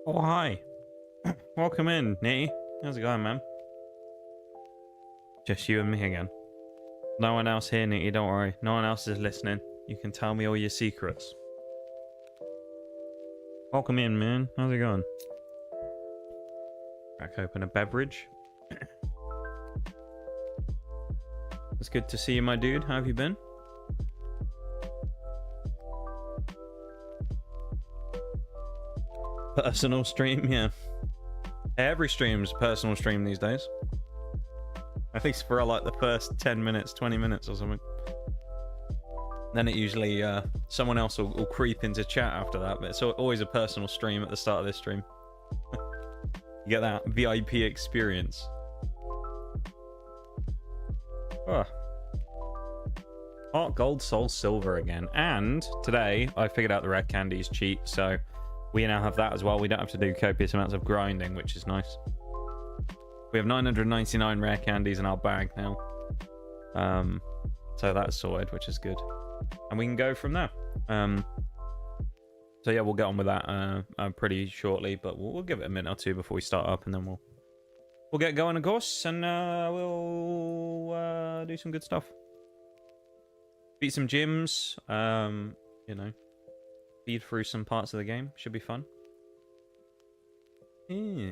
Oh, hi. Welcome in, Nitty. How's it going, man? Just you and me again. No one else here, Nitty, don't worry. No one else is listening. You can tell me all your secrets. Welcome in, man. How's it going? Crack open a beverage. It's good to see you, my dude. How have you been? Personal stream, yeah. Every stream's a personal stream these days. At least for like the first 10 minutes, 20 minutes or something. Then it usually, someone else will creep into chat after that, but it's always a personal stream at the start of this stream. You get that VIP experience. Oh. Heart, gold, soul, silver again. And today, I figured out the rare candies cheat, so we now have that as well. We don't have to do copious amounts of grinding, which is nice. We have 999 rare candies in our bag now. So that's sorted, which is good. And we can go from there. So yeah, we'll get on with that pretty shortly, but we'll give it a minute or two before we start up, and then we'll get going, of course, and we'll do some good stuff. Beat some gyms, you know, feed through some parts of the game. Should be fun. Yeah.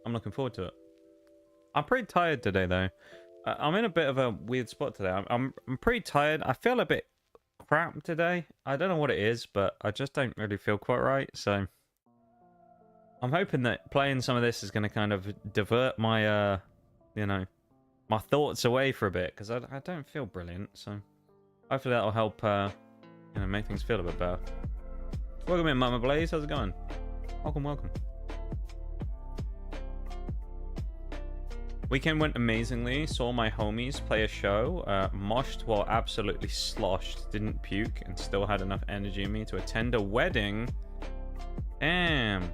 I'm looking forward to it. I'm pretty tired today, though. I'm in a bit of a weird spot today. I'm pretty tired. I feel a bit crap today. I don't know what it is, but I just don't really feel quite right. So I'm hoping that playing some of this is going to kind of divert my, you know, my thoughts away for a bit, because I don't feel brilliant. So hopefully that'll help, you know, make things feel a bit better. Welcome in, Mama Blaze. How's it going? Welcome, welcome. Weekend went amazingly. Saw my homies play a show. Moshed while absolutely sloshed. Didn't puke and still had enough energy in me to attend a wedding. Damn.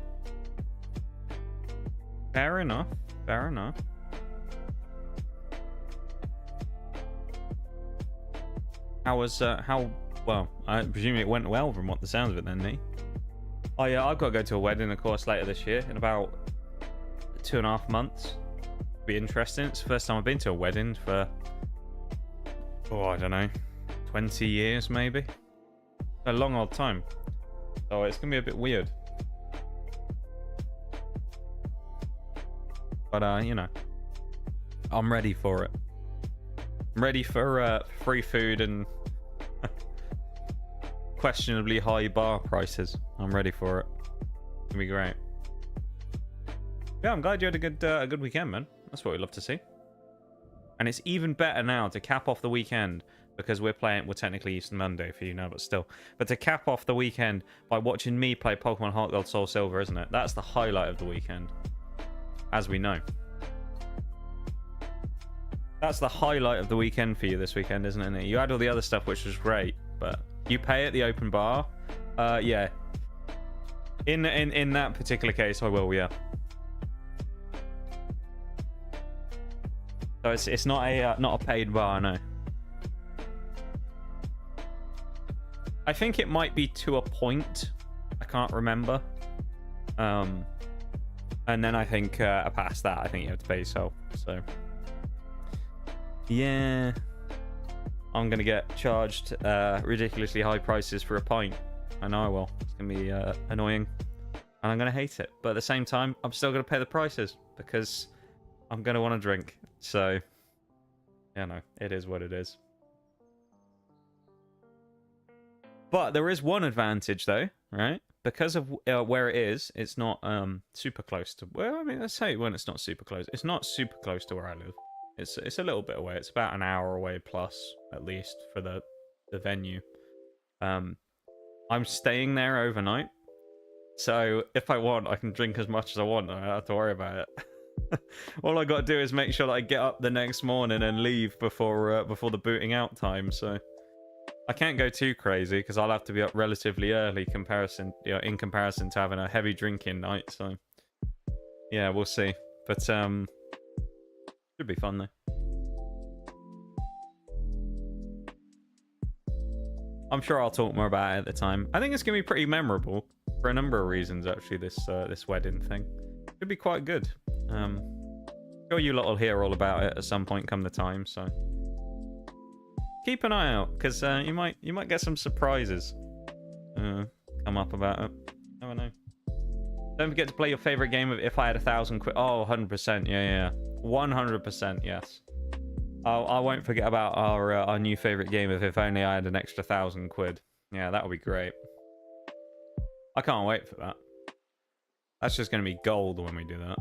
Fair enough. Fair enough. How was, well, I presume it went well from what the sounds of it then, me. Oh yeah, I've got to go to a wedding, of course, later this year in about 2.5 months. Be interesting. It's the first time I've been to a wedding for, oh, I don't know, 20 years maybe. A long old time. So it's gonna be a bit weird. But you know, I'm ready for it. I'm ready for free food and questionably high bar prices. I'm ready for it. It's gonna be great. Yeah, I'm glad you had a good weekend, man. That's what we love to see. And it's even better now to cap off the weekend, because we're technically Easter Monday for you now, but still. But to cap off the weekend by watching me play Pokemon Heart Gold Soul Silver, isn't it? That's the highlight of the weekend, as we know. That's the highlight of the weekend for you this weekend, isn't it? You had all the other stuff, which was great, but you pay at the open bar. Yeah. In that particular case, I will, yeah. So it's not a paid bar, no. I think it might be to a point. I can't remember. And then I think past that, I think you have to pay yourself. So yeah, I'm gonna get charged ridiculously high prices for a pint. I know I will. It's gonna be annoying, and I'm gonna hate it. But at the same time, I'm still gonna pay the prices because I'm gonna want to drink. So, yeah, no, it is what it is. But there is one advantage, though, right? Because of where it is, it's not super close to. Well, I mean, let's say when it's not super close. It's not super close to where I live. It's a little bit away. It's about an hour away plus, at least, for the venue. I'm staying there overnight, so if I want, I can drink as much as I want. I don't have to worry about it. All I got to do is make sure that I get up the next morning and leave before the booting out time. So I can't go too crazy because I'll have to be up relatively early in comparison to having a heavy drinking night. So yeah, we'll see. But should be fun though. I'm sure I'll talk more about it at the time. I think it's gonna be pretty memorable for a number of reasons. Actually, this wedding thing could be quite good. Sure you lot will hear all about it at some point come the time. So keep an eye out, because you might get some surprises come up about it. Never know. Don't forget to play your favorite game of If I Had 1,000 quid. Oh, 100%. Yeah. 100%. Yes. I won't forget about our new favorite game of If Only I Had an Extra 1,000 quid. Yeah, that would be great. I can't wait for that. That's just going to be gold when we do that.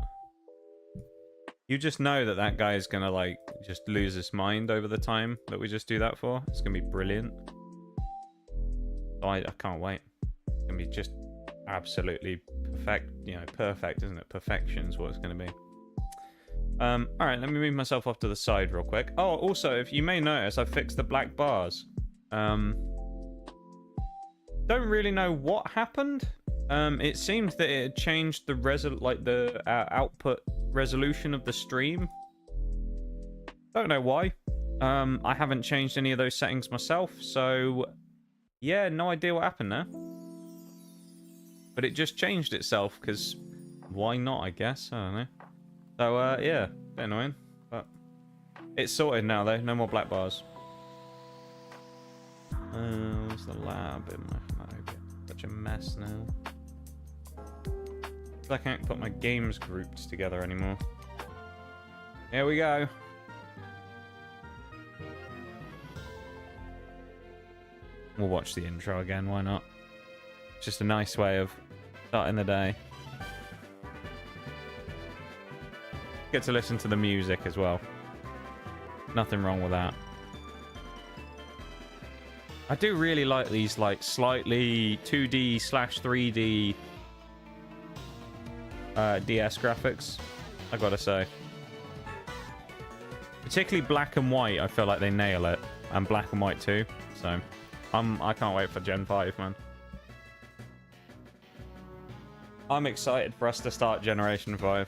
You just know that that guy is going to, like, just lose his mind over the time that we just do that for. It's going to be brilliant. I can't wait. It's going to be just absolutely perfect. You know, perfect, isn't it? Perfection is what it's going to be. Alright, let me move myself off to the side real quick. Oh, also, if you may notice, I fixed the black bars. Don't really know what happened. It seems that it had changed the output resolution of the stream. Don't know why. I haven't changed any of those settings myself, so yeah, no idea what happened there. But it just changed itself, because why not, I guess? I don't know. So, yeah, a bit annoying, but it's sorted now, though. No more black bars. Where's the lab in my phone? Such a mess now. I can't put my games groups together anymore. Here we go. We'll watch the intro again, why not? It's just a nice way of starting the day. Get to listen to the music as well. Nothing wrong with that. I do really like these, like, slightly 2D/3D DS graphics, I gotta say. Particularly black and white, I feel like they nail it. And black and white too. So, I can't wait for Gen 5, man. I'm excited for us to start Generation 5.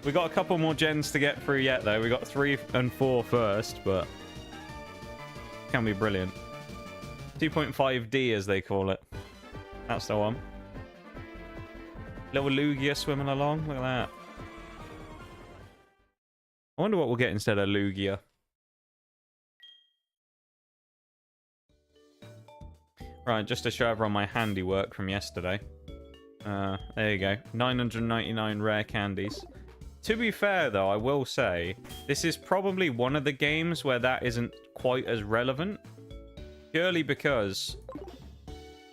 We got a couple more gens to get through yet, though. We got 3 and 4 first, but can be brilliant. 2.5D, as they call it. That's the one. Little Lugia swimming along. Look at that. I wonder what we'll get instead of Lugia. Right, just to show everyone my handiwork from yesterday. There you go. 999 rare candies. To be fair, though, I will say, this is probably one of the games where that isn't quite as relevant. Purely because,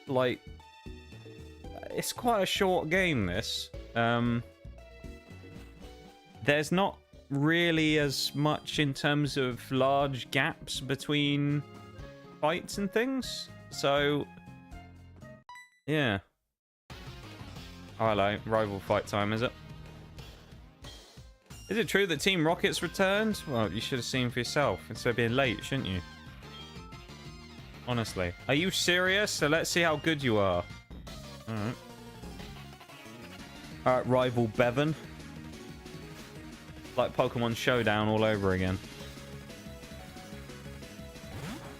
like, it's quite a short game, this. There's not really as much in terms of large gaps between fights and things. So, yeah. Oh, hello. Rival fight time, is it? Is it true that Team Rocket's returned? Well, you should have seen for yourself instead of being late, shouldn't you? Honestly. Are you serious? So let's see how good you are. Alright. Alright, Rival Bevan. Like Pokemon Showdown all over again.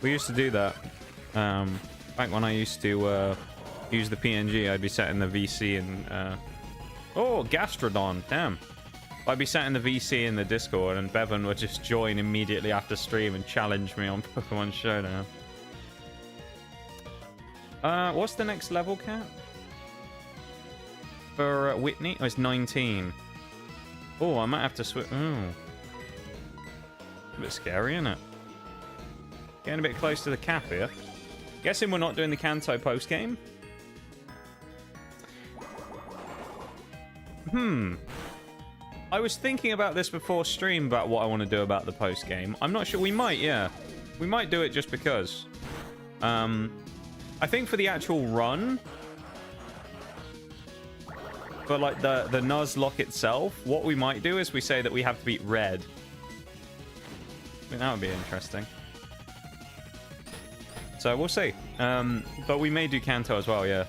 We used to do that. Back when I used to use the PNG, I'd be sat in the VC and... Oh, Gastrodon. Damn. I'd be sat in the VC in the Discord, and Bevan would just join immediately after stream and challenge me on Pokemon Showdown. What's the next level cap? For Whitney? Oh, it's 19. Oh, I might have to switch. Oh. A bit scary, isn't it? Getting a bit close to the cap here. Guessing we're not doing the Kanto post-game? I was thinking about this before stream about what I want to do about the post-game. I'm not sure. We might, yeah. We might do it just because. I think for the actual run, for like the nuzlocke itself, what we might do is we say that we have to beat Red. I think that would be interesting. So we'll see. But we may do Kanto as well, yeah.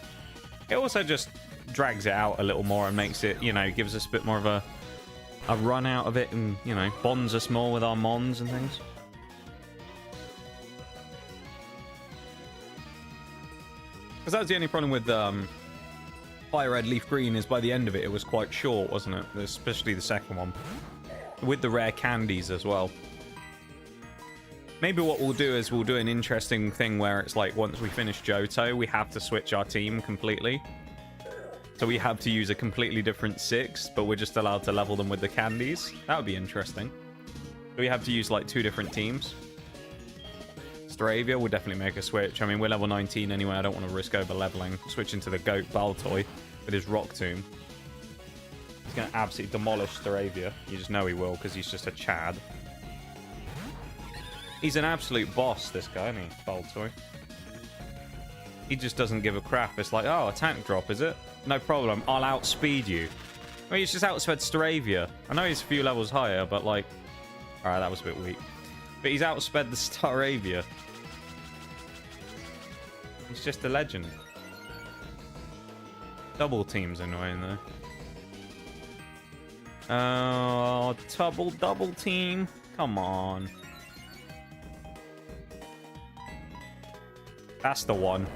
It also just drags it out a little more and makes it, you know, gives us a bit more of a run out of it and, you know, bonds us more with our mons and things. Because that was the only problem with Fire Red Leaf Green, is by the end of it, it was quite short, wasn't it? Especially the second one. With the rare candies as well. Maybe what we'll do is we'll do an interesting thing where it's like, once we finish Johto, we have to switch our team completely. So we have to use a completely different 6, but we're just allowed to level them with the candies. That would be interesting. So we have to use like 2 different teams. Staravia will definitely make a switch. I mean, we're level 19 anyway. I don't want to risk over leveling. Switching to the Goat Baltoy with his Rock Tomb. He's going to absolutely demolish Staravia. You just know he will, because he's just a Chad. He's an absolute boss, this guy, isn't he? Baltoy. He just doesn't give a crap. It's like, oh, attack drop, is it? No problem. I'll outspeed you. I mean, he's just outsped Staravia. I know he's a few levels higher, but like... Alright, that was a bit weak. But he's outsped the Staravia. He's just a legend. Double team's annoying, though. Oh, double team. Come on. That's the one.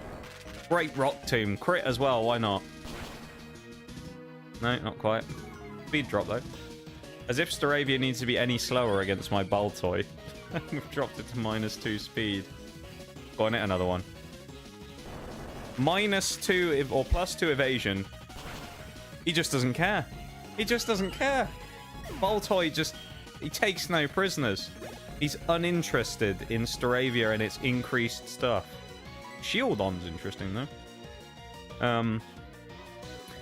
Great Rock Tomb. Crit as well, why not? No, not quite. Speed drop, though. As if Staravia needs to be any slower against my Baltoy. We've dropped it to -2 speed. Go on it, another one. -2 or +2 evasion. He just doesn't care. He just doesn't care. Baltoy just... He takes no prisoners. He's uninterested in Staravia and its increased stuff. Shieldon's interesting, though.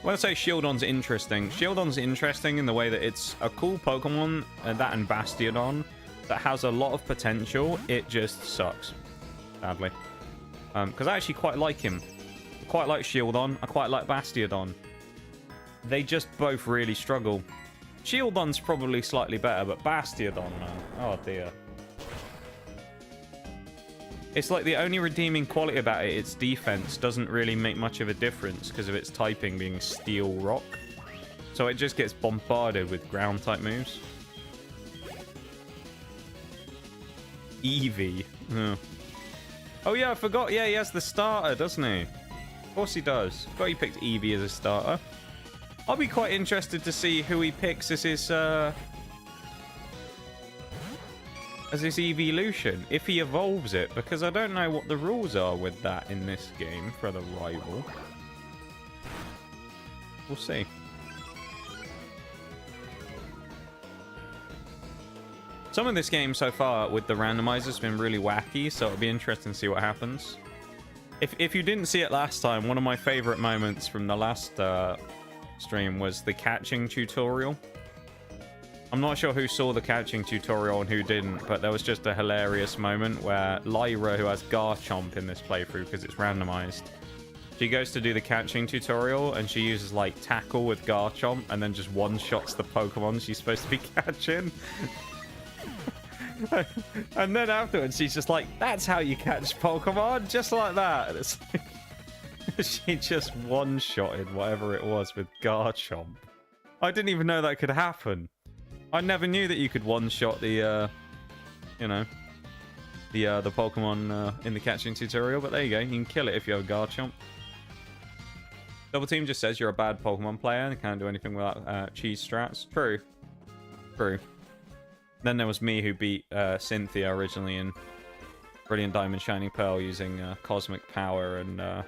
When I say Shieldon's interesting in the way that it's a cool Pokemon, that and Bastiodon, that has a lot of potential. It just sucks, sadly. Because I actually quite like him. I quite like Shieldon. I quite like Bastiodon. They just both really struggle. Shieldon's probably slightly better, but Bastiodon, man. Oh, dear. It's like the only redeeming quality about it, its defense doesn't really make much of a difference because of its typing being Steel Rock. So it just gets bombarded with ground type moves. Eevee. Oh yeah, I forgot. Yeah, he has the starter, doesn't he? Of course he does. Forgot he picked Eevee as a starter. I'll be quite interested to see who he picks as his evolution, if he evolves it, because I don't know what the rules are with that in this game for the rival. We'll see. Some of this game so far with the randomizer has been really wacky, so it'll be interesting to see what happens. If you didn't see it last time, one of my favorite moments from the last stream was the catching tutorial. I'm not sure who saw the catching tutorial and who didn't, but there was just a hilarious moment where Lyra, who has Garchomp in this playthrough because it's randomized, she goes to do the catching tutorial and she uses like tackle with Garchomp and then just one-shots the Pokemon she's supposed to be catching. And then afterwards she's just like, that's how you catch Pokemon, just like that. And it's like, she just one-shotted whatever it was with Garchomp. I didn't even know that could happen. I never knew that you could one-shot the, you know, the Pokemon in the catching tutorial, but there you go. You can kill it if you have Garchomp. Double Team just says you're a bad Pokemon player and can't do anything without cheese strats. True. True. Then there was me who beat Cynthia originally in Brilliant Diamond Shining Pearl using Cosmic Power and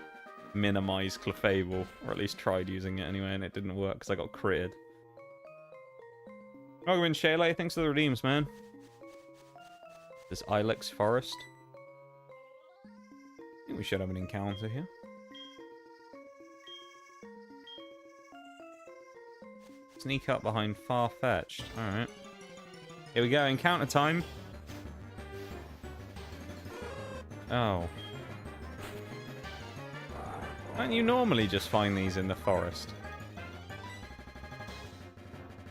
Minimize Clefable, or at least tried using it anyway, and it didn't work because I got critted. Welcome in, Shayla. Thanks for the redeems, man. There's Ilex Forest. I think we should have an encounter here. Sneak up behind Farfetch'd. Alright. Here we go, encounter time. Oh. Don't you normally just find these in the forest?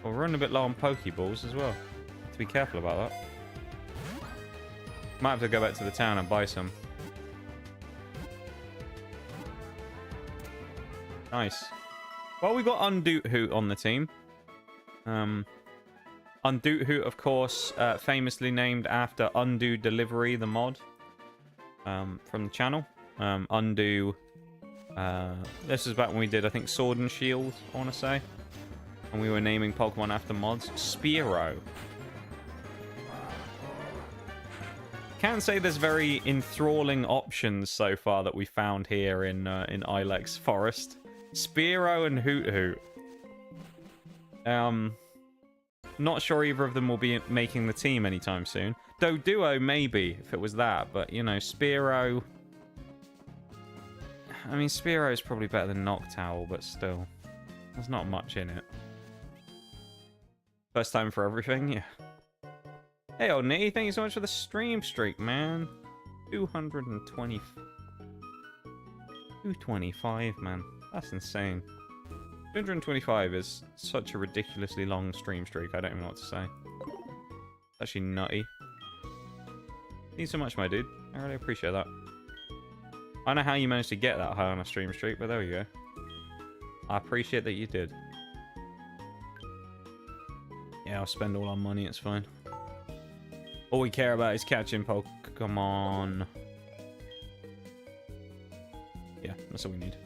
We're running a bit low on Pokeballs as well. To be careful about that. Might have to go back to the town and buy some. Nice. Well, we got Undoot on the team. Undoot, of course, famously named after Undo Delivery, the mod from the channel. Undo This was back when we did, I think, Sword and Shield, I want to say. And we were naming Pokemon after mods. Spearow. Can't say there's very enthralling options so far that we found here in Ilex Forest. Spearow and Hoot Hoot. Not sure either of them will be making the team anytime soon. Doduo, maybe, if it was that. But, you know, Spearow... I mean, Spearow is probably better than Noctowl, but still. There's not much in it. First time for everything, yeah. Hey, old Nitty, thank you so much for the stream streak, man. 220... 225, man. That's insane. 225 is such a ridiculously long stream streak, I don't even know what to say. It's actually nutty. Thank you so much, my dude. I really appreciate that. I don't know how you managed to get that high on a stream streak, but there we go. I appreciate that you did. Yeah, I'll spend all our money, it's fine. All we care about is catching Pokemon. Yeah, that's all we need.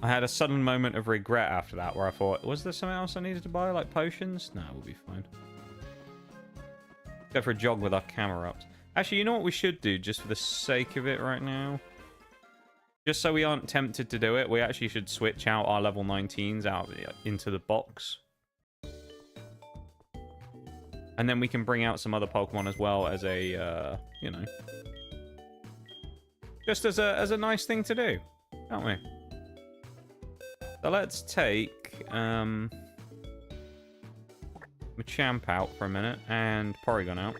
I had a sudden moment of regret after that where I thought, was there something else I needed to buy, like potions? No, we'll be fine. Go for a jog with our camera up. Actually, you know what we should do just for the sake of it right now? Just so we aren't tempted to do it, we actually should switch out our level 19s out into the box. And then we can bring out some other Pokemon as well as a, you know... just as a nice thing to do, can't we? So let's take Machamp out for a minute and Porygon out.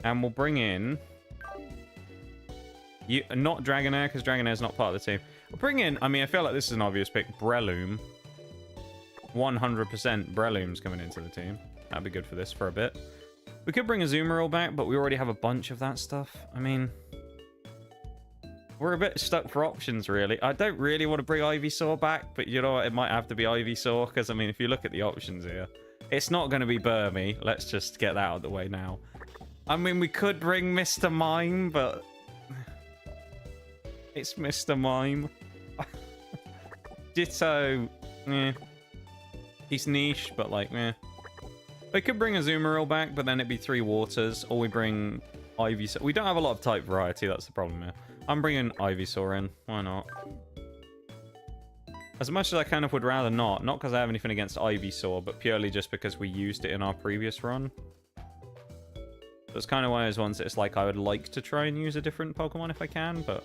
And we'll bring in... not Dragonair, because Dragonair's not part of the team. We'll bring in... I mean, I feel like this is an obvious pick. Breloom. 100% Breloom's coming into the team. That'd be good for this for a bit. We could bring Azumarill back, but we already have a bunch of that stuff. I mean... we're a bit stuck for options, really. I don't really want to bring Ivysaur back, but you know what? It might have to be Ivysaur, because, I mean, if you look at the options here, it's not going to be Burmy. Let's just get that out of the way now. I mean, we could bring Mr. Mime, but... it's Mr. Mime. Ditto. Eh. He's niche, but, like, meh. We could bring Azumarill back, but then it'd be 3 waters, or we bring Ivysaur. We don't have a lot of type variety, that's the problem here. I'm bringing Ivysaur in. Why not? As much as I kind of would rather not. Not because I have anything against Ivysaur, but purely just because we used it in our previous run. That's kind of one of those ones that it's like I would like to try and use a different Pokemon if I can, but...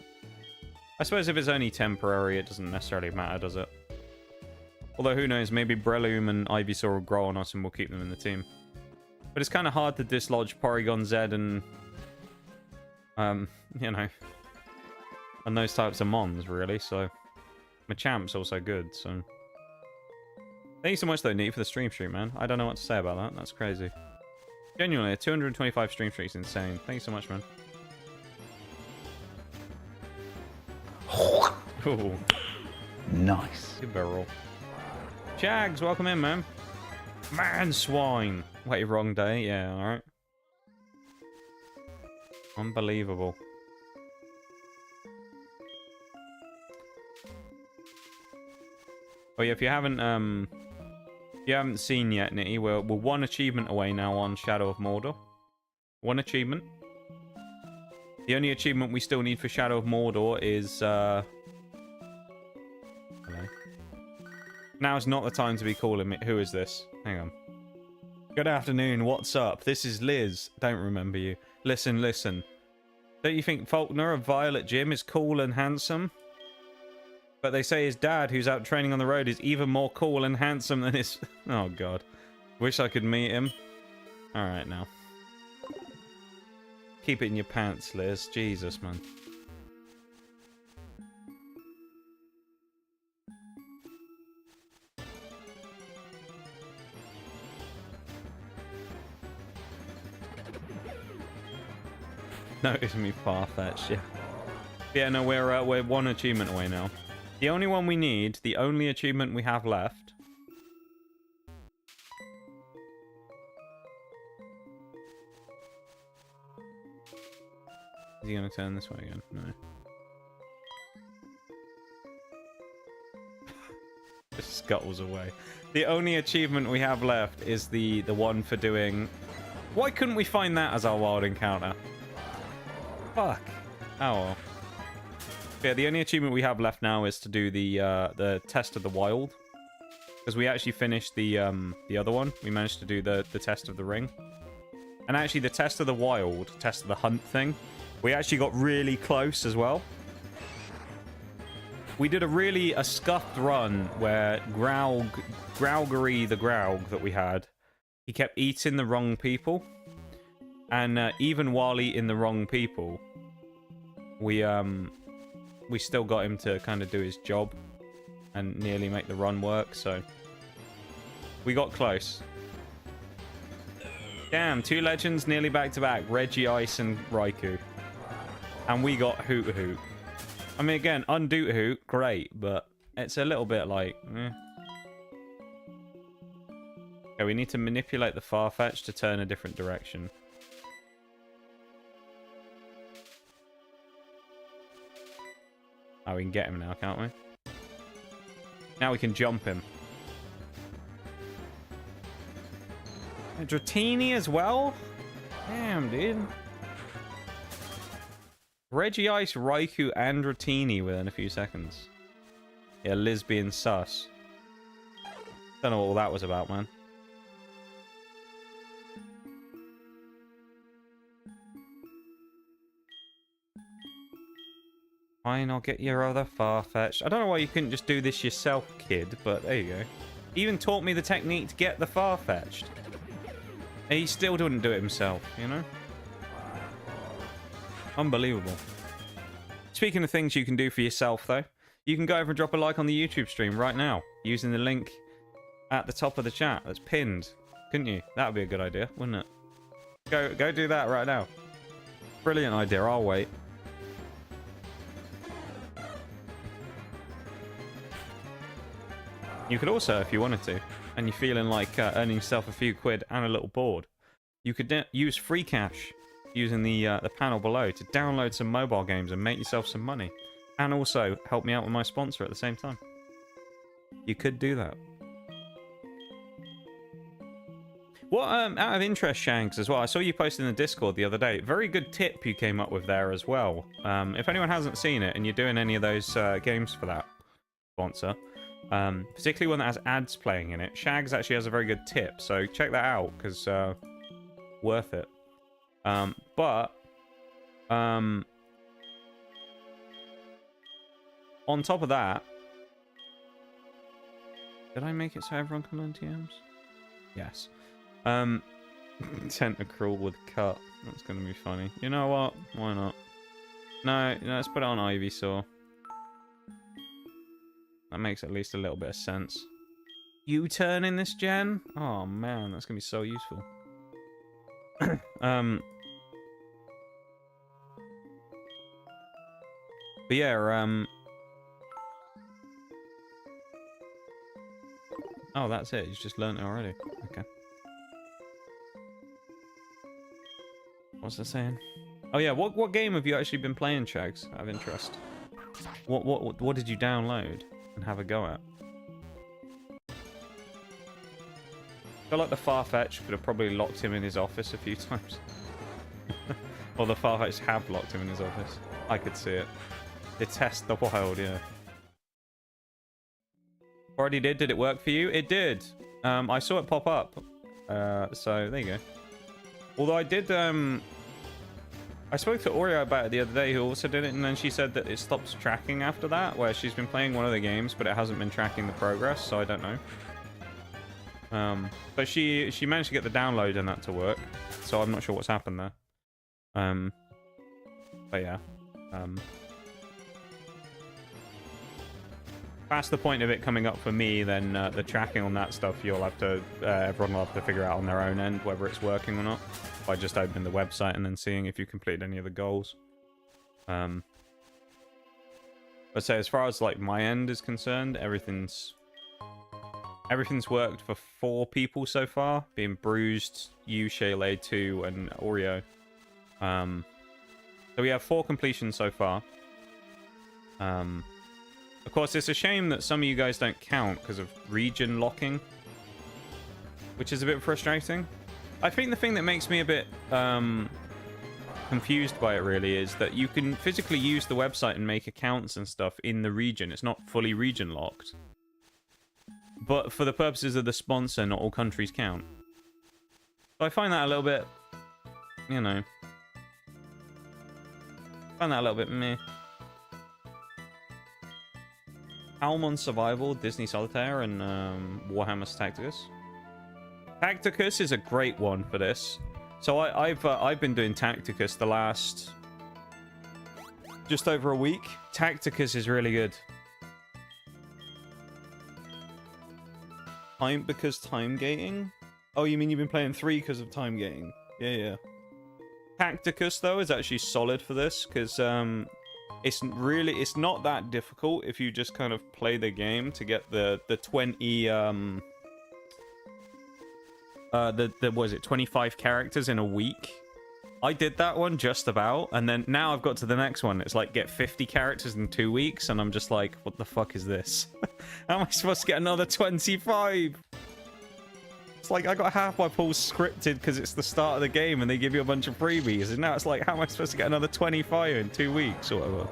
I suppose if it's only temporary, it doesn't necessarily matter, does it? Although, who knows, maybe Breloom and Ivysaur will grow on us and we'll keep them in the team. But it's kind of hard to dislodge Porygon Z and... you know... and those types of mons, really, so... Machamp's also good, so... Thank you so much, though, Neat, for the stream streak, man. I don't know what to say about that. That's crazy. Genuinely, a 225 stream streak is insane. Thank you so much, man. Ooh. Nice. Good barrel. Chags, welcome in, man. Man, swine. Wait, wrong day. Yeah, alright. Unbelievable. Oh yeah, if you haven't seen yet, Nitty, we're one achievement away now on Shadow of Mordor. One achievement. The only achievement we still need for Shadow of Mordor is hello. Now's not the time to be calling me. Who is this? Hang on. Good afternoon, what's up? This is Liz. Don't remember you. Listen, listen. Don't you think Faulkner of Violet Gym is cool and handsome? But they say his dad, who's out training on the road, is even more cool and handsome than his... Oh, God. Wish I could meet him. Alright, now. Keep it in your pants, Liz. Jesus, man. Notice me far-fetched, yeah. Yeah, no, we're one achievement away now. The only one we need, the only achievement we have left... Is he going to turn this way again? No. Just scuttles away. The only achievement we have left is the one for doing... Why couldn't we find that as our wild encounter? Fuck. Oh well. Yeah, the only achievement we have left now is to do the test of the wild. Because we actually finished the other one. We managed to do the test of the ring. And actually the test of the wild, test of the hunt thing, we actually got really close as well. We did a scuffed run where Graugary the Graug that we had, he kept eating the wrong people. And even while eating the wrong people, we still got him to kind of do his job and nearly make the run work, so we got close. Damn, 2 legends nearly back to back, Reggie Ice and Raikou. And we got Hoot Hoot. I mean, again, Undoot Hoot, great, but it's a little bit like, eh. Okay, we need to manipulate the Farfetch to turn a different direction. Oh, we can get him now, can't we? Now we can jump him. Dratini as well? Damn, dude. Reggie Ice, Raikou, and Dratini within a few seconds. Yeah, Liz being sus. Don't know what all that was about, man. Fine, I'll get your other Farfetch. I don't know why you couldn't just do this yourself, kid, but there you go. He even taught me the technique to get the Farfetched. He still didn't do it himself, you know? Unbelievable. Speaking of things you can do for yourself, though, you can go over and drop a like on the YouTube stream right now, using the link at the top of the chat that's pinned. Couldn't you? That would be a good idea, wouldn't it? Go do that right now. Brilliant idea, I'll wait. You could also, if you wanted to, and you're feeling like earning yourself a few quid and a little board, you could use free cash using the panel below to download some mobile games and make yourself some money. And also help me out with my sponsor at the same time. You could do that. What, out of interest, Shanks, as well, I saw you posted in the Discord the other day. Very good tip you came up with there as well. If anyone hasn't seen it and you're doing any of those games for that sponsor, particularly one that has ads playing in it, Shags actually has a very good tip, so check that out, because worth it. On top of that, did I make it so everyone can learn TMs? Yes. Tentacruel with cut. That's going to be funny. You know what? Why not? No, let's put it on Ivysaur. That makes at least a little bit of sense. U-turn in this gen? Oh man, that's gonna be so useful. But yeah, oh, that's it. You've just learned it already. Okay. What's that saying? Oh yeah, what game have you actually been playing, Shags? Out of interest. What did you download and have a go at? I feel like the Farfetch could have probably locked him in his office a few times. Or the Farfetch have locked him in his office. I could see it. Detest the wild, yeah. Already did it work for you? It did. I saw it pop up. So, there you go. Although I did, I spoke to Oreo about it the other day, who also did it, and then she said that it stops tracking after that, where she's been playing one of the games, but it hasn't been tracking the progress, so I don't know. But she managed to get the download and that to work, so I'm not sure what's happened there. But yeah. Past the point of it coming up for me, then the tracking on that stuff, you'll have to, everyone will have to figure out on their own end whether it's working or not, by just opening the website and then seeing if you completed any of the goals. But so as far as like my end is concerned, everything's worked for 4 people so far, being Bruised, you, Shayla 2, and Oreo. So we have 4 completions so far. Of course, it's a shame that some of you guys don't count because of region locking, which is a bit frustrating. I think the thing that makes me a bit confused by it really is that you can physically use the website and make accounts and stuff in the region. It's not fully region locked. But for the purposes of the sponsor, not all countries count. So I find that a little bit, you know, meh. Almond Survival, Disney Solitaire, and Warhammer Tacticus. Tacticus is a great one for this. So I've been doing Tacticus the last just over a week. Tacticus is really good. Time gating? Oh, you mean you've been playing 3 because of time gating? Yeah. Tacticus though is actually solid for this because it's not that difficult if you just kind of play the game to get the 20 was it 25 characters in a week. I did that one just about, and then now I've got to the next one. It's like get 50 characters in 2 weeks, and I'm just like, what the fuck is this? How am I supposed to get another 25? It's like I got half my pulls scripted because it's the start of the game and they give you a bunch of freebies, and now it's like, how am I supposed to get another 25 in 2 weeks or whatever?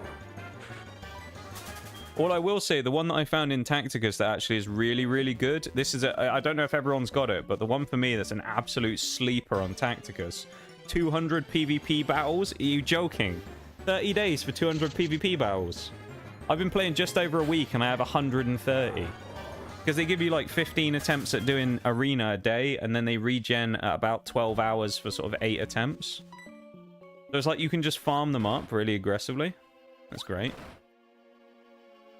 All I will say, the one that I found in Tacticus that actually is really, really good, this is I don't know if everyone's got it, but the one for me that's an absolute sleeper on Tacticus, 200 PvP battles. Are you joking? 30 days for 200 PvP battles. I've been playing just over a week and I have 130. Because they give you like 15 attempts at doing arena a day, and then they regen at about 12 hours for sort of 8 attempts. So it's like you can just farm them up really aggressively. That's great.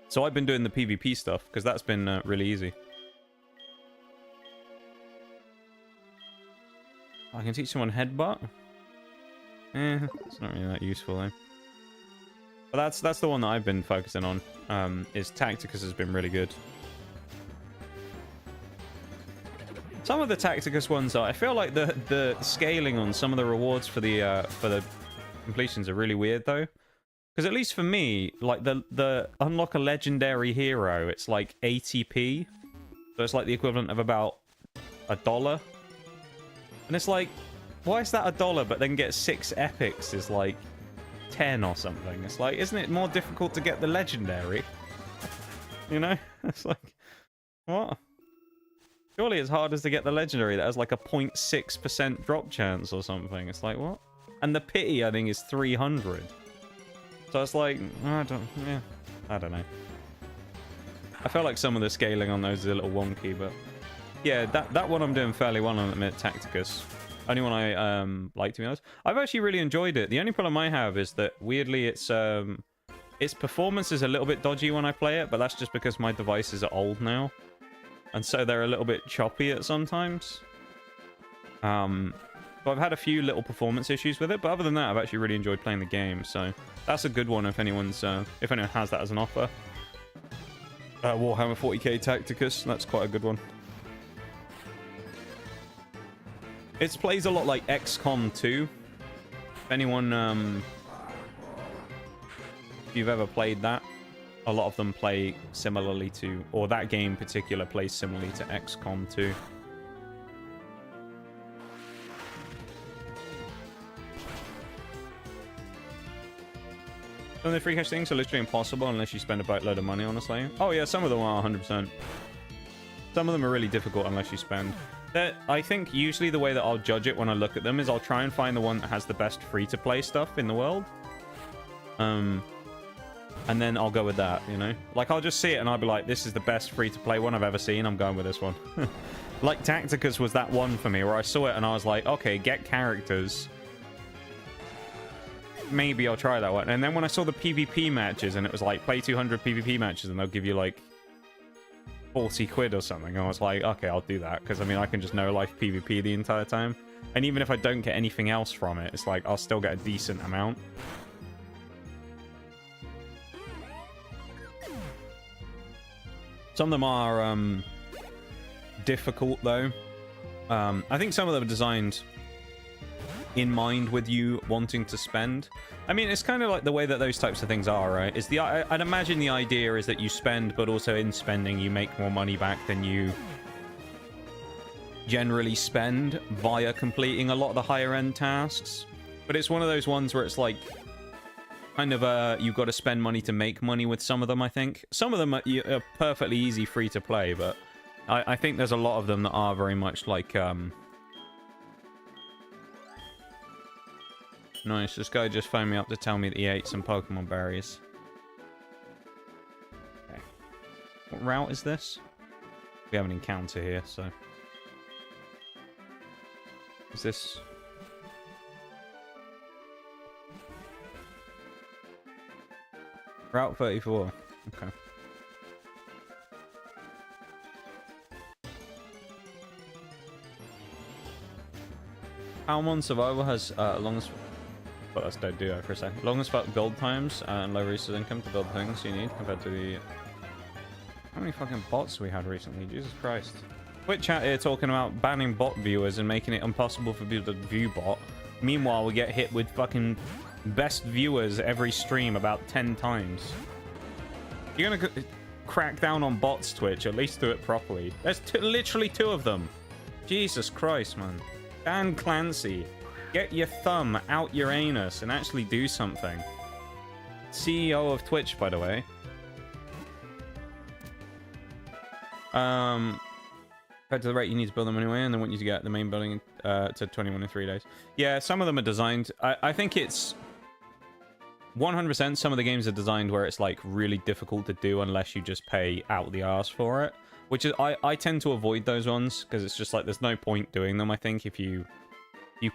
So I've been doing the PvP stuff because that's been really easy. I can teach someone headbutt. It's not really that useful though. But that's the one that I've been focusing on. Is Tacticus has been really good. Some of the Tacticus ones are. I feel like the scaling on some of the rewards for the completions are really weird though. Because at least for me, like the unlock a legendary hero, it's like 80p. So it's like the equivalent of about $1. And it's like, why is that $1? But then get 6 epics is like 10 or something. It's like, isn't it more difficult to get the legendary? You know? It's like, what? Surely it's hard as to get the legendary that has like a 0.6% drop chance or something. It's like, what? And the pity, I think, is 300. So it's like, I don't know. I feel like some of the scaling on those is a little wonky, but yeah, that one I'm doing fairly well on at Tacticus. Only one I like, to be honest. I've actually really enjoyed it. The only problem I have is that weirdly its performance is a little bit dodgy when I play it, but that's just because my devices are old now, and so they're a little bit choppy at sometimes. So I've had a few little performance issues with it, but other than that, I've actually really enjoyed playing the game. So that's a good one if anyone's if anyone has that as an offer. Warhammer 40k Tacticus, that's quite a good one. It plays a lot like XCOM 2. If anyone, if you've ever played that, a lot of them play similarly to, or that game in particular plays similarly to XCOM 2. Some of the free cash things are literally impossible unless you spend a boatload of money, honestly. Oh yeah, some of them are 100%. Some of them are really difficult unless you spend. I think usually the way that I'll judge it when I look at them is I'll try and find the one that has the best free-to-play stuff in the world. And then I'll go with that, you know? Like, I'll just see it and I'll be like, this is the best free-to-play one I've ever seen. I'm going with this one. Like, Tacticus was that one for me where I saw it and I was like, okay, get characters. Maybe I'll try that one. And then when I saw the PvP matches and it was like, play 200 PvP matches and they'll give you like 40 quid or something, I was like, okay, I'll do that, because I mean I can just no life PvP the entire time, and even if I don't get anything else from it, it's like I'll still get a decent amount. Some of them are difficult though. I think some of them are designed in mind with you wanting to spend. I mean, it's kind of like the way that those types of things are, right? Is I'd imagine the idea is that you spend, but also in spending you make more money back than you generally spend via completing a lot of the higher end tasks. But it's one of those ones where it's like kind of you've got to spend money to make money with some of them. I think some of them are perfectly easy free to play, but I think there's a lot of them that are very much like nice. This guy just phoned me up to tell me that he ate some Pokemon berries. Okay. What route is this? We have an encounter here, so is this Route 34? Okay. Palmon Survival has longest... Well, let's do it for a second. Longest build times and low resource income to build things you need compared to the... How many fucking bots we had recently? Jesus Christ. Twitch chat here talking about banning bot viewers and making it impossible for people to view bot. Meanwhile, we get hit with fucking best viewers every stream about 10 times. You're gonna crack down on bots, Twitch. At least do it properly. There's literally 2 of them. Jesus Christ, man. Dan Clancy. Get your thumb out your anus and actually do something. CEO of Twitch, by the way. Compared to the rate you need to build them anyway, and they want you to get the main building to 21 in 3 days. Yeah, some of them are designed... I think it's 100% some of the games are designed where it's like really difficult to do unless you just pay out the arse for it. Which is... I tend to avoid those ones because it's just like there's no point doing them, I think, if you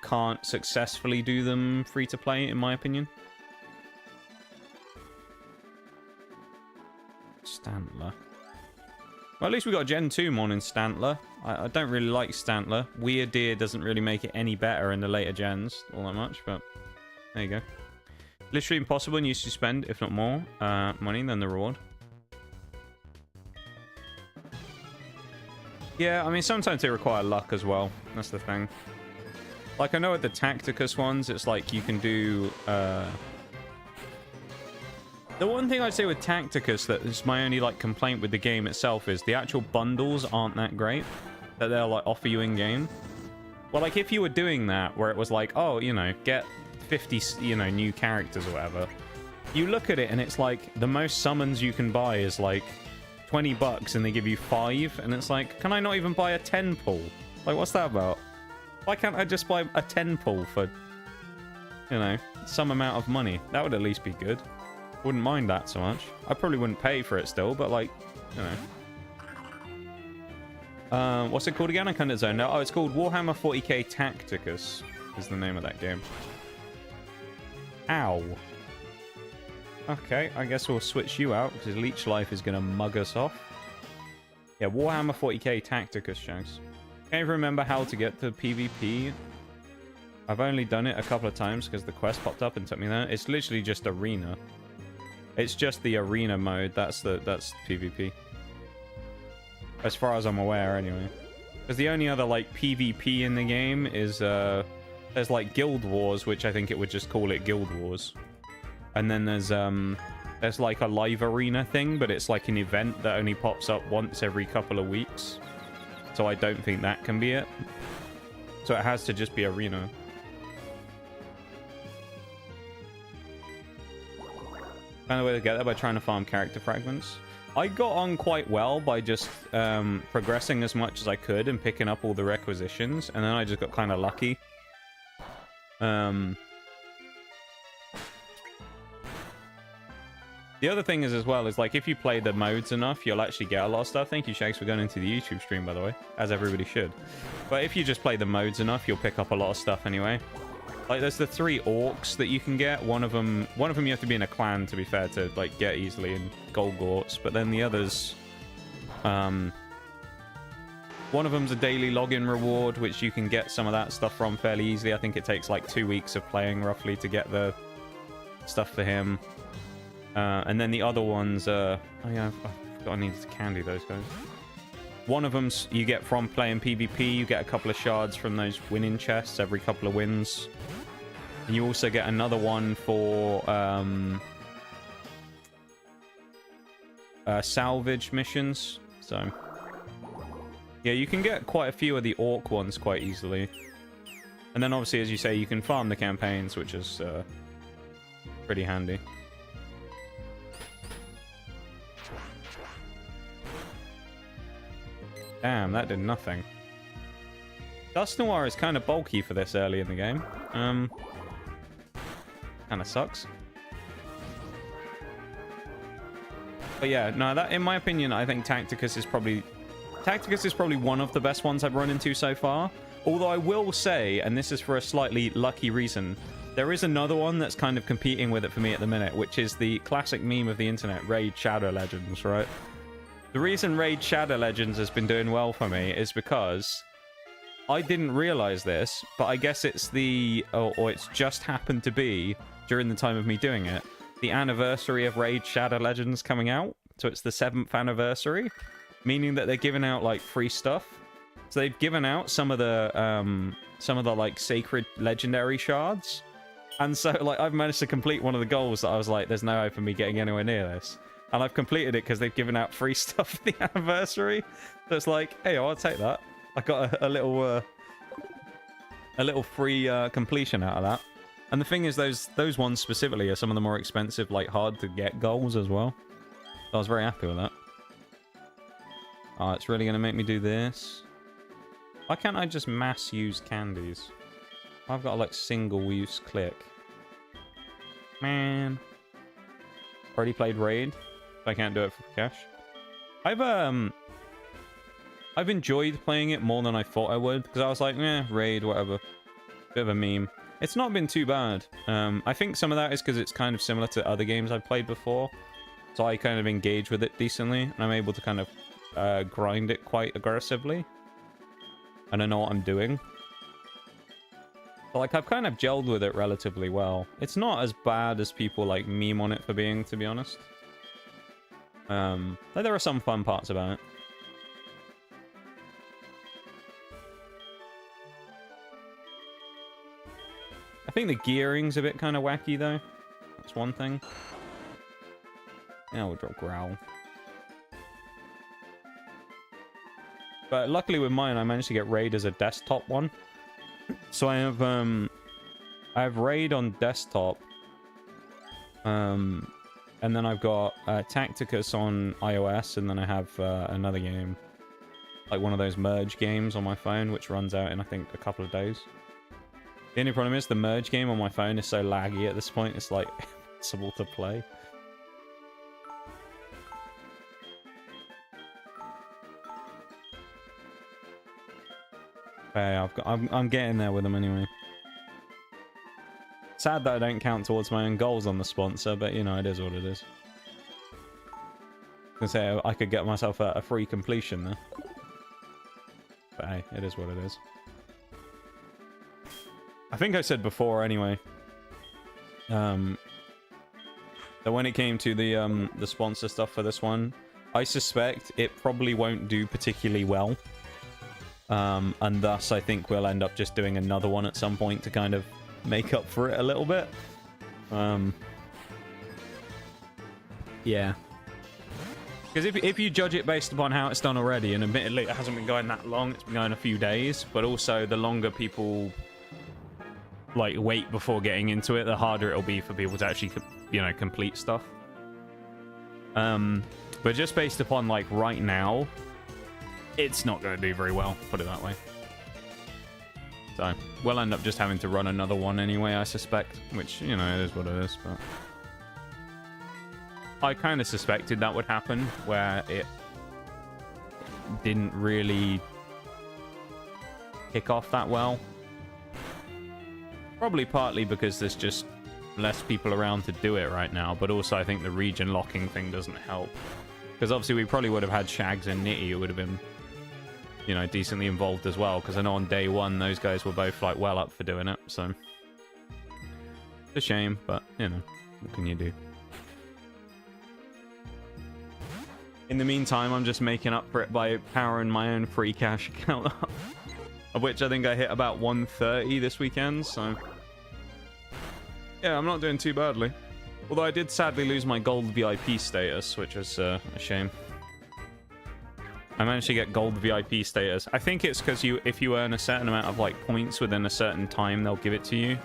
can't successfully do them free to play, in my opinion. Stantler. Well, at least we got Gen 2 morning Stantler. I don't really like Stantler. Weird Deer doesn't really make it any better in the later gens all that much, but there you go. Literally impossible and used to spend, if not more, money than the reward. Yeah, I mean, sometimes they require luck as well. That's the thing. Like, I know at the Tacticus ones, it's like you can do... The one thing I'd say with Tacticus that is my only, like, complaint with the game itself is the actual bundles aren't that great. That they'll, like, offer you in-game. Well, like, if you were doing that, where it was like, oh, you know, get 50, you know, new characters or whatever. You look at it and it's like, the most summons you can buy is, like, $20 and they give you 5. And it's like, can I not even buy a 10 pull? Like, what's that about? Why can't I just buy a 10 pull for, you know, some amount of money? That would at least be good. Wouldn't mind that so much. I probably wouldn't pay for it still, but like, you know. What's it called again? I can't zone now. Oh, it's called Warhammer 40k Tacticus is the name of that game. Ow. Okay, I guess we'll switch you out because Leech Life is going to mug us off. Yeah, Warhammer 40k Tacticus, Shanks. Can't even remember how to get to PvP. I've only done it a couple of times because the quest popped up and took me there. It's literally just arena. It's just the arena mode. That's PvP. As far as I'm aware, anyway. Because the only other, like, PvP in the game is, there's, like, Guild Wars, which I think it would just call it Guild Wars. And then there's, like, a live arena thing, but it's, like, an event that only pops up once every couple of weeks. So I don't think that can be it. So it has to just be arena. Kind of way to get there by trying to farm character fragments. I got on quite well by just progressing as much as I could and picking up all the requisitions, and then I just got kind of lucky. The other thing is as well is like if you play the modes enough, you'll actually get a lot of stuff. Thank you, Shakes, for going into the YouTube stream, by the way, as everybody should. But if you just play the modes enough, you'll pick up a lot of stuff anyway. Like, there's the 3 orcs that you can get. One of them you have to be in a clan, to be fair, to, like, get easily in Golgorts. But then the others... one of them's a daily login reward, which you can get some of that stuff from fairly easily. I think it takes, like, 2 weeks of playing, roughly, to get the stuff for him. And then the other ones... oh, yeah, I forgot I needed to candy those guys. One of them you get from playing PvP. You get a couple of shards from those winning chests every couple of wins. And you also get another one for salvage missions. So, yeah, you can get quite a few of the orc ones quite easily. And then obviously, as you say, you can farm the campaigns, which is pretty handy. Damn, that did nothing. Dust Noir is kind of bulky for this early in the game. Kind of sucks. But yeah, no, that in my opinion, I think Tacticus is probably one of the best ones I've run into so far. Although I will say, and this is for a slightly lucky reason, there is another one that's kind of competing with it for me at the minute, which is the classic meme of the internet, Raid Shadow Legends, right? The reason Raid Shadow Legends has been doing well for me is because I didn't realize this, but I guess it's or it's just happened to be, during the time of me doing it, the anniversary of Raid Shadow Legends coming out. So it's the 7th anniversary, meaning that they're giving out like free stuff. So they've given out some of the like sacred legendary shards. And so like I've managed to complete one of the goals that I was like, there's no hope of me getting anywhere near this. And I've completed it because they've given out free stuff for the anniversary. So it's like, hey, I'll take that. I got a little free completion out of that. And the thing is, those ones specifically are some of the more expensive, like hard to get goals as well. So I was very happy with that. Oh, it's really gonna make me do this. Why can't I just mass use candies? I've got like single use click. Man. Already played Raid. I can't do it for cash. I've enjoyed playing it more than I thought I would, because I was like, Raid, whatever. Bit of a meme. It's not been too bad. I think some of that is because it's kind of similar to other games I've played before. So I kind of engage with it decently, and I'm able to kind of grind it quite aggressively. And I know what I'm doing. But like, I've kind of gelled with it relatively well. It's not as bad as people like meme on it for being, to be honest. Like, there are some fun parts about it. I think the gearing's a bit kind of wacky, though. That's one thing. Yeah, we'll drop Growl. But luckily with mine, I managed to get Raid as a desktop one. So I have Raid on desktop. And then I've got Tacticus on iOS, and then I have another game. Like one of those merge games on my phone, which runs out in, I think, a couple of days. The only problem is the merge game on my phone is so laggy at this point, it's like impossible to play. Hey, I'm getting there with them anyway. Sad that I don't count towards my own goals on the sponsor, but you know, it is what it is. I was gonna say I could get myself a free completion there. But hey, it is what it is. I think I said before anyway, that when it came to the sponsor stuff for this one, I suspect it probably won't do particularly well. And thus I think we'll end up just doing another one at some point to kind of make up for it a little bit. Yeah. Because if you judge it based upon how it's done already, and admittedly it hasn't been going that long, it's been going a few days, but also the longer people like wait before getting into it, the harder it'll be for people to actually, you know, complete stuff. But just based upon like right now, it's not going to do very well, put it that way. So we'll end up just having to run another one anyway, I suspect, which, you know, it is what it is. But I kind of suspected that would happen, where it didn't really kick off that well. Probably partly because there's just less people around to do it right now, but also I think the region locking thing doesn't help. Because obviously we probably would have had Shags and Nitty who would have been, you know, decently involved as well, because I know on day one those guys were both like well up for doing it, so it's a shame, but you know, what can you do? In the meantime, I'm just making up for it by powering my own free cash account up, of which I think I hit about 130 this weekend, so... Yeah, I'm not doing too badly. Although I did sadly lose my gold VIP status, which was a shame. I managed to get gold VIP status. I think it's because if you earn a certain amount of like points within a certain time, they'll give it to you.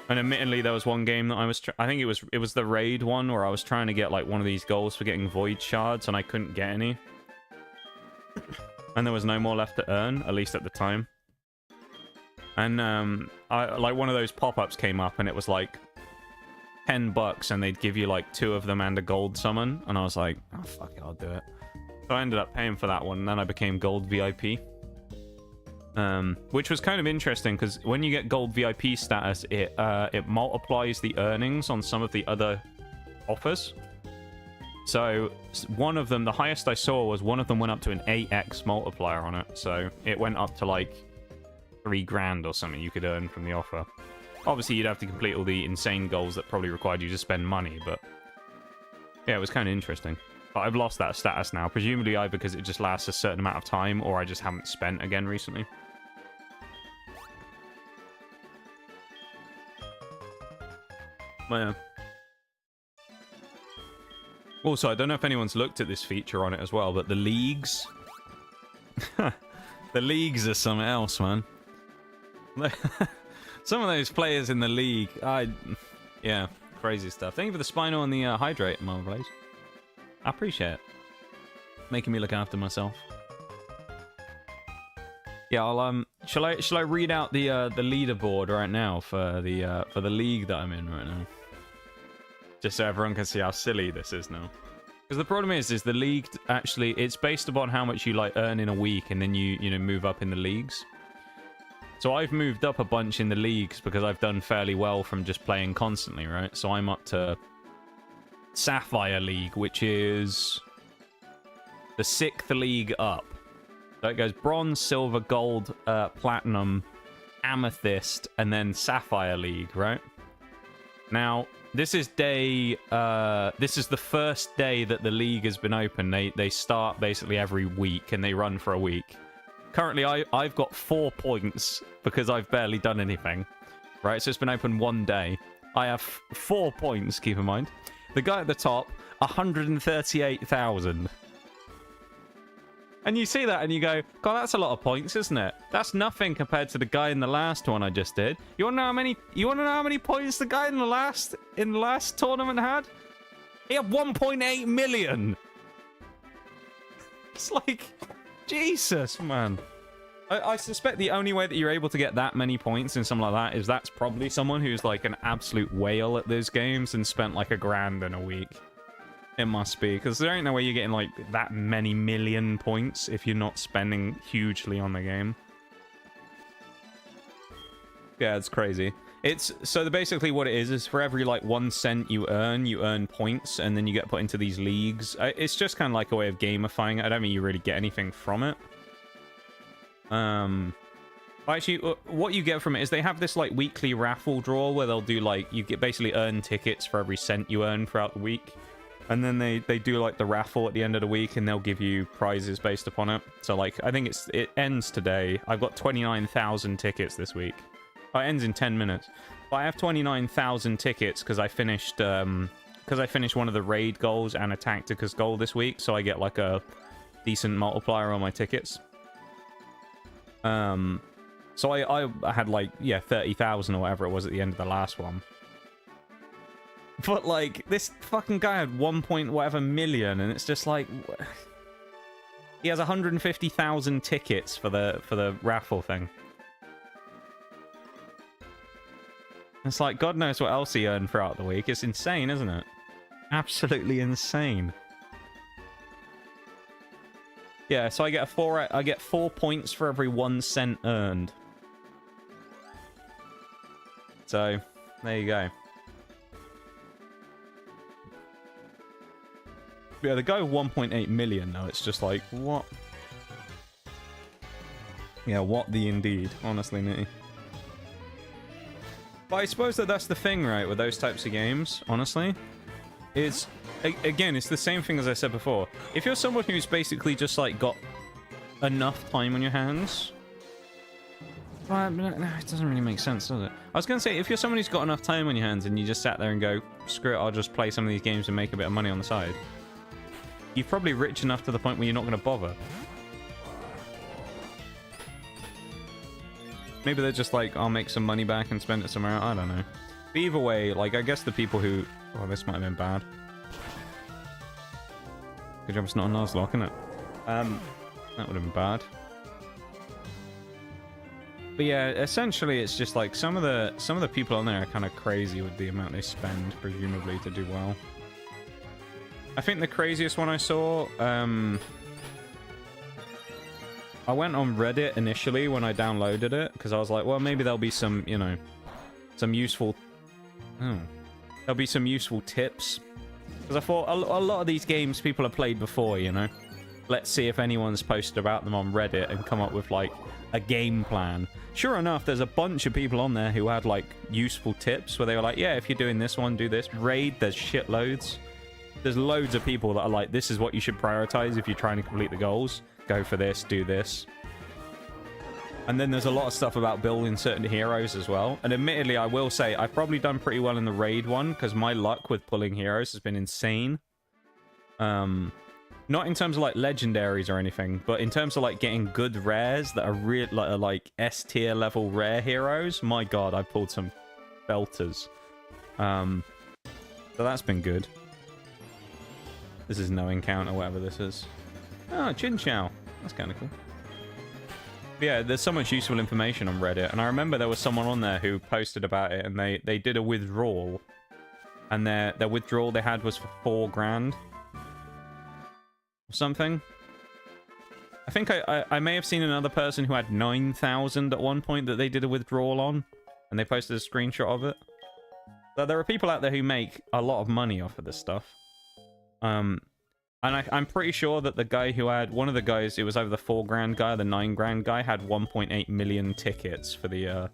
And admittedly, there was one game that I was... I think it was the raid one where I was trying to get like one of these goals for getting void shards, and I couldn't get any. And there was no more left to earn, at least at the time. And like one of those pop-ups came up, and it was like $10, and they'd give you like 2 of them and a gold summon. And I was like, oh fuck it, I'll do it. So I ended up paying for that one, and then I became gold VIP. Which was kind of interesting, because when you get gold VIP status, it multiplies the earnings on some of the other offers. So one of them, the highest I saw was one of them went up to an 8x multiplier on it. So it went up to like 3 grand or something you could earn from the offer. Obviously, you'd have to complete all the insane goals that probably required you to spend money, but yeah, it was kind of interesting. But I've lost that status now, presumably either because it just lasts a certain amount of time, or I just haven't spent again recently. But yeah. Also, I don't know if anyone's looked at this feature on it as well, but the leagues... the leagues are something else, man. Some of those players in the league, yeah, crazy stuff. Thank you for the spinal and the hydrate, Marvel Blaze. I appreciate it. Making me look after myself. Yeah, I'll shall I read out the leaderboard right now for the league that I'm in right now? Just so everyone can see how silly this is now. Because the problem is the league actually, it's based upon how much you like earn in a week, and then you know move up in the leagues. So I've moved up a bunch in the leagues because I've done fairly well from just playing constantly, right? So I'm up to Sapphire League, which is the 6th league up. So it goes Bronze, Silver, Gold, Platinum, Amethyst, and then Sapphire League, right? Now, this is the first day that the league has been open. They start basically every week, and they run for a week. Currently, I've got 4 points because I've barely done anything, right? So it's been open 1 day. I have 4 points, keep in mind. The guy at the top, 138,000. And you see that and you go, God, that's a lot of points, isn't it? That's nothing compared to the guy in the last one I just did. You wanna know how many points the guy in the last tournament had? He had 1.8 million. It's like, Jesus, man. I suspect the only way that you're able to get that many points in something like that is that's probably someone who's like an absolute whale at those games and spent like $1 grand in a week. It must be, because there ain't no way you're getting like that many million points if you're not spending hugely on the game. Yeah, it's crazy. So basically what it is for every like 1 cent you earn points, and then you get put into these leagues. It's just kind of like a way of gamifying it. I don't mean you really get anything from it. Actually, what you get from it is they have this like weekly raffle draw where they'll do like, you get basically earn tickets for every cent you earn throughout the week. And then they do like the raffle at the end of the week, and they'll give you prizes based upon it. So like, I think it ends today. I've got 29,000 tickets this week. Oh, it ends in 10 minutes. But I have 29,000 tickets because I finished one of the raid goals and a Tacticus goal this week, so I get like a decent multiplier on my tickets. So I had like, yeah, 30,000 or whatever it was at the end of the last one. But like, this fucking guy had 1 point whatever million, and it's just like, he has 150,000 tickets for the raffle thing. It's like, God knows what else he earned throughout the week. It's insane, isn't it? Absolutely insane. Yeah, so I get 4 points for every 1 cent earned. So, there you go. Yeah, the guy with 1.8 million, though, it's just like, what? Yeah, what the indeed, honestly, Nitty. But I suppose that's the thing, right, with those types of games, honestly. It's again, it's the same thing as I said before. If you're someone who's basically just like got enough time on your hands, well, it doesn't really make sense, does it? I was gonna say, if you're someone who's got enough time on your hands and you just sat there and go, screw it, I'll just play some of these games and make a bit of money on the side, you're probably rich enough to the point where you're not gonna bother. Maybe they're just like, I'll make some money back and spend it somewhere else. I don't know. But either way, like, I guess the people who... Oh, this might have been bad. Good job it's not a nuzlocke, isn't it? That would have been bad. But yeah, essentially it's just like some of the people on there are kind of crazy with the amount they spend, presumably, to do well. I think the craziest one I saw... I went on Reddit initially when I downloaded it, because I was like, well, maybe there'll be some, you know, some useful... Oh. There'll be some useful tips. Because I thought, a lot of these games people have played before, you know? Let's see if anyone's posted about them on Reddit and come up with, like, a game plan. Sure enough, there's a bunch of people on there who had, like, useful tips where they were like, yeah, if you're doing this one, do this. Raid, there's shitloads. There's loads of people that are like, this is what you should prioritize if you're trying to complete the goals. Go for this, do this. And then there's a lot of stuff about building certain heroes as well. And admittedly, I will say, I've probably done pretty well in the raid one, because my luck with pulling heroes has been insane. Not in terms of, like, legendaries or anything, but in terms of, like, getting good rares that are real, like S-tier level rare heroes. My god, I pulled some belters. So that's been good. This is no encounter, whatever this is. Oh, Chin Chow. That's kind of cool. But yeah, there's so much useful information on Reddit, and I remember there was someone on there who posted about it, and they did a withdrawal, and their withdrawal they had was for 4 grand or something. I think I may have seen another person who had 9,000 at one point that they did a withdrawal on, and they posted a screenshot of it. So there are people out there who make a lot of money off of this stuff. And I'm pretty sure that the guy who had... One of the guys, it was either the 4 grand guy or the 9 grand guy, had 1.8 million tickets for the...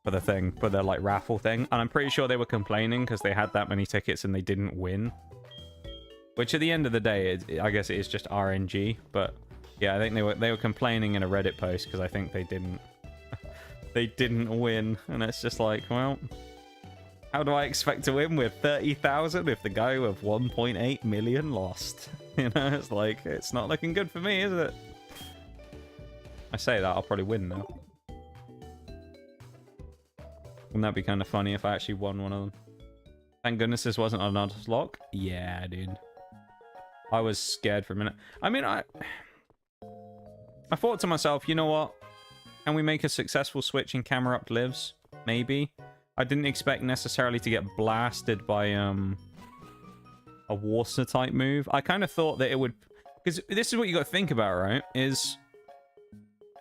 for the thing. For their, like, raffle thing. And I'm pretty sure they were complaining because they had that many tickets and they didn't win. Which, at the end of the day, I guess it is just RNG. But, yeah, I think they were complaining in a Reddit post because I think they didn't... they didn't win. And it's just like, well... How do I expect to win with 30,000 if the guy with 1.8 million lost? You know, it's like, it's not looking good for me, is it? I say that, I'll probably win now. Wouldn't that be kind of funny if I actually won one of them? Thank goodness this wasn't a nuzlocke. Yeah, dude. I was scared for a minute. I mean, I thought to myself, you know what? Can we make a successful switch in camera up lives? Maybe. I didn't expect necessarily to get blasted by a water type move. I kind of thought that it would, because this is what you got to think about, right? Is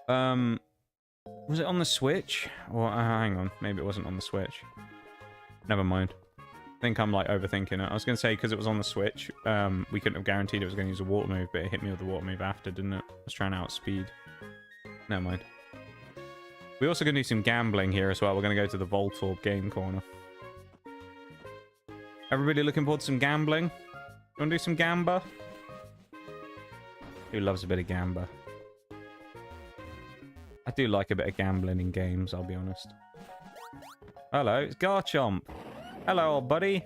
was it on the Switch? Or hang on, maybe it wasn't on the Switch. Never mind. I think I'm like overthinking it. I was gonna say because it was on the Switch, we couldn't have guaranteed it was gonna use a water move, but it hit me with the water move after, didn't it? I was trying to outspeed. Never mind. We're also going to do some gambling here as well. We're going to go to the Voltorb game corner. Everybody looking forward to some gambling? You want to do some gamba? Who loves a bit of gamba? I do like a bit of gambling in games, I'll be honest. Hello, it's Garchomp. Hello, old buddy.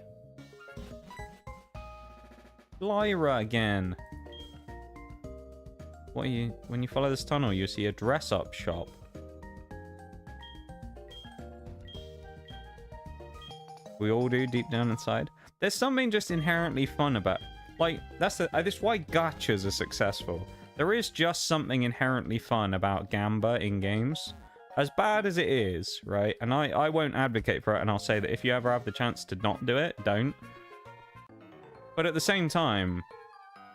Lyra again. What are you... When you follow this tunnel, you see a dress-up shop. We all do deep down inside. There's something just inherently fun about, like, that's why gachas are successful. There is just something inherently fun about gamba in games. As bad as it is, right? And I won't advocate for it, and I'll say that if you ever have the chance to not do it, don't. But at the same time,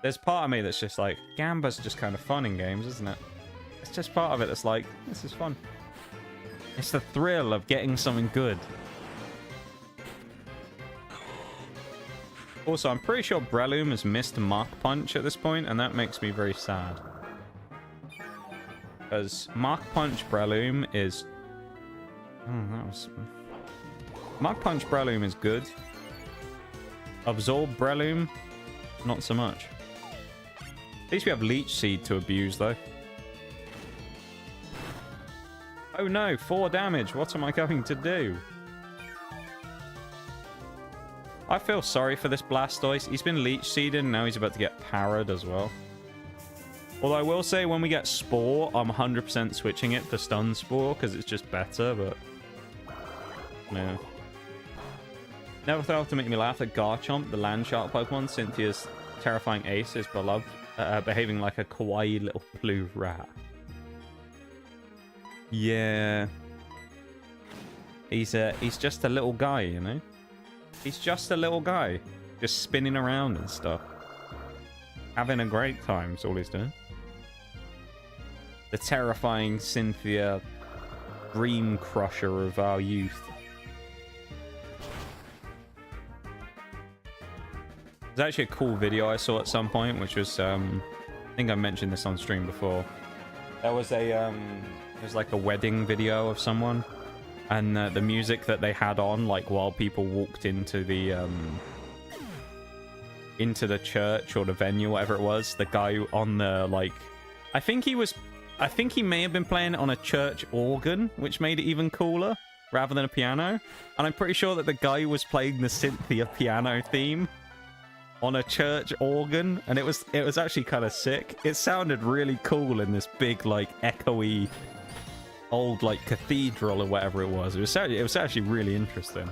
there's part of me that's just like, gamba's just kind of fun in games, isn't it? It's just part of it that's like, this is fun. It's the thrill of getting something good. Also, I'm pretty sure Breloom has missed Mach Punch at this point, and that makes me very sad. Because Mach Punch Breloom is... Oh, that was... Mach Punch Breloom is good. Absorb Breloom, not so much. At least we have Leech Seed to abuse, though. Oh no, 4 damage. What am I going to do? I feel sorry for this Blastoise. He's been Leech Seeded, and now he's about to get parried as well. Although I will say, when we get Spore, I'm 100% switching it to Stun Spore, because it's just better, but... yeah. Never failed to make me laugh at Garchomp, the Land Shark Pokemon. Cynthia's terrifying ace is beloved, behaving like a kawaii little blue rat. Yeah. He's just a little guy, you know? He's just a little guy. Just spinning around and stuff. Having a great time is all he's doing. The terrifying Cynthia, dream crusher of our youth. There's actually a cool video I saw at some point, which was, I think I mentioned this on stream before. There was a, there's like a wedding video of someone, and the music that they had on, like while people walked into the church or the venue, whatever it was, the guy on the, like, I think he may have been playing it on a church organ, which made it even cooler, rather than a piano. And I'm pretty sure that the guy was playing the Cynthia piano theme on a church organ, and it was actually kind of sick. It sounded really cool in this big, like, echoey old, like, cathedral or whatever it was. It was actually really interesting.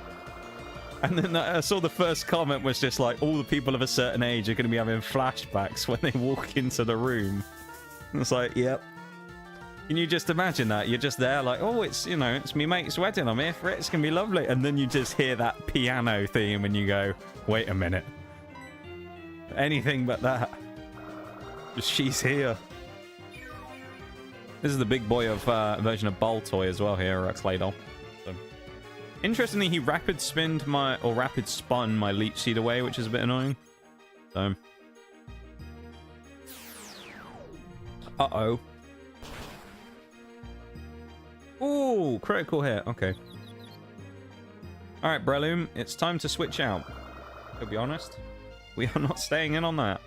And then I saw the first comment was just like, all the people of a certain age are going to be having flashbacks when they walk into the room. And it's like, yep. Can you just imagine that? You're just there like, oh, it's, you know, it's me mate's wedding. I'm here for it. It's going to be lovely. And then you just hear that piano theme and you go, wait a minute. Anything but that. Just she's here. This is the big boy of version of Baltoy as well here, Claydol. So. Interestingly, he rapid spun my Leech Seed away, which is a bit annoying. So. Uh-oh. Ooh, critical hit. Okay. Alright, Breloom, it's time to switch out. To be honest, we are not staying in on that.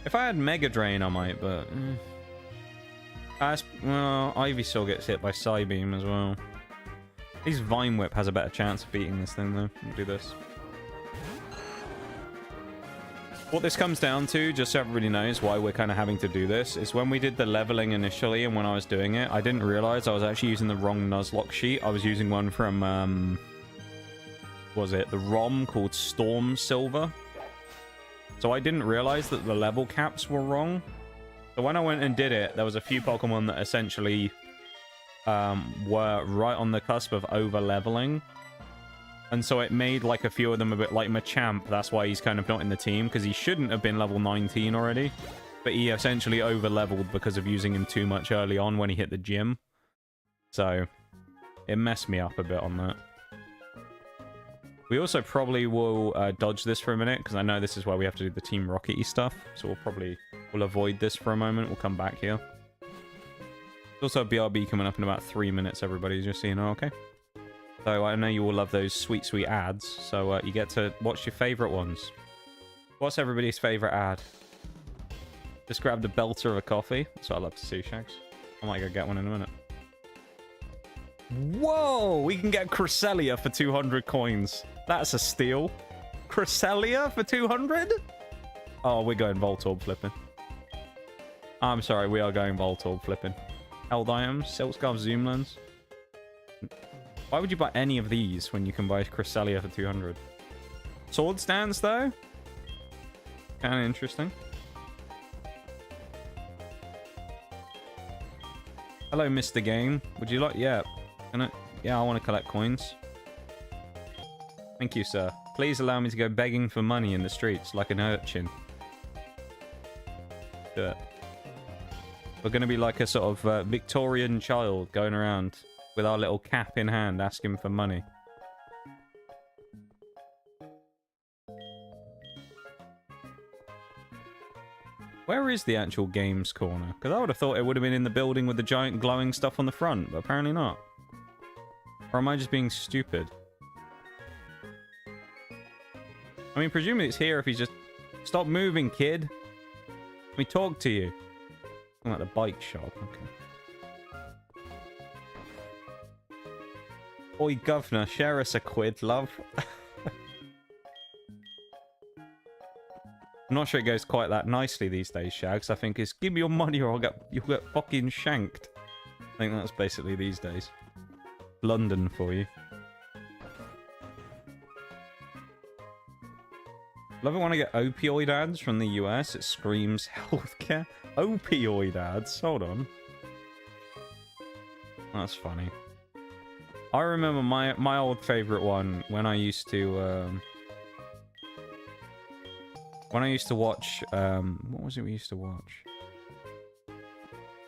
If I had Mega Drain, I might, but... well, Ivysaur gets hit by Psybeam as well. At least Vine Whip has a better chance of beating this thing, though. We'll do this. What this comes down to, just so everybody knows why we're kind of having to do this, is when we did the leveling initially and when I was doing it, I didn't realize I was actually using the wrong Nuzlocke sheet. I was using one from, was it the ROM called Storm Silver? So I didn't realize that the level caps were wrong. So when I went and did it, there was a few Pokemon that essentially were right on the cusp of over-leveling. And so it made like a few of them a bit like Machamp. That's why he's kind of not in the team, because he shouldn't have been level 19 already. But he essentially over-leveled because of using him too much early on when he hit the gym. So it messed me up a bit on that. We also probably will dodge this for a minute, because I know this is where we have to do the Team Rocket-y stuff. So we'll avoid this for a moment. We'll come back here. There's also a BRB coming up in about 3 minutes, everybody, just so you know, okay? So I know you all love those sweet, sweet ads. So you get to watch your favorite ones. What's everybody's favorite ad? Just grabbed a belter of a coffee. That's what I love to see, Shags. I might go get one in a minute. Whoa! We can get Cresselia for 200 coins. That's a steal. Cresselia for 200? Oh, we're going Voltorb flipping. I'm sorry, we are going Voltorb flipping. Held items, Silk Scarf, Zoom Lens. Why would you buy any of these when you can buy Cresselia for 200? Sword Stance, though? Kind of interesting. Hello, Mr. Game. Would you like... Yeah. Yeah, I want to collect coins. Thank you, sir. Please allow me to go begging for money in the streets like an urchin. Do it. We're going to be like a sort of Victorian child going around with our little cap in hand asking for money. Where is the actual games corner? Because I would have thought it would have been in the building with the giant glowing stuff on the front, but apparently not. Or am I just being stupid? I mean, presumably it's here if he's just... Stop moving, kid. Let me talk to you. I'm at the bike shop. Okay. Oi, governor, share us a quid, love. I'm not sure it goes quite that nicely these days, Shags. I think it's give me your money or you'll get fucking shanked. I think that's basically these days. London for you. Love it when I get opioid ads from the US. It screams healthcare. Opioid ads? Hold on. That's funny. I remember my old favorite one when I used to watch what was it we used to watch?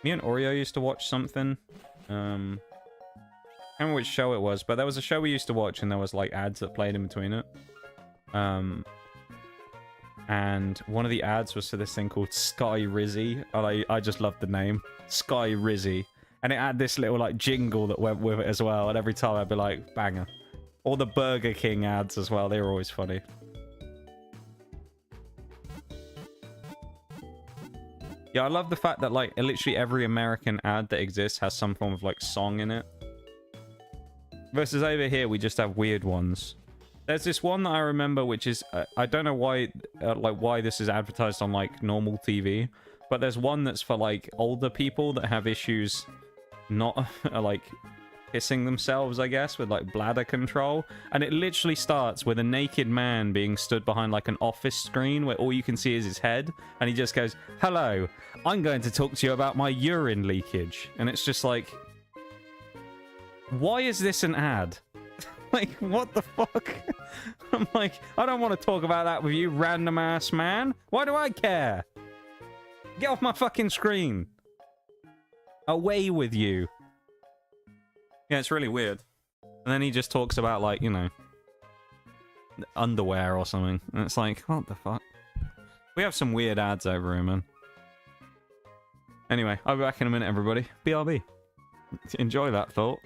Me and Oreo used to watch something. I can't remember which show it was, but there was a show we used to watch and there was like ads that played in between it. And one of the ads was for this thing called Sky Rizzy. And I just loved the name. Sky Rizzy. And it had this little like jingle that went with it as well. And every time I'd be like, banger. All the Burger King ads as well. They were always funny. Yeah, I love the fact that like literally every American ad that exists has some form of like song in it. Versus over here, we just have weird ones. There's this one that I remember, which is I don't know why, why this is advertised on like normal TV, but there's one that's for like older people that have issues, not like pissing themselves, I guess, with like bladder control, and it literally starts with a naked man being stood behind like an office screen where all you can see is his head, and he just goes, "Hello, I'm going to talk to you about my urine leakage," and it's just like, why is this an ad? Like, what the fuck? I'm like, I don't want to talk about that with you, random ass man. Why do I care? Get off my fucking screen. Away with you. Yeah, it's really weird. And then he just talks about, like, you know, underwear or something. And it's like, what the fuck? We have some weird ads over here, man. Anyway, I'll be back in a minute, everybody. BRB. Enjoy that thought.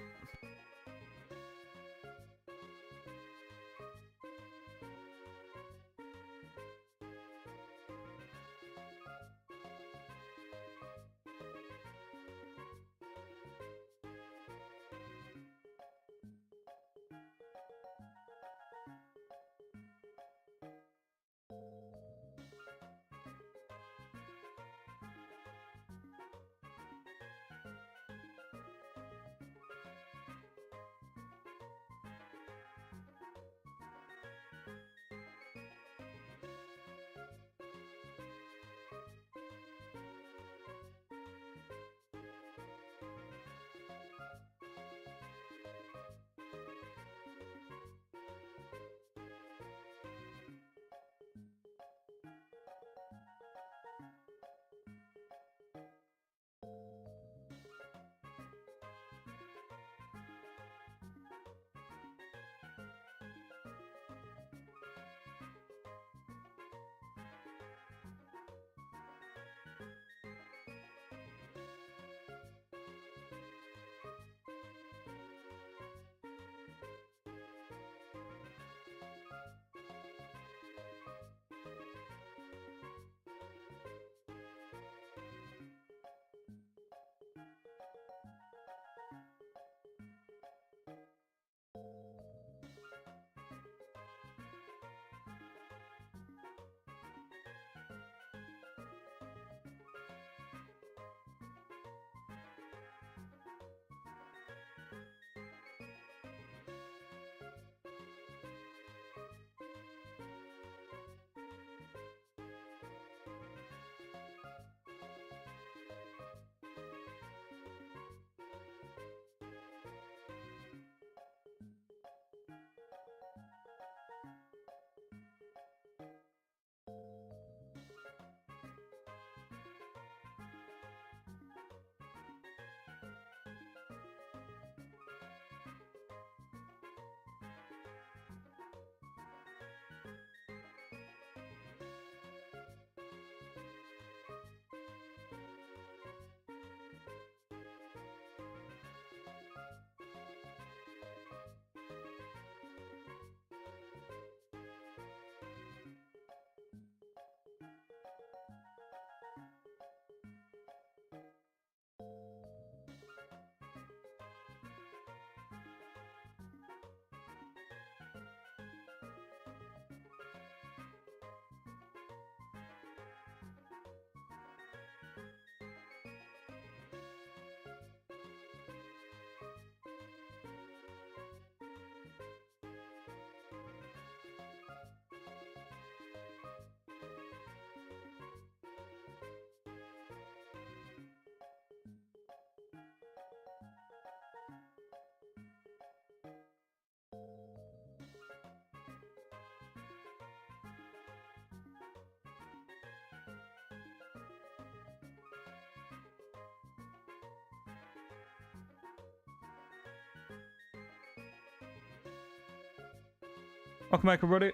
Welcome back, everybody.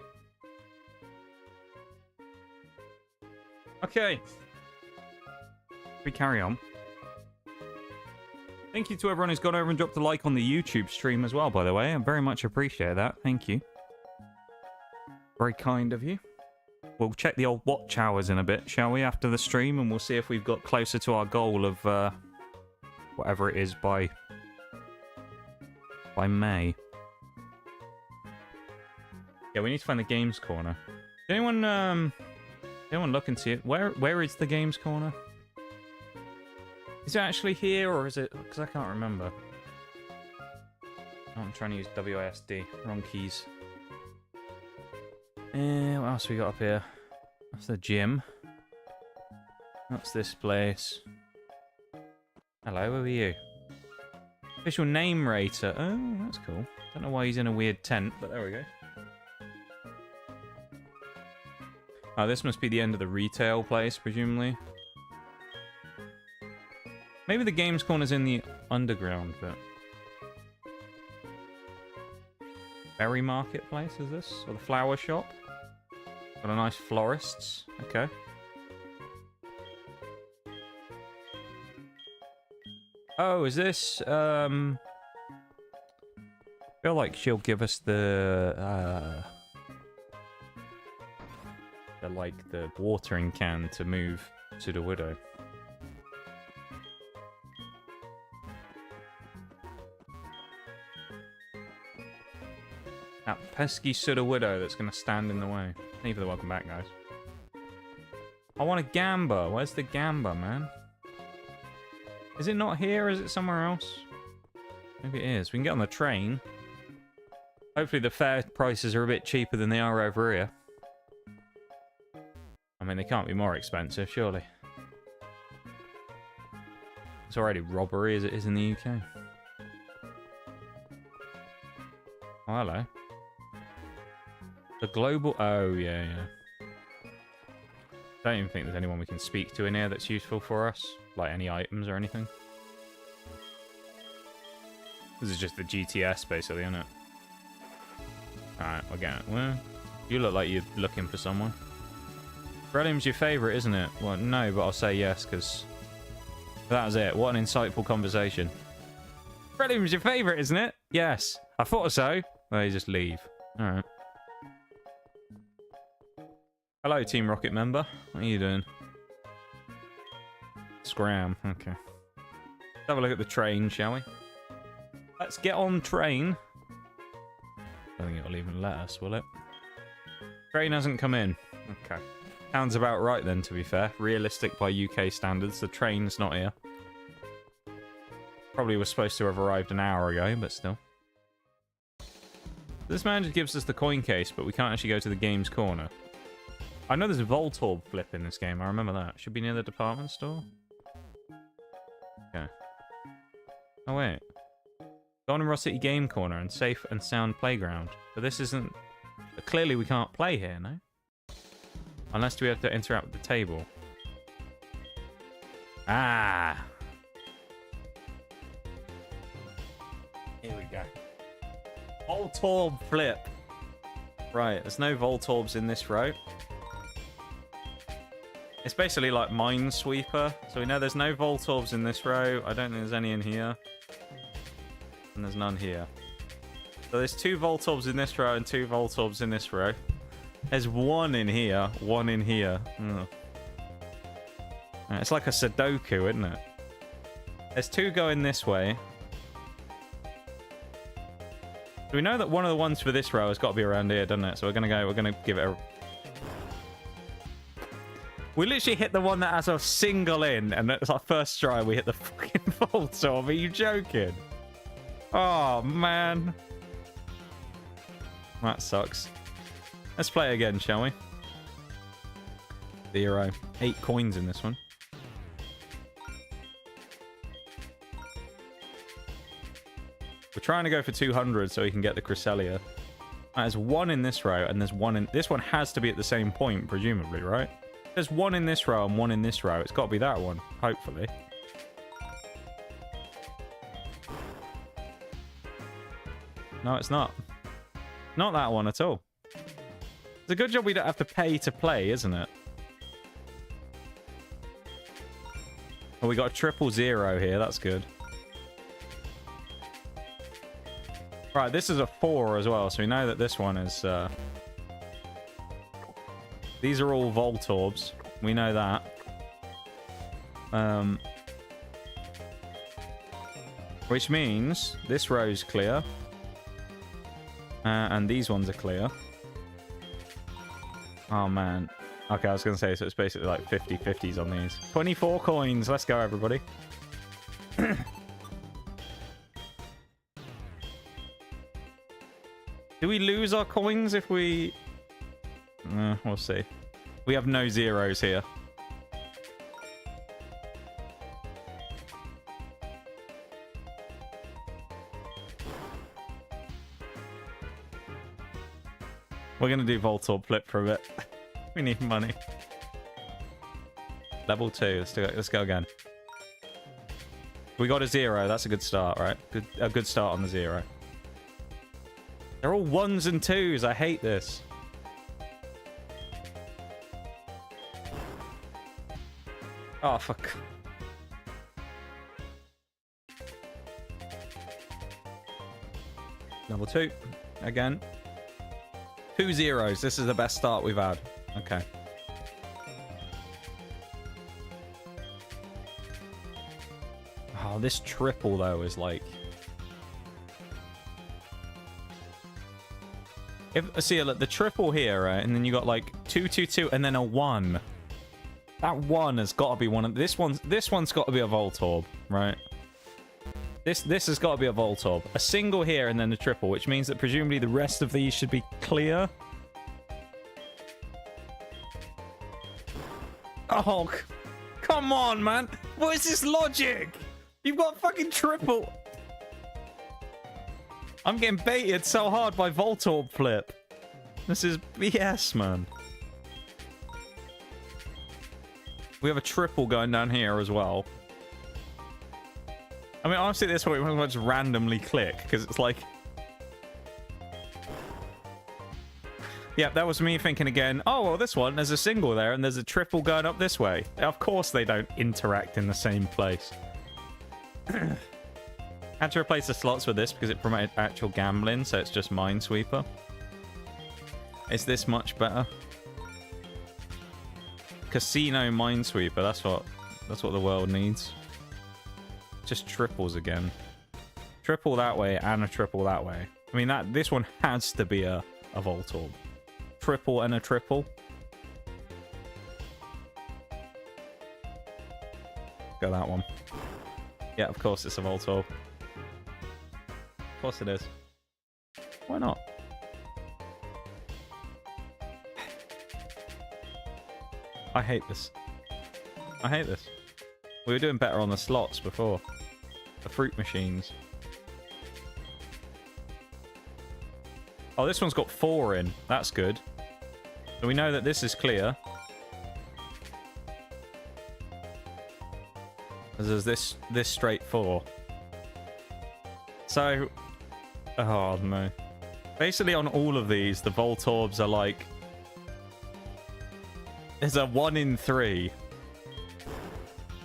Okay. We carry on. Thank you to everyone who's gone over and dropped a like on the YouTube stream as well, by the way. I very much appreciate that. Thank you. Very kind of you. We'll check the old watch hours in a bit, shall we, after the stream, and we'll see if we've got closer to our goal of whatever it is by May. Yeah, we need to find the games corner. Did anyone look and see it? Where is the games corner? Is it actually here, or is it... Because I can't remember. Oh, I'm trying to use WASD. Wrong keys. What else we got up here? That's the gym. What's this place? Hello, who are you? Official name rater. Oh, that's cool. Don't know why he's in a weird tent, but there we go. Oh, this must be the end of the retail place, presumably. Maybe the games corner's in the underground bit. Berry marketplace, is this? Or the flower shop? Got a nice florists. Okay. Oh, is this, I feel like she'll give us the watering can to move to the widow. That pesky Sudda widow that's going to stand in the way. Thank you for the welcome back, guys. I want a gamba. Where's the gamba, man? Is it not here, or is it somewhere else? Maybe it is. We can get on the train. Hopefully the fare prices are a bit cheaper than they are over here. I mean, they can't be more expensive, surely. It's already robbery as it is in the UK. Oh, hello. The global... Oh, yeah. Don't even think there's anyone we can speak to in here that's useful for us. Like any items or anything. This is just the GTS, basically, isn't it? Alright, we're getting it. Well, you look like you're looking for someone. Reddim's your favourite, isn't it? Well, no, but I'll say yes, because that was it. What an insightful conversation. Reddim's your favourite, isn't it? Yes. I thought so. Well, you just leave. Alright. Hello, Team Rocket member. What are you doing? Scram. Okay. Let's have a look at the train, shall we? Let's get on train. I don't think it'll even let us, will it? Train hasn't come in. Okay. Sounds about right then, to be fair. Realistic by UK standards. The train's not here. Probably was supposed to have arrived an hour ago, but still. This man just gives us the coin case, but we can't actually go to the games corner. I know there's a Voltorb flip in this game. I remember that. Should be near the department store. Okay. Oh, wait. Golden Ross City Game Corner and Safe and Sound Playground. But this isn't... But clearly we can't play here, no? Unless we have to interact with the table. Ah! Here we go. Voltorb flip. Right, there's no Voltorbs in this row. It's basically like Minesweeper. So we know there's no Voltorbs in this row. I don't think there's any in here. And there's none here. So there's 2 Voltorbs in this row and 2 Voltorbs in this row. There's 1 in here, 1 in here. Oh. It's like a Sudoku, isn't it? There's 2 going this way. So we know that one of the ones for this row has got to be around here, doesn't it? So we're gonna give it a... We literally hit the one that has a single in, and it's our first try, we hit the fucking Voltorb. Are you joking? Oh, man. That sucks. Let's play again, shall we? 0. 8 coins in this one. We're trying to go for 200 so we can get the Cresselia. There's 1 in this row, and there's 1 in... This one has to be at the same point, presumably, right? There's 1 in this row and 1 in this row. It's got to be that one, hopefully. No, it's not. Not that one at all. It's a good job we don't have to pay to play, isn't it? Oh, we got a 000 here. That's good. Right, this is a 4 as well, so we know that this one is... These are all Volt Orbs. We know that. Which means this row's clear. And these ones are clear. Oh, man. Okay, I was going to say, so it's basically like 50-50s on these. 24 coins. Let's go, everybody. Do we lose our coins if we... we'll see. We have no zeros here. We're going to do Voltorb Flip for a bit. We need money. Level 2. Let's go again. We got a 0. That's a good start, right? A good start on the 0. They're all 1s and 2s. I hate this. Oh, fuck. Level 2. Again. 2 zeros. This is the best start we've had. Okay. Oh, this triple, though, is like... See, look, the triple here, right? And then you got like 2, 2, 2, and then a 1. That 1 has got to be one of... This one's got to be a Voltorb, right? This has got to be a Voltorb. A single here and then a triple, which means that presumably the rest of these should be clear. Oh, come on, man. What is this logic? You've got fucking triple. I'm getting baited so hard by Voltorb Flip. This is BS, man. We have a triple going down here as well. I mean, honestly, at this point, we might just randomly click, because it's like... Yeah, that was me thinking again, oh, well, this one, there's a single there, and there's a triple going up this way. Of course they don't interact in the same place. Had to replace the slots with this because it promoted actual gambling, so it's just Minesweeper. Is this much better? Casino Minesweeper, that's what the world needs. Just triples again. Triple that way and a triple that way. I mean, this one has to be a Voltorb. Triple and a triple. Go that one. Yeah, of course it's a Voltorb. Of course it is. Why not? I hate this. I hate this. We were doing better on the slots before. The fruit machines. Oh, this one's got 4 in. That's good. So we know that this is clear. There's this straight 4. So... Oh, no. Basically, on all of these, the Voltorbs are like... There's a 1 in 3.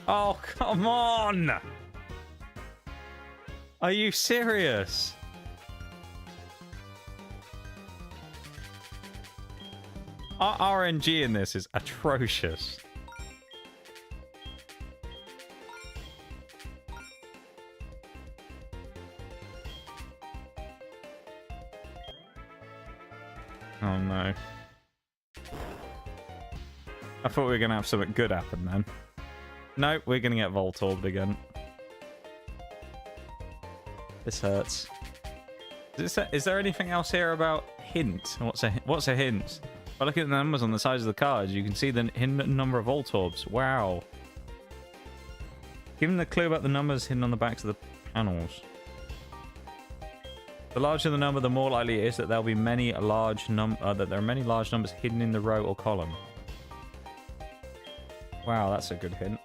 Oh, come on! Are you serious? Our RNG in this is atrocious. Oh no. I thought we were going to have something good happen then. No, we're going to get Voltorbed again. This hurts. Is there anything else here about hint? What's a hint? By looking at the numbers on the sides of the cards, you can see the hidden number of Voltorbs. Wow. Given the clue about the numbers hidden on the backs of the panels. The larger the number, the more likely it is that there are many large numbers hidden in the row or column. Wow, that's a good hint.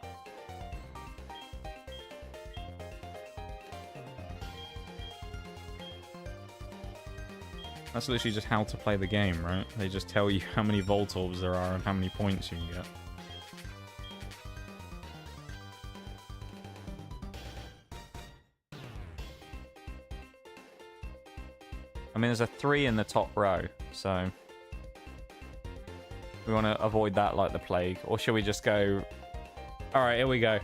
That's literally just how to play the game, right? They just tell you how many volt orbs there are and how many points you can get. I mean, there's a 3 in the top row, so we want to avoid that like the plague. Or should we just go... Alright, here we go.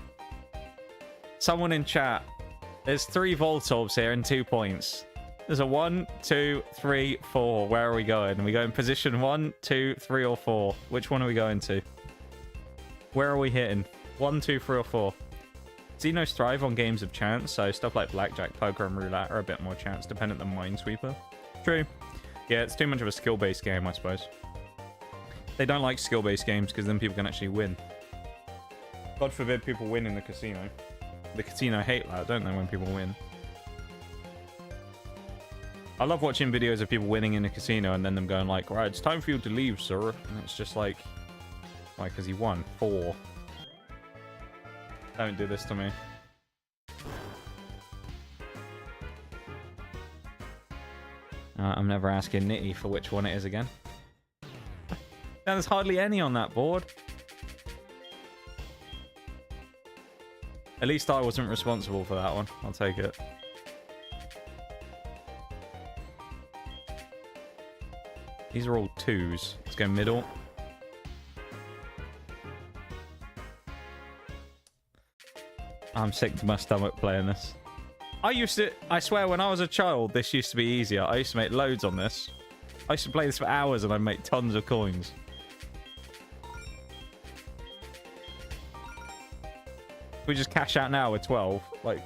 Someone in chat. There's 3 volt orbs here and 2 points. There's a 1, 2, 3, 4. Where are we going? Are we going position 1, 2, 3, or 4? Which one are we going to? Where are we hitting? 1, 2, 3, or 4? Xenos thrive on games of chance, so stuff like blackjack, poker, and roulette are a bit more chance dependent than Minesweeper. True. Yeah, it's too much of a skill-based game, I suppose. They don't like skill-based games because then people can actually win. God forbid people win in the casino. The casino hate that, don't they, when people win? I love watching videos of people winning in a casino and then them going like, right, it's time for you to leave, sir. And it's just like, why? Because he won 4. Don't do this to me. I'm never asking Nitty for which one it is again. There's hardly any on that board. At least I wasn't responsible for that one. I'll take it. These are all 2s. Let's go middle. I'm sick to my stomach playing this. I swear when I was a child, this used to be easier. I used to make loads on this. I used to play this for hours and I'd make tons of coins. We just cash out now with 12. Like...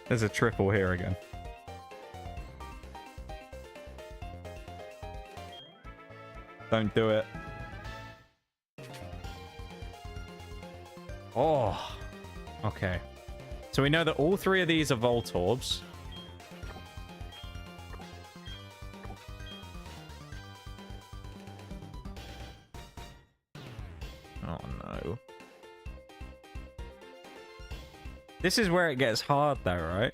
There's a triple here again. Don't do it. Oh. Okay. So we know that all 3 of these are volt orbs. Oh no. This is where it gets hard though, right?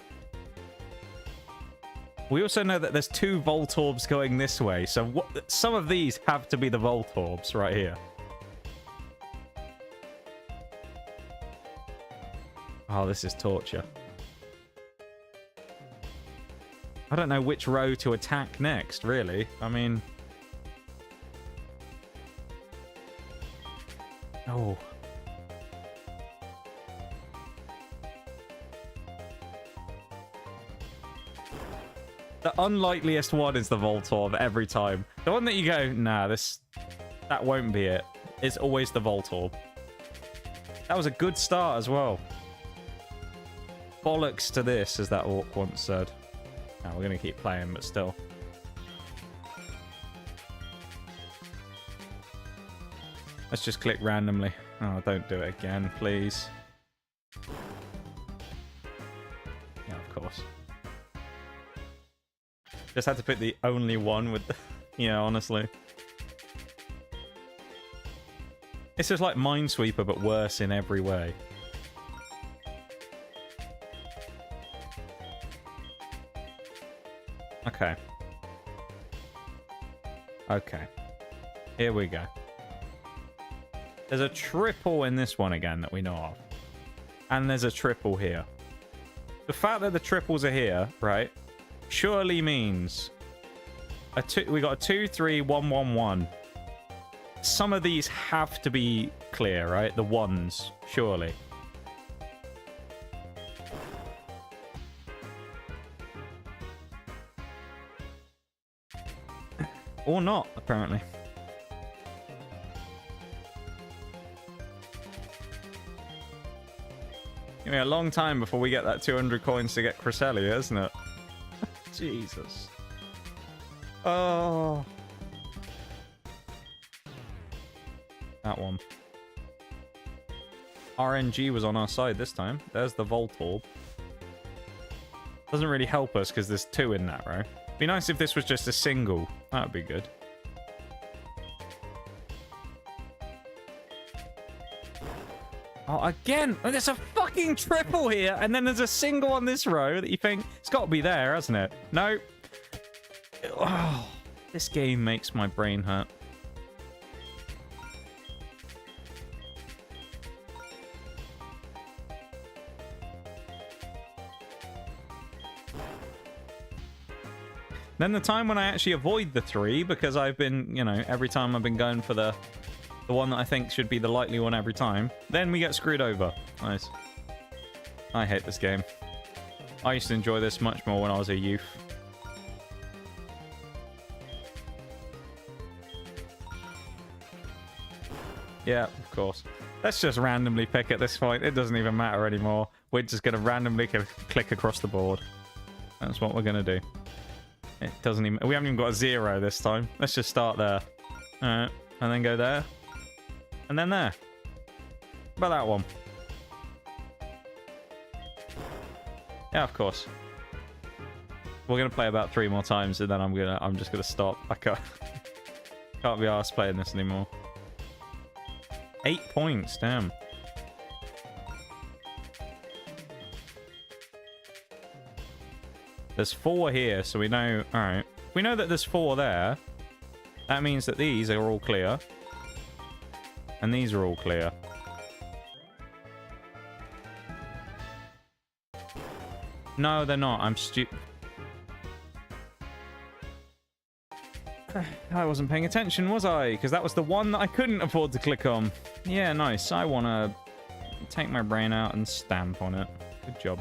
We also know that there's 2 volt orbs going this way, so what, some of these have to be the volt orbs right here. Oh, this is torture. I don't know which row to attack next, really. I mean... Oh. The unlikeliest one is the Volt Orb every time. The one that you go, nah, that won't be it. It's always the Volt Orb. That was a good start as well. Bollocks to this, as that orc once said. Now we're going to keep playing, but still. Let's just click randomly. Oh, don't do it again, please. Yeah, of course. Just had to pick the only one with the... Yeah, honestly. It's just like Minesweeper, but worse in every way. Okay. Okay. Here we go. There's a triple in this one again that we know of. And there's a triple here. The fact that the triples are here, right, surely means we got a 2, 3, 1, 1, 1. Some of these have to be clear, right? The ones, surely. Or not, apparently. Give me a long time before we get that 200 coins to get Cresselia, isn't it? Jesus. Oh. That one. RNG was on our side this time. There's the Volt Orb. Doesn't really help us because there's 2 in that row. Be nice if this was just a single. That would be good. Oh, again, there's a fucking triple here, and then there's a single on this row that you think it's got to be there, hasn't it? No. Oh, this game makes my brain hurt. Then the time when I actually avoid the 3, because I've been, you know, every time I've been going for the one that I think should be the likely one every time, then we get screwed over. Nice. I hate this game. I used to enjoy this much more when I was a youth. Yeah, of course. Let's just randomly pick at this point. It doesn't even matter anymore. We're just going to randomly click across the board. That's what we're going to do. It doesn't even... We haven't even got a 0 this time. Let's just start there. And then go there. And then there. How about that one? Yeah, of course. We're going to play about 3 more times, and then I'm just going to stop. I can't be arsed playing this anymore. 8 points, damn. There's 4 here, so we know... Alright. We know that there's 4 there. That means that these are all clear. And these are all clear. No, they're not. I'm stupid. I wasn't paying attention, was I? Because that was the one that I couldn't afford to click on. Yeah, nice. I want to take my brain out and stamp on it. Good job.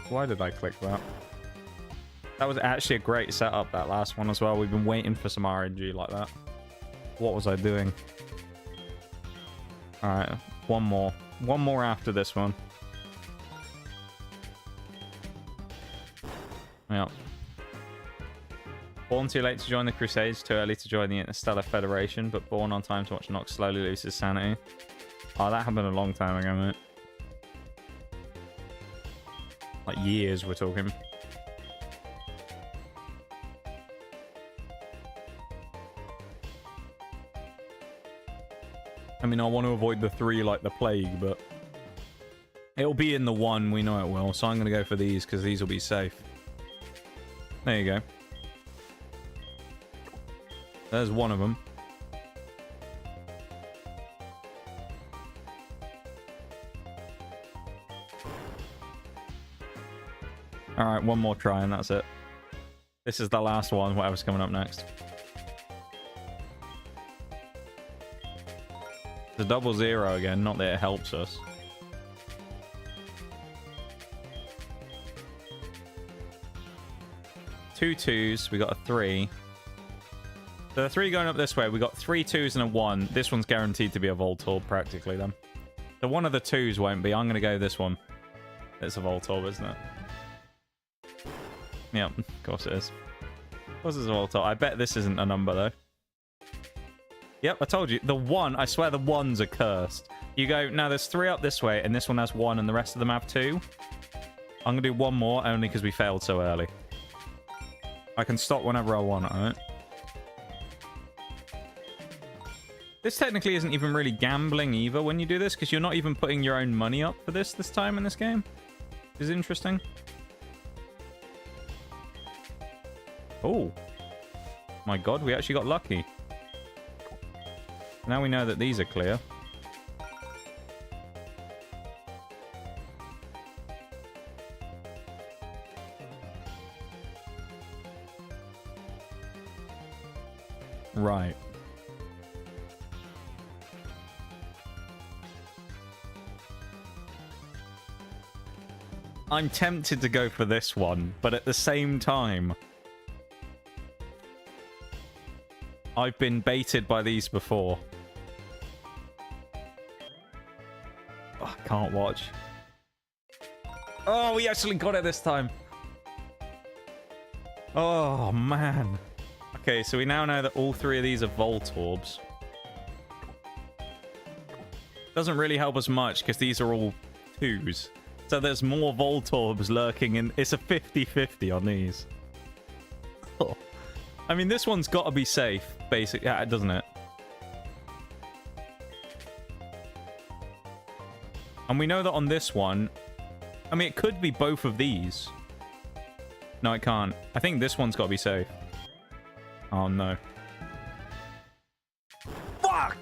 Why did I click that? That was actually a great setup, that last one as well. We've been waiting for some RNG like that. What was I doing? Alright, one more. One more after this one. Yep. Born too late to join the Crusades, too early to join the Interstellar Federation, but born on time to watch Nox slowly lose his sanity. Oh, that happened a long time ago, mate. Like years, we're talking. I mean, I want to avoid the 3 like the plague, but it'll be in the 1, we know it will, so I'm going to go for these because these will be safe. There you go. There's one of them. Alright, one more try and that's it. This is the last one, whatever's coming up next. The 0-0 again, not that it helps us. Two 2s, we got a 3. So the 3 going up this way, we got 3 2s and a 1. This one's guaranteed to be a Voltorb practically then. So one of the 2s won't be. I'm going to go this one. It's a Voltorb, isn't it? Yep, of course it is. Of course it's a Voltorb. I bet this isn't a number though. Yep, I told you. The 1, I swear the 1s are cursed. You go, now there's 3 up this way and this one has 1 and the rest of them have 2. I'm going to do one more only because we failed so early. I can stop whenever I want, alright? This technically isn't even really gambling either when you do this, because you're not even putting your own money up for this time in this game. Is interesting. Oh. My god, we actually got lucky. Now we know that these are clear. Right. I'm tempted to go for this one, but at the same time, I've been baited by these before. Oh, I can't watch. Oh, we actually got it this time. Oh, man. Okay, so we now know that all 3 of these are Voltorbs. Doesn't really help us much, because these are all 2s. So there's more Voltorbs lurking in... It's a 50-50 on these. Oh. I mean, this one's got to be safe, basically, doesn't it? And we know that on this one... I mean, it could be both of these. No, it can't. I think this one's got to be safe. Oh, no. Fuck!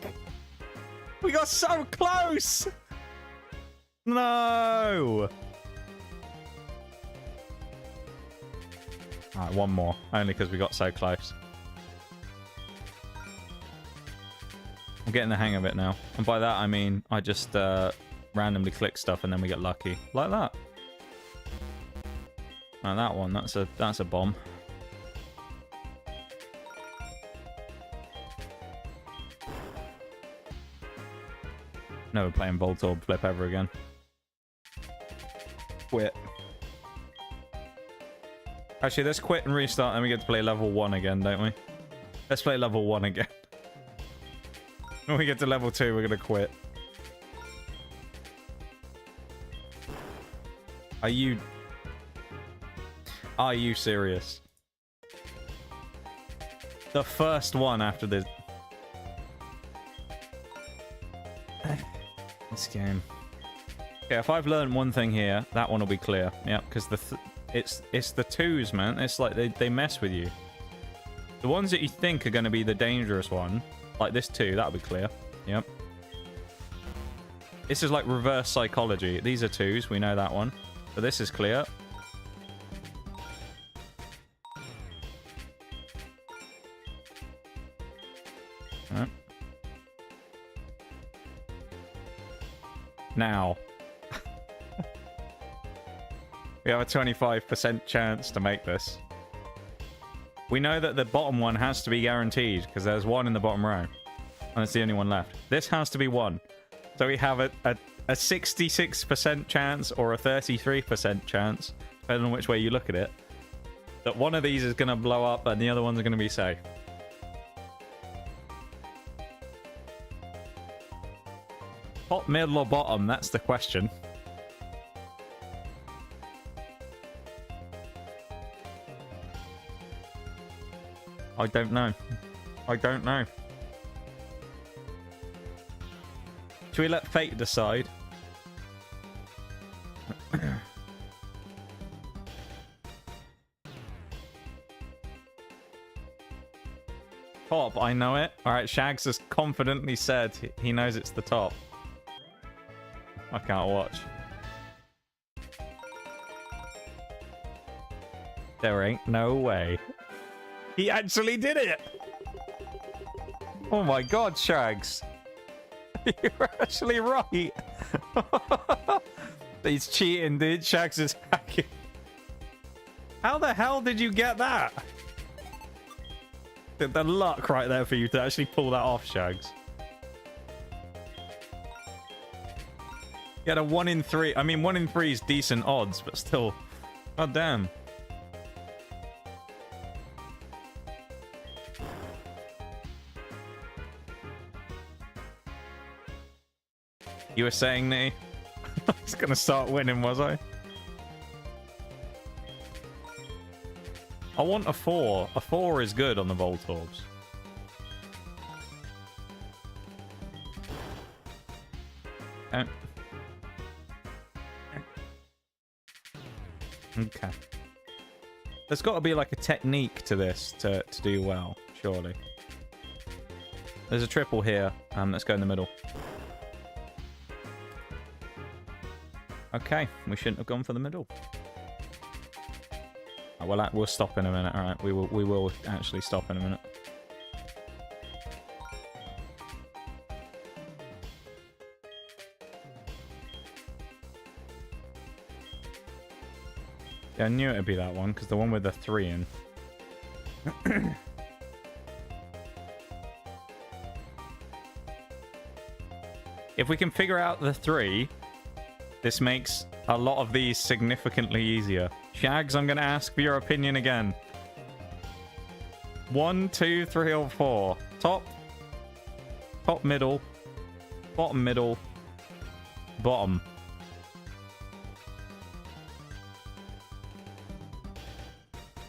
We got so close! No! Alright, one more. Only because we got so close. I'm getting the hang of it now. And by that, I mean, I just randomly click stuff and then we get lucky. Like that. And that one, that's a bomb. Never playing Volt Orb Flip ever again. Quit. Actually, let's quit and restart and we get to play level 1 again, don't we? Let's play level 1 again. When we get to level 2, we're gonna quit. Are you serious? The first one after this game. Okay, if I've learned one thing here, that one will be clear. Yeah, because it's the twos, man. It's like they mess with you. The ones that you think are going to be the dangerous one, like this 2, that'll be clear. Yep. This is like reverse psychology. These are 2s, we know that one. But this is clear. Alright. Now. We have a 25% chance to make this. We know that the bottom one has to be guaranteed, because there's 1 in the bottom row. And it's the only one left. This has to be 1. So we have a 66% chance or a 33% chance, depending on which way you look at it, that one of these is going to blow up and the other ones are going to be safe. Top, middle, or bottom? That's the question. I don't know. I don't know. Should we let fate decide? Top, I know it. Alright, Shags has confidently said he knows it's the top. I can't watch. There ain't no way. He actually did it! Oh my god, Shags. You're actually right. He's cheating, dude. Shags is hacking. How the hell did you get that? The luck right there for you to actually pull that off, Shags. You had a 1 in 3. I mean, 1 in 3 is decent odds, but still. God damn. You were saying, Nee? I was going to start winning, was I? I want a 4. A 4 is good on the Volt Orbs. Okay. There's got to be like a technique to this to do well, surely. There's a triple here. Let's go in the middle. Okay, we shouldn't have gone for the middle. Oh, well, we'll stop in a minute. All right, we will actually stop in a minute. Yeah, I knew it would be that one, because the one with the 3 in. If we can figure out the 3, this makes a lot of these significantly easier. Shags, I'm going to ask for your opinion again. 1, 2, 3, or 4. Top, middle, bottom, bottom.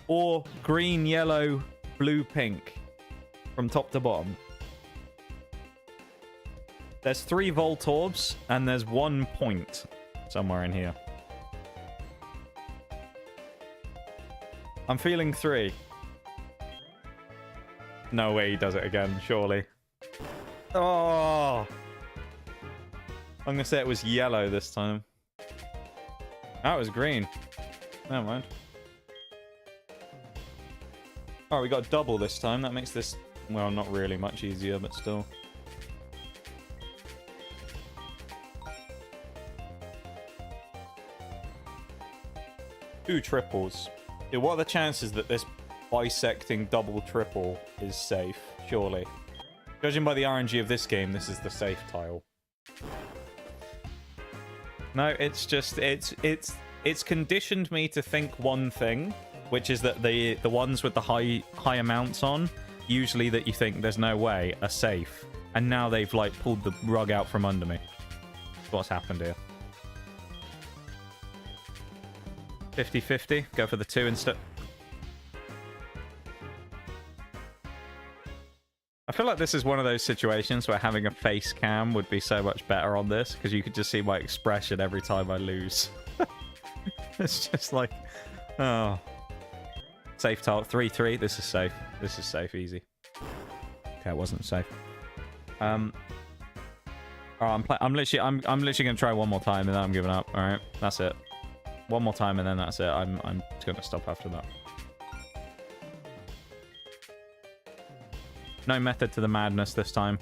Or green, yellow, blue, pink. From top to bottom. There's 3 Voltorbs, and there's 1 point somewhere in here. I'm feeling 3. No way he does it again, surely. Oh! I'm going to say it was yellow this time. That was green. Never mind. Oh, we got double this time. That makes this, well, not really much easier, but still. Two triples. Yeah, what are the chances that this bisecting double triple is safe? Surely. Judging by the RNG of this game, this is the safe tile. No, it's just it's conditioned me to think one thing, which is that the ones with the high amounts on, usually that you think there's no way, are safe. And now they've like pulled the rug out from under me. That's what's happened here. 50-50. Go for the 2 instead. I feel like this is one of those situations where having a face cam would be so much better on this, because you could just see my expression every time I lose. It's just like, oh. Safe tile. 3-3. This is safe. This is safe. Easy. Okay, it wasn't safe. Oh, I'm literally gonna try one more time and then I'm giving up. All right, that's it. One more time and then that's it. I'm gonna stop after that. No method to the madness this time.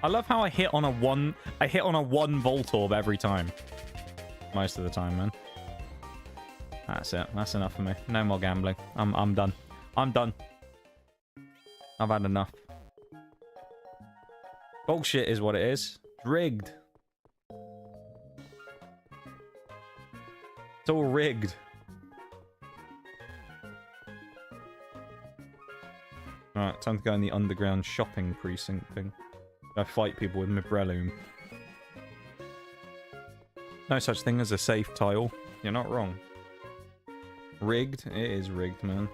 I love how I hit on a one Voltorb every time. Most of the time, man. That's it. That's enough for me. No more gambling. I'm done. I'm done. I've had enough. Bullshit is what it is. Rigged. It's all rigged. Alright, time to go in the underground shopping precinct thing. I fight people with Mibrelum. No such thing as a safe tile. You're not wrong. Rigged? It is rigged, man.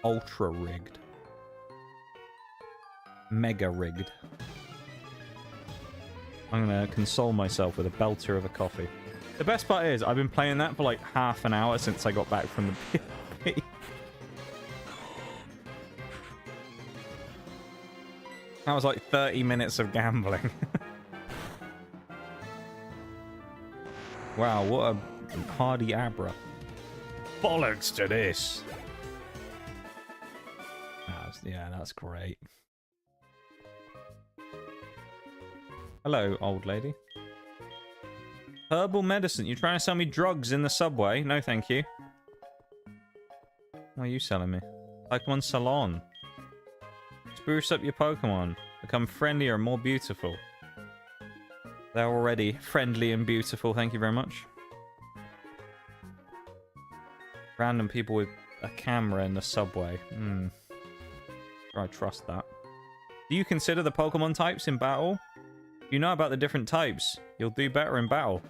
Ultra rigged. Mega rigged. I'm gonna console myself with a belter of a coffee. The best part is, I've been playing that for like half an hour since I got back from the PvP. That was like 30 minutes of gambling. Wow, what a hardy abra. Bollocks to this! Yeah, that's great. Hello, old lady. Herbal medicine. You're trying to sell me drugs in the subway? No, thank you. What are you selling me? Pokemon Salon. Spruce up your Pokemon. Become friendlier and more beautiful. They're already friendly and beautiful. Thank you very much. Random people with a camera in the subway. I trust that. Do you consider the Pokemon types in battle? You know about the different types. You'll do better in battle.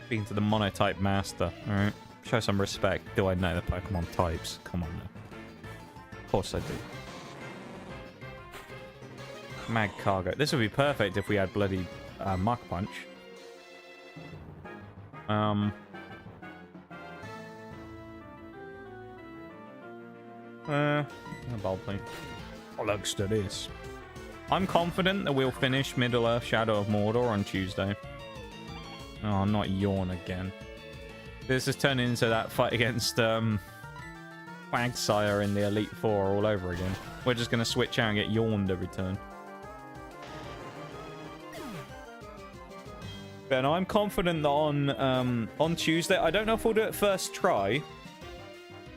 Speaking to the monotype master. Alright. Show some respect. Do I know the Pokemon types? Come on now. Of course I do. Mag Cargo. This would be perfect if we had bloody Mach Punch. A ball plane. Bollocks to this. I'm confident that we'll finish Middle-earth Shadow of Mordor on Tuesday. Oh, not yawn again. This is turning into that fight against Quagsire in the Elite Four all over again. We're just going to switch out and get yawned every turn. But no, I'm confident that on Tuesday, I don't know if we'll do it first try.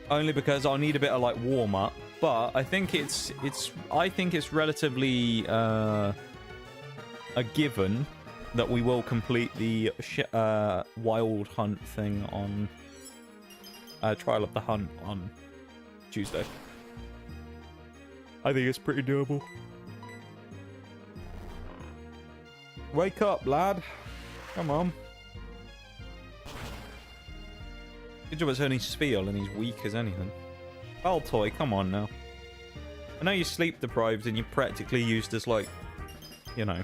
Only because I'll need a bit of like warm-up. But I think it's relatively a given that we will complete the wild hunt thing on trial of the hunt on Tuesday. I think it's pretty doable. Wake up, lad! Come on. Good job it's only Spiel and he's weak as anything. Baltoy, come on now. I know you're sleep deprived and you're practically used as, like, you know,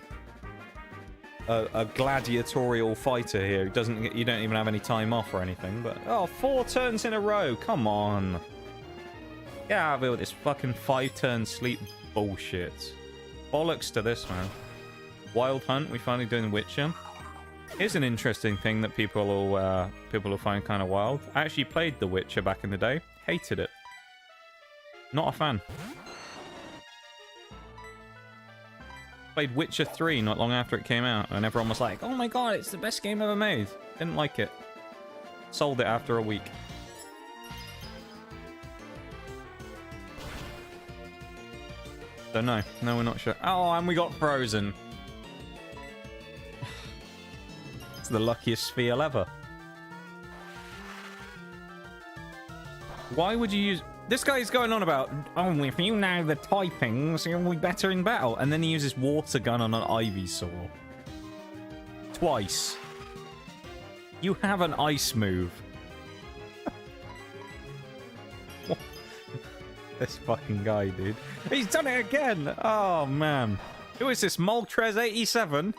a gladiatorial fighter here who doesn't, you don't even have any time off or anything, but, oh, 4 turns in a row, come on. Get out of here with this fucking 5-turn sleep bullshit. Bollocks to this, man. Wild Hunt, we finally doing Witcher. Here's an interesting thing that people will find kind of wild. I actually played The Witcher back in the day. Hated it. Not a fan. Played Witcher 3 not long after it came out, and everyone was like, oh my god, it's the best game ever made. Didn't like it. Sold it after a week. So no, we're not sure. Oh, and we got frozen. It's the luckiest feel ever. Why would you use... This guy's going on about, oh, if you know the typings, you'll be better in battle. And then he uses water gun on an Ivysaur. Twice. You have an ice move. This fucking guy, dude. He's done it again! Oh, man. Who is this? Moltres87?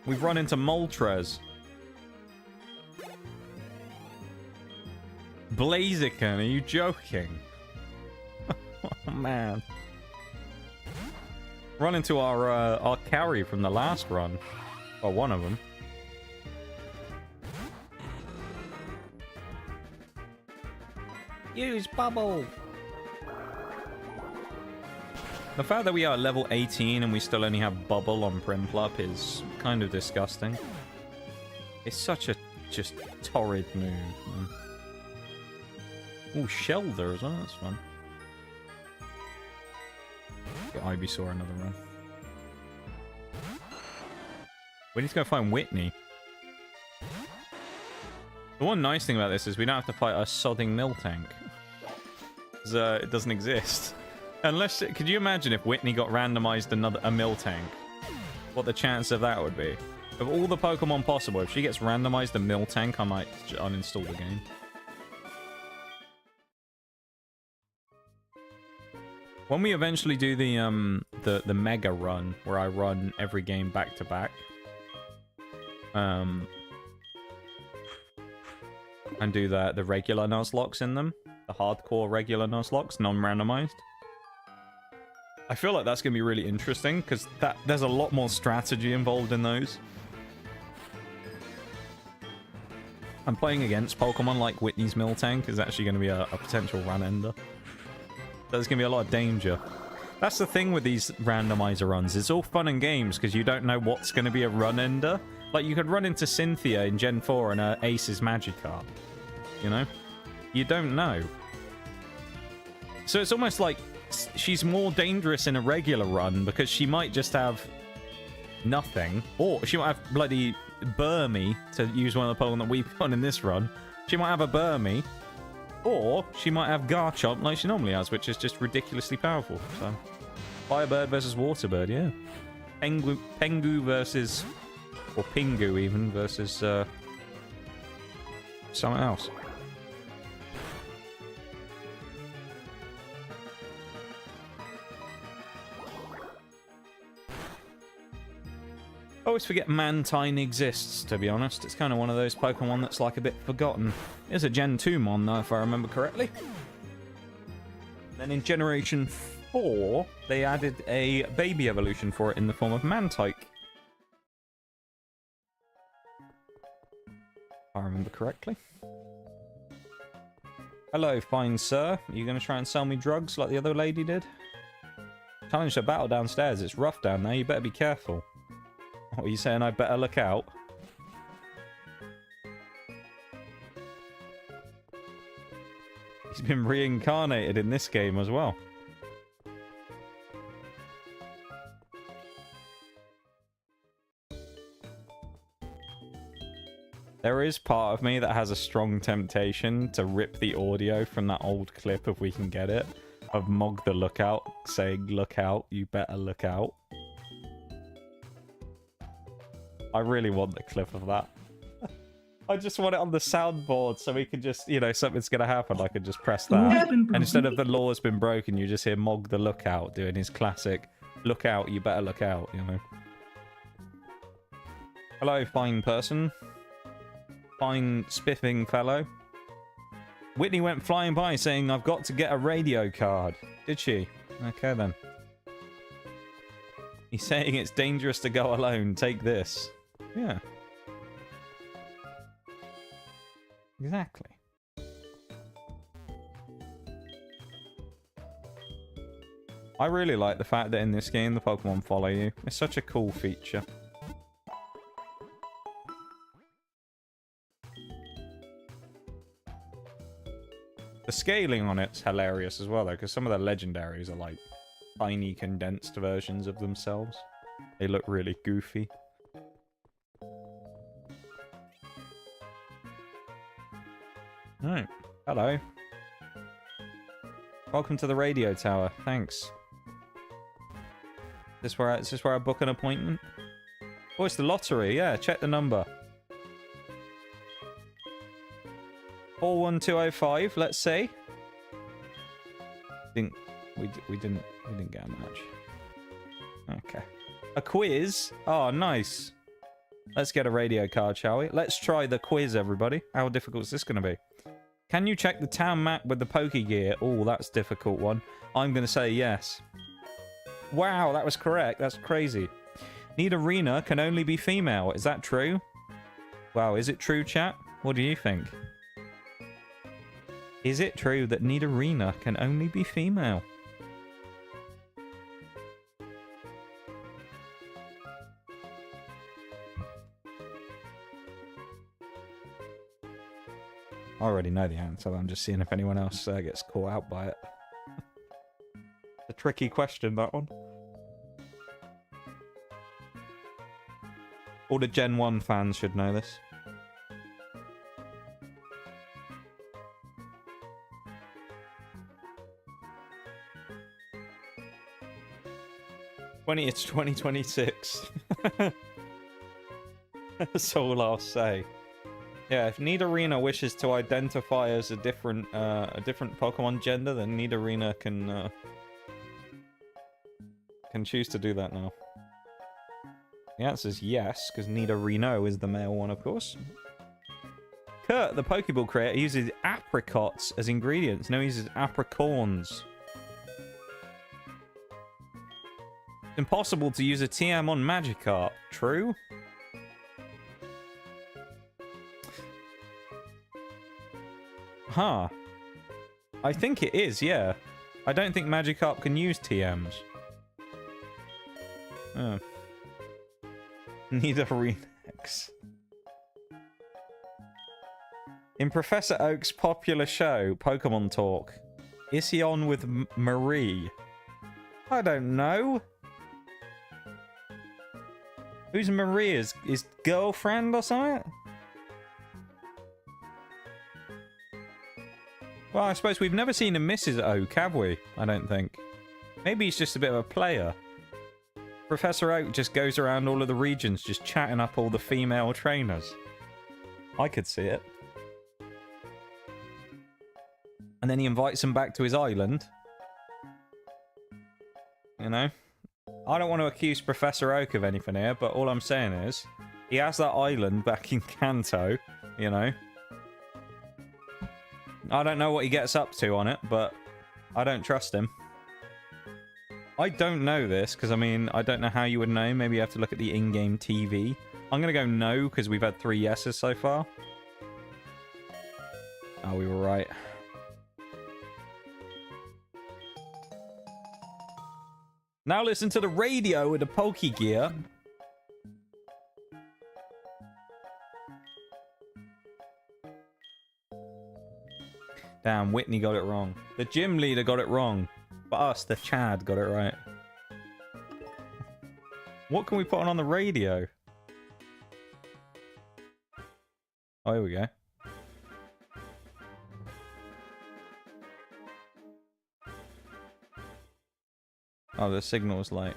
We've run into Moltres. Blaziken, are you joking? Oh, man. Run into our carry from the last run. Or one of them. Use bubble! The fact that we are level 18 and we still only have bubble on Primplup is kind of disgusting. It's such a just torrid move, man. Ooh, Shelder as well, that's fun. Get Ivysaur another run. We need to go find Whitney. The one nice thing about this is we don't have to fight a sodding Miltank. It doesn't exist. Unless, could you imagine if Whitney got randomized a Miltank? What the chance of that would be? Of all the Pokemon possible, if she gets randomized a Miltank, I might uninstall the game. When we eventually do the Mega run, where I run every game back to back, and do the regular Nuzlocke in them, the hardcore regular Nuzlocke, non-randomized. I feel like that's going to be really interesting, because there's a lot more strategy involved in those. I'm playing against Pokemon like Whitney's Miltank is actually going to be a potential run-ender. There's going to be a lot of danger. That's the thing with these randomizer runs. It's all fun and games, because you don't know what's going to be a run-ender. Like, you could run into Cynthia in Gen 4 and her Ace's Magikarp. You know? You don't know. So it's almost like she's more dangerous in a regular run because she might just have nothing. Or she might have bloody Burmy, to use one of the Pokemon that we've got in this run. She might have a Burmy. Or she might have Garchomp like she normally has, which is just ridiculously powerful. So, Firebird versus Waterbird, yeah. Pengu versus... Or Pingu even, versus something else. I always forget Mantine exists, to be honest. It's kind of one of those Pokemon that's like a bit forgotten. It's a Gen 2 mon, though, if I remember correctly. Then in Generation 4, they added a baby evolution for it in the form of Mantike. If I remember correctly. Hello, fine sir. Are you going to try and sell me drugs like the other lady did? Challenge to battle downstairs. It's rough down there. You better be careful. What are you saying? I better look out? He's been reincarnated in this game as well. There is part of me that has a strong temptation to rip the audio from that old clip if we can get it, of Mog the Lookout saying, "Look out, you better look out." I really want the clip of that. I just want it on the soundboard so we can just, you know, something's going to happen. I can just press that. And instead of the law's been broken, you just hear Mog the Lookout doing his classic, look out, you better look out, you know. Hello, fine person. Fine spiffing fellow. Whitney went flying by saying, I've got to get a radio card. Did she? Okay then. He's saying it's dangerous to go alone. Take this. Yeah. Exactly. I really like the fact that in this game the Pokemon follow you. It's such a cool feature. The scaling on it's hilarious as well though, because some of the legendaries are like tiny condensed versions of themselves. They look really goofy. Alright. Hello. Welcome to the radio tower. Thanks. Is this where I book an appointment? Oh, it's the lottery. Yeah, check the number. 41205, let's say. We didn't get a match. Okay. A quiz? Oh, nice. Let's get a radio card, shall we? Let's try the quiz, everybody. How difficult is this going to be? Can you check the town map with the Pokegear? Oh, that's a difficult one. I'm going to say yes. Wow, that was correct. That's crazy. Nidorina can only be female. Is that true? Wow, is it true, chat? What do you think? Is it true that Nidorina can only be female? I already know the answer. I'm just seeing if anyone else gets caught out by it. A tricky question, that one. All the Gen 1 fans should know this. It's 2026. That's all I'll say. Yeah, if Nidorina wishes to identify as a different Pokemon gender, then Nidorina can choose to do that now. The answer is yes, because Nidorino is the male one, of course. Kurt, the Pokeball creator, uses apricots as ingredients. No, he uses apricorns. It's impossible to use a TM on Magikarp. True? Huh. I think it is, yeah. I don't think Magikarp can use TMs. Oh. Nidorinax. In Professor Oak's popular show, Pokemon Talk, is he on with Marie? I don't know. Who's Maria's? His girlfriend or something? Well, I suppose we've never seen a Mrs. Oak, have we? I don't think. Maybe he's just a bit of a player. Professor Oak just goes around all of the regions just chatting up all the female trainers. I could see it. And then he invites them back to his island. You know? I don't want to accuse Professor Oak of anything here, but all I'm saying is, he has that island back in Kanto, you know? I don't know what he gets up to on it, but I don't trust him. I don't know this, because, I mean, I don't know how you would know. Maybe you have to look at the in-game TV. I'm going to go no, because we've had 3 yeses so far. Oh, we were right. Now listen to the radio with the Pokegear. Damn, Whitney got it wrong. The gym leader got it wrong. But us, the Chad, got it right. What can we put on the radio? Oh, here we go. Oh, the signal's light.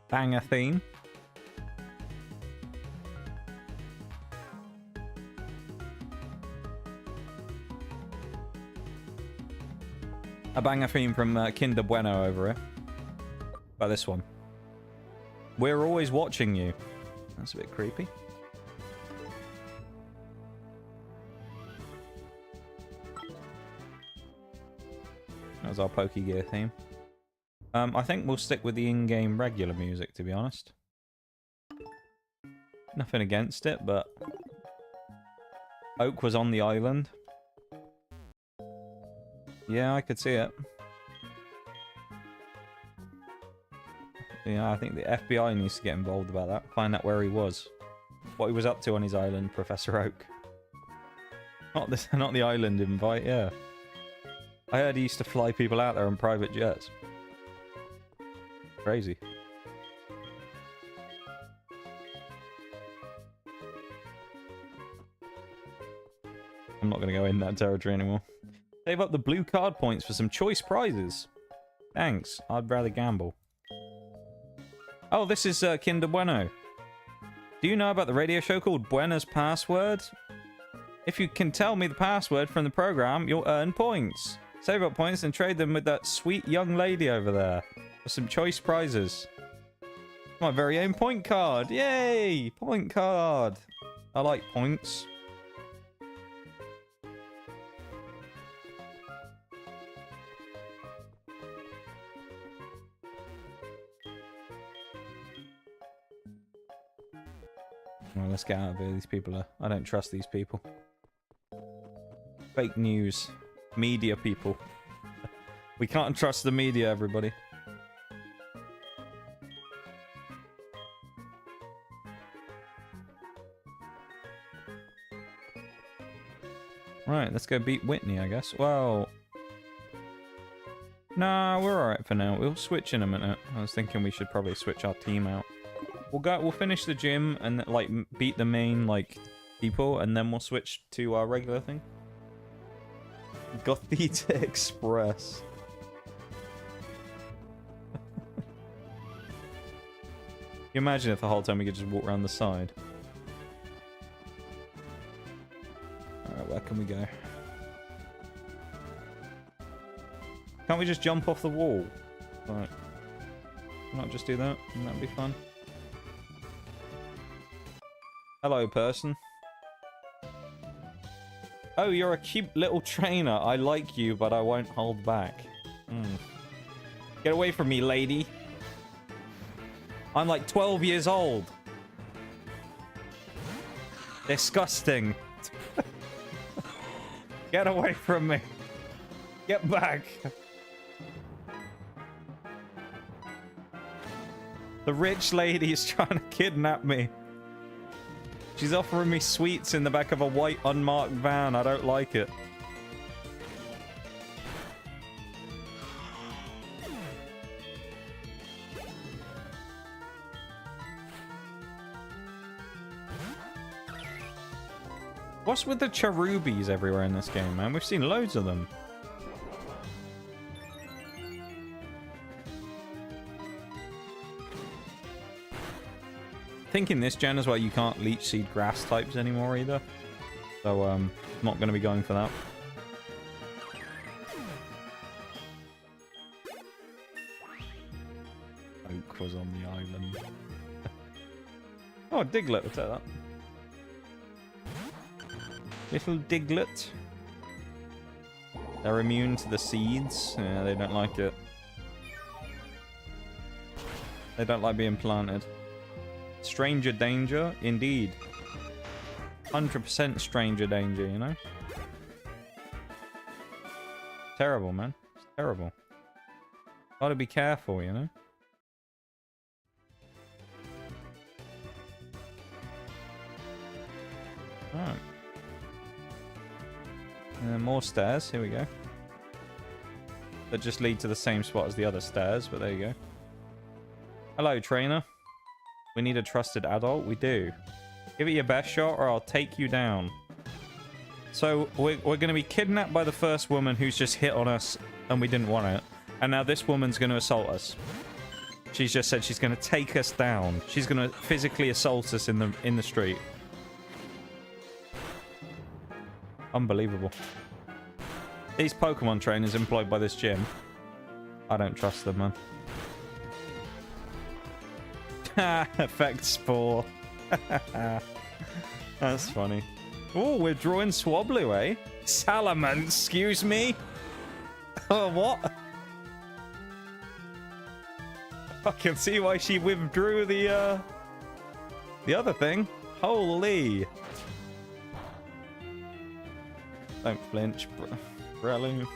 Banger theme. A banger theme from Kinder Bueno over here. About this one. We're always watching you. That's a bit creepy. That was our Pokegear theme. I think we'll stick with the in-game regular music, to be honest. Nothing against it, but Oak was on the island. Yeah, I could see it. Yeah, I think the FBI needs to get involved about that. Find out where he was. What he was up to on his island, Professor Oak. Not the island invite, yeah. I heard he used to fly people out there on private jets. Crazy. I'm not going to go in that territory anymore. Save up the blue card points for some choice prizes. Thanks. I'd rather gamble. Oh, this is Kinder Bueno. Do you know about the radio show called Buena's Password? If you can tell me the password from the program, you'll earn points. Save up points and trade them with that sweet young lady over there for some choice prizes. My very own point card. Yay! Point card. I like points. Well, let's get out of here. These people are... I don't trust these people. Fake news. Media people. We can't trust the media, everybody. Right, let's go beat Whitney, I guess. Well... Nah, we're alright for now. We'll switch in a minute. I was thinking we should probably switch our team out. We'll finish the gym and like beat the main like people, and then we'll switch to our regular thing. Gothita Express. Can you imagine if the whole time we could just walk around the side? Alright, where can we go? Can't we just jump off the wall? Right. Not just do that? Wouldn't that be fun? Hello, person. Oh, you're a cute little trainer. I like you, but I won't hold back. Get away from me, lady. I'm like 12 years old. Disgusting. Get away from me. Get back. The rich lady is trying to kidnap me. She's offering me sweets in the back of a white unmarked van. I don't like it. What's with the cherubies everywhere in this game, man? We've seen loads of them. I think in this gen as well, you can't leech seed grass types anymore either. So, I'm not going to be going for that. Oak was on the island. Oh, Diglett, we'll take that. Little Diglett. They're immune to the seeds. Yeah, they don't like it. They don't like being planted. Stranger danger, indeed. 100% stranger danger, you know? Terrible, man. It's terrible. Gotta be careful, you know? Alright. And then more stairs, here we go. That just lead to the same spot as the other stairs, but there you go. Hello, trainer. We need a trusted adult. We do. Give it your best shot or I'll take you down. So we're going to be kidnapped by the first woman who's just hit on us and we didn't want it. And now this woman's going to assault us. She's just said she's going to take us down. She's going to physically assault us in the street. Unbelievable. These Pokemon trainers employed by this gym, I don't trust them, man. Effect Spore. That's funny. Oh, we're drawing Swablu, eh? Salamence, excuse me? Oh, what? I can see why she withdrew the other thing. Holy. Don't flinch, Breloom. It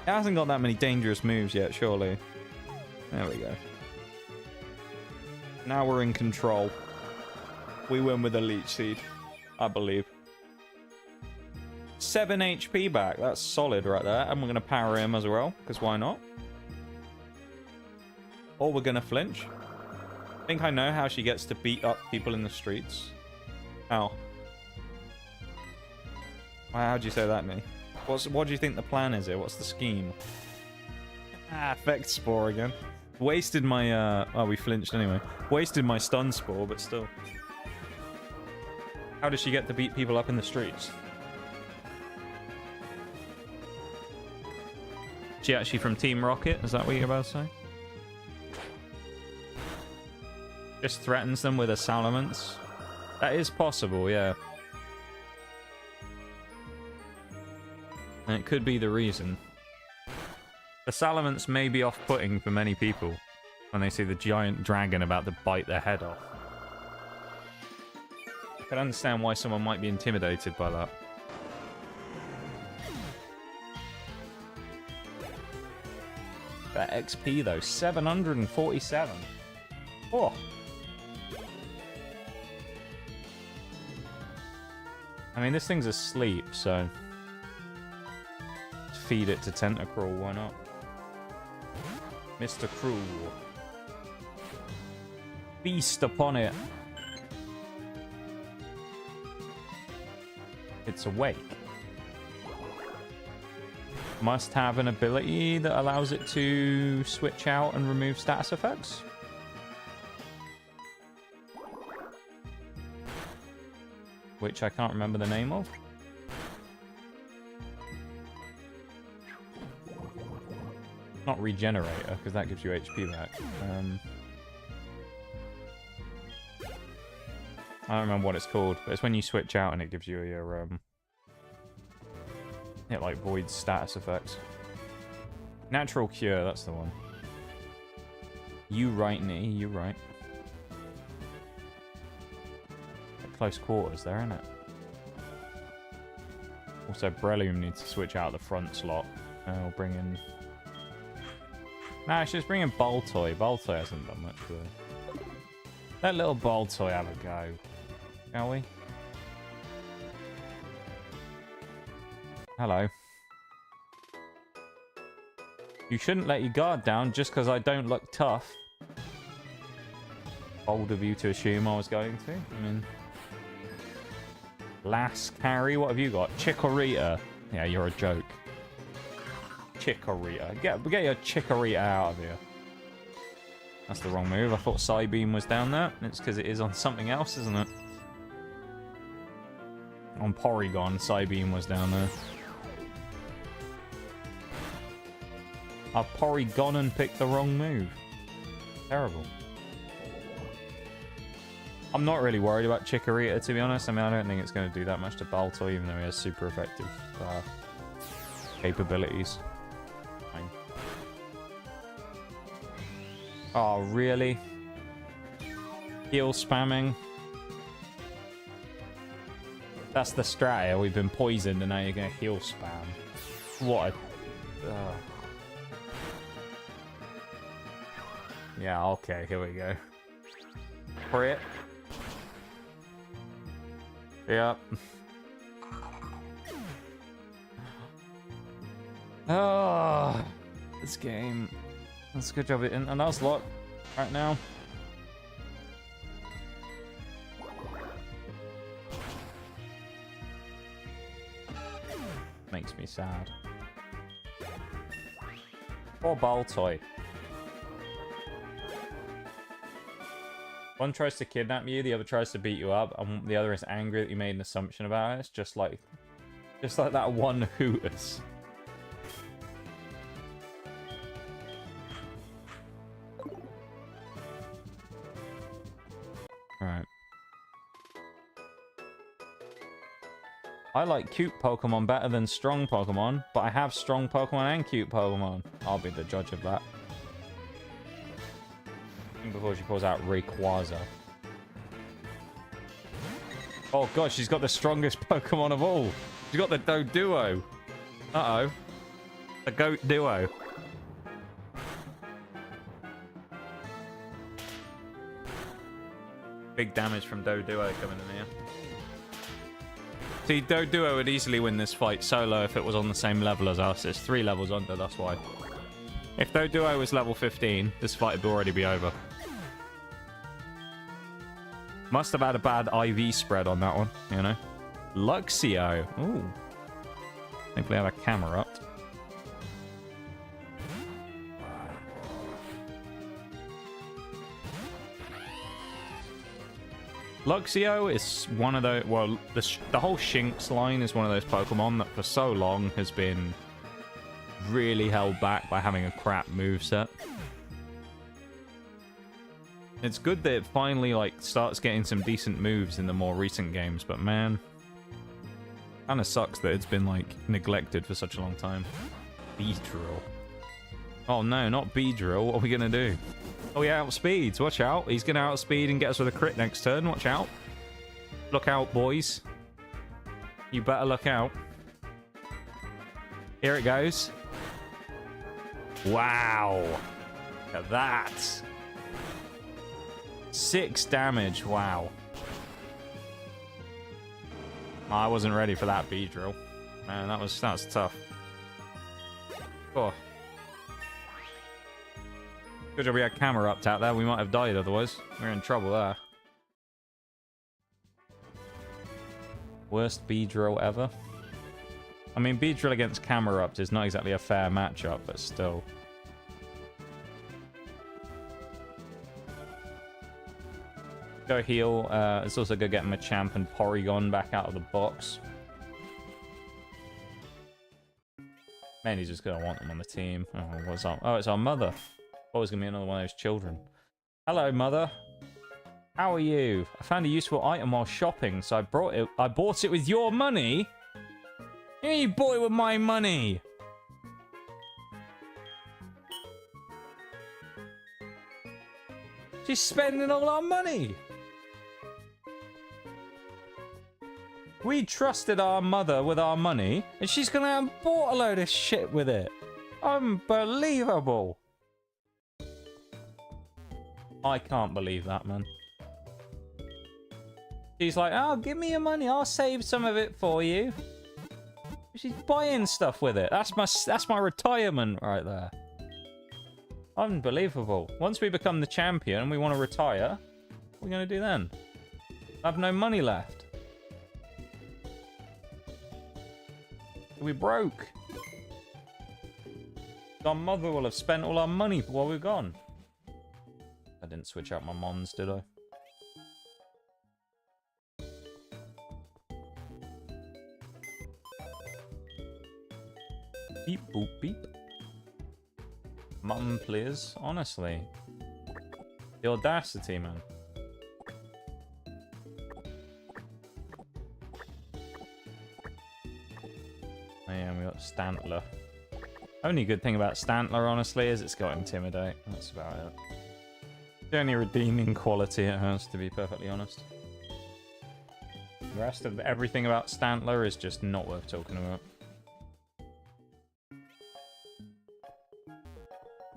hasn't got that many dangerous moves yet, surely. There we go. Now we're in control. We win with a Leech Seed, I believe. 7 HP back. That's solid right there. And we're going to power him as well, because why not? Or we're going to flinch. I think I know how she gets to beat up people in the streets. How? How'd you say that, me? What do you think the plan is here? What's the scheme? Effect Spore again. Wasted my, oh, we flinched anyway. Wasted my Stun Spore, but still. How does she get to beat people up in the streets? She actually from Team Rocket? Is that what you're about to say? Just threatens them with a Salamence? That is possible, yeah. And it could be the reason. The Salamence may be off-putting for many people when they see the giant dragon about to bite their head off. I can understand why someone might be intimidated by that. That XP though, 747. Oh. I mean, this thing's asleep, so feed it to Tentacruel, why not? Mr. Cruel. Feast upon it. It's awake. Must have an ability that allows it to switch out and remove status effects. Which I can't remember the name of. Not Regenerator, because that gives you HP back. I don't remember what it's called, but it's when you switch out and it gives you your it like voids status effects. Natural Cure, that's the one. You right, knee, you right. At close quarters there, isn't it? Also, Breloom needs to switch out the front slot. We'll bring in. Nah, she's bringing Baltoy. Baltoy hasn't done much for her. Let little Baltoy have a go. Shall we? Hello. You shouldn't let your guard down just because I don't look tough. Bold of you to assume I was going to. I mean... Last carry, what have you got? Chikorita. Yeah, you're a joke. Chikorita. Get your Chikorita out of here. That's the wrong move. I thought Psybeam was down there. It's because it is on something else, isn't it? On Porygon, Psybeam was down there. I've Porygon and picked the wrong move. Terrible. I'm not really worried about Chikorita, to be honest. I mean, I don't think it's going to do that much to Baltoy, even though he has super effective capabilities. Fine. Oh, really? Heal spamming? That's the strat here. We've been poisoned and now you're going to heal spam. What a... Yeah, okay, here we go. Crit. Yep. Oh, this game. That's a good job. And nuzlocke right now. Makes me sad. Poor Baltoy. One tries to kidnap you, the other tries to beat you up, and the other is angry that you made an assumption about it. It's just like that one Hooters. Alright. I like cute Pokemon better than strong Pokemon, but I have strong Pokemon and cute Pokemon. I'll be the judge of that. Before she pulls out Rayquaza. Oh god, she's got the strongest Pokemon of all. She's got the Doduo. Uh-oh. The Goat Duo. Big damage from Doduo coming in here. See, Doduo would easily win this fight solo if it was on the same level as us. It's 3 levels under, that's why. If Doduo was level 15, this fight would already be over. Must have had a bad IV spread on that one, you know. Luxio. Ooh. Hopefully I have a camera up. Luxio is one of those... Well, the whole Shinx line is one of those Pokemon that for so long has been really held back by having a crap moveset. It's good that it finally, like, starts getting some decent moves in the more recent games, but man... Kinda sucks that it's been, like, neglected for such a long time. Beedrill. Oh no, not Beedrill. What are we gonna do? Oh, he outspeeds. Watch out. He's gonna outspeed and get us with a crit next turn. Watch out. Look out, boys. You better look out. Here it goes. Wow. Look at that. 6 damage. Wow. Oh, I wasn't ready for that Beedrill. Man, that was tough. Oh. Good job we had camera up out there. We might have died otherwise. We're in trouble there. Worst Beedrill ever. I mean, Beedrill against Camerupt is not exactly a fair matchup, but still. Go heal. It's also good getting Machamp and Porygon back out of the box. Mainly just because I want them on the team. Oh, what's up? Oh, it's our mother. Always gonna be another one of those children. Hello, mother. How are you? I found a useful item while shopping, so I bought it with your money. Yeah, you bought it with my money. She's spending all our money. We trusted our mother with our money, and she's gonna have bought a load of shit with it. Unbelievable. I can't believe that, man. She's like, oh, give me your money. I'll save some of it for you. She's buying stuff with it. That's my retirement right there. Unbelievable. Once we become the champion and we want to retire, what are we going to do then? I have no money left. We broke. Our mother will have spent all our money while we're gone. I didn't switch out my mons, did I? Beep boop beep. Mum, please. Honestly. The audacity, man. Oh, yeah, we got Stantler. Only good thing about Stantler, honestly, is it's got Intimidate. That's about it. The only redeeming quality it has, to be perfectly honest. The rest of everything about Stantler is just not worth talking about.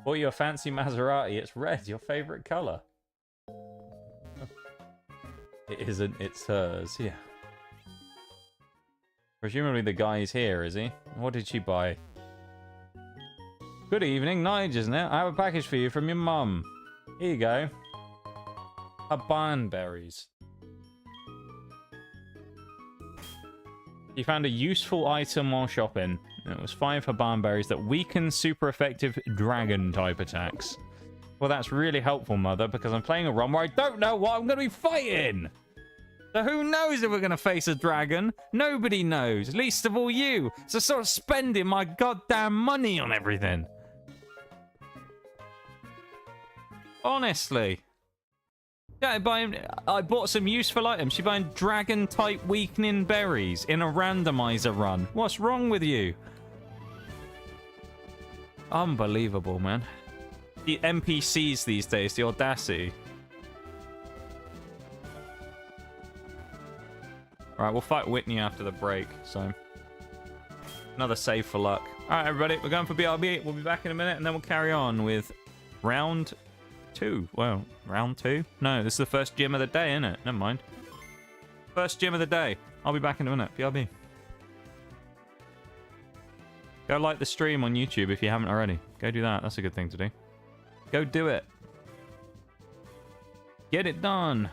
Bought you a fancy Maserati. It's red, your favorite color. It isn't, it's hers, yeah. Presumably the guy's here, is he? What did she buy? Good evening, Nige, isn't it? I have a package for you from your mum. Here you go. Habanberries. You found a useful item while shopping. It was 5 Habanberries that weaken super effective dragon type attacks. Well, that's really helpful, Mother, because I'm playing a run where I don't know what I'm going to be fighting. So who knows if we're going to face a dragon? Nobody knows, least of all you. So sort of spending my goddamn money on everything. Honestly. Yeah, I bought some useful items. You're buying dragon-type weakening berries in a randomizer run. What's wrong with you? Unbelievable, man. The NPCs these days, the audacity. Alright, we'll fight Whitney after the break, so... Another save for luck. Alright, everybody, we're going for BRB. We'll be back in a minute, and then we'll carry on with round 2. Well, round 2? No, this is the first gym of the day, isn't it? Never mind. First gym of the day. I'll be back in a minute. BRB. Go like the stream on YouTube if you haven't already. Go do that. That's a good thing to do. Go do it. Get it done.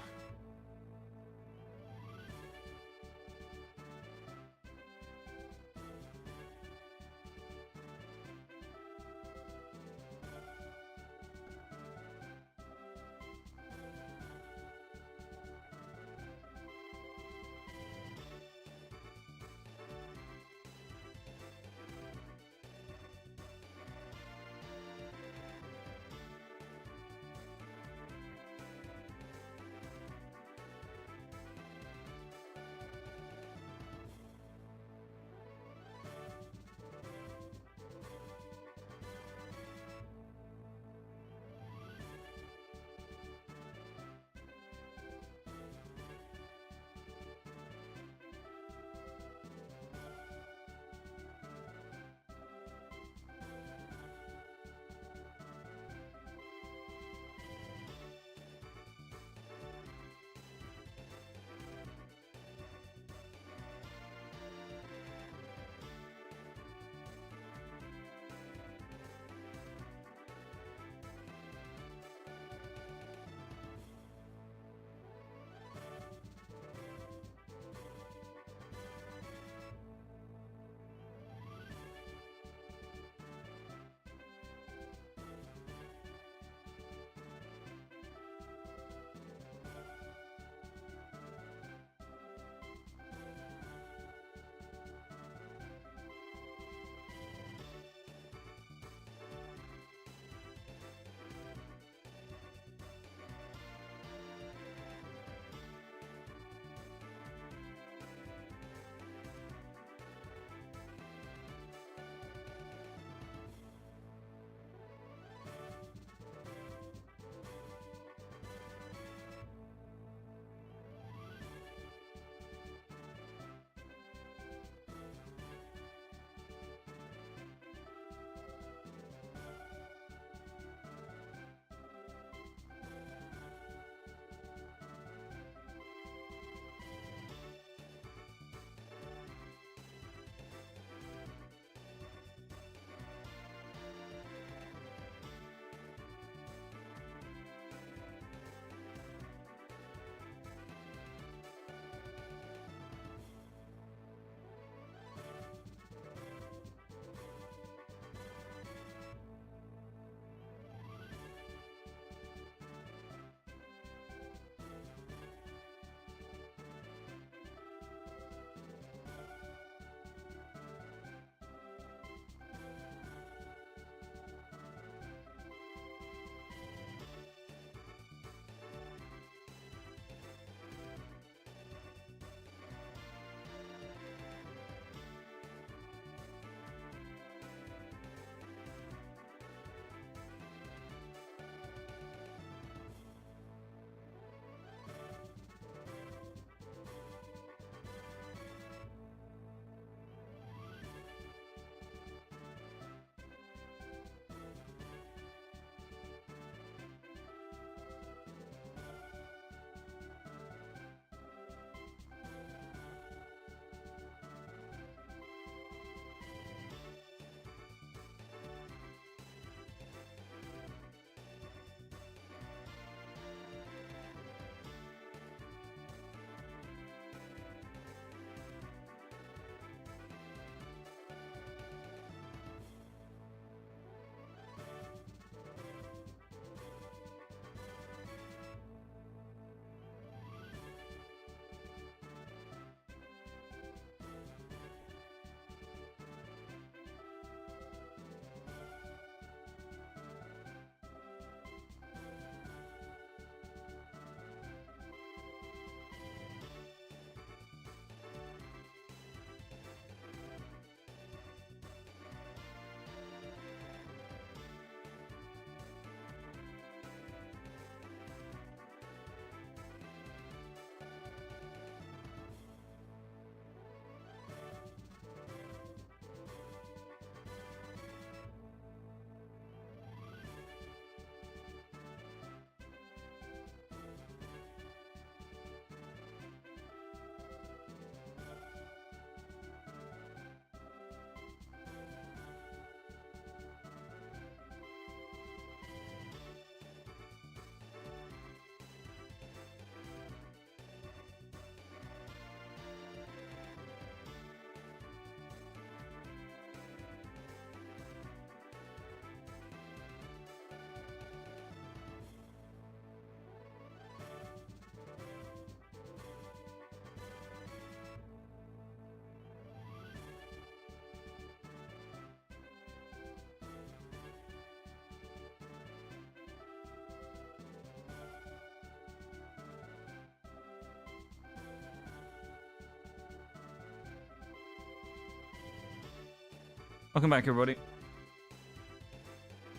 Welcome back, everybody.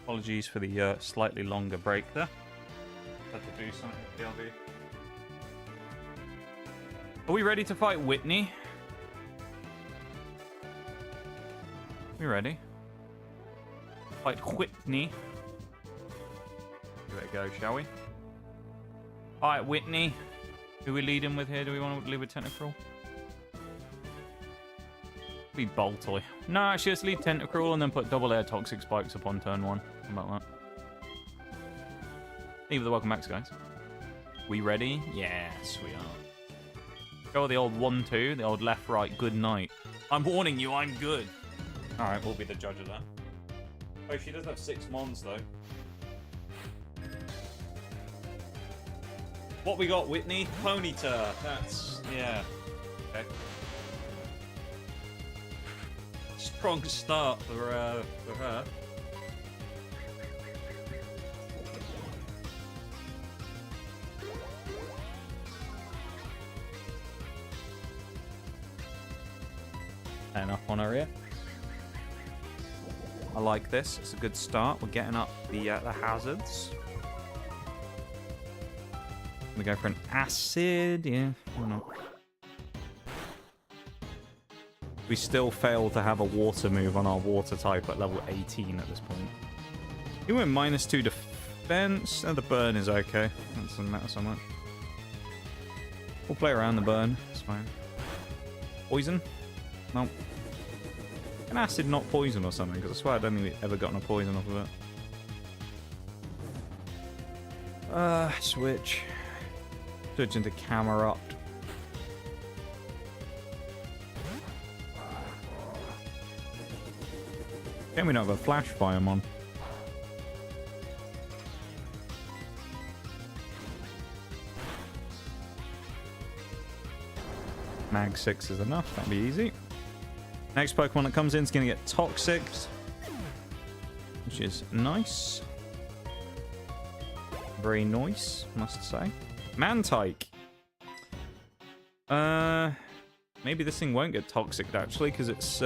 Apologies for the slightly longer break there. Had to do something with DLV. Are we ready to fight Whitney? We ready? Fight Whitney. Give it a go, shall we? Alright, Whitney. Who we leading with here? Do we want to lead with Tentacruel? Be Boltoy. No, actually, let's lead Tentacruel and then put double air toxic spikes upon turn 1. How about that? Either the welcome back, guys. We ready? Yes, we are. Go with the old 1-2, the old left-right good night. I'm warning you, I'm good. Alright, we'll be the judge of that. Oh, she does have 6 mons, though. What we got, Whitney? Ponyta. That's... yeah. Okay. Strong start for her. Enough on her here. I like this. It's a good start. We're getting up the hazards. We go for an acid. Yeah, why not? We still fail to have a water move on our water type at level 18 at this point. He went -2 defense. The burn is okay. That doesn't matter so much. We'll play around the burn. It's fine. Poison? No. An acid, not poison or something, because I swear I don't think we've ever gotten a poison off of it. Switch. Switch into Camerupt. Can we not have a flash biome on? Mag 6 is enough, that'll be easy. Next Pokemon that comes in is going to get Toxic, which is nice. Very nice, must say. Mantike. Maybe this thing won't get Toxic actually, because it's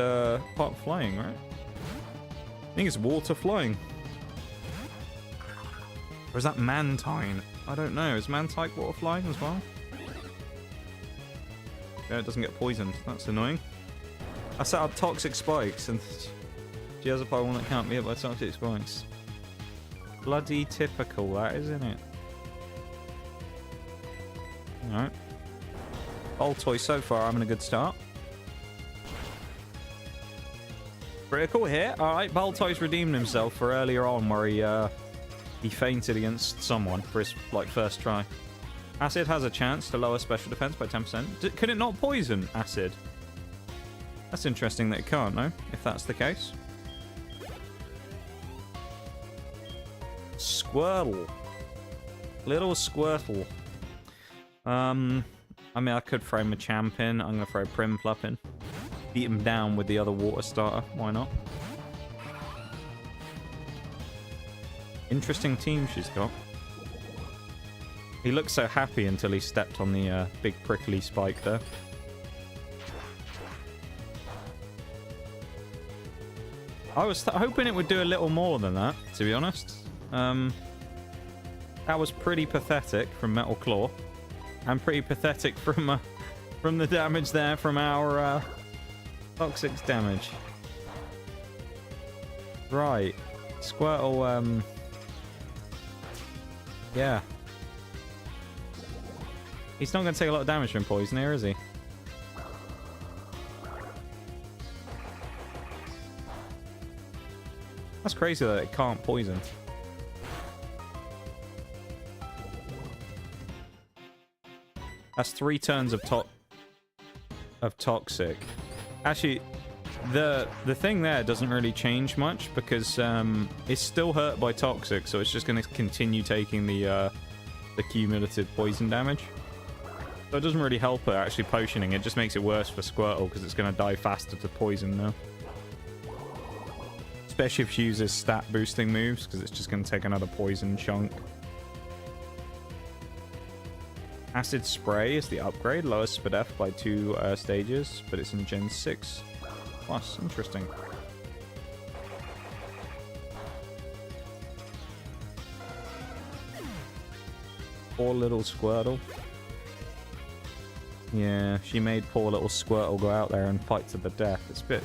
part flying, right? I think it's water flying. Or is that Mantine? I don't know. Is Mantike water flying as well? Yeah, it doesn't get poisoned. That's annoying. I set up toxic spikes and she has a Pokemon that can't be hit by toxic spikes. Bloody typical, that is, isn't it? Alright. Boltoy so far, I'm in a good start. Critical hit. Alright, Boltoy's redeemed himself for earlier on where he fainted against someone for his first try. Acid has a chance to lower special defense by 10%. Could it not poison Acid? That's interesting that it can't, no? If that's the case. Squirtle. Little Squirtle. I mean, I could throw Machamp in. I'm going to throw Primplup in. Beat him down with the other water starter. Why not? Interesting team she's got. He looked so happy until he stepped on the big prickly spike there. I was hoping it would do a little more than that, to be honest. That was pretty pathetic from Metal Claw. And pretty pathetic from the damage there from our Toxic's damage. Right. Squirtle, yeah. He's not going to take a lot of damage from poison here, is he? That's crazy that it can't poison. That's 3 turns of toxic. Actually, the thing there doesn't really change much because it's still hurt by toxic, so it's just going to continue taking the cumulative poison damage. So it doesn't really help her actually potioning. It just makes it worse for Squirtle because it's going to die faster to poison now. Especially if she uses stat boosting moves because it's just going to take another poison chunk. Acid Spray is the upgrade. Lowers SPDF by 2 stages, but it's in Gen 6 plus. Interesting. Poor little Squirtle. Yeah, she made poor little Squirtle go out there and fight to the death. It's a bit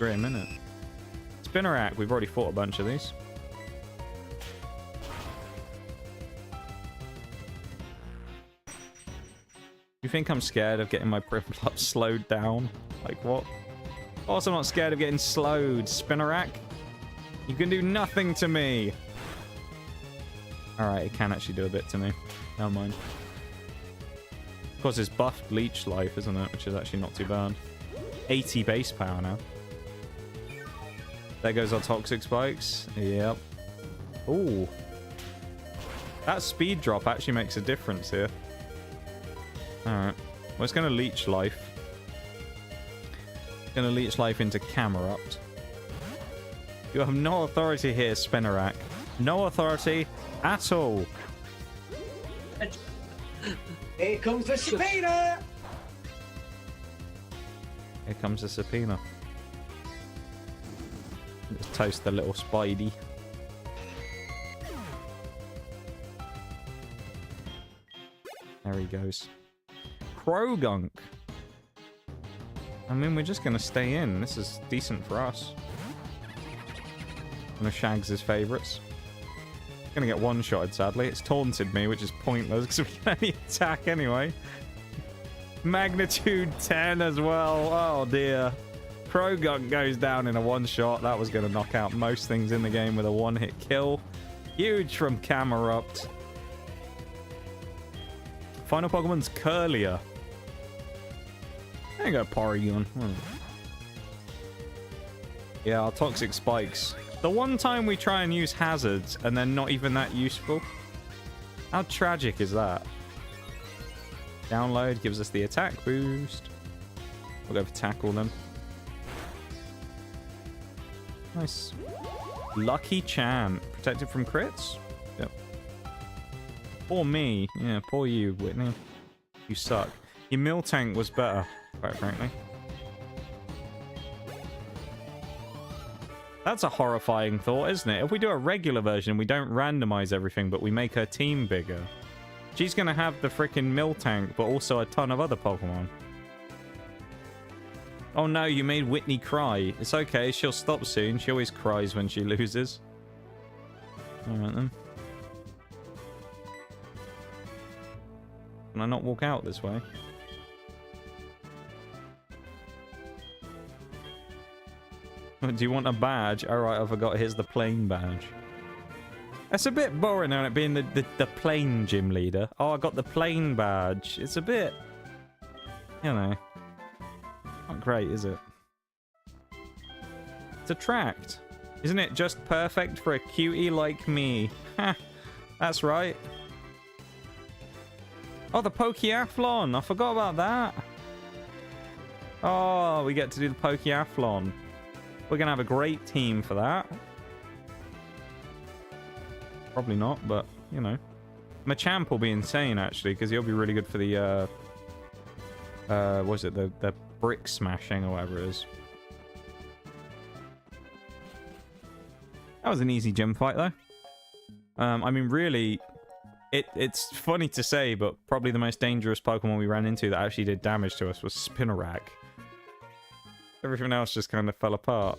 grim, isn't it? Spinnerack, we've already fought a bunch of these. You think I'm scared of getting my Prinplup slowed down? Like what? Also not scared of getting slowed, Spinnerack. You can do nothing to me. Alright, it can actually do a bit to me. Never mind. Of course, it's buffed Leech Life, isn't it? Which is actually not too bad. 80 base power now. There goes our Toxic Spikes. Yep. Ooh. That speed drop actually makes a difference here. Alright. Well, it's going to Leech Life. It's going to Leech Life into Camerupt. You have no authority here, Spinnerack. No authority at all. Here comes the subpoena! Here comes the subpoena. Let's toast the little Spidey. There he goes. Krogunk. I mean, we're just going to stay in. This is decent for us. One of Shags' favourites. Gonna get one-shotted, sadly. It's taunted me, which is pointless because we can only attack anyway. Magnitude 10 as well. Oh dear. Krogunk goes down in a one-shot. That was gonna knock out most things in the game with a one-hit kill. Huge from Camerupt. Final Pokemon's Curlier. There you go, Porygon. Yeah, our Toxic Spikes. The one time we try and use hazards and they're not even that useful. How tragic is that? Download gives us the attack boost. We'll go for tackle them. Nice. Lucky Chan. Protected from crits? Yep. Poor me. Yeah, poor you, Whitney. You suck. Your Miltank was better, quite frankly. That's a horrifying thought, isn't it? If we do a regular version, we don't randomize everything, but we make her team bigger. She's gonna have the freaking Miltank, but also a ton of other Pokemon. Oh no, you made Whitney cry. It's okay, she'll stop soon. She always cries when she loses. Alright then. Can I not walk out this way? Do you want a badge? Alright, I forgot. Here's the plain badge. That's a bit boring on it being the plain gym leader. Oh, I got the plain badge. It's a bit... You know. Not great, is it? It's attract. Isn't it just perfect for a cutie like me? Ha! That's right. Oh, the Pokeathlon. I forgot about that. Oh, we get to do the Pokeathlon. We're going to have a great team for that. Probably not, but, you know. Machamp will be insane, actually, because he'll be really good for the, what was it? The brick smashing or whatever it is. That was an easy gym fight, though. I mean, really, it's funny to say, but probably the most dangerous Pokemon we ran into that actually did damage to us was Spinnerack. Everything else just kind of fell apart.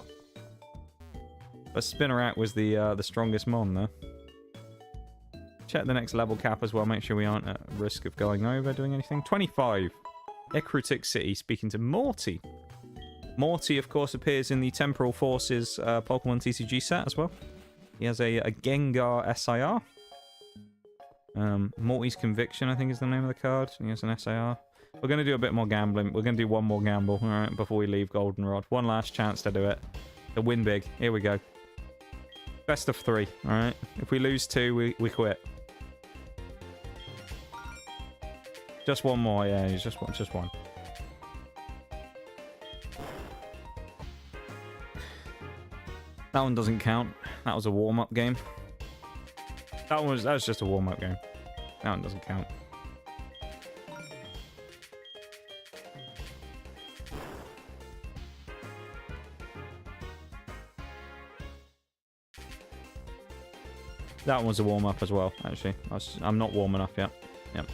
But Spinnerack was the strongest mon there. Check the next level cap as well. Make sure we aren't at risk of going over, doing anything. 25. Ecrutic City, speaking to Morty. Morty, of course, appears in the Temporal Forces Pokemon TCG set as well. He has a Gengar SIR. Morty's Conviction, I think, is the name of the card. He has an SIR. We're going to do a bit more gambling. We're going to do one more gamble, alright, before we leave Goldenrod. One last chance to do it. To win big. Here we go. Best of 3, alright? If we lose 2, we quit. Just one more, yeah, just one. That one doesn't count. That was a warm-up game. That was just a warm-up game. That one doesn't count. That one was a warm-up as well, actually. I'm not warm enough yet. Yep.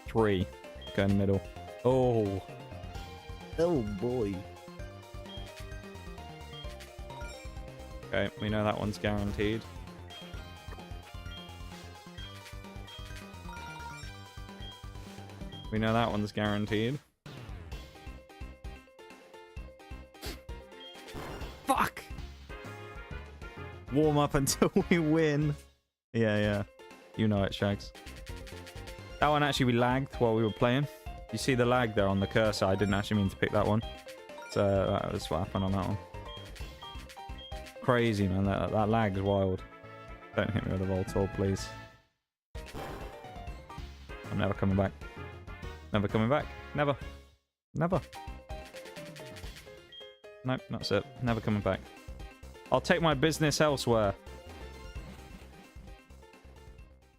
Three. Go in the middle. Oh. Oh boy. Okay, we know that one's guaranteed. We know that one's guaranteed. Fuck! Warm up until we win. Yeah. You know it, Shags. That one actually we lagged while we were playing. You see the lag there on the cursor? I didn't actually mean to pick that one. So that was what happened on that one. Crazy, man. That lag is wild. Don't hit me with a Voltor, please. I'm never coming back. Never coming back. Never. Never. Nope, that's it. Never coming back. I'll take my business elsewhere.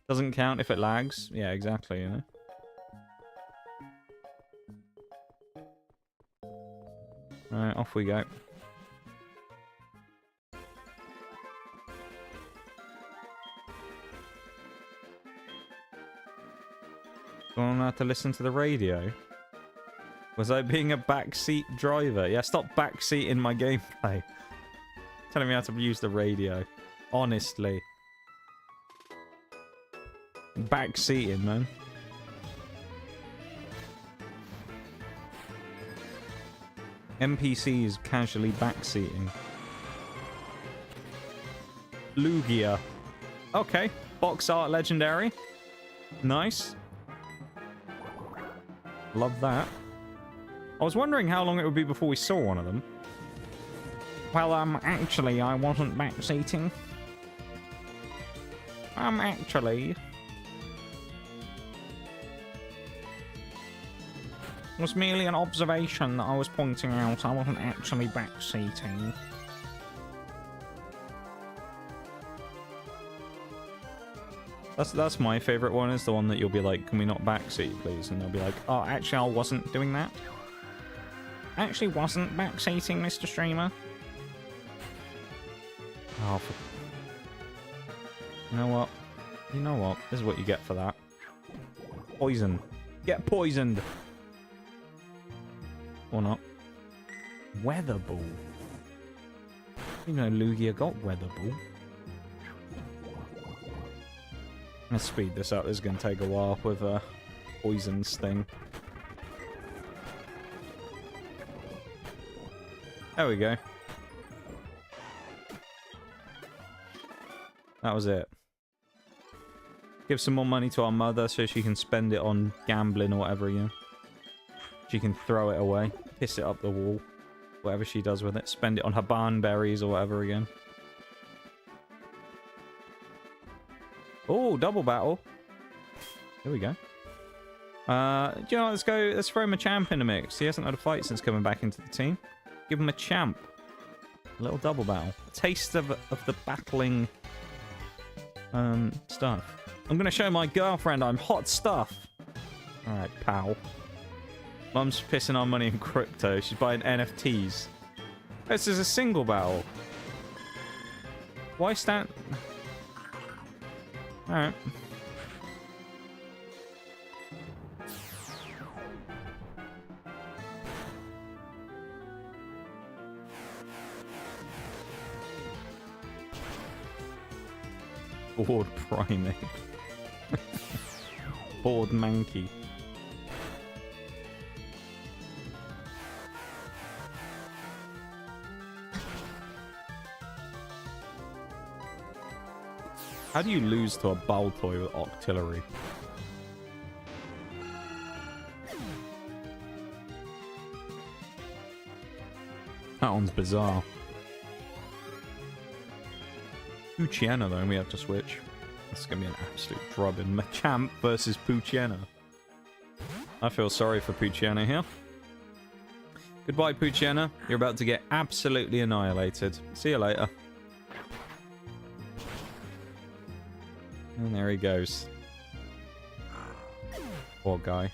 Doesn't count if it lags. Yeah, exactly, you know. Alright, off we go. Don't have to listen to the radio. Was I being a backseat driver? Yeah, stop backseating my gameplay. Telling me how to use the radio. Honestly. Backseating, man. NPCs casually backseating. Lugia. Okay. Box art legendary. Nice. Love that. I was wondering how long it would be before we saw one of them. Well, actually, I wasn't backseating. Actually... It was merely an observation that I was pointing out. I wasn't actually backseating. That's my favourite one, is the one that you'll be like, can we not backseat, please? And they'll be like, oh, actually, I wasn't doing that. I actually wasn't backseating, Mr. Streamer. Oh, you know what? You know what? This is what you get for that. Poison. Get poisoned. Or not. Weather ball. You know Lugia got weather ball. Let's speed this up. This is going to take a while with a poison sting. There we go. That was it. Give some more money to our mother so she can spend it on gambling or whatever, you know. She can throw it away, piss it up the wall, whatever she does with it. Spend it on her barnberries or whatever again. Oh, double battle. Here we go. Do you know what, let's throw Machamp in the mix. He hasn't had a fight since coming back into the team. Give him a champ. A little double battle. A taste of the battling stuff. I'm going to show my girlfriend I'm hot stuff. Alright, pal. Mum's pissing our money in crypto. She's buying NFTs. This is a single battle. Why stand... Alright. Bored primate. Bored monkey. How do you lose to a Baltoy with Octillery? That one's bizarre. Poochyena, though, we have to switch. This is going to be an absolute drubbing. Machamp versus Poochyena. I feel sorry for Poochyena here. Goodbye, Poochyena. You're about to get absolutely annihilated. See you later. And there he goes. Poor guy.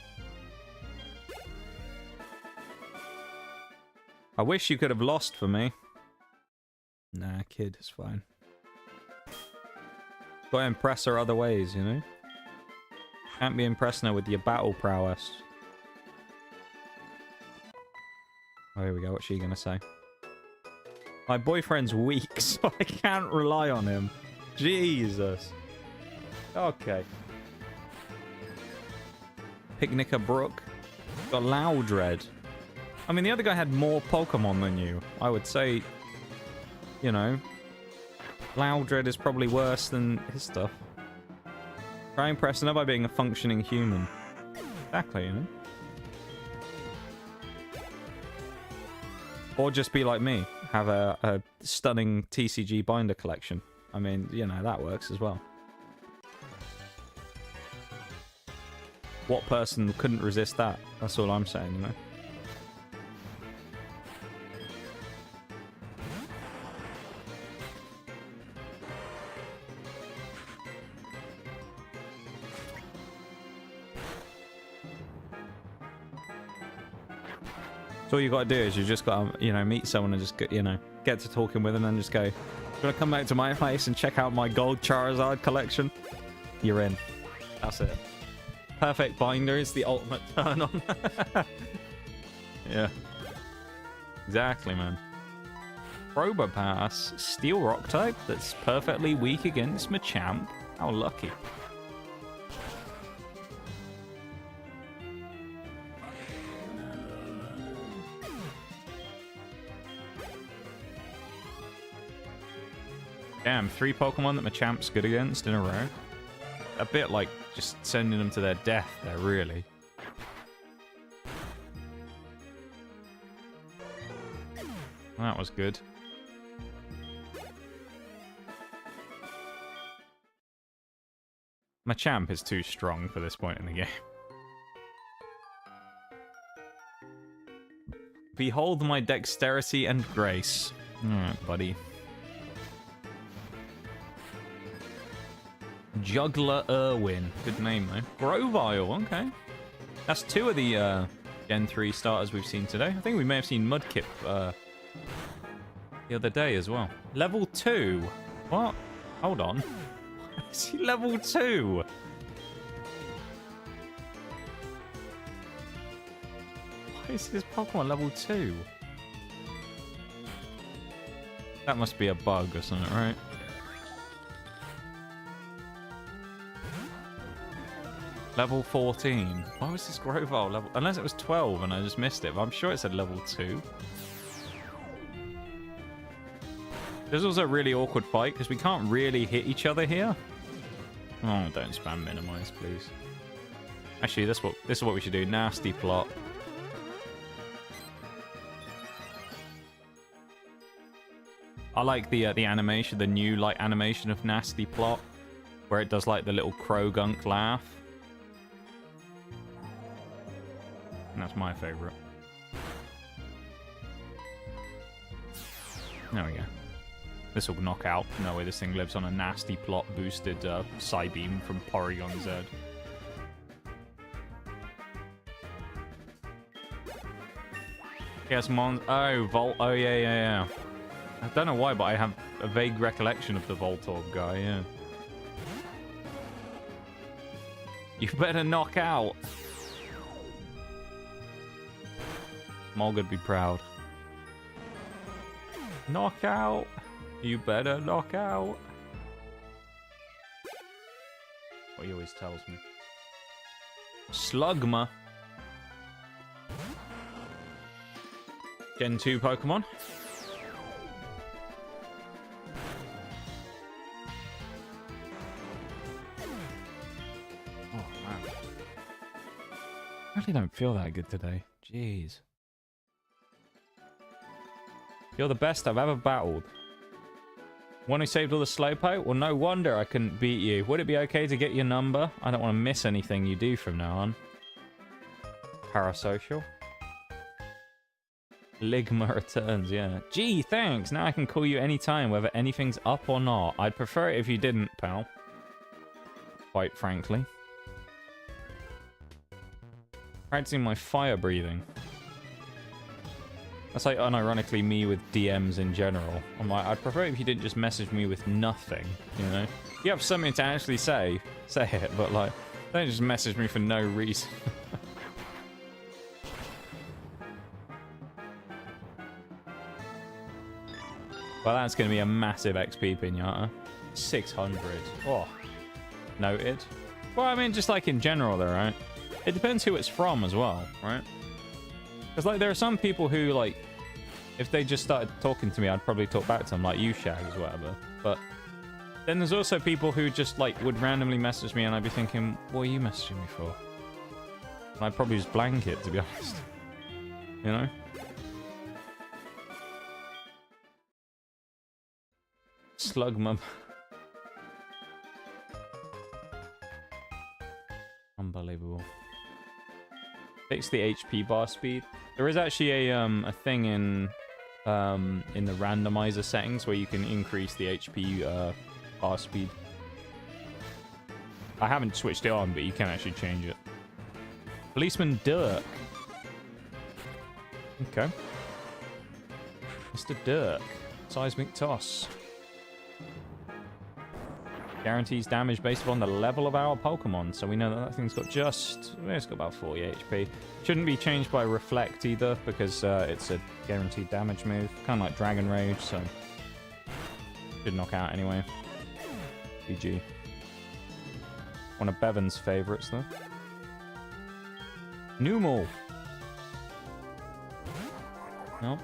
I wish you could have lost for me. Nah, kid, it's fine. Gotta impress her other ways, you know? Can't be impressing her with your battle prowess. Oh, here we go. What's she gonna say? My boyfriend's weak, so I can't rely on him. Jesus. Okay. Picnicker Brook. Got Loudred. I mean, the other guy had more Pokemon than you. I would say, you know, Loudred is probably worse than his stuff. Try impressing her by being a functioning human. Exactly, you know? Or just be like me. Have a stunning TCG binder collection. I mean, you know, that works as well. What person couldn't resist that? That's all I'm saying, you know? So all you gotta do is you just gotta, you know, meet someone and just, you know, get to talking with them and just go, you wanna come back to my place and check out my gold Charizard collection? You're in. That's it. Perfect binder is the ultimate turn on. Yeah. Exactly, man. Probopass, Steel Rock type that's perfectly weak against Machamp. How lucky. Damn, 3 Pokemon that Machamp's good against in a row. A bit like just sending them to their death there, really. That was good. Machamp is too strong for this point in the game. Behold my dexterity and grace. Alright, buddy. Juggler Irwin. Good name, though. Grovyle, okay. That's 2 of the Gen 3 starters we've seen today. I think we may have seen Mudkip the other day as well. Level 2? What? Hold on. Why is he level 2? Why is this Pokemon level 2? That must be a bug or something, right? Level 14. Why was this Grovyle level? Unless it was 12 and I just missed it, but I'm sure it said level 2. This was a really awkward fight because we can't really hit each other here. Oh, don't spam minimize, please. Actually, this is what we should do. Nasty plot. I like the animation, the new like animation of Nasty Plot, where it does like the little crow gunk laugh. And that's my favorite. There we go. This will knock out. No way this thing lives on a Nasty Plot boosted Psybeam from Porygon Z. Yes, Oh, Volt. Oh, yeah. I don't know why, but I have a vague recollection of the Voltorb guy, yeah. You better knock out. Mulga'd be proud. Knock out. You better knock out. What he always tells me. Slugma. Gen 2 Pokemon. Oh, man. I really don't feel that good today. Jeez. You're the best I've ever battled. One who saved all the Slowpoke? Well, no wonder I couldn't beat you. Would it be okay to get your number? I don't want to miss anything you do from now on. Parasocial. Ligma returns, yeah. Gee, thanks. Now I can call you anytime, whether anything's up or not. I'd prefer it if you didn't, pal. Quite frankly. Practicing my fire breathing. That's like unironically me with DMs in general. I'm like, I'd prefer if you didn't just message me with nothing, you know? You have something to actually say it, but like, don't just message me for no reason. Well, that's going to be a massive XP pinata. 600. Oh, noted. Well, I mean, just like in general though, right? It depends who it's from as well, right? Because like there are some people who like, if they just started talking to me, I'd probably talk back to them like you shags or whatever. But then there's also people who just like would randomly message me and I'd be thinking, what are you messaging me for? And I'd probably just blank it, to be honest. You know? Slug mum. Unbelievable. Fix the HP bar speed. There is actually a thing in the randomizer settings where you can increase the HP bar speed. I haven't switched it on, but you can actually change it. Policeman Dirk. Okay. Mr. Dirk. Seismic toss. Guarantees damage based upon the level of our Pokemon. So we know that that thing's got just... It's got about 40 HP. Shouldn't be changed by Reflect either, because it's a guaranteed damage move. Kind of like Dragon Rage, so... Should knock out anyway. GG. One of Bevan's favourites, though. Numel. Nope.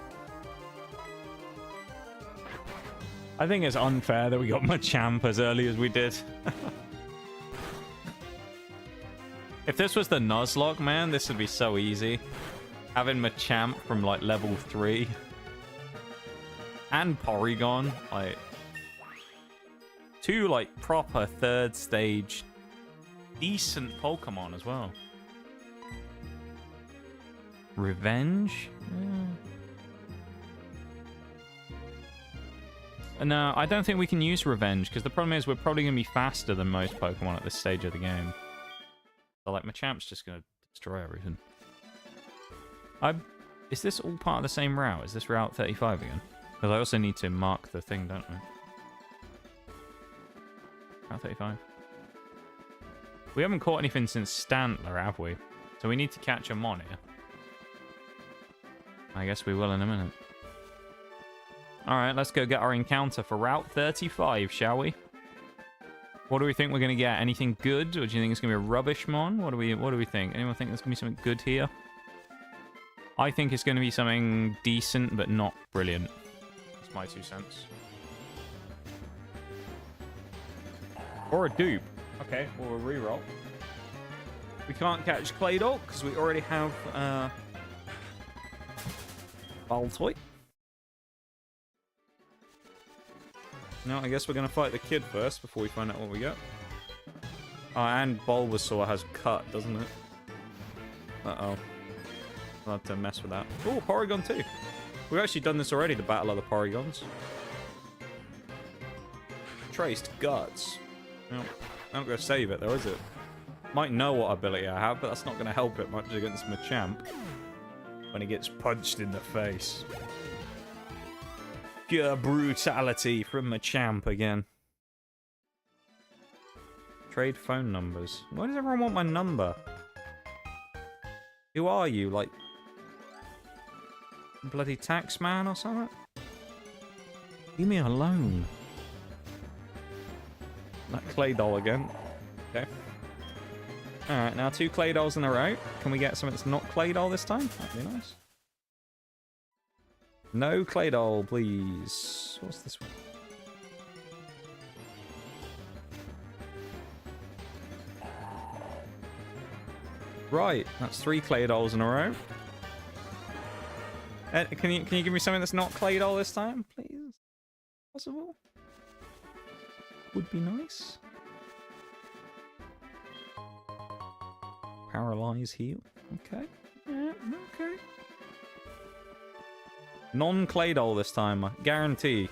I think it's unfair that we got Machamp as early as we did. If this was the Nuzlocke, man, this would be so easy. Having Machamp from, like, level 3. And Porygon. Like... 2, like, proper third stage decent Pokemon as well. Revenge? No, I don't think we can use Revenge, because the problem is we're probably going to be faster than most Pokemon at this stage of the game. So, like, Machamp's just going to destroy everything. Is this all part of the same route? Is this Route 35 again? Because I also need to mark the thing, don't I? Route 35. We haven't caught anything since Stantler, have we? So we need to catch a Mon here. I guess we will in a minute. Alright, let's go get our encounter for Route 35, shall we? What do we think we're going to get? Anything good? Or do you think it's going to be a rubbish Mon? What do we think? Anyone think there's going to be something good here? I think it's going to be something decent, but not brilliant. That's my 2 cents. Or a dupe. Okay, or a reroll. We can't catch Claydol, because we already have Baltoy. No, I guess we're going to fight the kid first before we find out what we get. Oh, and Bulbasaur has cut, doesn't it? Uh-oh. I'll have to mess with that. Oh, Porygon 2. We've actually done this already, the Battle of the Porygons. Traced Guts. No, I'm not going to save it, though, is it? Might know what ability I have, but that's not going to help it much against Machamp. When he gets punched in the face. Pure brutality from Machamp again. Trade phone numbers. Why does everyone want my number? Who are you? Like... bloody tax man or something? Leave me alone. That Claydol again. Okay. Alright, now 2 Claydols in a row. Can we get something that's not Claydol this time? That'd be nice. No Claydol, please. What's this one? Right, that's 3 Claydols in a row. Can you give me something that's not Claydol this time, please? Possible? Would be nice. Paralyze, heal. Okay. Yeah, okay. Non-Claydol this time, I guarantee.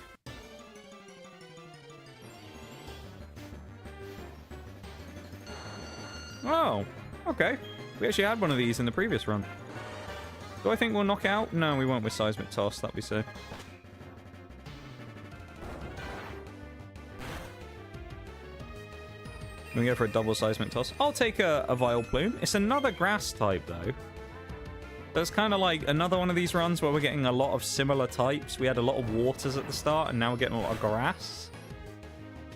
Oh, okay. We actually had one of these in the previous run. Do I think we'll knock it out? No, we won't with seismic toss. That'd be sick. Can we go for a double seismic toss? I'll take a Vileplume. It's another grass type, though. That's kind of like another one of these runs where we're getting a lot of similar types. We had a lot of waters at the start, and now we're getting a lot of grass.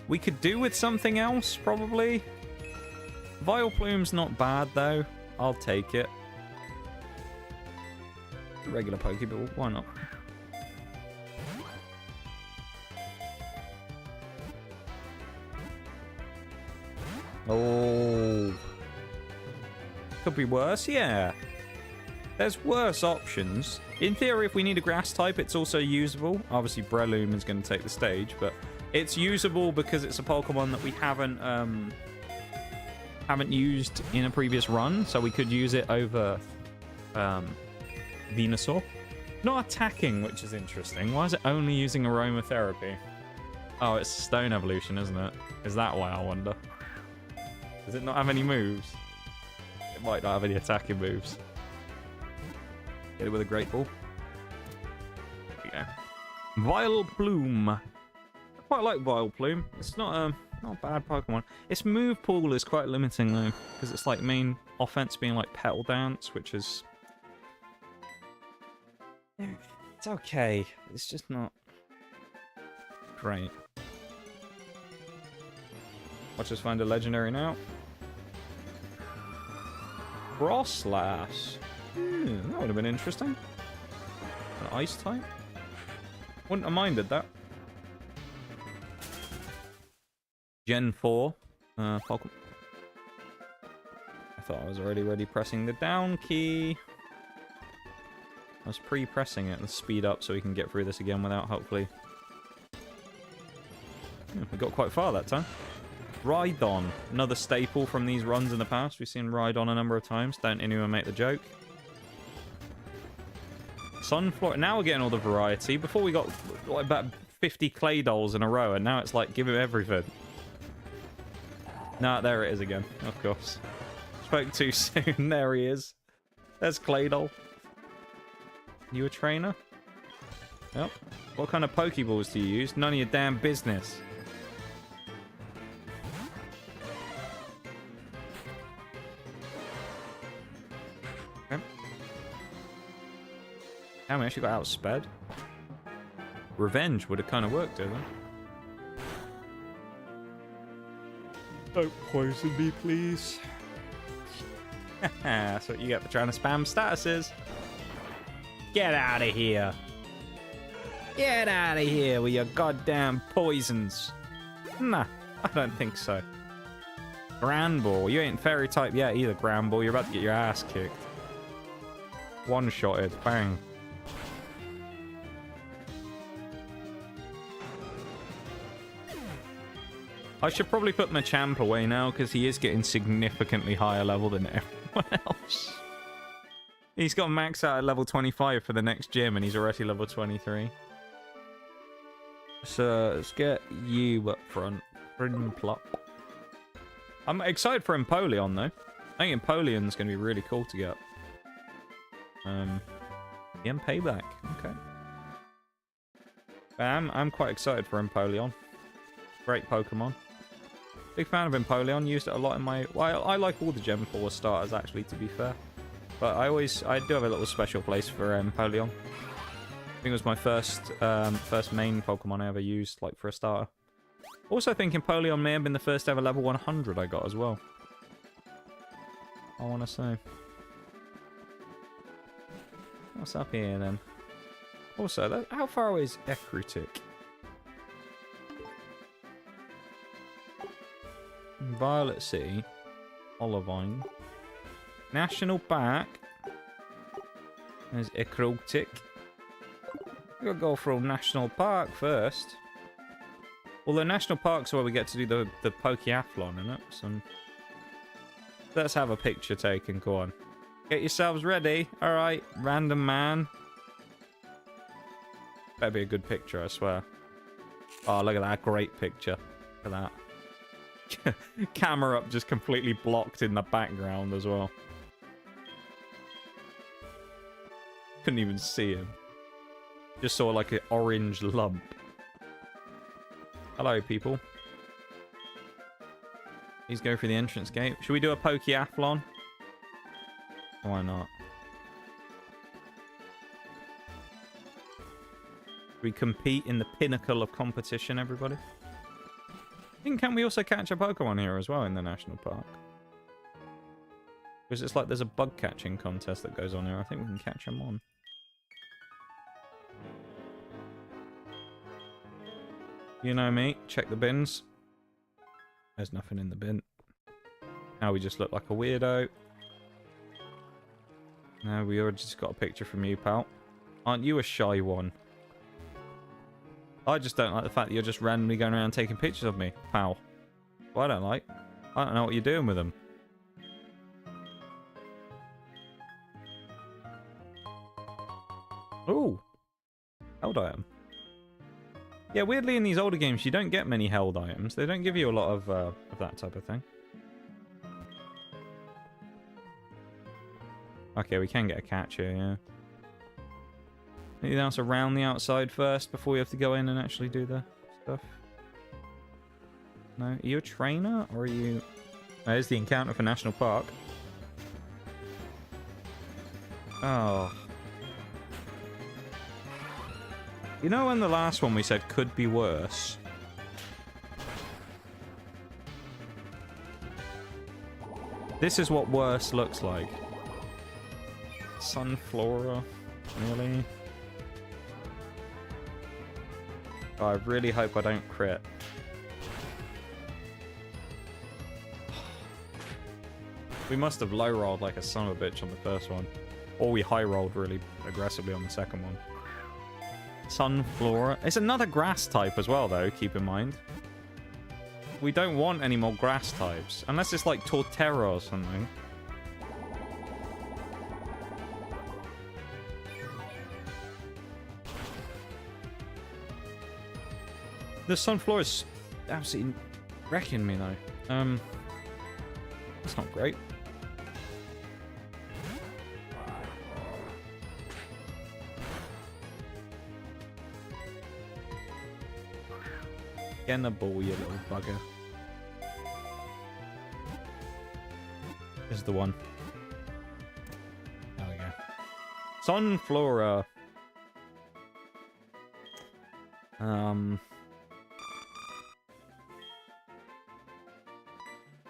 We could do with something else, probably. Vileplume's not bad, though. I'll take it. Regular Pokeball, why not? Oh. Could be worse, yeah. There's worse options. In theory, if we need a grass type, it's also usable. Obviously, Breloom is going to take the stage, but it's usable because it's a Pokemon that we haven't used in a previous run, so we could use it over Venusaur. Not attacking, which is interesting. Why is it only using aromatherapy? Oh, it's stone evolution, isn't it? Is that why, I wonder? Does it not have any moves? It might not have any attacking moves. Get it with a Great Ball. There we go. Vileplume. I quite like Vileplume. It's not a bad Pokemon. Its move pool is quite limiting though, because it's like main offense being like Petal Dance, which is... It's okay. It's just not great. Watch us find a legendary now. Frostlass. That would have been interesting. An ice type. Wouldn't have minded that. Gen 4. Falcon. I thought I was already ready pressing the down key. I was pre-pressing it. Let's speed up so we can get through this again without, hopefully... we got quite far that time. Rhydon. Another staple from these runs in the past. We've seen Rhydon a number of times. Don't anyone make the joke. Sunflower. Now we're getting all the variety. Before we got like, about 50 Claydolls in a row, and now it's like, give him everything. Nah, there it is again. Of course. Spoke too soon. There he is. There's Claydol. You a trainer? Yep. What kind of Pokeballs do you use? None of your damn business. Okay. Damn, we actually got outsped. Revenge would have kind of worked, doesn't it? Don't poison me, please. That's what you get for trying to spam statuses. Get out of here. Get out of here with your goddamn poisons. Nah, I don't think so. Granbull. You ain't fairy type yet either, Granbull. You're about to get your ass kicked. One-shotted. Bang. I should probably put Machamp away now because he is getting significantly higher level than everyone else. He's got max out at level 25 for the next gym, and he's already level 23. So let's get you up front. Plop. I'm excited for Empoleon though. I think Empoleon's going to be really cool to get. Payback. Okay. I'm quite excited for Empoleon. Great Pokemon. Big fan of Empoleon. Used it a lot in my... Well, I like all the Gen 4 starters actually, to be fair. But I do have a little special place for Empoleon. I think it was my first main Pokemon I ever used, like, for a starter. Also think Empoleon may have been the first ever level 100 I got as well. I want to say. What's up here, then? Also, how far away is Ecrutic? Violet City. Olivine. National Park. There's Ecrutic. We gotta go through National Park first. Although National Park's where we get to do the Pokeathlon, isn't it? So let's have a picture taken, go on. Get yourselves ready. Alright, random man. Better be a good picture, I swear. Oh, look at that great picture. Look at that. Camera up just completely blocked in the background as well. Couldn't even see him. Just saw like an orange lump. Hello, people. Please go through the entrance gate. Should we do a pokeathlon? Why not? We compete in the pinnacle of competition, everybody. I think, can we also catch a Pokemon here as well in the national park? Because it's like there's a bug catching contest that goes on here. I think we can catch them on. You know me, check the bins. There's nothing in the bin. Now we just look like a weirdo. No, we already just got a picture from you, pal. Aren't you a shy one? I just don't like the fact that you're just randomly going around taking pictures of me, pal. Well, I don't like. I don't know what you're doing with them. Ooh. Held item. Yeah, weirdly in these older games, you don't get many held items. They don't give you a lot of that type of thing. Okay, we can get a catch here, yeah. Anything else around the outside first before we have to go in and actually do the stuff? No? Are you a trainer or are you... There's the encounter for National Park. Oh. You know when the last one we said could be worse? This is what worse looks like. Sunflora? Really? Oh, I really hope I don't crit. We must have low-rolled like a son of a bitch on the first one. Or we high-rolled really aggressively on the second one. Sunflora. It's another grass type as well, though, keep in mind. We don't want any more grass types. Unless it's like Torterra or something. The Sunflora is absolutely wrecking me, though. That's not great. Get in the ball, you little bugger. This is the one. There we go. Sunflora.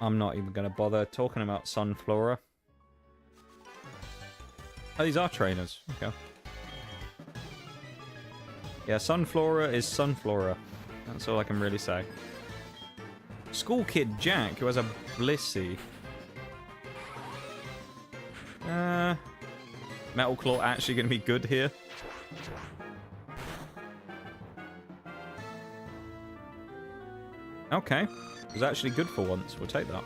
I'm not even going to bother talking about Sunflora. Oh, these are trainers. Okay. Yeah, Sunflora is Sunflora. That's all I can really say. School kid Jack, who has a Blissey. Metal Claw actually going to be good here. Okay. It was actually good for once. We'll take that.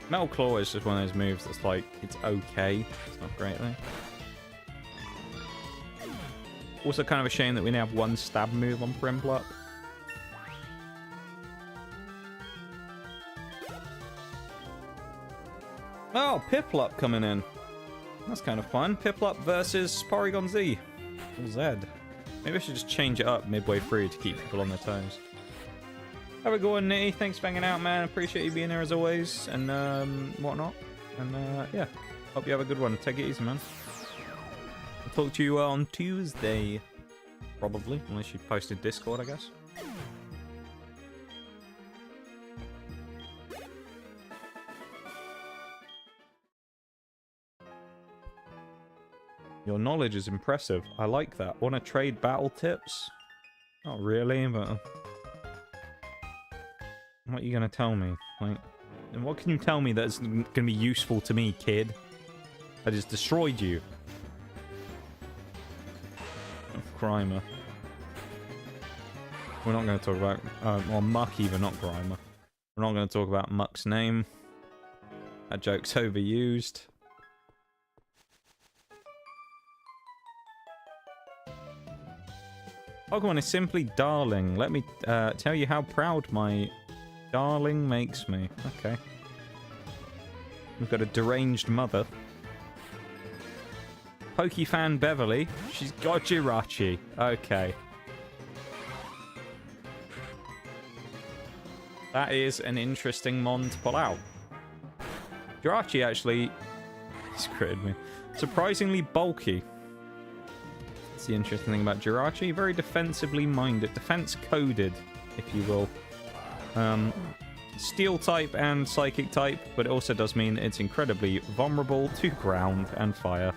Metal Claw is just one of those moves that's like, it's okay. It's not great though. Also kind of a shame that we now have one stab move on Primplup. Oh, Piplup coming in. That's kind of fun. Piplup versus Porygon Z. Or Z. Maybe I should just change it up midway through to keep people on their toes. Have a good one, Nitty. Thanks for hanging out, man. Appreciate you being here as always. And whatnot. And yeah. Hope you have a good one. Take it easy, man. I'll talk to you on Tuesday. Probably. Unless you posted Discord, I guess. Your knowledge is impressive. I like that. Want to trade battle tips? Not really, but... What are you going to tell me? Like, what can you tell me that's going to be useful to me, kid? I just destroyed you. Grimer. We're not going to talk about... or Muck even, not Grimer. We're not going to talk about Muck's name. That joke's overused. Pokemon is simply darling. Let me tell you how proud my darling makes me. Okay. We've got a deranged mother. Pokefan Beverly. She's got Jirachi. Okay. That is an interesting mon to pull out. Jirachi actually... He's critted me. Surprisingly bulky. That's the interesting thing about Jirachi. Very defensively minded. Defense coded, if you will. Steel type and psychic type, but it also does mean it's incredibly vulnerable to ground and fire.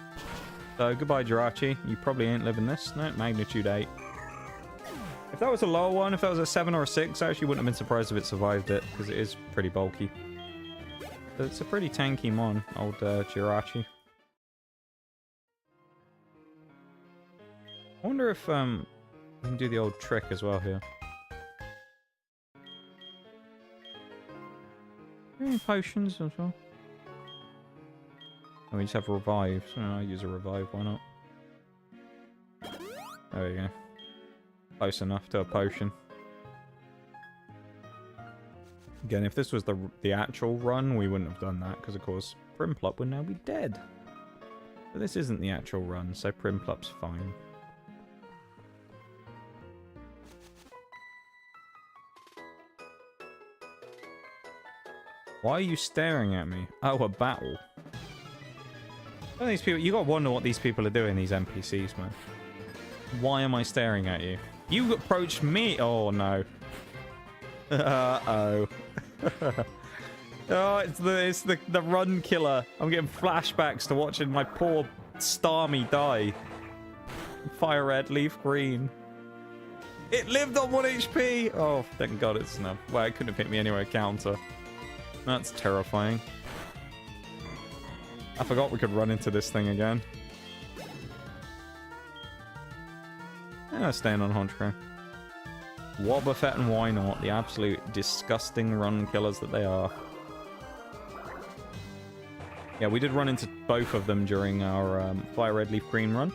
So goodbye Jirachi. You probably ain't living this. No, magnitude 8. If that was a lower one, if that was a 7 or a 6, I actually wouldn't have been surprised if it survived it, because it is pretty bulky. But it's a pretty tanky mon, old Jirachi. I wonder if we can do the old trick as well here. Any potions as well? Oh, we just have revive. So I'll use a revive, why not? There we go. Close enough to a potion. Again, if this was the actual run, we wouldn't have done that, because of course Primplop would now be dead. But this isn't the actual run, so Primplop's fine. Why are you staring at me? Oh, a battle. These people, you gotta wonder what these people are doing, these NPCs, man. Why am I staring at you? You approached me. Oh no. Uh-oh. Oh, it's the run killer. I'm getting flashbacks to watching my poor Starmie die. Fire red, leaf green. It lived on 1 HP. Oh, thank God it's enough. Well, it couldn't have hit me anyway. Counter. That's terrifying. I forgot we could run into this thing again. Yeah, staying on Honchkrow. Wobbuffet and why not? The absolute disgusting run killers that they are. Yeah, we did run into both of them during our Fire Red Leaf Green run.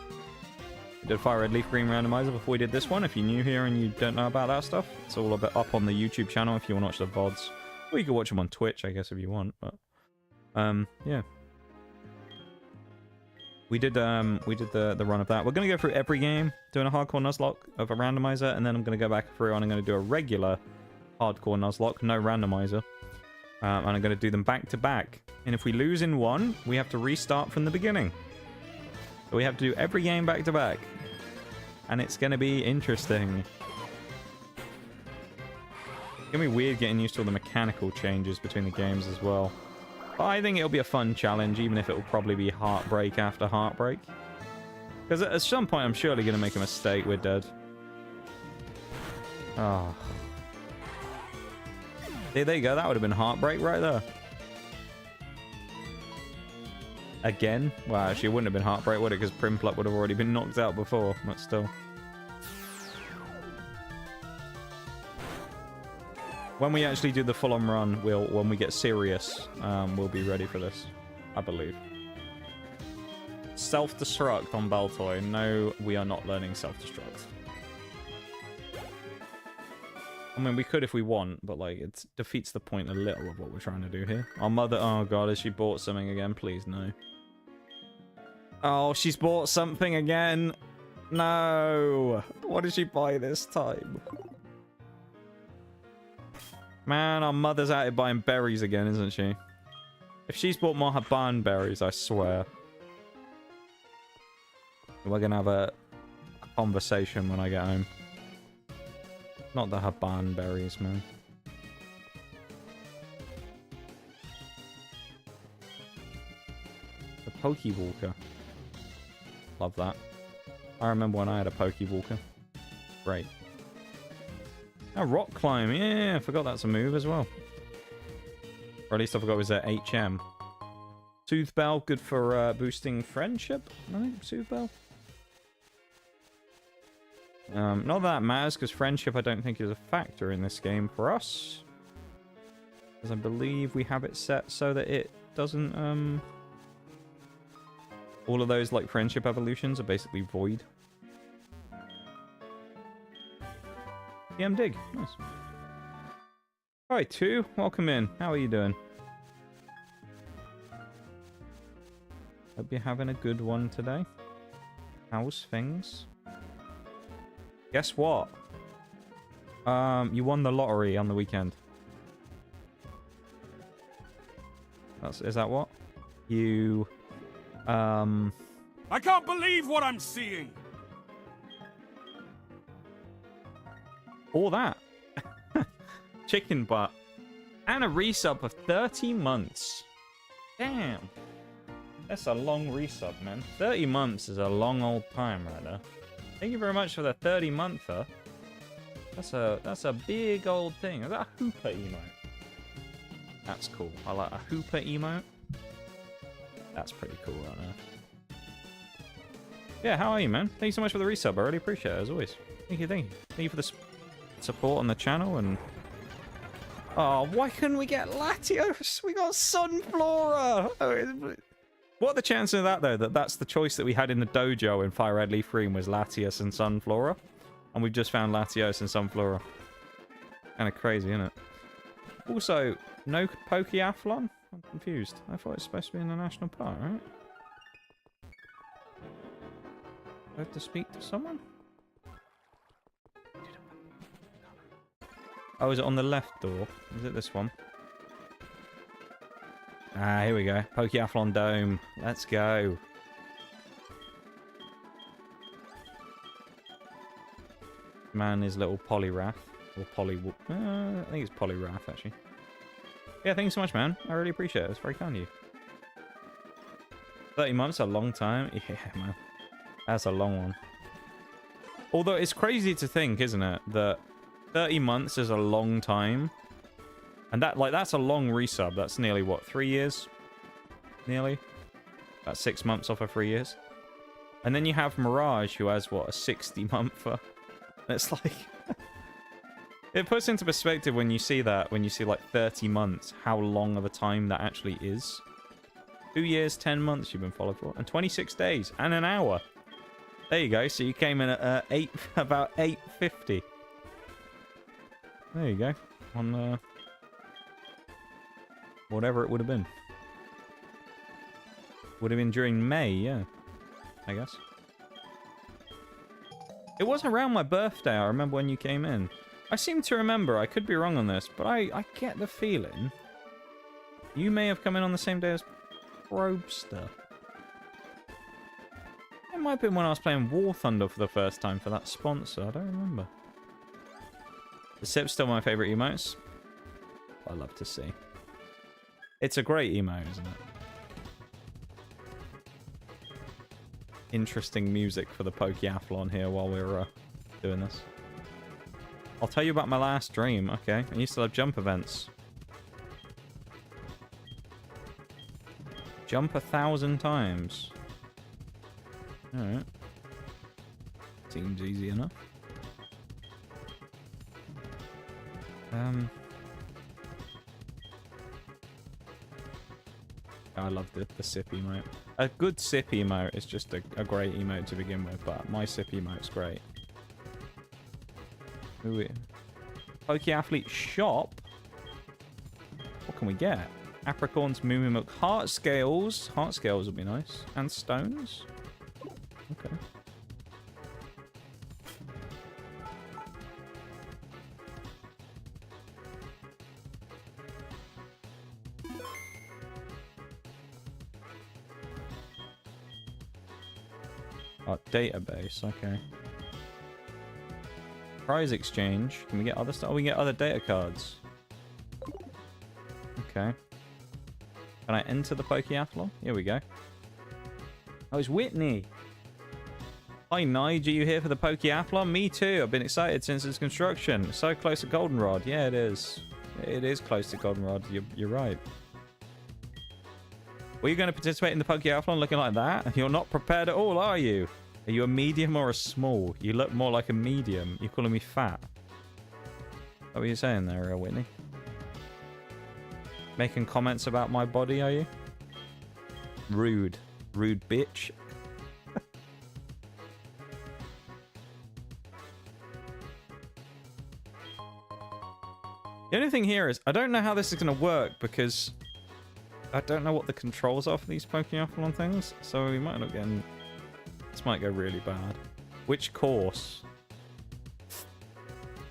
We did Fire Red Leaf Green randomizer before we did this one. If you're new here and you don't know about that stuff, it's all a bit up on the YouTube channel if you want to watch the VODs. Or you can watch them on Twitch, I guess, if you want. But yeah. We did the run of that. We're going to go through every game, doing a hardcore nuzlocke of a randomizer, and then I'm going to go back through and I'm going to do a regular hardcore nuzlocke, no randomizer. And I'm going to do them back to back. And if we lose in one, we have to restart from the beginning. So we have to do every game back to back. And it's going to be interesting. It's going to be weird getting used to all the mechanical changes between the games as well. But I think it'll be a fun challenge, even if it will probably be heartbreak after heartbreak. Because at some point, I'm surely going to make a mistake. We're dead. Oh. There you go. That would have been heartbreak right there. Again? Well, actually, it wouldn't have been heartbreak, would it? Because Primplop would have already been knocked out before. But still. When we actually do the full-on run, when we get serious, we'll be ready for this, I believe. Self-destruct on Baltoy. No, we are not learning self-destruct. I mean, we could if we want, but like, it defeats the point a little of what we're trying to do here. Our mother... Oh god, has she bought something again? Please, no. Oh, she's bought something again! No! What did she buy this time? Man, our mother's out here buying berries again, isn't she? If she's bought more Haban berries, I swear. We're gonna have a conversation when I get home. Not the Haban berries, man. The Pokewalker. Love that. I remember when I had a Pokewalker. Great. Oh, rock climb. Yeah, I forgot that's a move as well. Or at least I forgot it was HM. Soothe Bell, good for boosting friendship, I think. Soothe Bell. Not that matters, because friendship I don't think is a factor in this game for us. Because I believe we have it set so that it doesn't... All of those, like, friendship evolutions are basically void. PM dig. Nice. Alright, 2. Welcome in. How are you doing? Hope you're having a good one today. House things. Guess what? You won the lottery on the weekend. Is that what? You, I can't believe what I'm seeing. all that. Chicken butt. And a resub of 30 months. Damn. That's a long resub, man. 30 months is a long old time right there. Thank you very much for the 30-monther. That's a big old thing. Is that a Hooper emote? That's cool. I like a Hooper emote. That's pretty cool right now. Yeah, how are you, man? Thank you so much for the resub. I really appreciate it, as always. Thank you, thank you. Thank you for the support on the channel, and... Oh, why couldn't we get Latios? We got Sunflora! Oh, what are the chances of that, though? That's the choice that we had in the dojo in Fire Red Leaf Green was Latios and Sunflora. And we've just found Latios and Sunflora. Kind of crazy, isn't it? Also, no Pokeathlon? I'm confused. I thought it was supposed to be in the national park, right? Do I have to speak to someone? Oh, is it on the left door? Is it this one? Ah, here we go. Pokeathlon Dome. Let's go. Man is little Poliwrath. Or I think it's Poliwrath, actually. Yeah, thank you so much, man. I really appreciate it. It's very kind of you. 30 months, a long time. Yeah, man. That's a long one. Although it's crazy to think, isn't it, that 30 months is a long time. And that's a long resub. That's nearly, what, 3 years? Nearly? About 6 months off of 3 years. And then you have Mirage, who has, what, a 60-monther. It's like... It puts into perspective when you see that, when you see, like, 30 months, how long of a time that actually is. 2 years, 10 months you've been followed for. And 26 days. And an hour. There you go. So you came in at about 8:50. There you go. On, whatever it would have been. Would have been during May, yeah. I guess. It was around my birthday, I remember when you came in. I seem to remember, I could be wrong on this, but I get the feeling you may have come in on the same day as Probster. It might have been when I was playing War Thunder for the first time for that sponsor, I don't remember. The Sip's still my favourite emotes. I love to see. It's a great emote, isn't it? Interesting music for the Pokeathlon here while we're doing this. I'll tell you about my last dream. Okay, I used to love jump events. Jump 1,000 times. Alright. Seems easy enough. I love the sip emote. A good sip emote is just a great emote to begin with, but my sip emote's great. Ooh, Pokeathlete shop? What can we get? Apricorns, Moo Moo Milk, Heart Scales. Heart Scales would be nice. And stones? Okay. Oh, database, okay. Prize exchange. Can we get other stuff? Oh, we can get other data cards. Okay. Can I enter the Pokeathlon? Here we go. Oh, it's Whitney. Hi, Nige. Are you here for the Pokeathlon? Me too. I've been excited since its construction. It's so close to Goldenrod. Yeah, it is. It is close to Goldenrod. You're right. Were you going to participate in the Pokeathlon looking like that? You're not prepared at all, are you? Are you a medium or a small? You look more like a medium. You're calling me fat. What were you saying there, Whitney? Making comments about my body, are you? Rude. Rude bitch. The only thing here is, I don't know how this is going to work because I don't know what the controls are for these Pokeathlon things, so we might not get This might go really bad. Which course?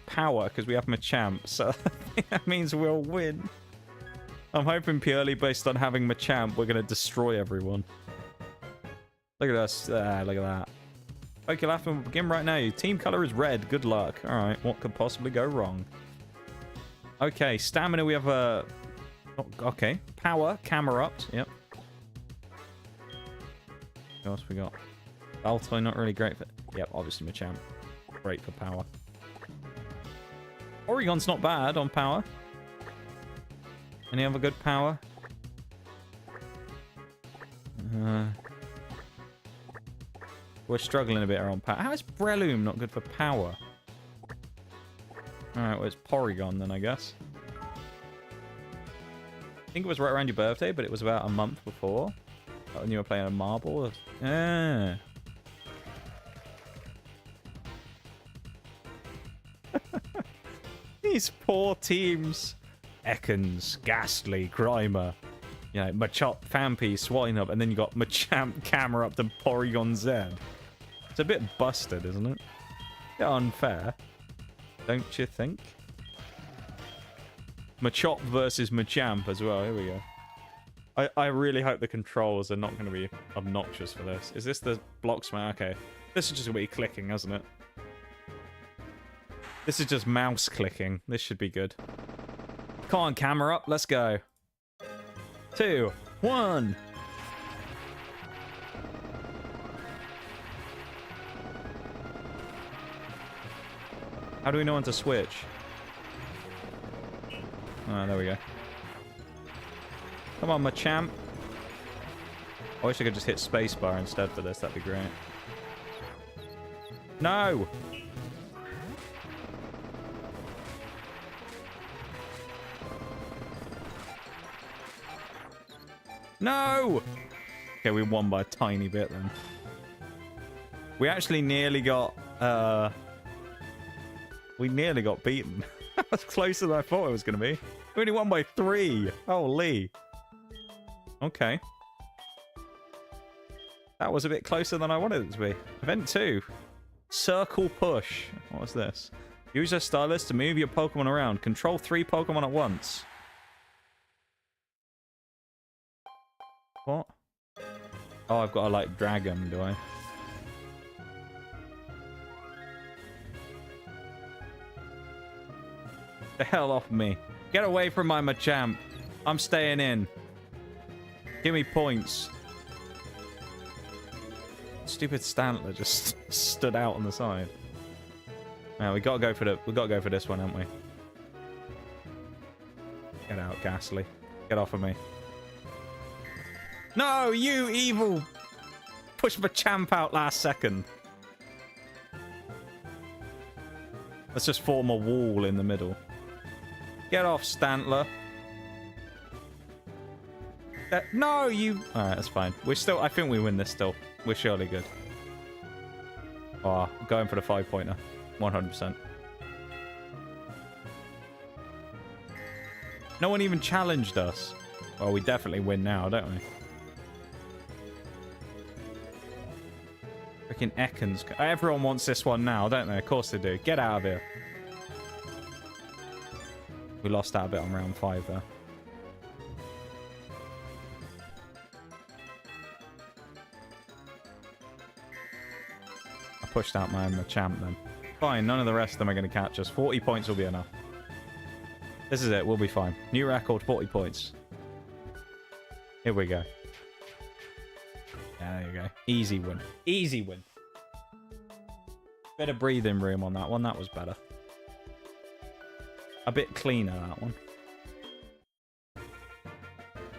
Power, because we have Machamp, so I think that means we'll win. I'm hoping purely based on having Machamp, we're going to destroy everyone. Look at us. Look at that. Pokelaugh will begin right now. Your team color is red. Good luck. Alright, what could possibly go wrong? Okay, stamina we have a... okay, power, Camerupt. Yep. What else we got? Baltoy, not really great for... yep, obviously Machamp. Great for power. Oregon's not bad on power. Any other good power? We're struggling a bit around power. How is Breloom not good for power? Alright, well, it's Porygon then, I guess. I think it was right around your birthday, but it was about a month before. When you were playing a marble. Ah. These poor teams. Ekans, Ghastly, Grimer, you know, Machop, Phanpy, Swinub, and then you got Machamp, Camerupt, and Porygon Z. It's a bit busted, isn't it? A bit unfair, don't you think? Machop versus Machamp as well. Here we go. I really hope the controls are not going to be obnoxious for this. Is this the block smash? Okay. This is just going to be clicking, isn't it? This is just mouse clicking. This should be good. Come on, camera up. Let's go. 2, 1. How do we know when to switch? Oh, there we go. Come on, Machamp. I wish I could just hit spacebar instead for this. That'd be great. No! No! Okay, we won by a tiny bit then. We actually nearly got, we nearly got beaten. That was closer than I thought it was going to be. We only won by 3. Holy. Okay. That was a bit closer than I wanted it to be. Event 2. Circle Push. What was this? Use a stylus to move your Pokemon around. Control 3 Pokemon at once. What? Oh, I've got to, like, drag them, do I? The hell off me. Get away from my Machamp. I'm staying in. Give me points. Stupid Stantler just stood out on the side. Now we gotta go for this one, haven't we? Get out, Ghastly. Get off of me. No, you evil! Push Machamp out last second. Let's just form a wall in the middle. Get off, Stantler. No, you... Alright, that's fine. We're still... I think we win this still. We're surely good. Oh, going for the 5-pointer. 100%. No one even challenged us. Well, we definitely win now, don't we? Freaking Ekans. Everyone wants this one now, don't they? Of course they do. Get out of here. We lost out a bit on round 5 there. I pushed out my Machamp then. Fine, none of the rest of them are going to catch us. 40 points will be enough. This is it, we'll be fine. New record, 40 points. Here we go. Yeah, there you go. Easy win. Easy win. Better breathing room on that one. That was better. A bit cleaner, that one.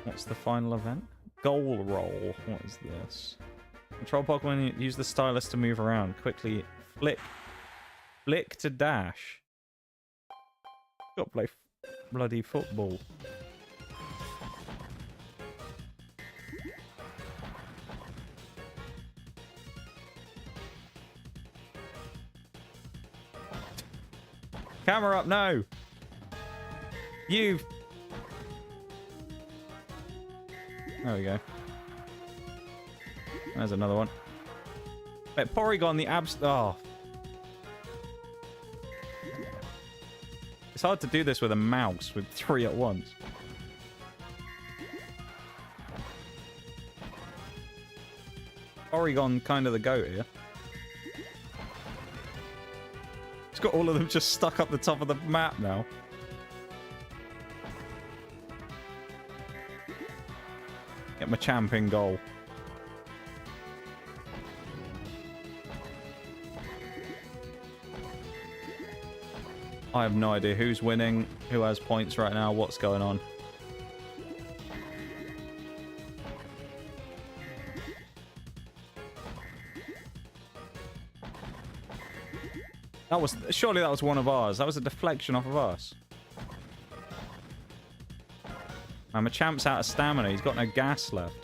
What's the final event? Goal roll. What is this? Control Pokemon, use the stylus to move around. Quickly flick to dash. Got to play bloody football. Camera up, no! You... There we go. There's another one. Wait, Porygon, the abs... Oh. It's hard to do this with a mouse with 3 at once. Porygon kind of the goat here. It's got all of them just stuck up the top of the map now. Get my champ in goal. I have no idea who's winning, who has points right now, what's going on. Surely that was one of ours. That was a deflection off of us. Man, Machamp's out of stamina. He's got no gas left.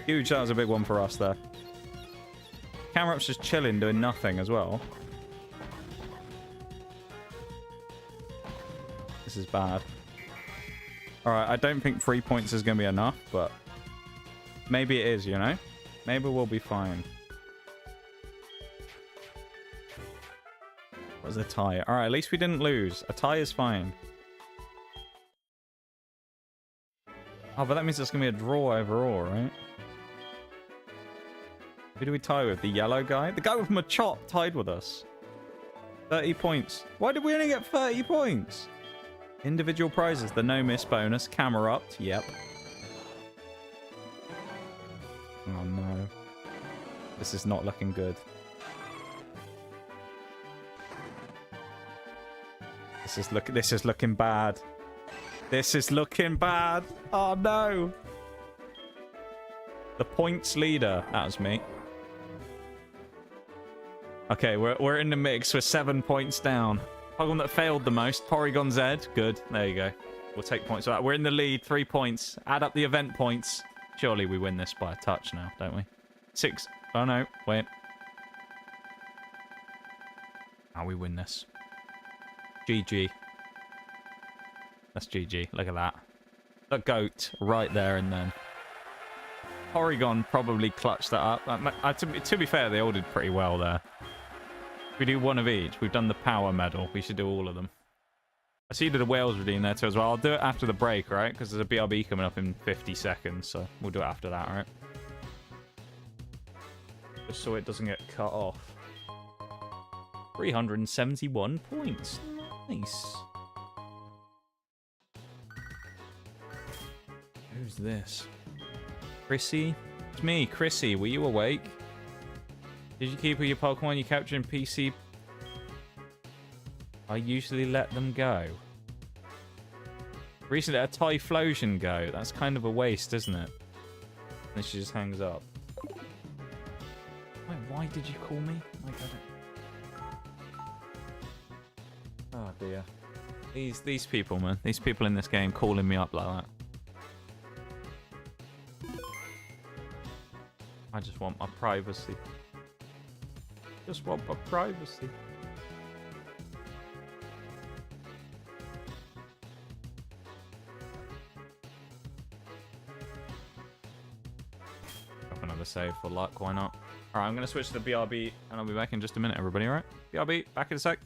Huge, that was a big one for us there. Camerup's just chilling, doing nothing as well. This is bad. Alright, I don't think 3 points is going to be enough, but maybe it is, you know? Maybe we'll be fine. What was a tie? Alright, at least we didn't lose. A tie is fine. Oh, but that means it's going to be a draw overall, right? Who do we tie with? The yellow guy? The guy with Machop tied with us. 30 points. Why did we only get 30 points? Individual prizes. The no miss bonus. Camerupt. Yep. Oh, no. This is not looking good. This is looking bad. This is looking bad. Oh, no. The points leader. That was me. Okay, we're in the mix. We're 7 points down. Pokemon that failed the most. Porygon Z. Good. There you go. We'll take points for that. We're in the lead. 3 points. Add up the event points. Surely we win this by a touch now, don't we? 6. Oh, no. Wait. Oh, we win this. GG. That's GG. Look at that. The goat right there and then. Porygon probably clutched that up. To be fair, they all did pretty well there. We do one of each. We've done the power medal. We should do all of them. I see that the whales redeem there too as well. I'll do it after the break, right? Because there's a BRB coming up in 50 seconds. So we'll do it after that, right? Just so it doesn't get cut off. 371 points. Nice. Who's this? Chrissy? It's me, Chrissy. Were you awake? Did you keep all your Pokemon you captured in PC? I usually let them go. Recently let a Typhlosion go. That's kind of a waste, isn't it? And she just hangs up. Wait, why did you call me? I don't... Oh dear. These people, man. These people in this game calling me up like that. I just want my privacy. Just want my privacy. Drop another save for luck, why not? Alright, I'm going to switch to the BRB and I'll be back in just a minute, everybody, alright? BRB, back in a sec.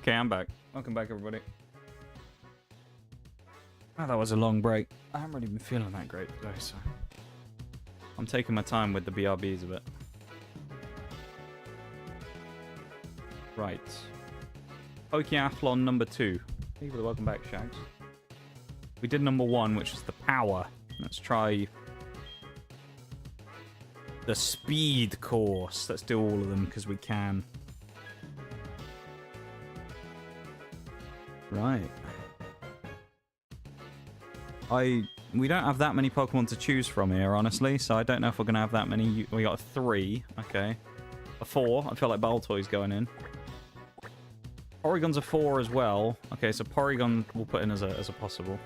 Okay, I'm back. Welcome back, everybody. Oh, that was a long break. I haven't really been feeling that great today, so... I'm taking my time with the BRBs a bit. Right. Pokeathlon number 2. Hey, welcome back, Shags. We did number 1, which was the power. Let's try... the speed course. Let's do all of them, because we can. Right. We don't have that many Pokemon to choose from here, honestly, so I don't know if we're going to have that many. We got a 3, okay. A 4, I feel like Baltoy's going in. Porygon's a 4 as well. Okay, so Porygon we'll put in as a possible.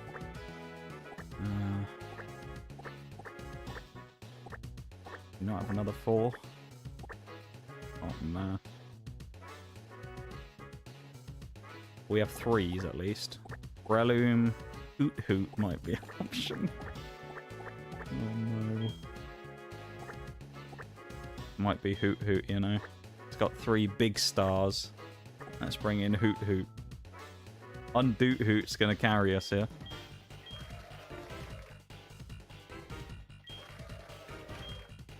You not have another 4? Oh, man. We have 3s at least. Breloom... Hoot Hoot might be an option. Oh no. Might be Hoot Hoot, you know. It's got 3 big stars. Let's bring in Hoot Hoot. Undoot Hoot's gonna carry us here.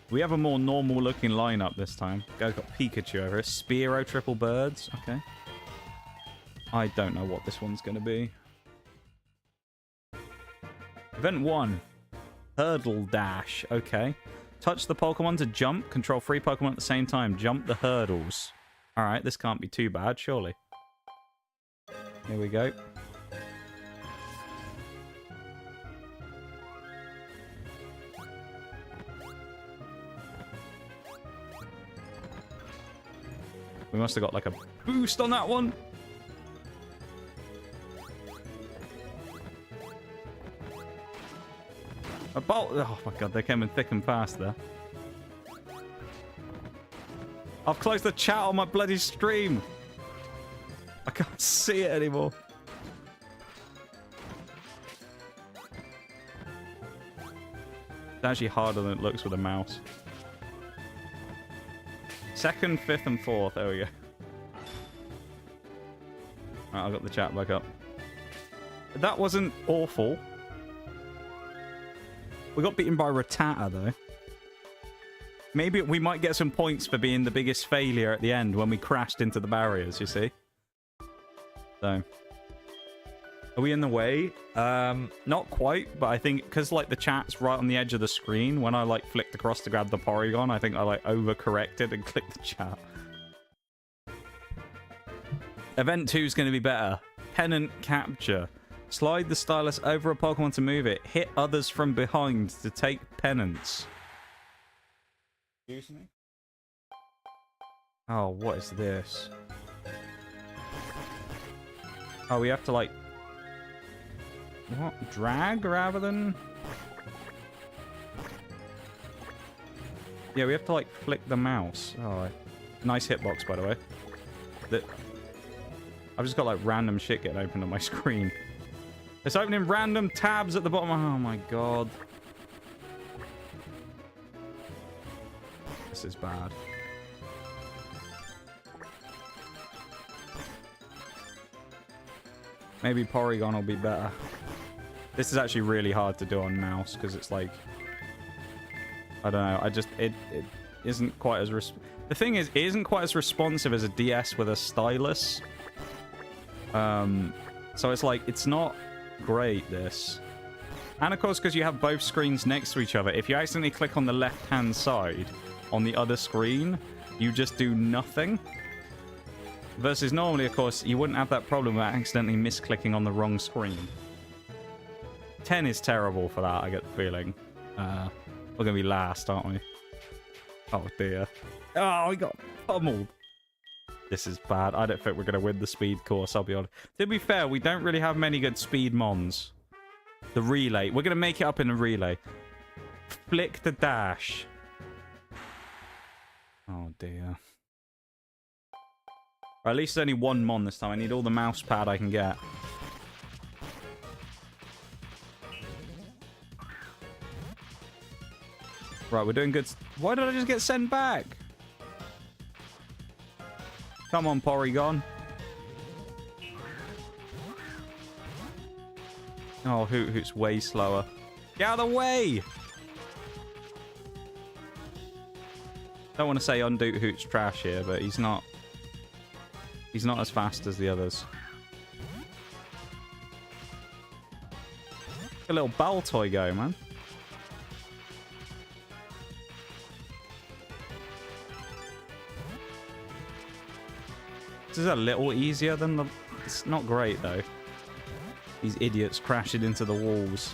We have a more normal looking lineup this time. Guy's got Pikachu over here. Spearow triple birds. Okay. I don't know what this one's gonna be. Event 1. Hurdle Dash. Okay. Touch the Pokemon to jump. Control 3 Pokemon at the same time. Jump the hurdles. Alright, this can't be too bad, surely. Here we go. We must have got like a boost on that one. Oh my god, they came in thick and fast there. I've closed the chat on my bloody stream. I can't see it anymore. It's actually harder than it looks with a mouse. 2nd, 5th, and 4th. There we go. Right, I got the chat back up. That wasn't awful. We got beaten by Rattata, though. Maybe we might get some points for being the biggest failure at the end when we crashed into the barriers, you see? So... Are we in the way? Not quite, but I think because like the chat's right on the edge of the screen, when I like flicked across to grab the Porygon, I think I like overcorrected and clicked the chat. Event 2 is going to be better. Pennant capture. Slide the stylus over a Pokemon to move it. Hit others from behind to take pennants. Excuse me? Oh, what is this? Oh, we have to like... What? Drag rather than... Yeah, we have to like flick the mouse. Oh, nice hitbox, by the way. I've just got like random shit getting opened on my screen. It's opening random tabs at the bottom. Oh my god. This is bad. Maybe Porygon will be better. This is actually really hard to do on mouse because it's like... I don't know. It isn't quite as... The thing is, it isn't quite as responsive as a DS with a stylus. So it's like, it's not great, this. And of course, because you have both screens next to each other, if you accidentally click on the left-hand side on the other screen, you just do nothing. Versus normally, of course, you wouldn't have that problem with accidentally misclicking on the wrong screen. 10 is terrible for that, I get the feeling. We're going to be last, aren't we? Oh, dear. Oh, we got pummeled. This is bad. I don't think we're going to win the speed course, I'll be honest. To be fair, we don't really have many good speed mons. The relay. We're going to make it up in a relay. Flick the dash. Oh, dear. Or at least there's only one mon this time. I need all the mouse pad I can get. Right, we're doing good. Why did I just get sent back? Come on, Porygon. Oh, Hoot's way slower. Get out of the way! Don't want to say Hoot's trash here, but he's not as fast as the others. A little Baltoy go, man. This is a little easier than the... It's not great, though. These idiots crashing into the walls.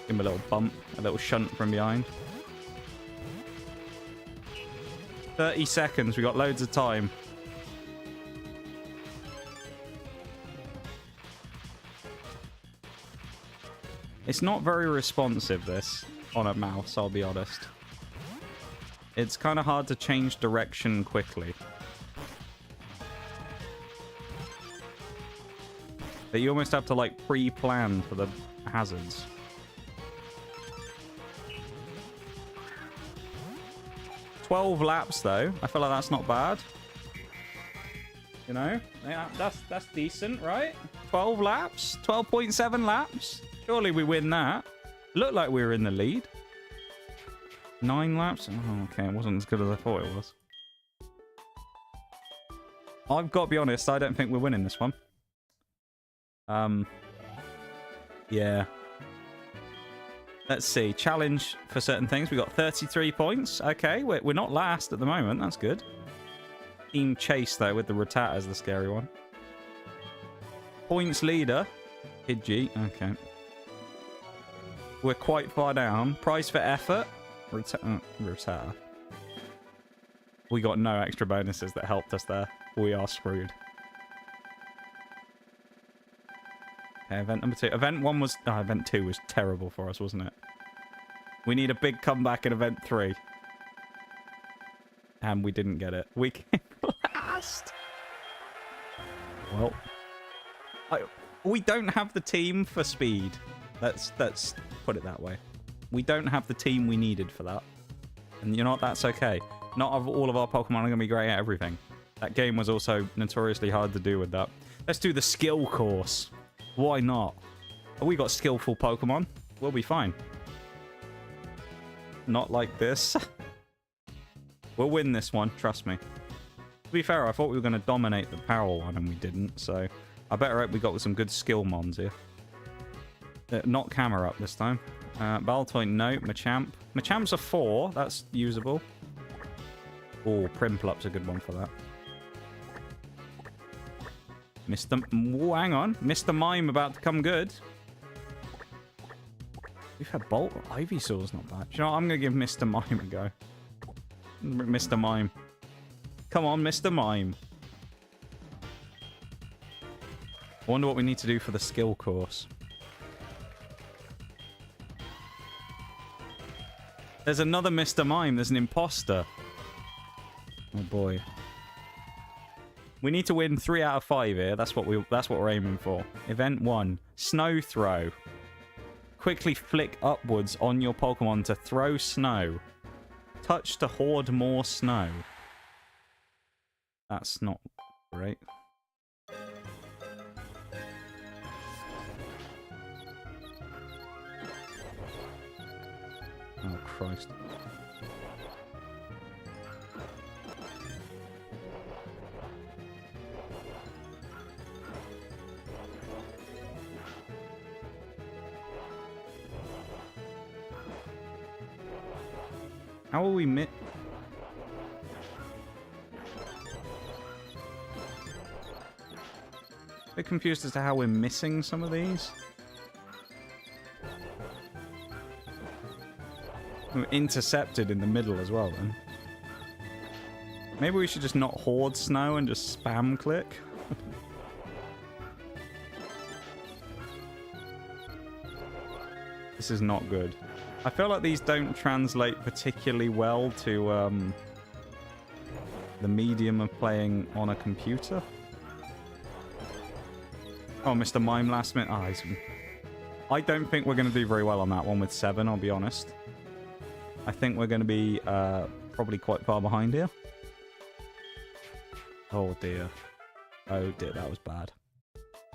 Give him a little bump, a little shunt from behind. 30 seconds, we got loads of time. It's not very responsive, this, on a mouse, I'll be honest. It's kind of hard to change direction quickly. But you almost have to, like, pre-plan for the hazards. "12 laps, though. I feel like that's not bad. You know? Yeah, that's decent, right? 12 laps? 12.7 laps? Surely we win that. Looked like we were in the lead. 9 laps? Oh, okay, it wasn't as good as I thought it was. I've got to be honest, I don't think we're winning this one. Yeah. Let's see. Challenge for certain things. We got 33 points. Okay, we're not last at the moment. That's good. Team chase, though, with the Rattata's the scary one. Points leader. Pidgey. Okay. We're quite far down. Price for effort. Rattata. We got no extra bonuses that helped us there. We are screwed. Okay, event number 2. Event 1 was... Oh, event 2 was terrible for us, wasn't it? We need a big comeback in event 3. And we didn't get it. We came last. Well, we don't have the team for speed. Let's put it that way. We don't have the team we needed for that. And you know what? That's okay. Not all of our Pokemon are going to be great at everything. That game was also notoriously hard to do with that. Let's do the skill course. Why not? Oh, we got skillful Pokemon. We'll be fine. Not like this. We'll win this one, trust me. To be fair, I thought we were going to dominate the power one, and we didn't, so I better hope we got some good skill mons here. Not camera up this time. Baltoy, no. Machamp. Machamp's a 4. That's usable. Oh, Primplup's a good one for that. Mr. Oh, hang on. Mr. Mime about to come good. We've had Bolt. Ivysaur's not bad. You know what? I'm going to give Mr. Mime a go. Mr. Mime. Come on, Mr. Mime. I wonder what we need to do for the skill course. There's another Mr. Mime. There's an imposter. Oh, boy. We need to win 3 out of 5 here. That's what we're aiming for. Event 1. Snow throw. Quickly flick upwards on your Pokemon to throw snow. Touch to hoard more snow. That's not great. Oh, Christ. How are we a bit confused as to how we're missing some of these. We're intercepted in the middle as well, then. Maybe we should just not hoard snow and just spam click. This is not good. I feel like these don't translate particularly well to the medium of playing on a computer. Oh, Mr. Mime last minute. Oh, I don't think we're going to do very well on that one with 7, I'll be honest. I think we're going to be probably quite far behind here. Oh, dear. Oh dear, that was bad.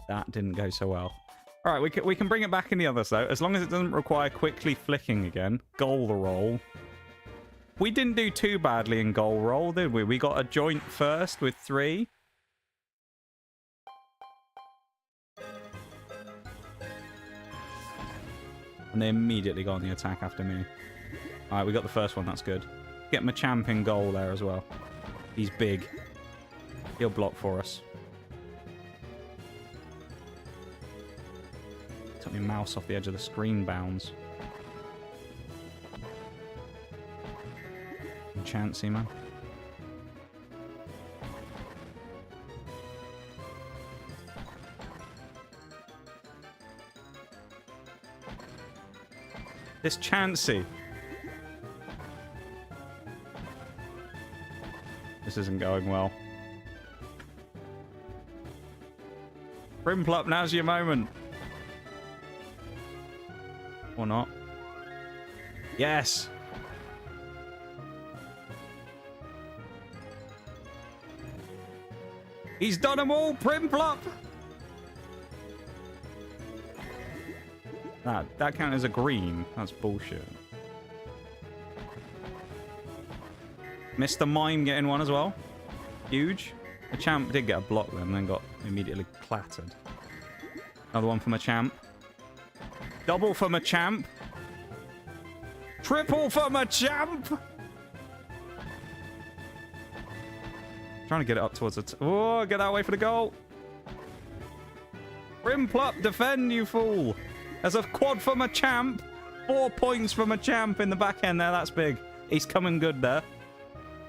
That didn't go so well. All right, we can bring it back in the others, though. As long as it doesn't require quickly flicking again. Goal roll. We didn't do too badly in goal roll, did we? We got a joint first with 3. And they immediately got on the attack after me. All right, we got the first one. That's good. Get Machamp in goal there as well. He's big. He'll block for us. Took my mouse off the edge of the screen bounds. Chansey, man. This Chansey. This isn't going well. Primplup, now's your moment. Or not. Yes! He's done them all, Primplup! That counts as a green. That's bullshit. Mr. Mime getting one as well. Huge. The champ did get a block then got immediately clattered. Another one for Machamp. Double for Machamp. Triple for Machamp! Trying to get it up towards the... Oh, get that way for the goal. Primplup, defend, you fool. There's a quad for Machamp. 4 points for Machamp in the back end there. That's big. He's coming good there.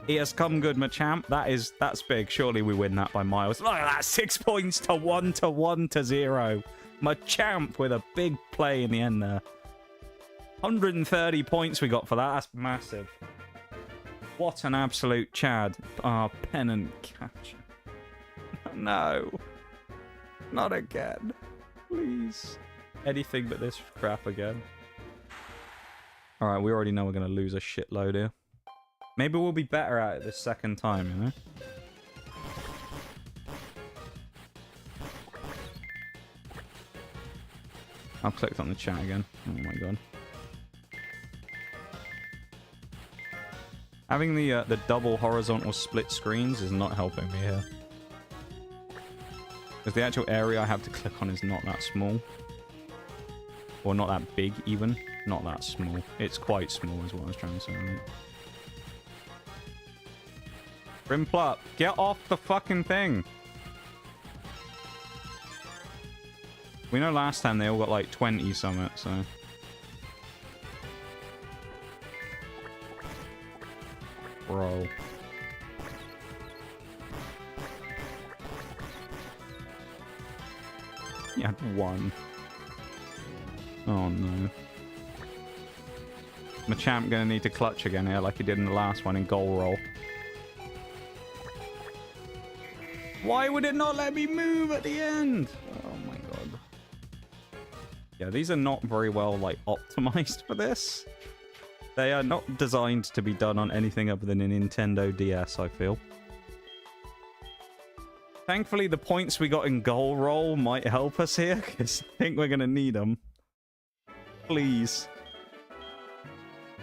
He has come good, Machamp. That's big. Surely we win that by miles. Look at that. 6 points to 1 to 1 to 0. Machamp with a big play in the end there. 130 points we got for that. That's massive. What an absolute Chad. Ah, pennant catcher. No. Not again. Please. Anything but this crap again. Alright, we already know we're going to lose a shitload here. Maybe we'll be better at it this second time, you know? I've clicked on the chat again. Oh my god. Having the double horizontal split screens is not helping me here. Because the actual area I have to click on is not that small. Or not that big, even. Not that small. It's quite small is what I was trying to say. Right? Primplup, get off the fucking thing. We know last time they all got like 20 something, so... Bro. You had 1. Oh no. Machamp gonna need to clutch again here like he did in the last one in goal roll. Why would it not let me move at the end? Oh my god. Yeah, these are not very well like optimized for this. They are not designed to be done on anything other than a Nintendo DS, I feel. Thankfully, the points we got in goal roll might help us here, because I think we're going to need them. Please.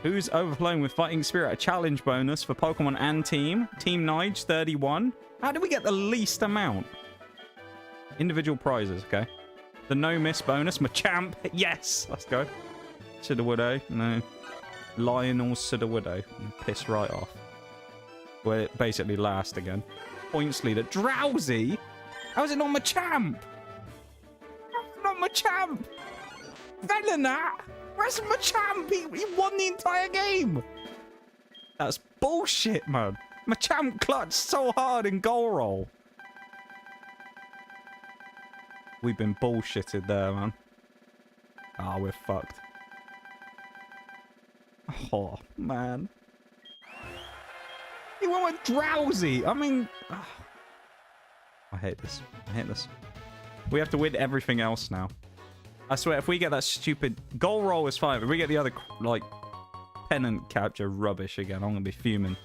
Who's overflowing with Fighting Spirit? A challenge bonus for Pokemon and Team. Team Nige, 31. How did we get the least amount? Individual prizes, okay. The no-miss bonus. Machamp. Yes! Let's go. Sudowoodo. No. Lionel Sudowoodo. Piss right off. We're basically last again. Points leader. Drowsy? How is it not Machamp? How is it not Machamp? Venonat? Where's Machamp? He won the entire game. That's bullshit, man. Machamp clutched so hard in goal roll. We've been bullshitted there, man. Ah, we're fucked. Oh, man. He went with Drowsy. I mean... I hate this. I hate this. We have to win everything else now. I swear, if we get that stupid... Goal roll is fine. If we get the other, like, pennant capture rubbish again, I'm going to be fuming.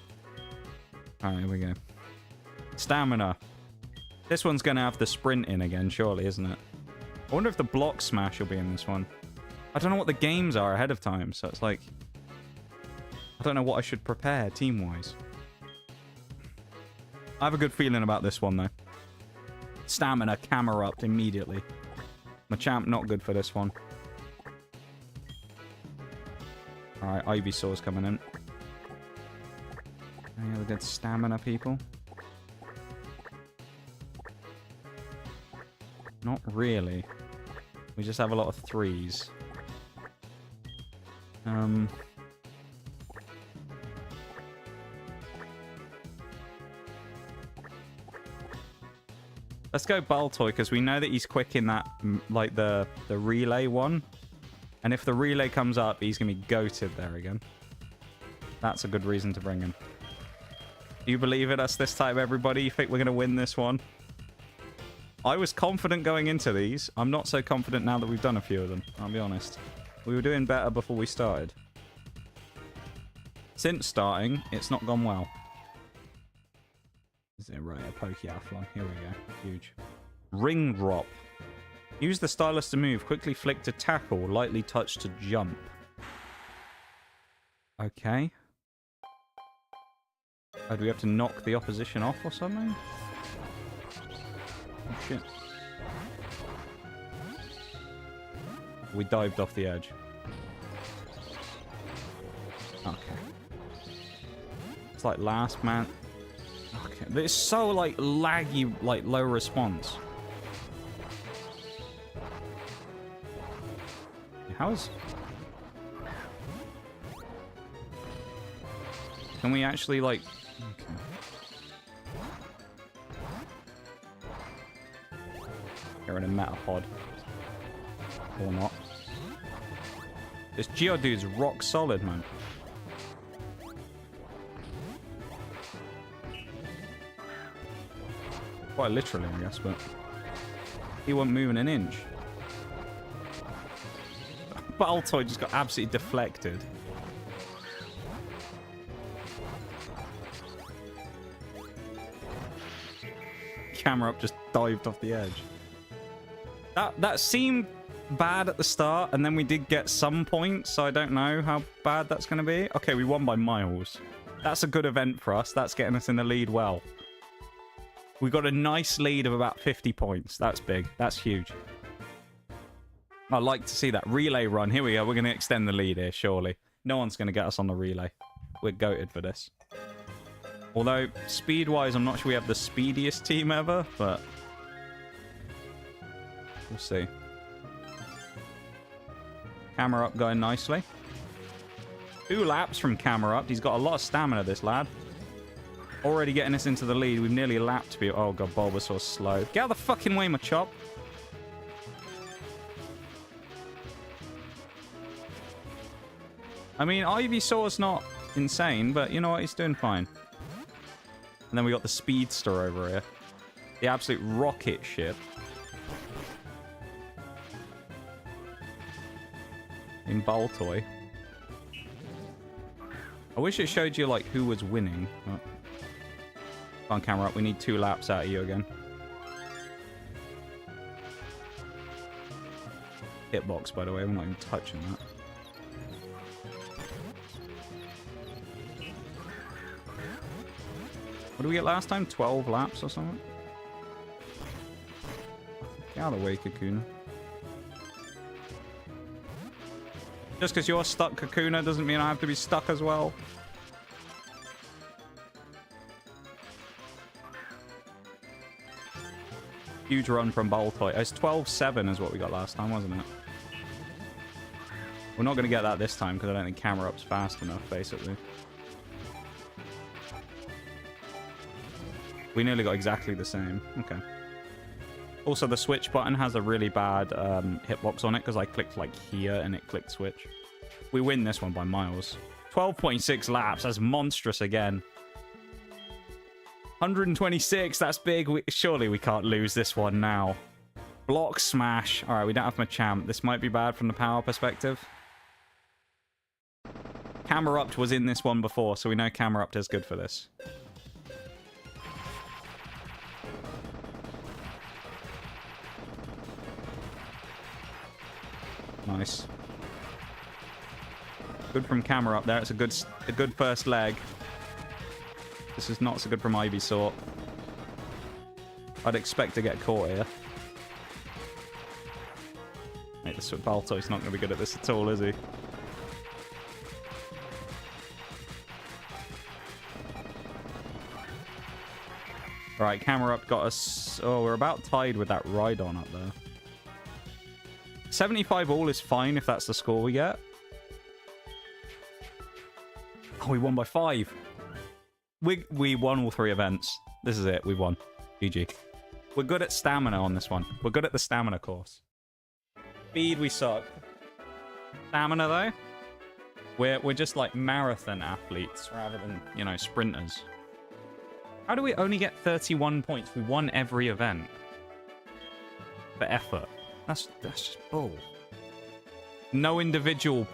Alright, here we go. Stamina. This one's going to have the sprint in again, surely, isn't it? I wonder if the block smash will be in this one. I don't know what the games are ahead of time, so it's like... I don't know what I should prepare team-wise. I have a good feeling about this one, though. Stamina, camera up immediately. Machamp, not good for this one. Alright, Ivysaur's coming in. Any other good stamina people? Not really. We just have a lot of threes. Let's go Baltoy, because we know that he's quick in that, like, the relay one. And if the relay comes up, he's going to be goated there again. That's a good reason to bring him. Do you believe in us this time, everybody? You think we're going to win this one? I was confident going into these. I'm not so confident now that we've done a few of them, I'll be honest. We were doing better before we started. Since starting, it's not gone well. Is it right? A Pokeathlon. Here we go. Huge. Ring drop. Use the stylus to move. Quickly flick to tackle. Lightly touch to jump. Okay. Oh, do we have to knock the opposition off or something? Oh, shit. We dived off the edge. Okay. It's like last man. Okay. But it's so, like, laggy, like, low response. How is... Can we actually, like... Okay. You're in a Metapod. Or not. This Geodude's rock solid, man. Quite literally, I guess, but... He wasn't moving an inch. Baltoy just got absolutely deflected. Camera up just dived off the edge. That seemed bad at the start, and then we did get some points, so I don't know how bad that's going to be. Okay, we won by miles. That's a good event for us. That's getting us in the lead well. We got a nice lead of about 50 points. That's big. That's huge. I like to see that relay run. Here we go. We're going to extend the lead here, surely. No one's going to get us on the relay. We're goated for this. Although, speed-wise, I'm not sure we have the speediest team ever, but... We'll see. Camera up going nicely. 2 laps from camera up. He's got a lot of stamina, this lad. Already getting us into the lead. We've nearly lapped to be... Oh, God, Bulbasaur's slow. Get out of the fucking way, Machop. I mean, Ivysaur's not insane, but you know what? He's doing fine. And then we got the Speedster over here. The absolute rocket ship. In Baltoy. I wish it showed you, like, who was winning. Oh. On camera up, we need 2 laps out of you again. Hitbox, by the way, we're not even touching that. What did we get last time? 12 laps or something? Get out of the way, Kakuna. Just because you're stuck, Kakuna, doesn't mean I have to be stuck as well. Huge run from Baltoy. It's 12-7 is what we got last time, wasn't it? We're not going to get that this time because I don't think camera up's fast enough, basically. We nearly got exactly the same. Okay. Also, the switch button has a really bad hitbox on it because I clicked, like, here and it clicked switch. We win this one by miles. 12.6 laps. That's monstrous again. 126. That's big. Surely we can't lose this one now. Block smash. All right, we don't have Machamp. This might be bad from the power perspective. Camerupt was in this one before, so we know Camerupt is good for this. Nice. Good from camera up there. It's a good first leg. This is not so good from Ivysaur. I'd expect to get caught here. Mate, this Baltoy's not going to be good at this at all, is he? Right, camera up got us... Oh, we're about tied with that Rhydon up there. 75 all is fine if that's the score we get. Oh, we won by 5. We won all 3 events. This is it. We won. GG. We're good at stamina on this one. We're good at the stamina course. Speed, we suck. Stamina, though? We're just like marathon athletes rather than, you know, sprinters. How do we only get 31 points? We won every event. For effort. That's just bull. No individual...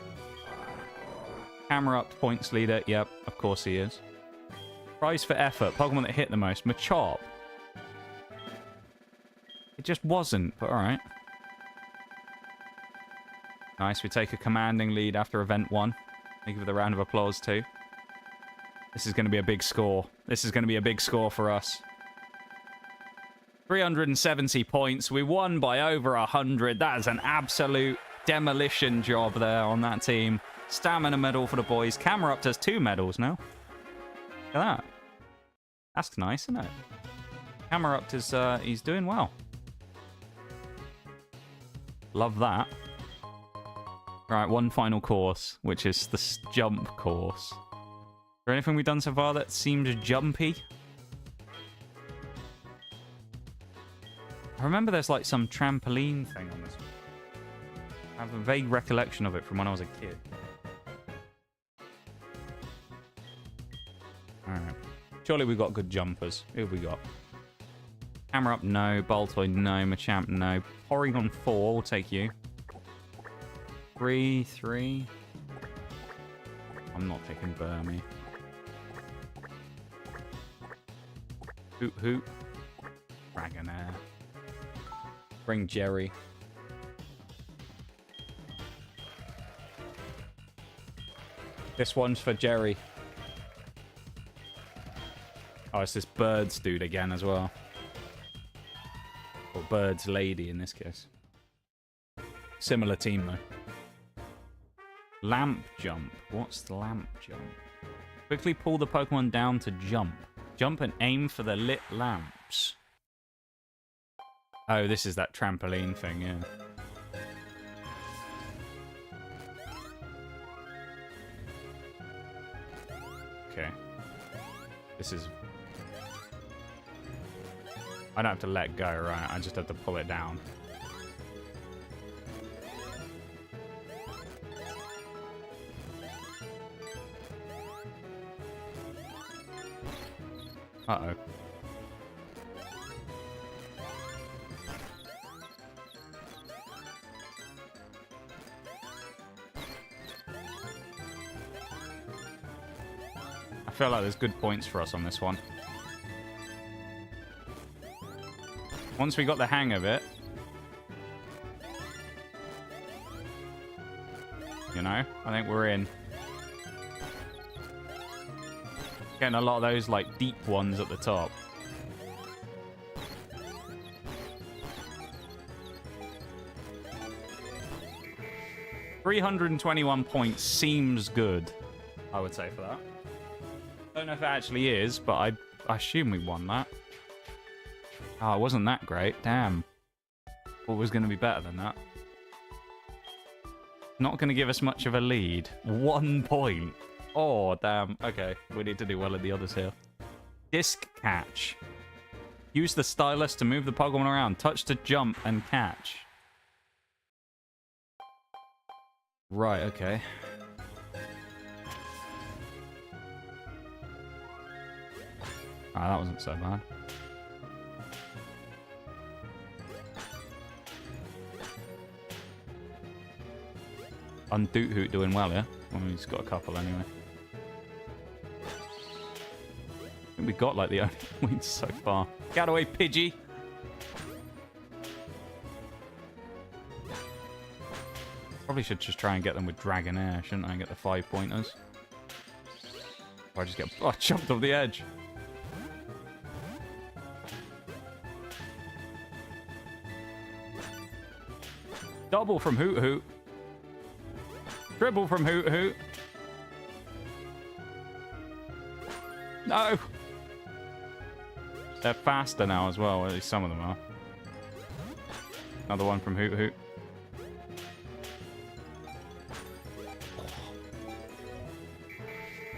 Camera up points leader. Yep, of course he is. Prize for effort. Pokemon that hit the most. Machop. It just wasn't, but alright. Nice, we take a commanding lead after event 1. Thank you for the round of applause too. This is going to be a big score. This is going to be a big score for us. 370 points. We won by over 100. That is an absolute demolition job there on that team. Stamina medal for the boys. Camera up does 2 medals now. Look at that. That's nice, isn't it? Camera up is he's doing well. Love that. Right, one final course, which is the jump course. Is there anything we've done so far that seems jumpy? I remember there's like some trampoline thing on this one. I have a vague recollection of it from when I was a kid. Alright. Surely we've got good jumpers. Who have we got? Camera up, no. Baltoy, no. Machamp, no. Porygon 4, we'll take you. 3. I'm not taking Burmy. Hoot. Dragonair. Bring Jerry. This one's for Jerry. Oh, it's this Birds dude again as well. Or Birds lady in this case. Similar team though. Lamp jump. What's the lamp jump? Quickly pull the Pokemon down to jump. Jump and aim for the lit lamps. Oh, this is that trampoline thing, yeah. Okay. This is... I don't have to let go, right? I just have to pull it down. Uh-oh. I feel like there's good points for us on this one. Once we got the hang of it, you know, I think we're in. Getting a lot of those, like, deep ones at the top. $321 points seems good, I would say, for that. Don't know if it actually is, but I assume we won that. Oh, it wasn't that great. Damn. What was going to be better than that? Not going to give us much of a lead. 1 point. Oh, damn. Okay, we need to do well at the others here. Disc catch. Use the stylus to move the Pokemon around. Touch to jump and catch. Right, okay. Ah, that wasn't so bad. Undoot Hoot doing well, yeah? Well, he's got a couple anyway. I think we got like the only points so far. Get away, Pidgey! Probably should just try and get them with Dragonair, shouldn't I? Get the 5 pointers. Or I just get jumped off the edge. Double from Hoot Hoot. Triple from Hoot Hoot. No! They're faster now as well, at least some of them are. Another one from Hoot Hoot.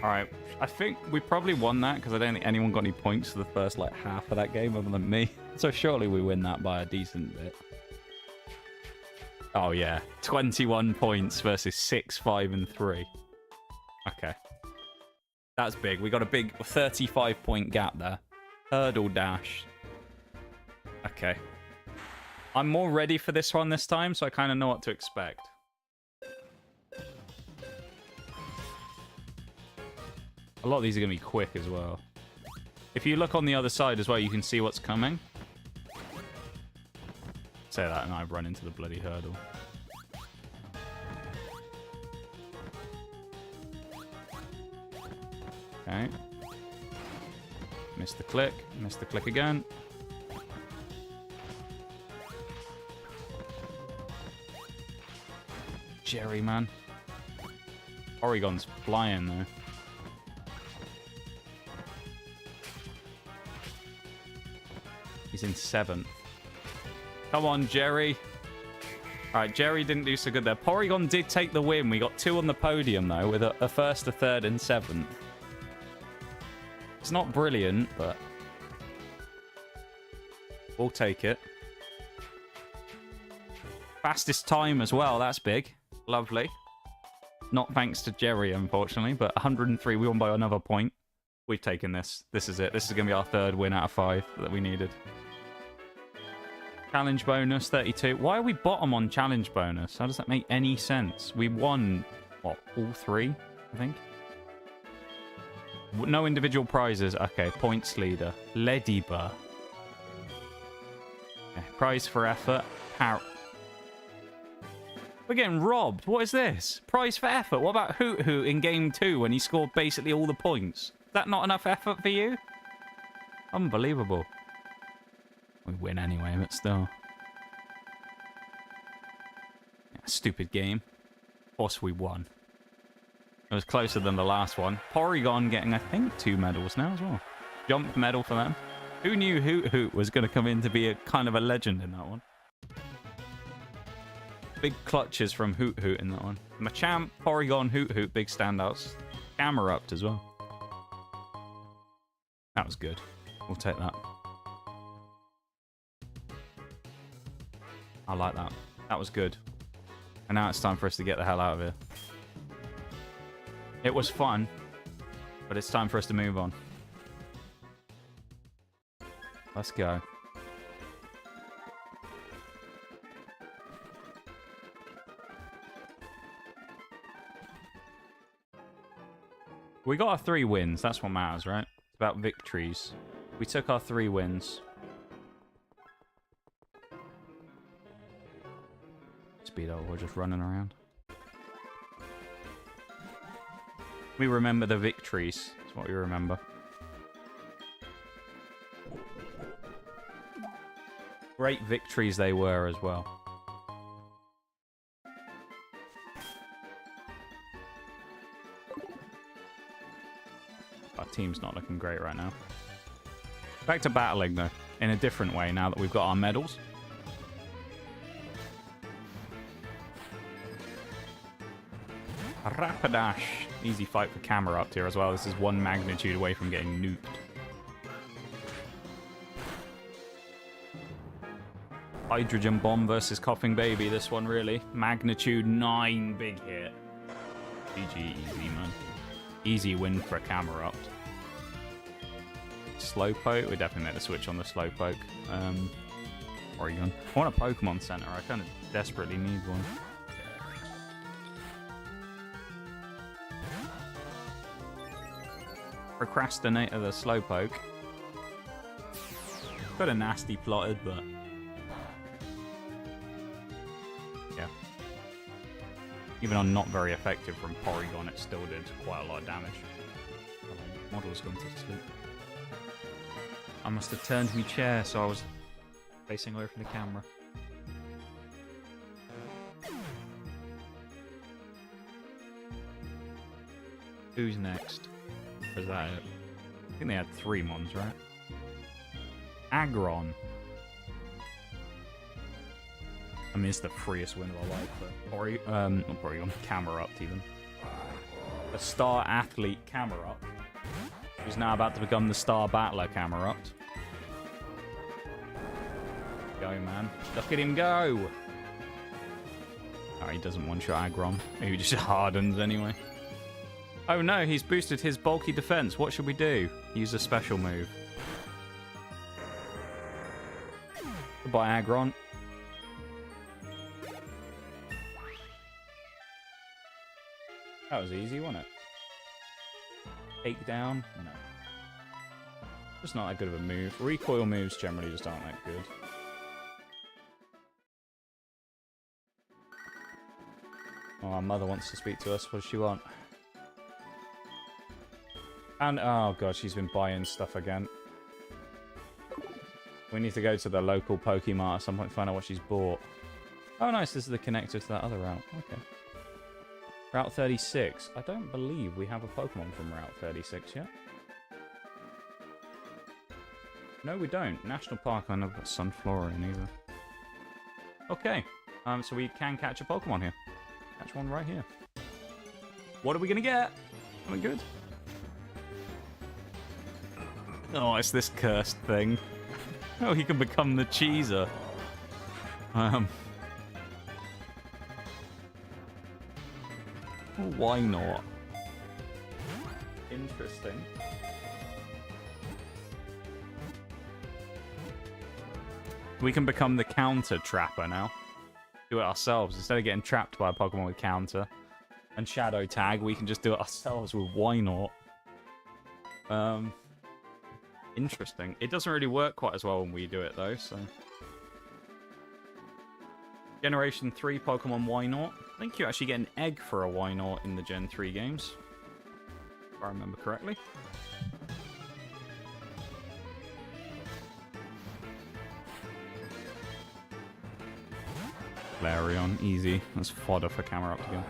Alright, I think we probably won that because I don't think anyone got any points for the first like half of that game other than me. So surely we win that by a decent bit. Oh yeah, 21 points versus 6, 5, and 3. Okay. That's big. We got a big 35-point gap there. Hurdle dash. Okay. I'm more ready for this one this time, so I kind of know what to expect. A lot of these are going to be quick as well. If you look on the other side as well, you can see what's coming. Say that and I've run into the bloody hurdle. Okay. Missed the click. Missed the click again. Jerry, man. Oregon's flying, though. He's in 7th. Come on, Jerry. Alright, Jerry didn't do so good there. Porygon did take the win. We got 2 on the podium, though, with a 1st, a 3rd, and 7th. It's not brilliant, but we'll take it. Fastest time as well. That's big. Lovely. Not thanks to Jerry, unfortunately, but 103. We won by another point. We've taken this. This is it. This is going to be our 3rd win out of 5 that we needed. Challenge bonus, 32. Why are we bottom on challenge bonus? How does that make any sense? We won, what, all 3, I think? No individual prizes. Okay, points leader. Ledybur. Okay, prize for effort. We're getting robbed. What is this? Prize for effort. What about Hoot Hoot in game 2 when he scored basically all the points? Is that not enough effort for you? Unbelievable. We win anyway, but still. Yeah, stupid game. Of course we won. It was closer than the last one. Porygon getting, I think, 2 medals now as well. Jump medal for them. Who knew Hoot Hoot was going to come in to be a kind of a legend in that one? Big clutches from Hoot Hoot in that one. Machamp, Porygon, Hoot Hoot, big standouts. Camerupt as well. That was good. We'll take that. I like that. That was good. And now it's time for us to get the hell out of here. It was fun, but it's time for us to move on. Let's go. We got our 3 wins. That's what matters, right? It's about victories. We took our 3 wins. Speedo, we're just running around. We remember the victories. That's what we remember. Great victories they were as well. Our team's not looking great right now. Back to battling, though. In a different way now that we've got our medals. Rapidash. Easy fight for Camerupt here as well. This is 1 magnitude away from getting nuked. Hydrogen Bomb versus Coughing Baby. This one, really. Magnitude 9. Big hit. GG, easy, man. Easy win for Camerupt. Slowpoke. We definitely made a switch on the Slowpoke. Oregon. I want a Pokemon Center. I kind of desperately need one. Procrastinator the Slowpoke. Got a nasty plotted, but yeah. Even though not very effective from Porygon, it still did quite a lot of damage. Model's gone to sleep. I must have turned my chair so I was facing away from the camera. Who's next? Or is that it? I think they had 3 mons, right? Aggron. I mean, it's the freest win of our life, but not Porygon, Camerupt even. A star athlete Camerupt, who's now about to become the star battler Camerupt. Go, man. Look at him go! Oh, he doesn't one-shot Aggron. He just hardens anyway. Oh no, he's boosted his bulky defense. What should we do? Use a special move. Goodbye, Aggron. That was easy, wasn't it? Takedown? No. Just not that good of a move. Recoil moves generally just aren't that good. Oh, our mother wants to speak to us. What does she want? And, oh god, she's been buying stuff again. We need to go to the local Pokemart at some point to find out what she's bought. Oh nice, this is the connector to that other route. Okay. Route 36. I don't believe we have a Pokemon from Route 36 yet. No, we don't. National Park, I never got Sunflora in either. Okay. So we can catch a Pokemon here. Catch one right here. What are we gonna get? Something good. Oh, it's this cursed thing. Oh, he can become the cheeser. Why not? Interesting. We can become the counter trapper now. Do it ourselves. Instead of getting trapped by a Pokemon with counter and shadow tag, we can just do it ourselves with why not? Interesting. It doesn't really work quite as well when we do it though, so. Generation 3 Pokemon Wynot. I think you actually get an egg for a Wynot in the Gen 3 games. If I remember correctly. Flareon, easy. That's fodder for Camerupt again.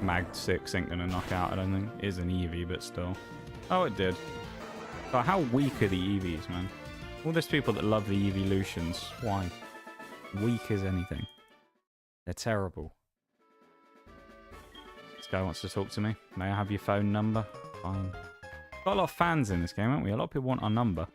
Mag 6 ain't gonna knock out, I don't think. It is an Eevee, but still. Oh, it did. Oh, how weak are the Eevees, man? All those people that love the Eeveelutions. Why? Weak as anything. They're terrible. This guy wants to talk to me. May I have your phone number? Fine. Got a lot of fans in this game, haven't we? A lot of people want our number.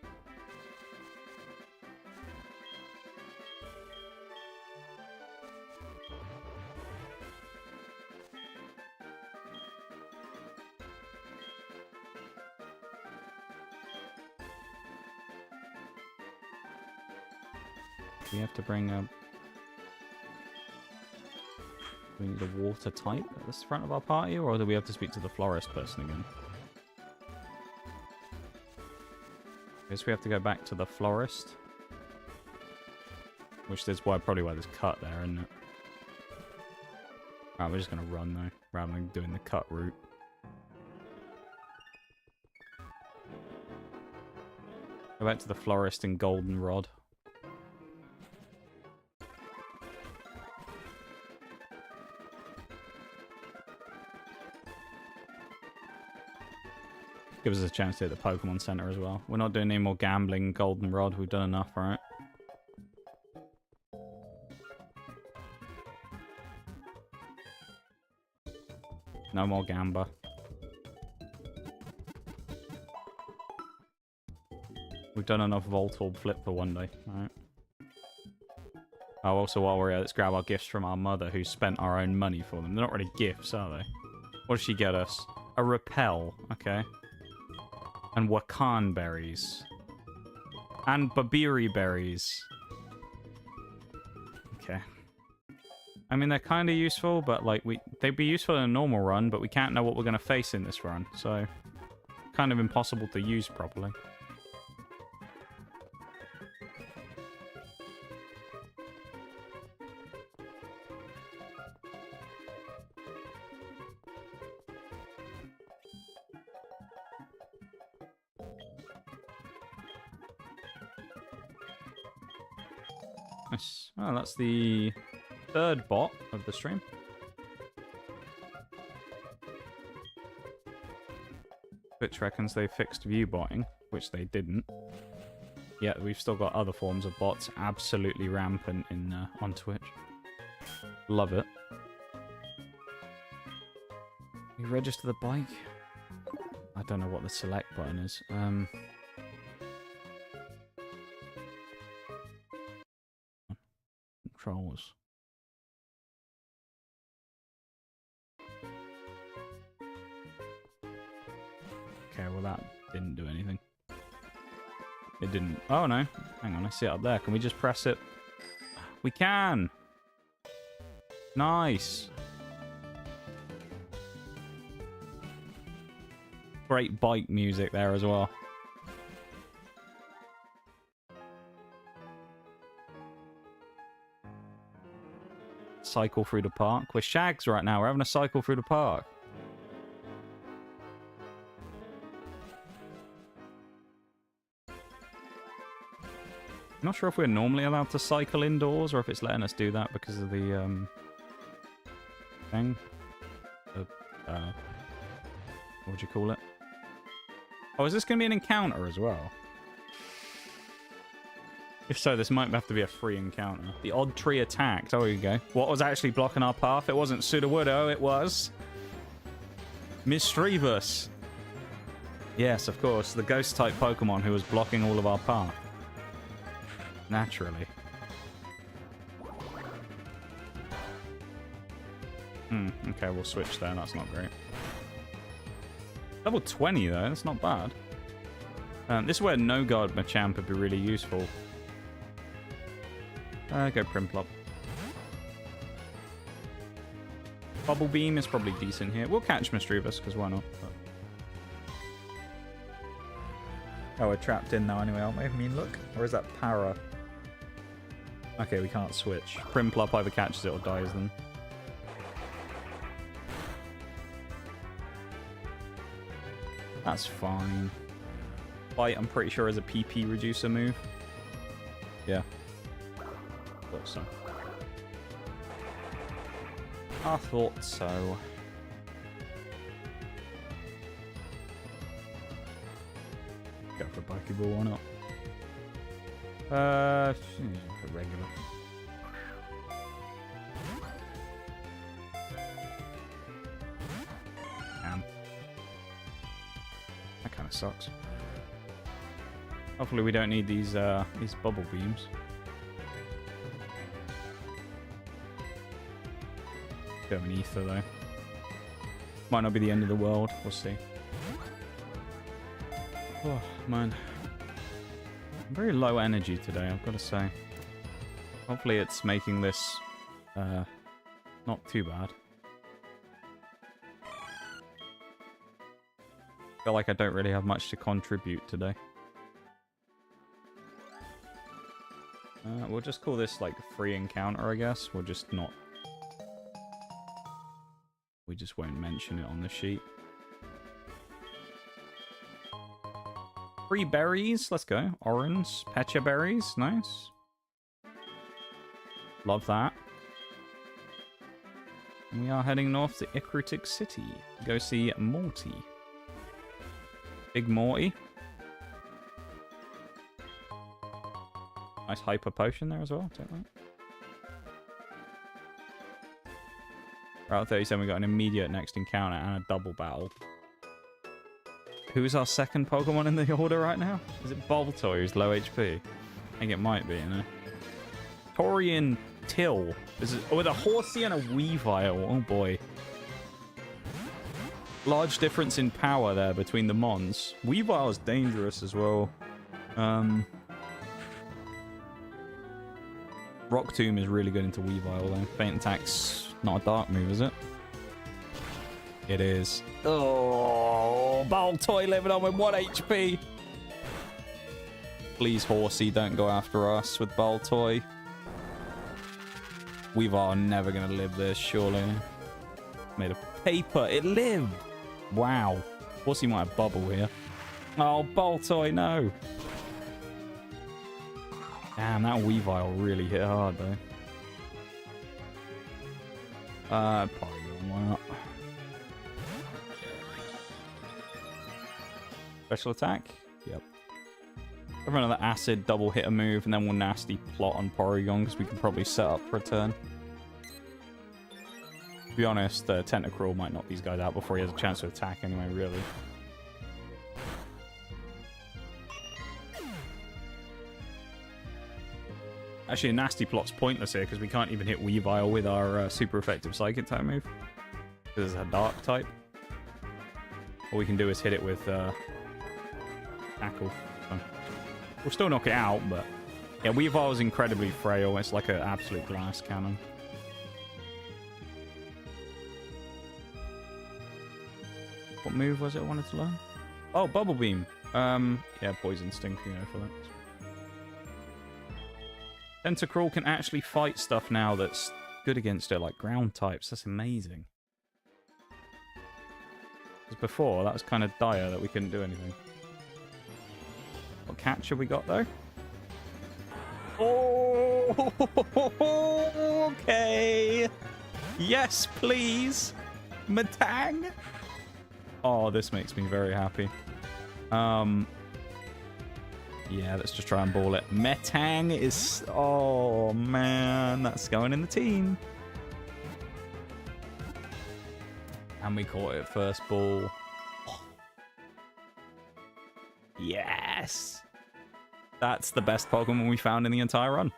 We have to bring a... We need a water type at the front of our party, or do we have to speak to the florist person again? I guess we have to go back to the florist. Which is probably why there's cut there, isn't it? Alright, we're just going to run though, rather than doing the cut route. Go back to the florist in Goldenrod. Gives us a chance to hit the Pokemon Center as well. We're not doing any more gambling Goldenrod. We've done enough, right? No more Gamba. We've done enough Voltorb Flip for one day, alright? Oh, also while we're here, let's grab our gifts from our mother who spent our own money for them. They're not really gifts, are they? What did she get us? A Repel, okay. And Wakan berries. And Babiri berries. Okay. I mean, they're kind of useful, but like they'd be useful in a normal run, but we can't know what we're going to face in this run, so kind of impossible to use properly. Nice. Oh, that's the third bot of the stream. Twitch reckons they fixed view botting, which they didn't. Yet we've still got other forms of bots absolutely rampant in on Twitch. Love it. You register the bike? I don't know what the select button is. Controls. Okay, well that didn't do anything. It didn't. Oh no. Hang on, I see it up there. Can we just press it? We can! Nice! Great bike music there as well. Cycle through the park. We're shags right now. We're having a cycle through the park. I'm not sure if we're normally allowed to cycle indoors or if it's letting us do that because of the thing. What would you call it? Oh, is this going to be an encounter as well? If so, this might have to be a free encounter. The odd tree attacked. Oh, here you go. What was actually blocking our path? It wasn't Sudowoodo, it was Misdreavus. Yes, of course. The ghost-type Pokemon who was blocking all of our path. Naturally. Okay, we'll switch there. That's not great. Level 20, though. That's not bad. This is where No Guard Machamp would be really useful. Go Primplop. Bubble Beam is probably decent here. We'll catch Misdreavus, because why not? But... Oh, we're trapped in now anyway, aren't we? I mean, look. Or is that Para? Okay, we can't switch. Primplop either catches it or dies then. That's fine. Bite, I'm pretty sure, is a PP reducer move. Yeah. Thought so. I thought so. Go for a Pokeball or not? Regular. Damn. That kind of sucks. Hopefully we don't need these bubble beams. Go an ether though. Might not be the end of the world. We'll see. Oh man. I'm very low energy today, I've got to say. Hopefully it's making this not too bad. I feel like I don't really have much to contribute today. We'll just call this like a free encounter, I guess. We'll just not... We just won't mention it on the sheet. Free berries, let's go. Orange, Pecha berries, nice. Love that. And we are heading north to Ecrutic City to go see Morty. Big Morty. Nice hyper potion there as well, take that. Route 37, we got an immediate next encounter and a double battle. Who's our second Pokemon in the order right now? Is it Baltoy, who's low HP? I think it might be, you know. Torian Till. With a Horsey and a Weavile. Oh boy. Large difference in power there between the Mons. Weavile is dangerous as well. Rock Tomb is really good into Weavile though. Faint Attack's not a dark move, is it? It is. Oh, Baltoy living on with 1 HP. Please, Horsey, don't go after us with Baltoy. Weavile never going to live this, surely. Made of paper. It lived. Wow. Horsey might have bubble here. Oh, Baltoy, no. Damn, that Weavile really hit hard, though. Porygon, why not? Special attack? Yep. Have another acid double hitter move, and then we'll nasty plot on Porygon, because we can probably set up for a turn. To be honest, Tentacruel might knock these guys out before he has a chance to attack anyway, really. Actually, a nasty plot's pointless here, because we can't even hit Weavile with our super effective Psychic type move. Because it's a Dark type. All we can do is hit it with Tackle. So we'll still knock it out, but... Yeah, Weavile is incredibly frail. It's like an absolute glass cannon. What move was it I wanted to learn? Oh, Bubble Beam. Yeah, Poison Sting, you know, for that. Tentacruel can actually fight stuff now that's good against it, like ground types. That's amazing. Because before, that was kind of dire that we couldn't do anything. What catch have we got, though? Oh, okay. Yes, please. Matang. Oh, this makes me very happy. Yeah, let's just try and ball it. Metang is... Oh, man. That's going in the team. And we caught it first ball. Oh. Yes! That's the best Pokemon we found in the entire run.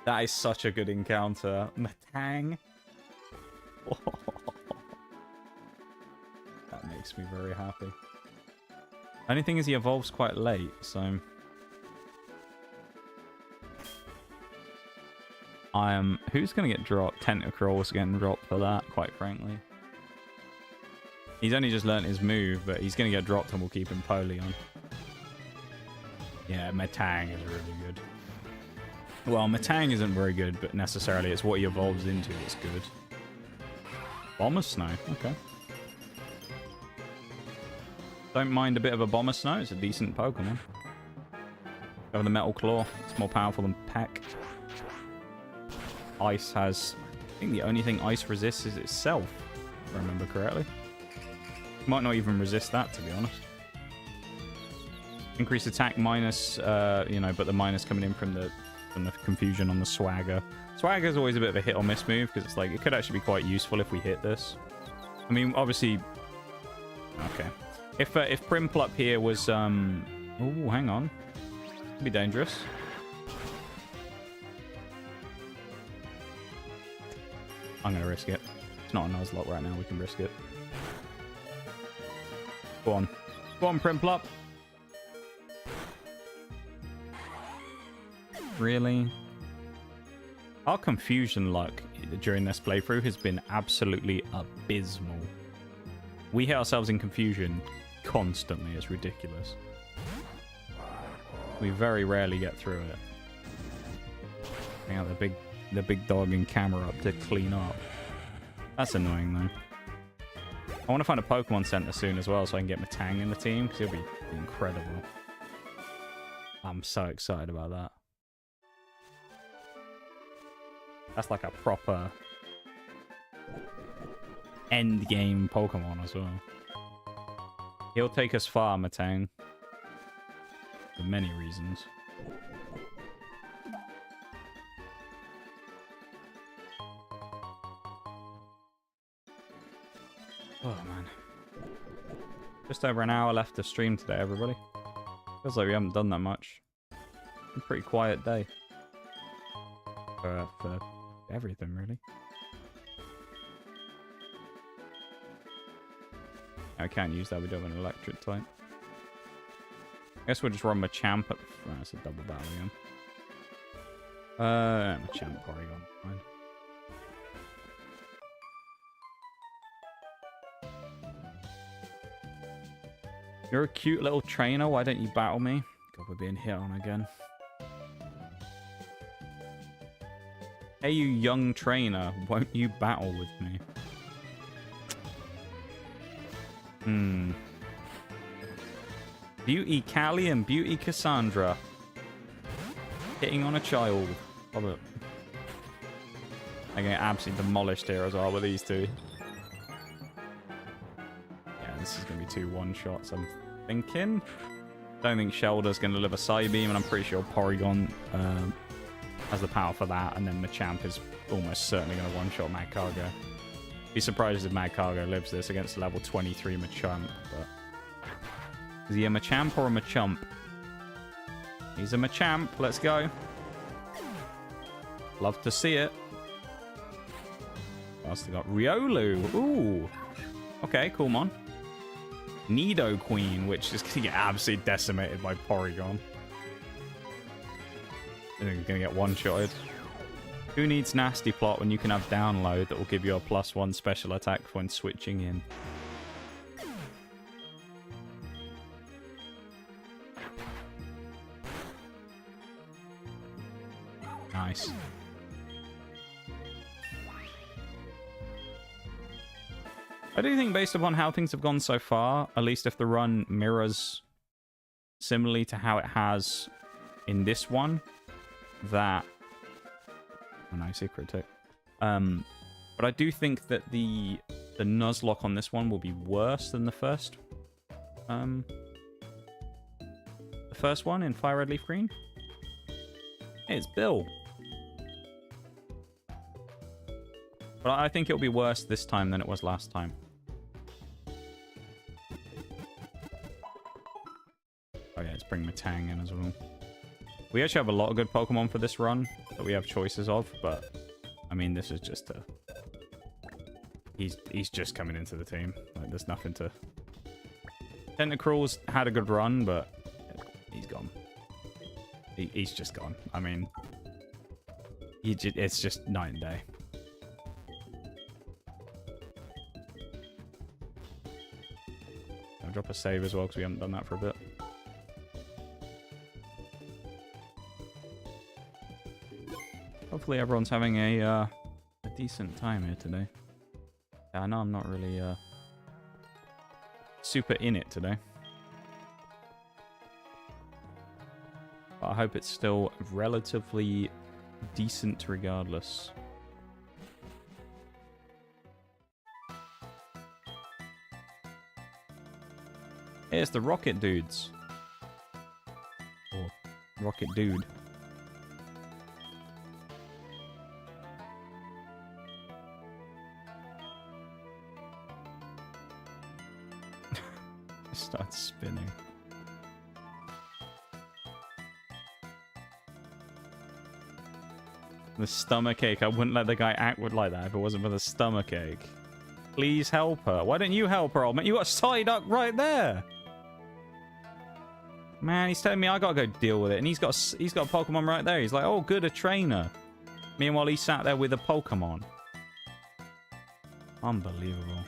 That is such a good encounter. Metang. Oh. That makes me very happy. Only thing is he evolves quite late, so... Who's going to get dropped? Tentacruel's getting dropped for that, quite frankly. He's only just learnt his move, but he's going to get dropped and we'll keep him Poly on. Yeah, Metang is really good. Well, Metang isn't very good, but necessarily it's what he evolves into that's good. Bomber Snow, okay. Don't mind a bit of a Bomber Snow. It's a decent Pokemon. Go with the Metal Claw. It's more powerful than Peck. Ice has... I think the only thing Ice resists is itself, if I remember correctly. Might not even resist that, to be honest. Increased attack minus, you know, but the minus coming in from the confusion on the Swagger. Swagger is always a bit of a hit or miss move, because it's like, it could actually be quite useful if we hit this. I mean, obviously... Okay. If Primplup here was, oh, hang on. Could be dangerous. I'm going to risk it. It's not a Nuzlocke right now. We can risk it. Go on. Go on, Primplup. Really? Our confusion luck during this playthrough has been absolutely abysmal. We hit ourselves in confusion constantly. It's ridiculous. We very rarely get through it. Bring out the big dog and camera up to clean up. That's annoying though. I want to find a Pokemon Center soon as well so I can get Metang in the team because he'll be incredible. I'm so excited about that. That's like a proper end game Pokemon as well. He'll take us far, Metang. For many reasons. Oh man. Just over an hour left to stream today, everybody. Feels like we haven't done that much. A pretty quiet day. For everything, really. I can't use that, we don't have an electric type. I guess we'll just run Machamp at the front. That's a double battle again. Machamp Porygon, fine. You're a cute little trainer, why don't you battle me? God, we're being hit on again. Hey, you young trainer, won't you battle with me? Beauty Callie and Beauty Cassandra. Hitting on a child. Love it. I'm getting absolutely demolished here as well with these two. Yeah, this is going to be 2 one-shots, I'm thinking. Don't think Shelder's going to deliver Psybeam, and I'm pretty sure Porygon has the power for that, and then Machamp is almost certainly going to one-shot Magcargo. Be surprised if Magcargo lives this against level 23 Machamp, but... Is he a Machamp or a Machamp? He's a Machamp. Let's go. Love to see it. What else we got? Riolu. Ooh. Okay, cool, mon. Nido Queen, which is going to get absolutely decimated by Porygon. I think he's going to get one-shotted. Who needs Nasty Plot when you can have Download that will give you a +1 special attack when switching in? Nice. I do think based upon how things have gone so far, at least if the run mirrors similarly to how it has in this one, that... Oh, no, secret tick. But I do think that the nuzlocke on this one will be worse than the first. The first one in Fire Red Leaf Green. Hey, it's Bill. But I think it'll be worse this time than it was last time. Oh yeah, let's bring Matang in as well. We actually have a lot of good Pokemon for this run that we have choices of, but I mean, this is just a... He's just coming into the team. Like, there's nothing to... Tentacruel's had a good run, but he's gone. He's just gone. I mean, it's just night and day. I'll drop a save as well because we haven't done that for a bit. Hopefully everyone's having a decent time here today. Yeah, I know I'm not really super in it today. But I hope it's still relatively decent regardless. Here's the Rocket Dudes. Or Rocket Dude. Starts spinning. The stomachache. I wouldn't let the guy act like that if it wasn't for the stomachache. Please help her. Why don't you help her, old man? You got a Psyduck right there. Man, he's telling me I gotta go deal with it, and he's got a Pokemon right there. He's like, oh, good, a trainer. Meanwhile, he sat there with a Pokemon. Unbelievable.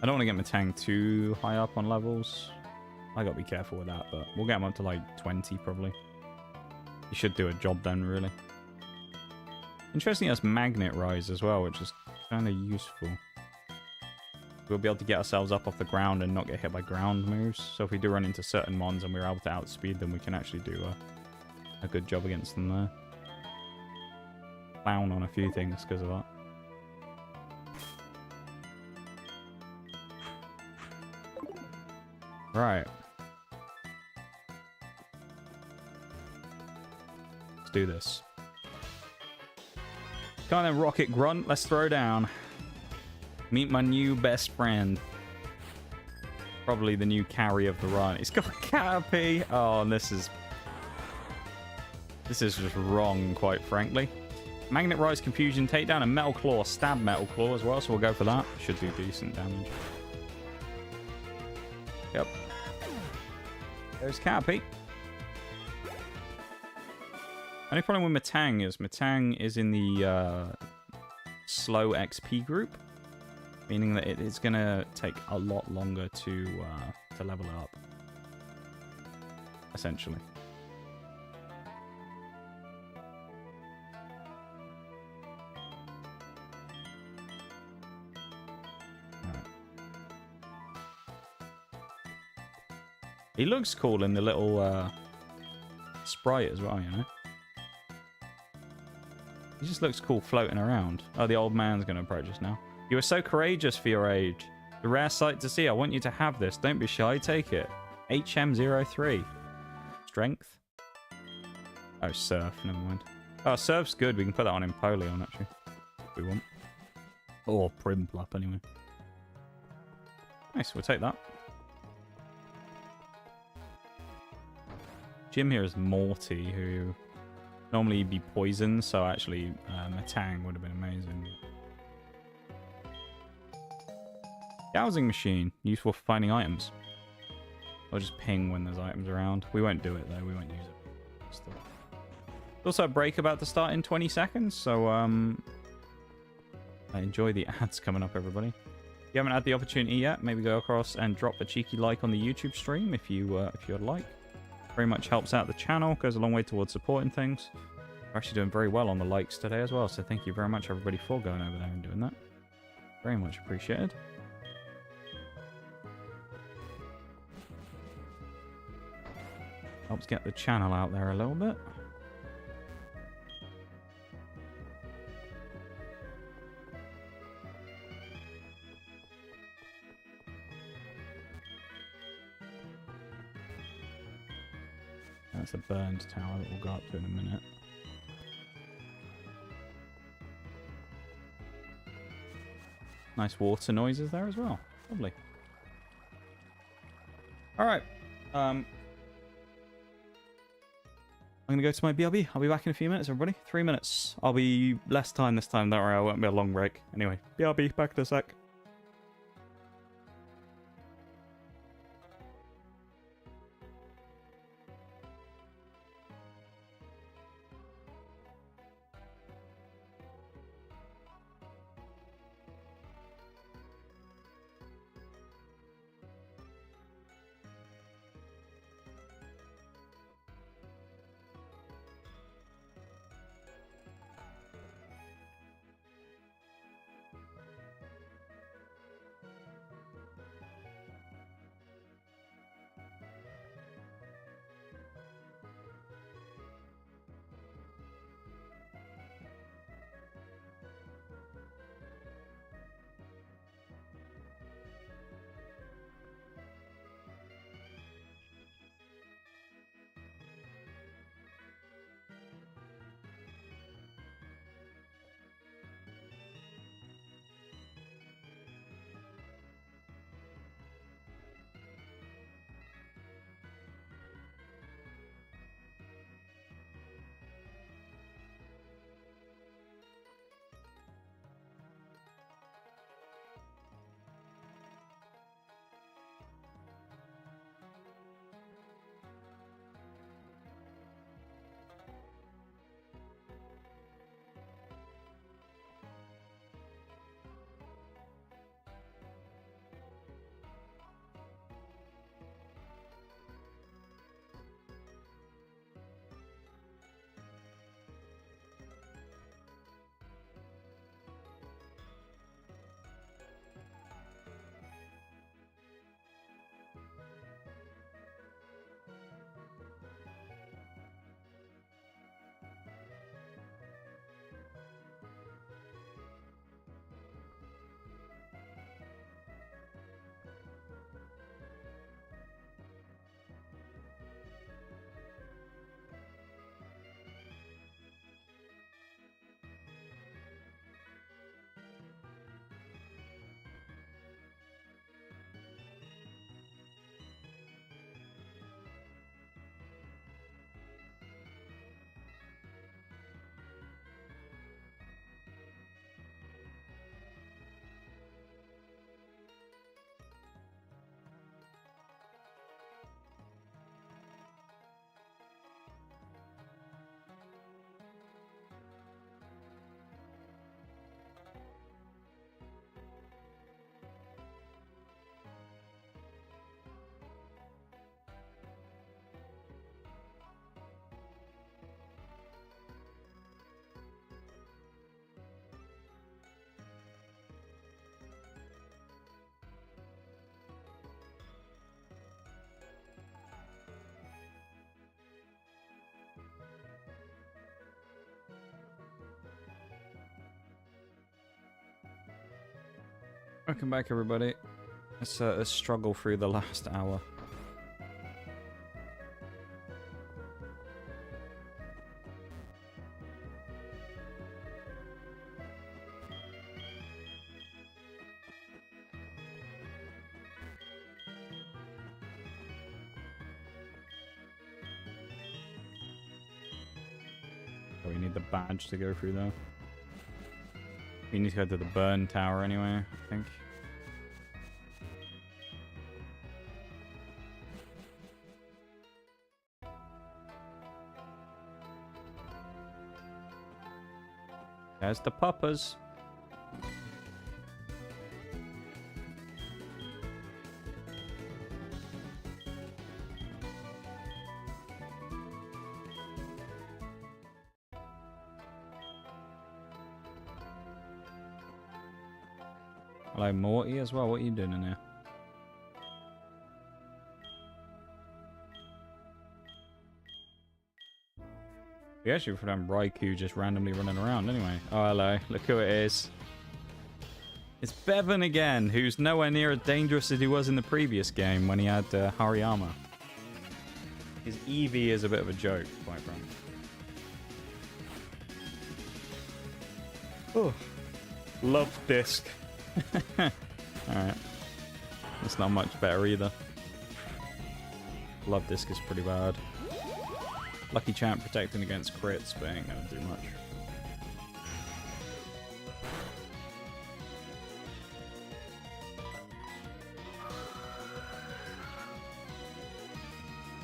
I don't want to get Matang too high up on levels. I gotta be careful with that, but we'll get him up to like 20 probably. He should do a job then, really. Interesting, that's Magnet Rise as well, which is kind of useful. We'll be able to get ourselves up off the ground and not get hit by ground moves. So if we do run into certain mons and we're able to outspeed them, we can actually do a good job against them there. Clown on a few things because of that. Right. Let's do this. Come on then, Rocket Grunt. Let's throw down. Meet my new best friend. Probably the new carry of the run. It's got Caterpie. Oh, and this is just wrong, quite frankly. Magnet Rise, Confusion, Takedown, and Metal Claw. Stab Metal Claw as well, so we'll go for that. Should do decent damage. Yep. There's Caterpie. Only problem with Matang is in the slow XP group, meaning that it is going to take a lot longer to level it up, essentially. He looks cool in the little sprite as well, you know. He just looks cool floating around. Oh, the old man's going to approach us now. You are so courageous for your age. A rare sight to see. I want you to have this. Don't be shy. Take it. HM03. Strength. Oh, surf. Never mind. Oh, surf's good. We can put that on Empoleon, actually. If we want. Or Primplop, anyway. Nice. We'll take that. Jim here is Morty, who normally he'd be poisoned, so actually Matang would have been amazing. Dowsing machine, useful for finding items. Or just ping when there's items around. We won't do it though, we won't use it. Still. Also a break about to start in 20 seconds, so I enjoy the ads coming up, everybody. If you haven't had the opportunity yet, maybe go across and drop a cheeky like on the YouTube stream if you'd like. Very much helps out the channel, goes a long way towards supporting things. We're actually doing very well on the likes today as well, so thank you very much everybody for going over there and doing that. Very much appreciated. Helps get the channel out there a little bit. That's a burned tower that we'll go up to in a minute. Nice water noises there as well. Lovely. Alright. I'm going to go to my BRB. I'll be back in a few minutes, everybody. 3 minutes. I'll be less time this time. Don't worry, it won't be a long break. Anyway, BRB, back in a sec. Welcome back, everybody. Let's struggle through the last hour. Oh, we need the badge to go through though. We need to go to the burn tower anyway, I think. There's the puppers. Hello, Morty, as well. What are you doing in here? We actually for them Raikou just randomly running around anyway. Oh, hello. Look who it is. It's Bevan again, who's nowhere near as dangerous as he was in the previous game when he had Hariyama. His Eevee is a bit of a joke, quite frankly. Oh. Love disc. Alright. It's not much better either. Love disc is pretty bad. Lucky Champ protecting against crits, but ain't gonna do much.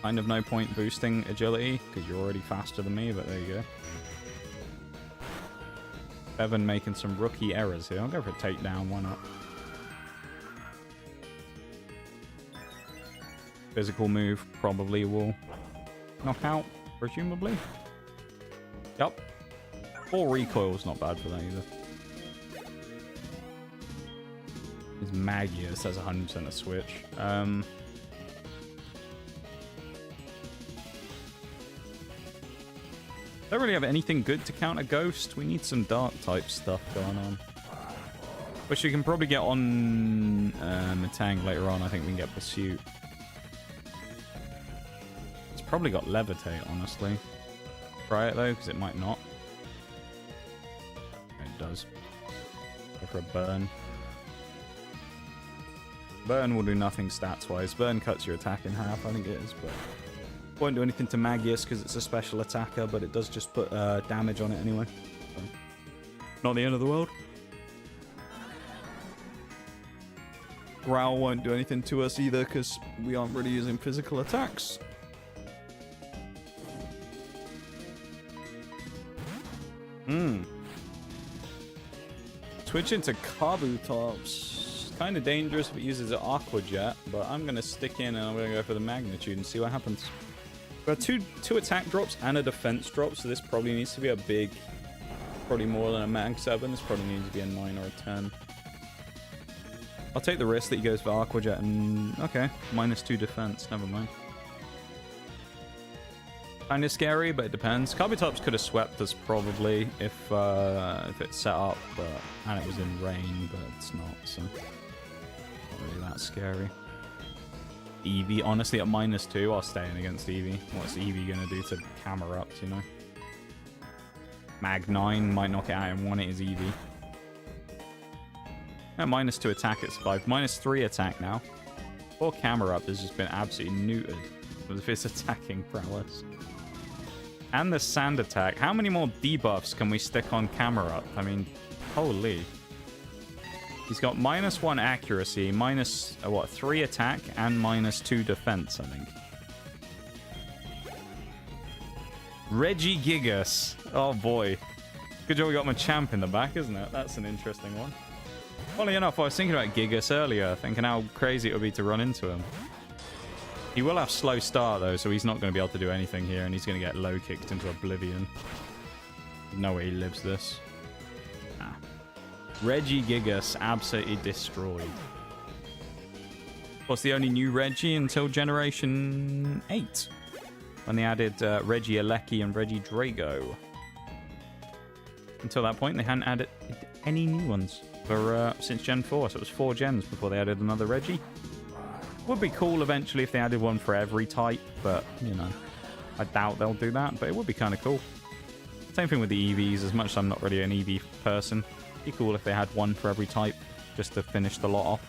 Kind of no point boosting agility, because you're already faster than me, but there you go. Bevan making some rookie errors here. I'll go for a takedown, why not? Physical move probably will knock out, presumably. Yup. 4 recoil's not bad for that either. His Magius has 100% a switch. Don't really have anything good to counter Ghost. We need some dark type stuff going on. Which we can probably get on Metang later on. I think we can get Pursuit. It's probably got Levitate, honestly. Try it though, because it might not. It does. Go for a Burn. Burn will do nothing stats-wise. Burn cuts your attack in half, I think it is, but... Won't do anything to Magius because it's a special attacker, but it does just put damage on it anyway. So, not the end of the world. Growl won't do anything to us either because we aren't really using physical attacks. Switch into Kabutops. Kind of dangerous if it uses an Aqua Jet, but I'm going to stick in and I'm going to go for the Magnitude and see what happens. We've got two attack drops and a defense drop, so this probably needs to be a big, probably more than a Mag 7. This probably needs to be a 9 or a 10. I'll take the risk that he goes for Aqua Jet and... Okay, -2 defense, never mind. Kind of scary, but it depends. Kabutops could have swept us probably if it's set up, and it was in rain, but it's not, so... Not really that scary. Eevee, honestly, at -2, I'll stay in against Eevee. What's Eevee gonna do to Camerupt, you know? Mag 9 might knock it out in one, it is Eevee. At -2 attack, it survived. -3 attack now. Poor Camerupt has just been absolutely neutered with his attacking prowess. And the Sand attack. How many more debuffs can we stick on Camerupt? I mean, holy... He's got -1 accuracy, -3 attack, and -2 defense, I think. Regigigas. Oh boy. Good job we got my champ in the back, isn't it? That's an interesting one. Funnily enough, I was thinking about Gigas earlier, thinking how crazy it would be to run into him. He will have slow start though, so he's not going to be able to do anything here, and he's going to get low kicked into oblivion. No way he lives this. Regigigas absolutely destroyed. Was the only new Reggie until Generation 8, when they added Regieleki and Regidrago. Until that point, they hadn't added any new ones. for since Gen 4, so it was 4 gens before they added another Reggie. Would be cool eventually if they added one for every type, but, you know, I doubt they'll do that, but it would be kind of cool. Same thing with the EVs, as much as I'm not really an EV person. It'd be cool if they had one for every type, just to finish the lot off,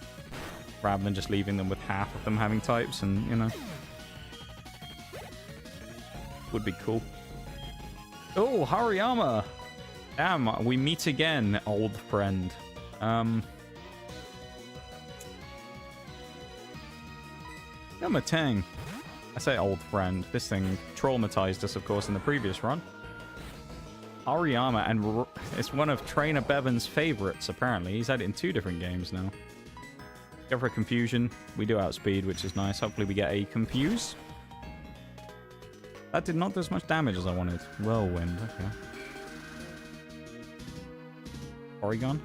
rather than just leaving them with half of them having types, and, you know. Would be cool. Oh, Hariyama! Damn, we meet again, old friend. Matang. I say old friend. This thing traumatized us, of course, in the previous run. Hariyama, and it's one of Trainer Bevan's favorites, apparently. He's had it in 2 different games now. Go for a confusion. We do outspeed, which is nice. Hopefully we get a confuse. That did not do as much damage as I wanted. Whirlwind, okay. Porygon.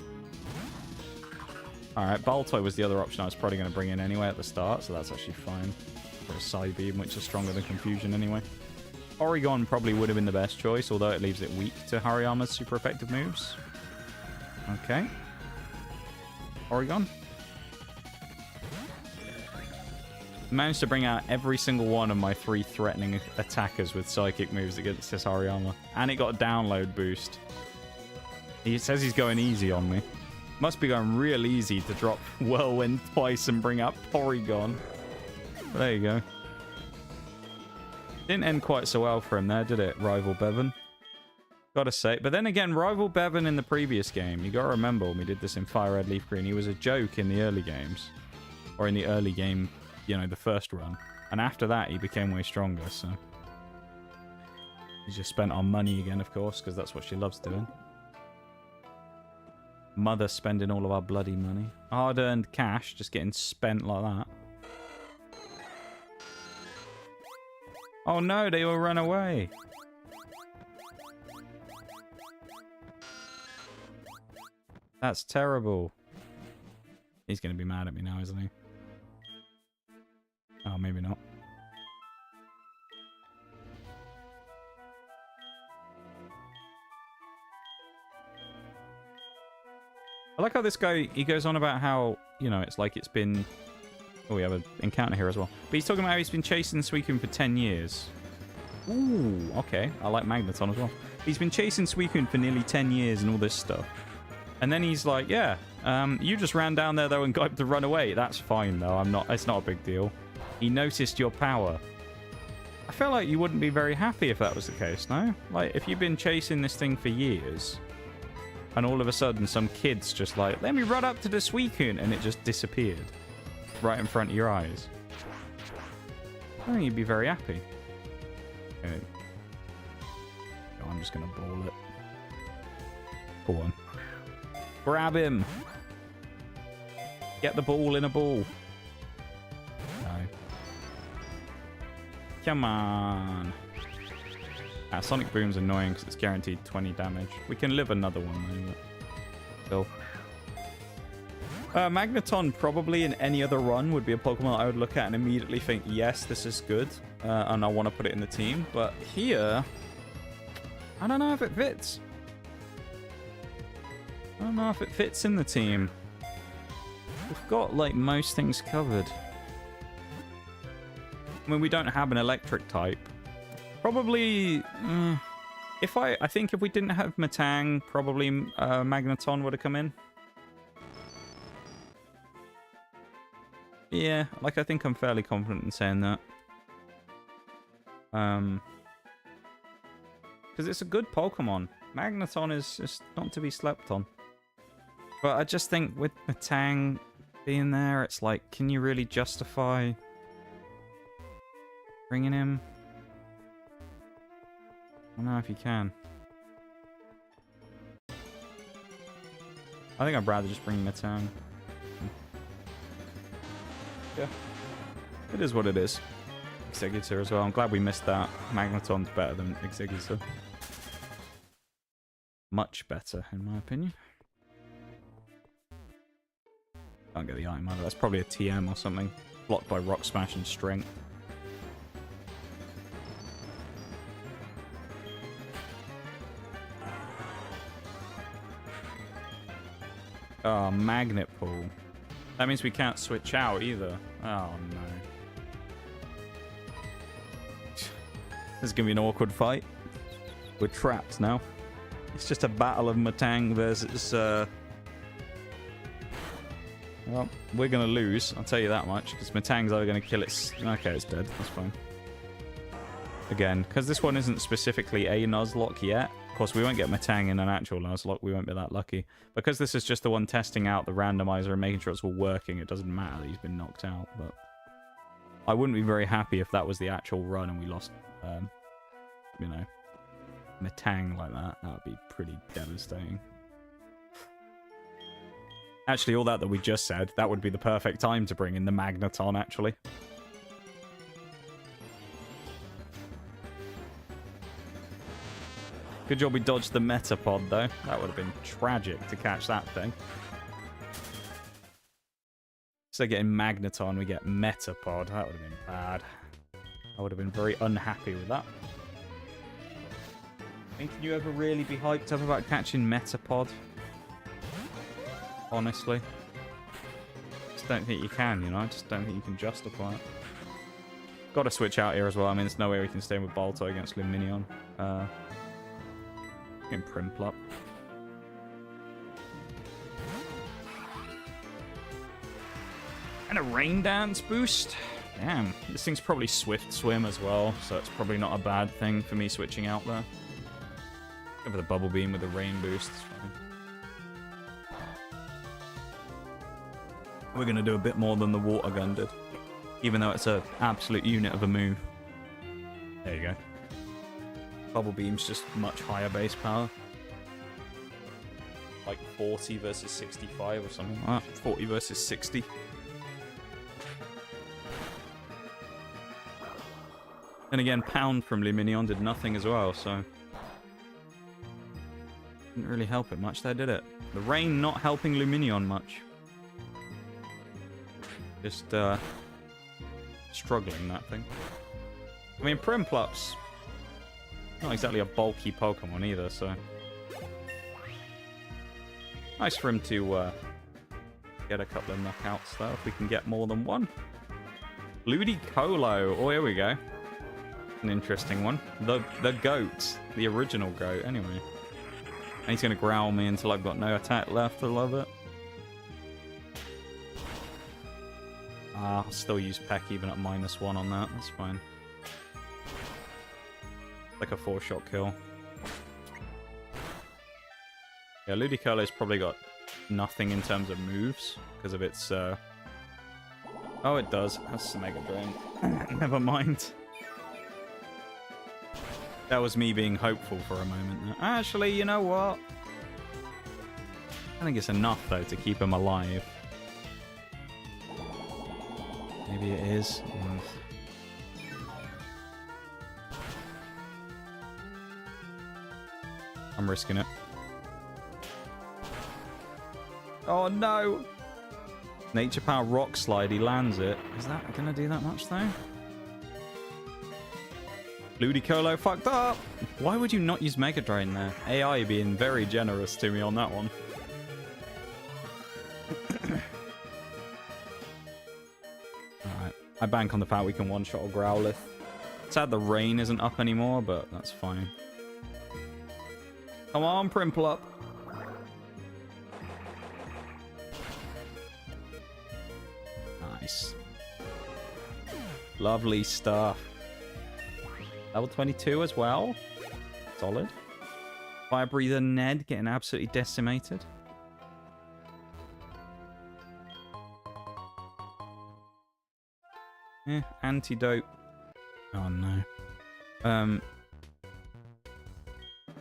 Alright, Baltoy was the other option I was probably going to bring in anyway at the start, so that's actually fine. For a Psybeam, which is stronger than Confusion anyway. Porygon probably would have been the best choice, although it leaves it weak to Hariyama's super effective moves. Okay. Porygon. Managed to bring out every single one of my 3 threatening attackers with psychic moves against this Hariyama. And it got a download boost. He says he's going easy on me. Must be going real easy to drop Whirlwind twice and bring up Porygon. But there you go. Didn't end quite so well for him there, did it, Rival Bevan? Gotta say. But then again, Rival Bevan in the previous game, you gotta remember when we did this in Fire Red Leaf Green, he was a joke in the early games. Or in the early game, you know, the first run. And after that, he became way stronger, so... He just spent our money again, of course, because that's what she loves doing. Mother spending all of our bloody money. Hard-earned cash just getting spent like that. Oh no, they all run away. That's terrible. He's going to be mad at me now, isn't he? Oh, maybe not. I like how this guy, he goes on about how, you know, it's like it's been... Oh, we have an encounter here as well. But he's talking about how he's been chasing Suicune for 10 years. Ooh, okay. I like Magneton as well. He's been chasing Suicune for nearly 10 years and all this stuff. And then he's like, yeah, you just ran down there, though, and got him to run away. That's fine, though. It's not a big deal. He noticed your power. I feel like you wouldn't be very happy if that was the case, no? Like, if you've been chasing this thing for years... And all of a sudden, some kid's just like, let me run up to the Suicune, and it just disappeared. Right in front of your eyes. I think you'd be very happy. Okay. Oh, I'm just going to ball it. Go on. Grab him! Get the ball in a ball. No. Come on. Sonic Boom's annoying because it's guaranteed 20 damage. We can live another one though. Still. Magneton probably in any other run would be a Pokemon I would look at and immediately think, yes, this is good. And I want to put it in the team. But here, I don't know if it fits. I don't know if it fits in the team. We've got like most things covered. I mean, we don't have an electric type. Probably, I think if we didn't have Matang, probably Magneton would have come in. Yeah, like I think I'm fairly confident in saying that. Because it's a good Pokemon. Magneton is just not to be slept on. But I just think with Matang being there, it's like, can you really justify bringing him? I don't know if you can. I think I'd rather just bring Matang. Yeah. It is what it is. Executor as well. I'm glad we missed that. Magneton's better than Executor. Much better, in my opinion. Can't get the item either. That's probably a TM or something. Blocked by Rock Smash and Strength. Oh, magnet pool. That means we can't switch out either. Oh, no. This is going to be an awkward fight. We're trapped now. It's just a battle of Matang versus... Well, we're going to lose. I'll tell you that much. Because Matang's either going to kill it... Okay, it's dead. That's fine. Again, because this one isn't specifically a nuzlocke yet. Of course, we won't get Matang in an actual nuzlocke. We won't be that lucky. Because this is just the one testing out the randomizer and making sure it's all working, it doesn't matter that he's been knocked out. But I wouldn't be very happy if that was the actual run and we lost, you know, Matang like that. That would be pretty devastating. Actually, all that we just said, that would be the perfect time to bring in the Magneton, actually. Good job we dodged the Metapod, though. That would have been tragic to catch that thing. So getting Magneton, we get Metapod. That would have been bad. I would have been very unhappy with that. I mean, can you ever really be hyped up about catching Metapod? Honestly. Just don't think you can, you know? I just don't think you can justify it. Got to switch out here as well. I mean, there's no way we can stay with Balto against Luminion. In Primplop. And a Rain Dance boost. Damn, this thing's probably Swift Swim as well, so it's probably not a bad thing for me switching out there. Go for the Bubble Beam with the Rain boost. It's fine. We're going to do a bit more than the Water Gun did, even though it's an absolute unit of a move. There you go. Bubble Beam's just much higher base power. Like 40 versus 65 or something like that. 40 versus 60. And again, Pound from Luminion did nothing as well, so... Didn't really help it much there, did it? The Rain not helping Luminion much. Just, struggling, that thing. I mean, Primplop's not exactly a bulky Pokemon either, so... Nice for him to get a couple of knockouts, though, if we can get more than one. Ludicolo. Oh, here we go. An interesting one. The goat. The original goat, anyway. And he's going to growl me until I've got no attack left. I love it. I'll still use Peck even at -1 on that. That's fine. Like a 4-shot kill. Yeah, Ludicolo's probably got nothing in terms of moves because of its... Oh, it does. That's Mega Drain. Never mind. That was me being hopeful for a moment. Actually, you know what? I think it's enough, though, to keep him alive. Maybe it is. I'm risking it. Oh no! Nature Power Rock Slide, he lands it. Is that gonna do that much though? Ludicolo fucked up! Why would you not use Mega Drain there? AI being very generous to me on that one. Alright, I bank on the fact we can one-shot a Growlithe. Sad the rain isn't up anymore, but that's fine. Come on, Primplop! Nice. Lovely stuff. Level 22 as well. Solid. Fire Breather Ned getting absolutely decimated. Yeah, antidote. Oh no.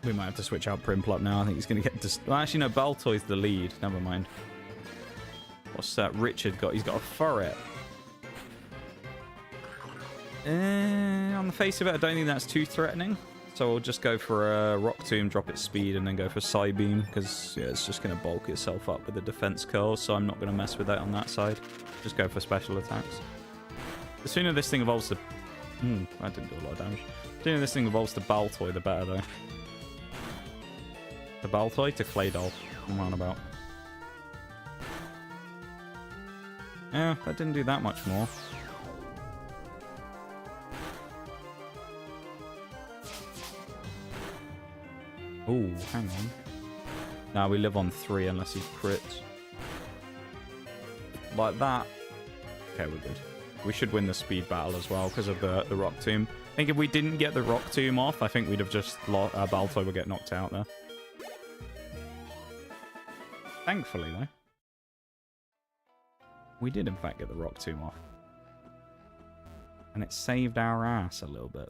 We might have to switch out Primplop now. I think he's going to get... Well, actually, no, Baltoy's the lead. Never mind. What's that Richard got? He's got a Furret. On the face of it, I don't think that's too threatening. So we'll just go for a Rock Tomb, drop its speed, and then go for Psybeam. Because, yeah, it's just going to bulk itself up with the defense curl. So I'm not going to mess with that on that side. Just go for special attacks. The sooner this thing evolves to... that didn't do a lot of damage. The sooner this thing evolves to Baltoy, the better, though. The Baltoy to Claydol. I'm on about. Yeah, that didn't do that much more. Oh, hang on. Now we live on 3 unless he crits. Like that. Okay, we're good. We should win the speed battle as well because of the rock tomb. I think if we didn't get the rock tomb off, I think we'd have just lost. Balto would get knocked out there. Thankfully, though, we did in fact get the rock tomb off. And it saved our ass a little bit.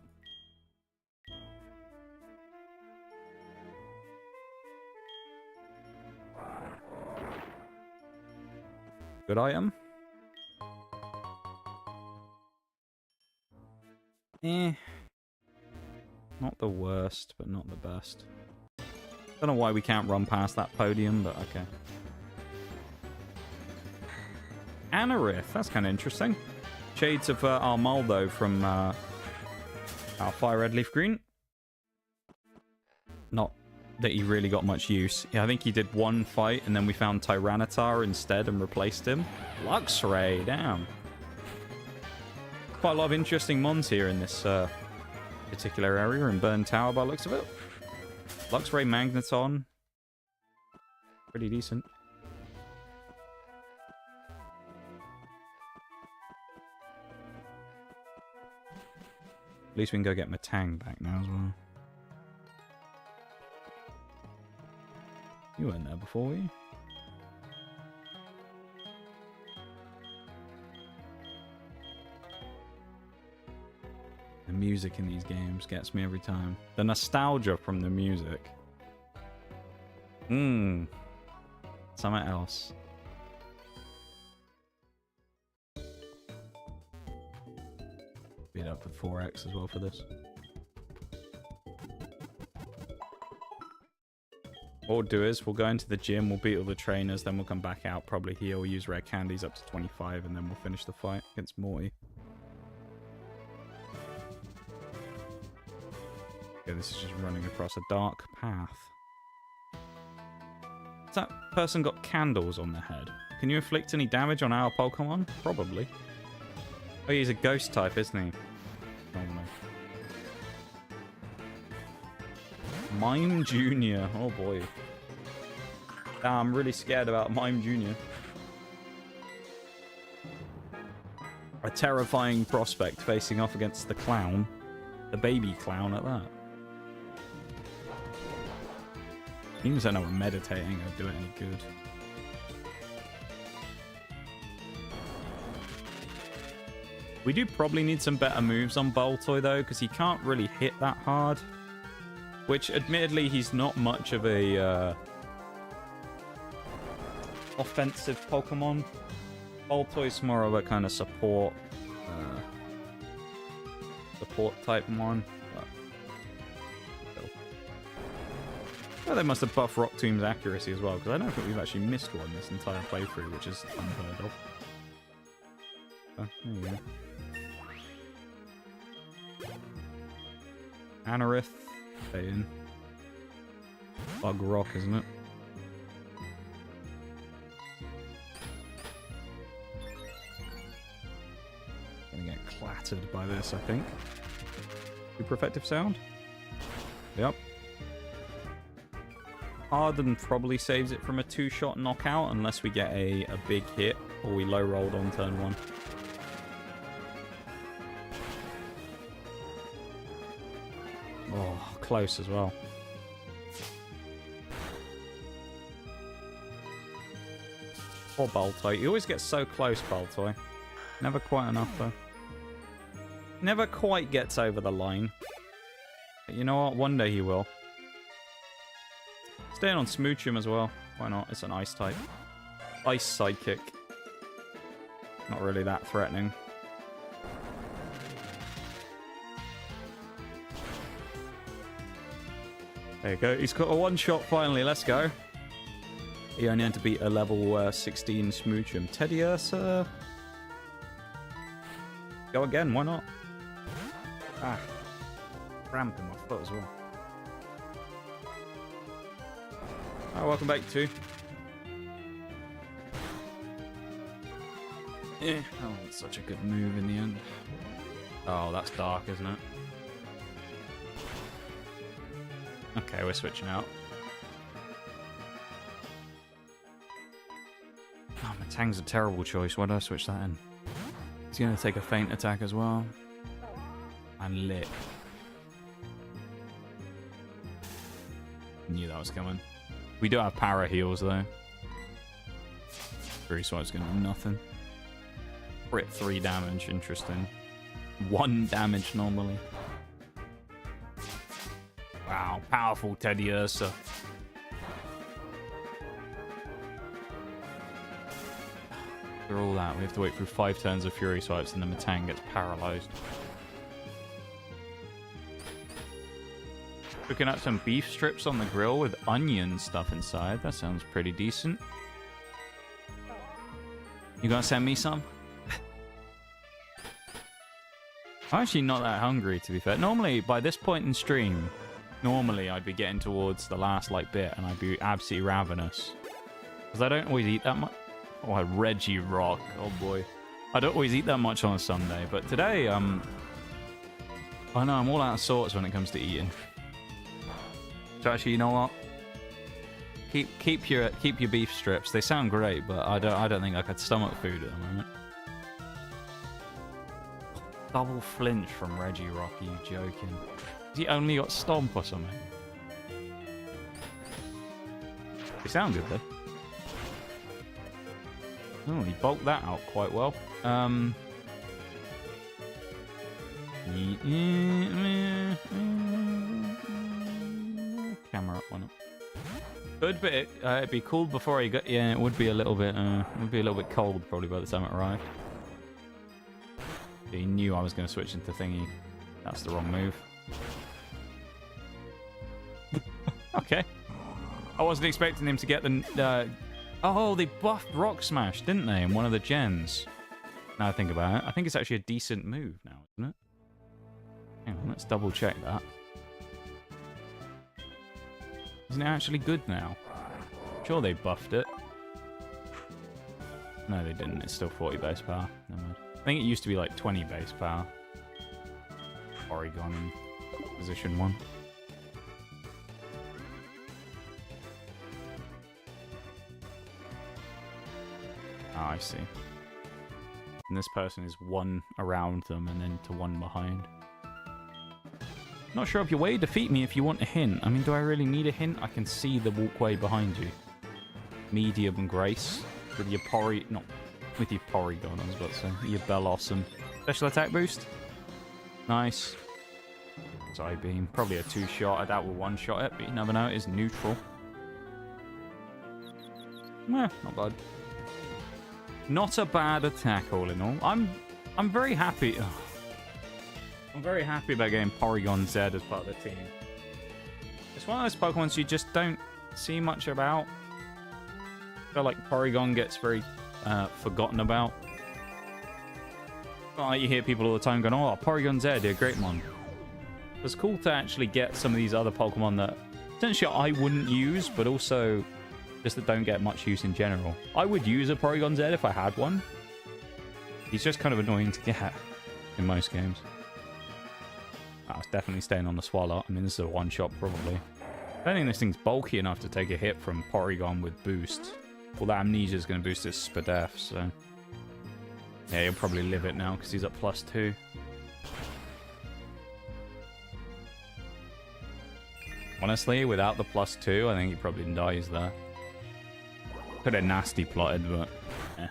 Good item. Not the worst, but not the best. Don't know why we can't run past that podium, but okay. Anorith, that's kind of interesting. Shades of Armaldo from our Fire Red Leaf Green. Not that he really got much use. Yeah, I think he did one fight, and then we found Tyranitar instead and replaced him. Luxray, damn. Quite a lot of interesting mons here in this particular area in Burn Tower by the looks of it. Luxray Magneton. Pretty decent. At least we can go get Matang back now as well. You weren't there before, were you? The music in these games gets me every time. The nostalgia from the music. Something else. Beat up with 4x as well for this. What we'll do is we'll go into the gym, we'll beat all the trainers, then we'll come back out, probably heal, use rare candies up to 25, and then we'll finish the fight against Morty. Okay, this is just running across a dark path. Has that person got candles on their head? Can you inflict any damage on our Pokemon? Probably. Oh, he's a ghost type, isn't he? Oh, no. Mime Jr. Oh boy. I'm really scared about Mime Jr. A terrifying prospect facing off against the clown. The baby clown at that. Seems I know meditating would do it any good. We do probably need some better moves on Baltoy though, because he can't really hit that hard. Which, admittedly, he's not much of a offensive Pokemon. Baltoy's more of a kind of support type one. But still. Well, they must have buffed Rock Tomb's accuracy as well, because I don't think we've actually missed one this entire playthrough, which is unheard of. Oh, there you go. Anorith. Stay in. Bug rock, isn't it? Gonna get clattered by this, I think. Super effective sound? Yep. Harden probably saves it from a 2-shot knockout unless we get a big hit or we low rolled on turn 1. Oh, close as well. Poor Baltoy. He always gets so close, Baltoy. Never quite enough, though. Never quite gets over the line. But you know what? One day he will. Staying on Smoochum as well. Why not? It's an ice type. Ice Sidekick. Not really that threatening. There you go. He's got a one-shot finally. Let's go. He only had to beat a level 16 Smoochum. Teddiursa. Go again. Why not? Ah. Cramp in my foot as well. Oh, welcome back to. Oh, it's such a good move in the end. Oh, that's dark, isn't it? Okay, we're switching out. Oh, Matang's a terrible choice. Why did I switch that in? He's going to take a feint attack as well. And lit. Knew that was coming. We do have para heals, though. Fury Swipe's going to do nothing. Crit 3 damage. Interesting. 1 damage normally. Wow, powerful Teddy Ursa. For all that, we have to wait through 5 turns of Fury Swipes and the Matang gets paralyzed. Cooking up some beef strips on the grill with onion stuff inside. That sounds pretty decent. You gonna send me some? I'm actually not that hungry, to be fair. Normally, by this point in stream, I'd be getting towards the last bit and I'd be absolutely ravenous. Because I don't always eat that much. Oh, Reggie Rock. Oh boy. I don't always eat that much on a Sunday, but today, I know I'm all out of sorts when it comes to eating. So actually, you know what? Keep your beef strips. They sound great, but I don't think I could stomach food at the moment. Double flinch from Reggie Rock. Are you joking? Has he only got stomp or something? They sound good though. Oh, he bulked that out quite well. Camera up on it. Good, but it'd be cool before I got. Yeah, it would be a little bit. Cold probably by the time it arrived. He knew I was going to switch into thingy. That's the wrong move. Okay. I wasn't expecting him to get the. Oh, they buffed Rock Smash, didn't they? In one of the gens. Now I think about it, I think it's actually a decent move now, isn't it? Hang on, let's double check that. Isn't it actually good now? Sure, they buffed it. No, they didn't. It's still 40 base power. Never mind. I think it used to be 20 base power. Oregon in position 1. Oh, I see. And this person is 1 around them and then to 1 behind. Not sure of your way. Defeat me if you want a hint. I mean, do I really need a hint? I can see the walkway behind you. Medium and Grace. With your not with your Porygon, I was about to say. Your Bell Awesome. Special attack boost. Nice. Side beam. Probably a 2-shot. I doubt we'll 1-shot it, but you never know. It is neutral. Not bad. Not a bad attack, all in all. I'm very happy. Ugh. I'm very happy about getting Porygon Z as part of the team. It's one of those Pokemons you just don't see much about. I feel like Porygon gets very forgotten about. Like you hear people all the time going, "Oh, Porygon Z, you're a great one." It's cool to actually get some of these other Pokemon that essentially I wouldn't use, but also just that don't get much use in general. I would use a Porygon Z if I had one. He's just kind of annoying to get in most games. Oh, it's definitely staying on the Swallow. I mean, this is a 1-shot probably. I don't think this thing's bulky enough to take a hit from Porygon with boost. Well, that Amnesia is going to boost his Spadef, so... yeah, he'll probably live it now because he's at +2. Honestly, without the +2, I think he probably dies there. Could have nasty plotted, but... yeah.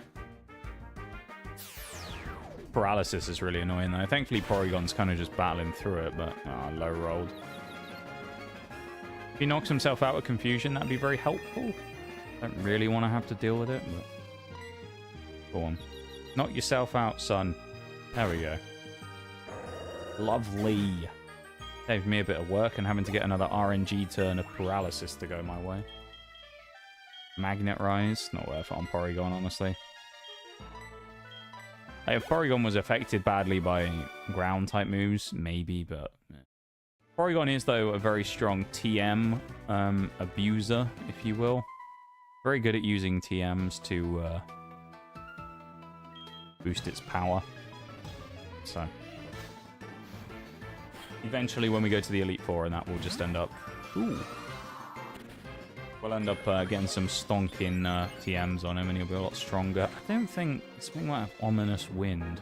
Paralysis is really annoying though. Thankfully Porygon's kind of just battling through it, but low rolled. If he knocks himself out with Confusion, that'd be very helpful. Don't really want to have to deal with it, but... go on. Knock yourself out, son. There we go. Lovely. Saved me a bit of work and having to get another RNG turn of Paralysis to go my way. Magnet Rise. Not worth it on Porygon, honestly. If Porygon was affected badly by ground-type moves, maybe, but... Porygon is, though, a very strong TM abuser, if you will. Very good at using TMs to boost its power. So eventually when we go to the Elite Four, and that will just end up... Ooh. We'll end up getting some stonking TMs on him, and he'll be a lot stronger. I don't think... Something might have Ominous Wind.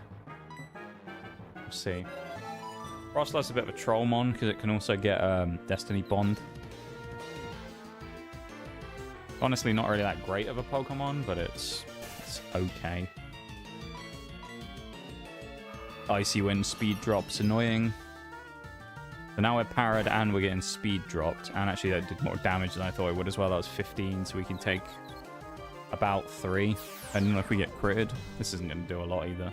We'll see. Frostlight's a bit of a trollmon, because it can also get Destiny Bond. Honestly, not really that great of a Pokemon, but it's okay. Icy Wind speed drop's annoying. So now we're parried and we're getting speed dropped. And actually that did more damage than I thought it would as well. That was 15, so we can take about 3. I don't know if we get critted. This isn't going to do a lot either.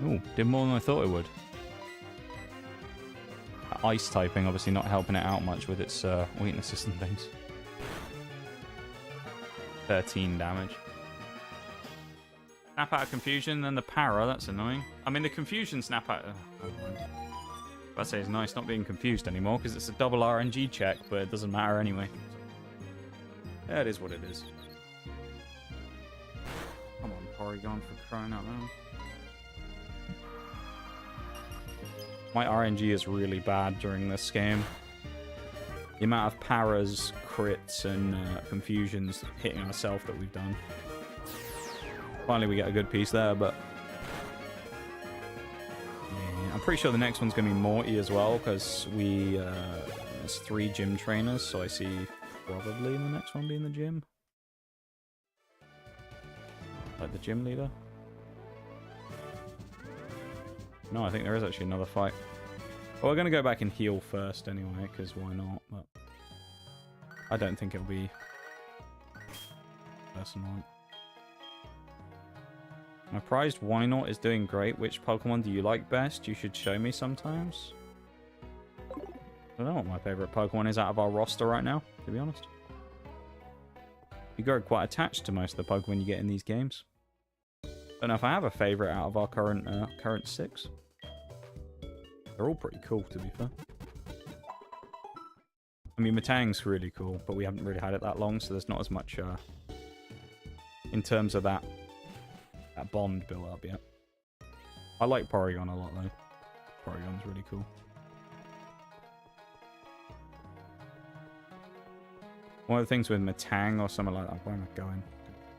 Ooh, did more than I thought it would. Ice typing obviously not helping it out much with its weaknesses and things. 13 damage. Snap out of Confusion, then the Para, that's annoying. I mean, the Confusion snap out... I'd say it's nice not being confused anymore, because it's a double RNG check, but it doesn't matter anyway. Yeah, it is what it is. Come on, Porygon, for crying out loud. My RNG is really bad during this game. The amount of paras, crits, and confusions hitting ourselves that we've done. Finally, we get a good piece there, but... Yeah, I'm pretty sure the next one's going to be Morty as well, because we... there's 3 gym trainers, so I see probably the next one being the gym. Like the gym leader. No, I think there is actually another fight. Well, we're going to go back and heal first anyway, because why not? But I don't think it'll be personal. My prized Why Not is doing great. Which Pokemon do you like best? You should show me sometimes. I don't know what my favorite Pokemon is out of our roster right now, to be honest. You grow quite attached to most of the Pokemon you get in these games. Don't know if I have a favorite out of our current 6. They're all pretty cool, to be fair. I mean, Metang's really cool, but we haven't really had it that long, so there's not as much in terms of that bond built up yet. I like Porygon a lot, though. Porygon's really cool. One of the things with Metang or something like that... Where am I going?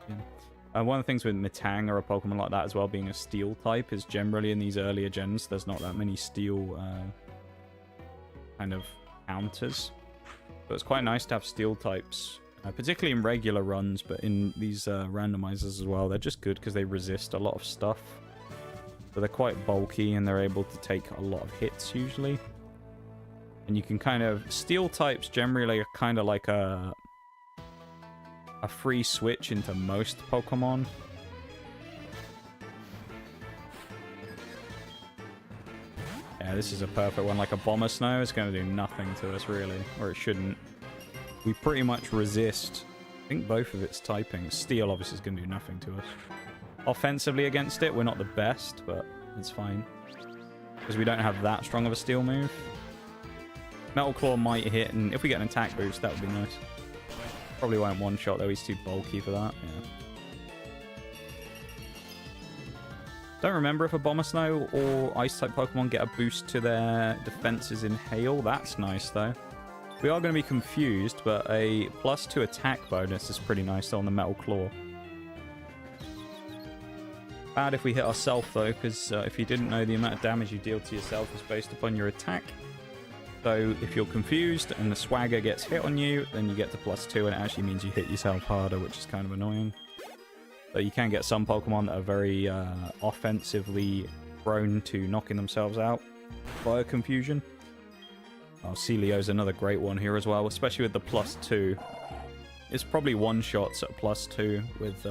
Yeah. One of the things with Metang or a Pokemon like that as well, being a steel type, is generally in these earlier gens, there's not that many steel kind of counters. So it's quite nice to have steel types, particularly in regular runs, but in these randomizers as well. They're just good because they resist a lot of stuff. So they're quite bulky and they're able to take a lot of hits usually. And you can kind of... Steel types generally are kind of like a free switch into most Pokemon. Yeah, this is a perfect one. Like a Bomber Snow is going to do nothing to us, really. Or it shouldn't. We pretty much resist, I think, both of its typings. Steel, obviously, is going to do nothing to us. Offensively against it, we're not the best, but it's fine. Because we don't have that strong of a steel move. Metal Claw might hit, and if we get an attack boost, that would be nice. Probably won't one-shot, though. He's too bulky for that. Yeah. Don't remember if a Bomber Snow or Ice-type Pokemon get a boost to their defenses in Hail. That's nice, though. We are going to be confused, but a +2 attack bonus is pretty nice on the Metal Claw. Bad if we hit ourselves, though, because if you didn't know, the amount of damage you deal to yourself is based upon your attack. So if you're confused and the Swagger gets hit on you, then you get to +2, and it actually means you hit yourself harder, which is kind of annoying. But you can get some Pokemon that are very offensively prone to knocking themselves out via confusion. Oh, Celio's another great one here as well, especially with the +2. It's probably one-shots at +2 with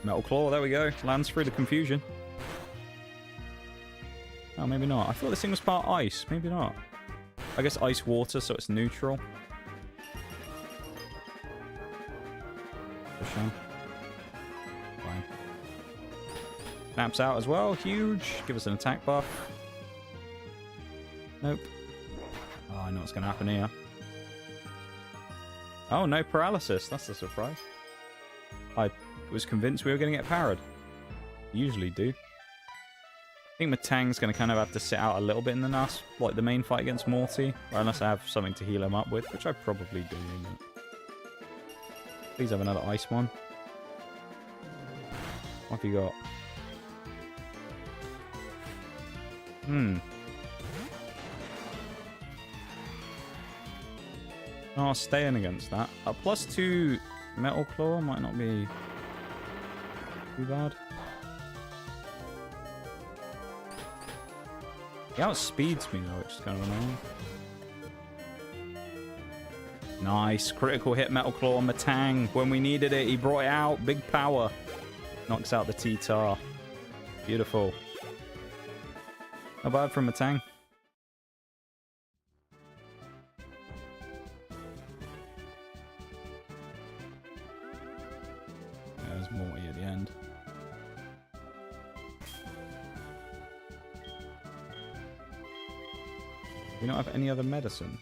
Metal Claw. There we go. Lands through the confusion. Oh, maybe not. I thought this thing was part ice. Maybe not. I guess ice water, so it's neutral. For sure. Fine. Snaps out as well. Huge. Give us an attack buff. Nope. Oh, I know what's going to happen here. Oh, no paralysis. That's a surprise. I was convinced we were going to get parried. Usually do. I think Matang's going to kind of have to sit out a little bit in the last, like the main fight against Morty, or unless I have something to heal him up with, which I probably do. But... please have another ice one. What have you got? Oh, staying against that. A +2 Metal Claw might not be too bad. He outspeeds me though, which is kind of annoying. Nice. Critical hit Metal Claw on Matang. When we needed it, he brought it out. Big power. Knocks out the T-Tar. Beautiful. Not bad from Matang. There's Morty at the end. We don't have any other medicine.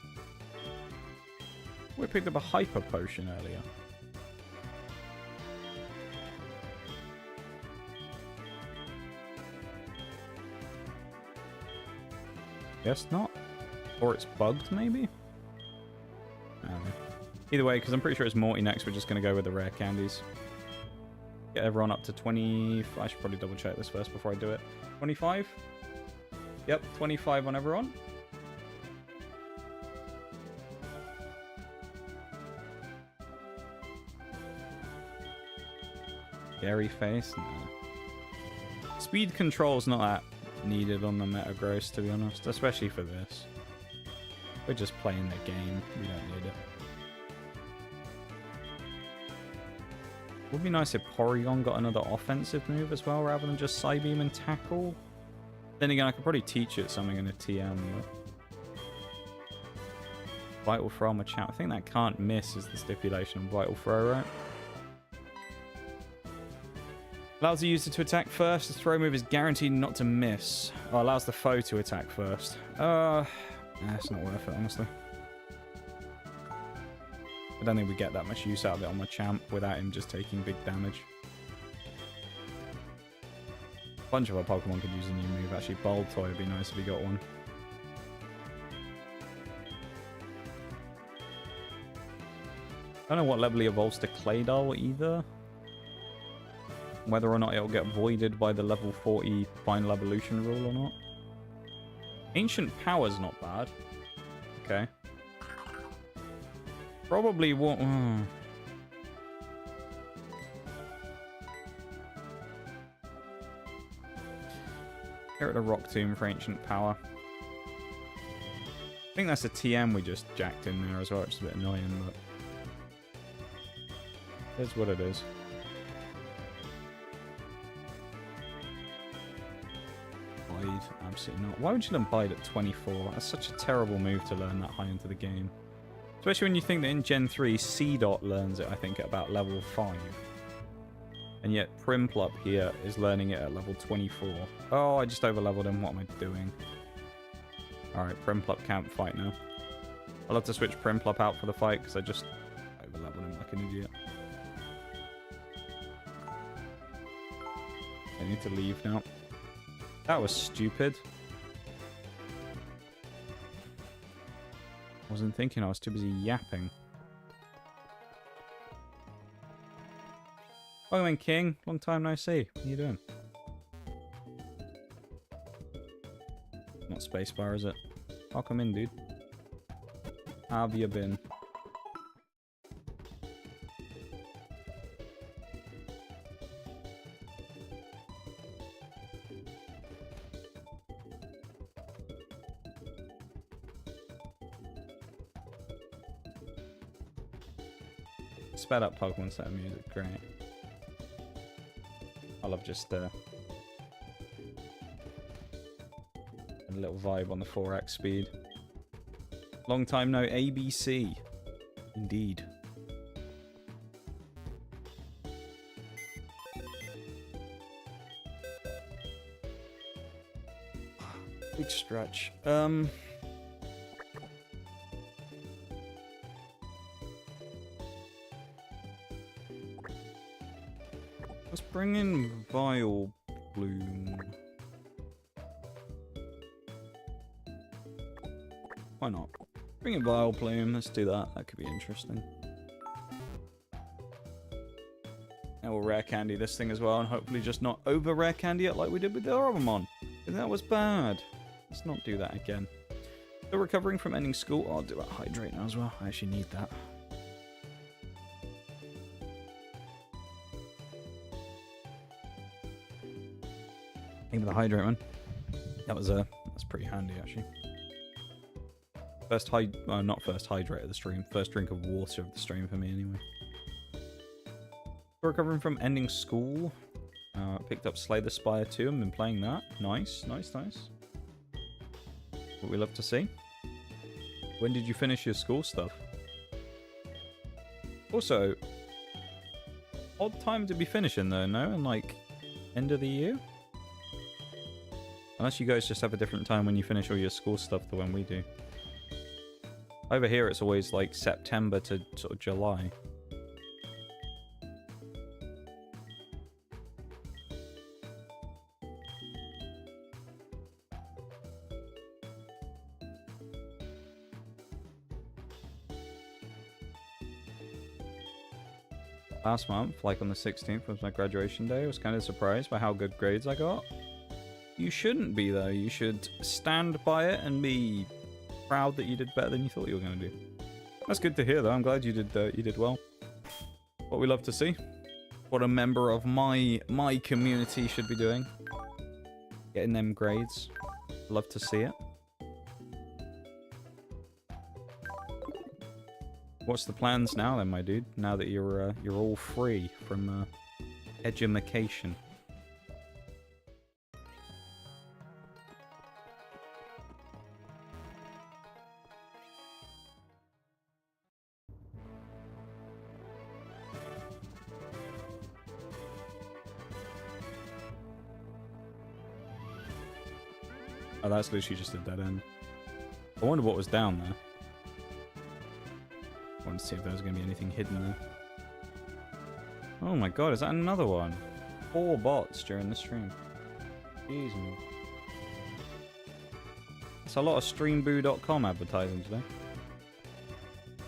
We picked up a hyper potion earlier. Guess not. Or it's bugged, maybe? I don't know. Either way, because I'm pretty sure it's Morty next, we're just going to go with the rare candies. Get everyone up to 20... I should probably double check this first before I do it. 25? Yep, 25 on everyone. Scary face? No. Speed control's not that needed on the Metagross, to be honest. Especially for this. We're just playing the game. We don't need it. Would be nice if Porygon got another offensive move as well, rather than just Psybeam and Tackle. Then again, I could probably teach it something in a TM. But... Vital Throw on Machamp. I think that can't miss is the stipulation on Vital Throw, right? Allows the user to attack first. The throw move is guaranteed not to miss. Oh, allows the foe to attack first. It's not worth it, honestly. I don't think we get that much use out of it on Machamp without him just taking big damage. A bunch of our Pokemon could use a new move. Actually, Bold Toy would be nice if he got one. I don't know what level he evolves to Claydol either. Whether or not it'll get voided by the level 40 final evolution rule or not. Ancient Power's not bad. Okay. Probably won't... Get rid of Rock Tomb for Ancient Power. I think that's a TM we just jacked in there as well, which is a bit annoying, but... It's what it is. Absolutely not. Why would you learn Bide at 24? That's such a terrible move to learn that high into the game. Especially when you think that in Gen 3, C-Dot learns it, I think, at about level 5. And yet Primplup here is learning it at level 24. Oh, I just overleveled him. What am I doing? Alright, Primplup can't fight now. I'll have to switch Primplup out for the fight because I just overleveled him like an idiot. I need to leave now. That was stupid. Wasn't thinking, I was too busy yapping. Pokemon King, long time no see. What are you doing? Not spacebar, is it? Welcome in, dude. How have you been? Sped up Pokemon Center music, great. I love just a little vibe on the 4x speed. Long time no ABC. Indeed. Big stretch. Let's bring in Vile Bloom. Why not? Bring in Vile Bloom. Let's do that. That could be interesting. And we'll rare candy this thing as well, and hopefully just not over rare candy it like we did with the Oromon. That was bad. Let's not do that again. Still recovering from ending school. I'll do a hydrate now as well. I actually need that. Aim for the hydrate, man. That's pretty handy actually. Not first hydrate of the stream. First drink of water of the stream for me anyway. Still recovering from ending school. Picked up Slay the Spire 2 and been playing that. Nice, nice, nice. What we love to see. When did you finish your school stuff? Also, odd time to be finishing though, no? And like, end of the year? Unless you guys just have a different time when you finish all your school stuff than when we do. Over here it's always like September to sort of July. Last month, like on the 16th, was my graduation day. I was kind of surprised by how good grades I got. You shouldn't be, though. You should stand by it and be proud that you did better than you thought you were going to do. That's good to hear, though. I'm glad you did well. What we love to see. What a member of my community should be doing. Getting them grades. Love to see it. What's the plans now then, my dude? Now that you're all free from edumacation. Oh, that's literally just a dead end. I wonder what was down there. I wanted to see if there was going to be anything hidden there. Oh my god, is that another one? 4 bots during the stream. Jeez, man. It's a lot of streamboo.com advertising today.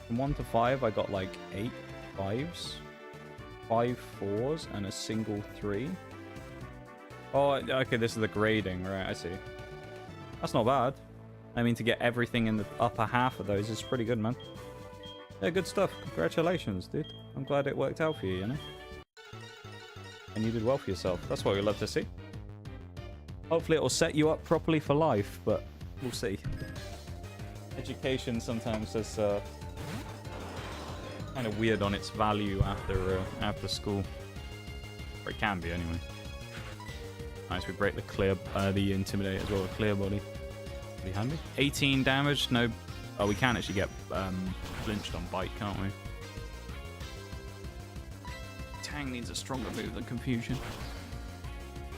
From 1 to 5, I got like 8 5s, 5 4s, and a single 3. Oh, okay, this is the grading, right, I see. That's not bad. I mean, to get everything in the upper half of those is pretty good, man. Yeah, good stuff. Congratulations, dude. I'm glad it worked out for you, you know? And you did well for yourself. That's what we love to see. Hopefully it will set you up properly for life, but we'll see. Education sometimes is kind of weird on its value after school. Or it can be, anyway. Nice, we break the Intimidate as well, the clear body. Pretty handy. 18 damage, no... Oh, we can actually get flinched on Bite, can't we? Tang needs a stronger move than Confusion.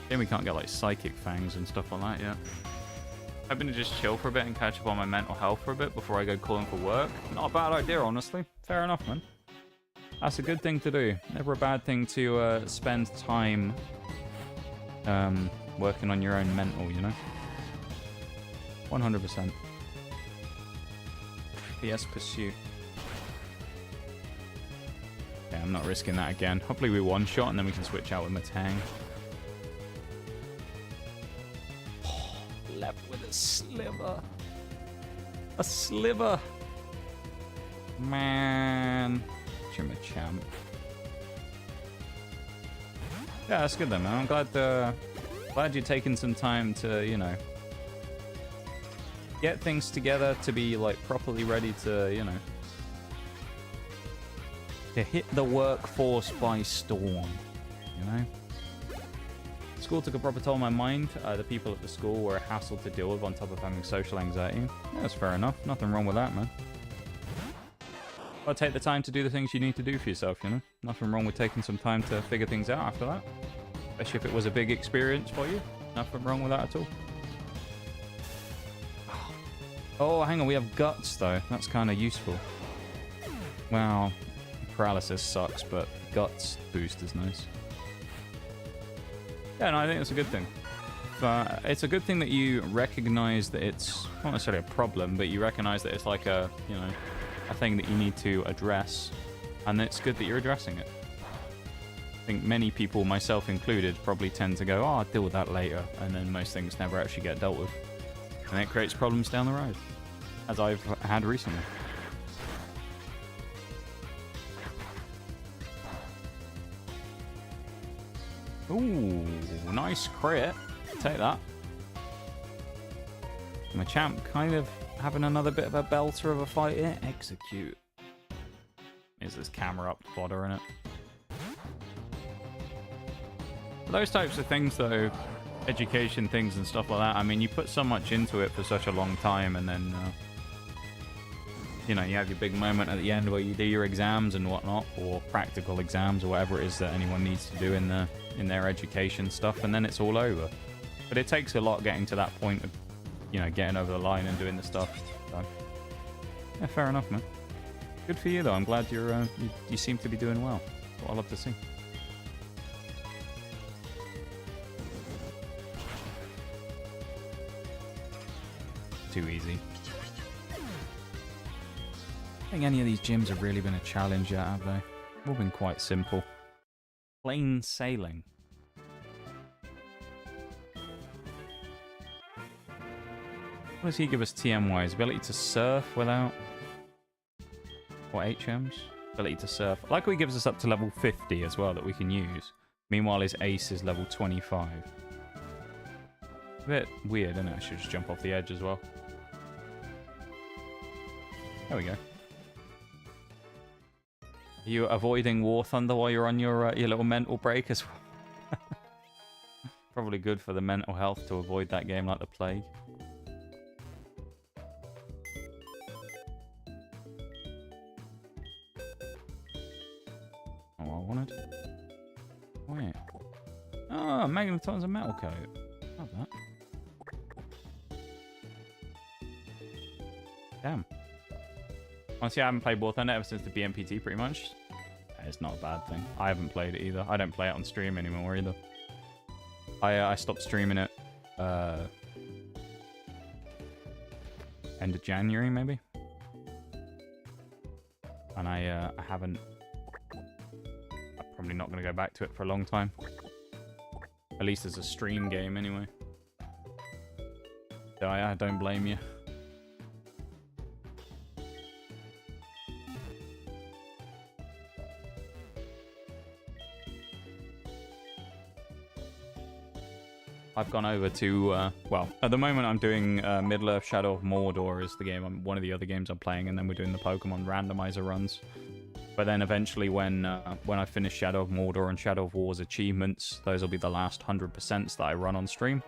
Then we can't get like Psychic Fangs and stuff like that yet. I'm gonna just chill for a bit and catch up on my mental health for a bit before I go calling for work. Not a bad idea, honestly. Fair enough, man. That's a good thing to do. Never a bad thing to spend time working on your own mental, you know? 100%. PS Pursuit. Yeah, I'm not risking that again. Hopefully we one-shot and then we can switch out with my Tang. Oh, left with a sliver. A sliver. Man. You're a champ. Yeah, that's good then, man. I'm glad you're taking some time to, you know, get things together to be like properly ready to, you know, to hit the workforce by storm, you know? School took a proper toll on my mind. The people at the school were a hassle to deal with on top of having social anxiety. Yeah, that's fair enough. Nothing wrong with that, man. But take the time to do the things you need to do for yourself, you know? Nothing wrong with taking some time to figure things out after that. Especially if it was a big experience for you. Nothing wrong with that at all. Oh, hang on, we have Guts, though. That's kind of useful. Well, Paralysis sucks, but Guts boost is nice. Yeah, no, I think that's a good thing. It's a good thing that you recognize that it's not necessarily a problem, but you recognize that it's like a, you know, a thing that you need to address, and it's good that you're addressing it. I think many people, myself included, probably tend to go, oh, I'll deal with that later, and then most things never actually get dealt with. And it creates problems down the road, as I've had recently. Ooh, nice crit. Take that. My champ kind of having another bit of a belter of a fight here. Execute. Is this camera up fodder in it? Those types of things, though, education things and stuff like that, I mean, you put so much into it for such a long time, and then, you know, you have your big moment at the end where you do your exams and whatnot, or practical exams, or whatever it is that anyone needs to do in their education stuff, and then it's all over. But it takes a lot getting to that point of, you know, getting over the line and doing the stuff. So, yeah, fair enough, man. Good for you, though. I'm glad you seem to be doing well. That's what I love to see. Too easy. I don't think any of these gyms have really been a challenge yet, have they? They've all been quite simple. Plain sailing. What does he give us TM-wise? Ability to surf without... What, HMs? Ability to surf. Likely gives us up to level 50 as well that we can use. Meanwhile, his ace is level 25. A bit weird, isn't it? I should just jump off the edge as well. There we go. Are you avoiding War Thunder while you're on your little mental break as well? Probably good for the mental health to avoid that game like the plague. Oh, I wanted. Wait. Oh, Magneton's a metal coat. Love that. Damn. Honestly, I haven't played War Thunder ever since the BMPT, pretty much. It's not a bad thing. I haven't played it either. I don't play it on stream anymore either. I stopped streaming it end of January, maybe. And I haven't... I'm probably not going to go back to it for a long time. At least as a stream game, anyway. So I don't blame you. I've gone over to, well, at the moment I'm doing Middle-earth Shadow of Mordor is the game, one of the other games I'm playing, and then we're doing the Pokemon randomizer runs. But then eventually when I finish Shadow of Mordor and Shadow of War's achievements, those will be the last 100% that I run on stream.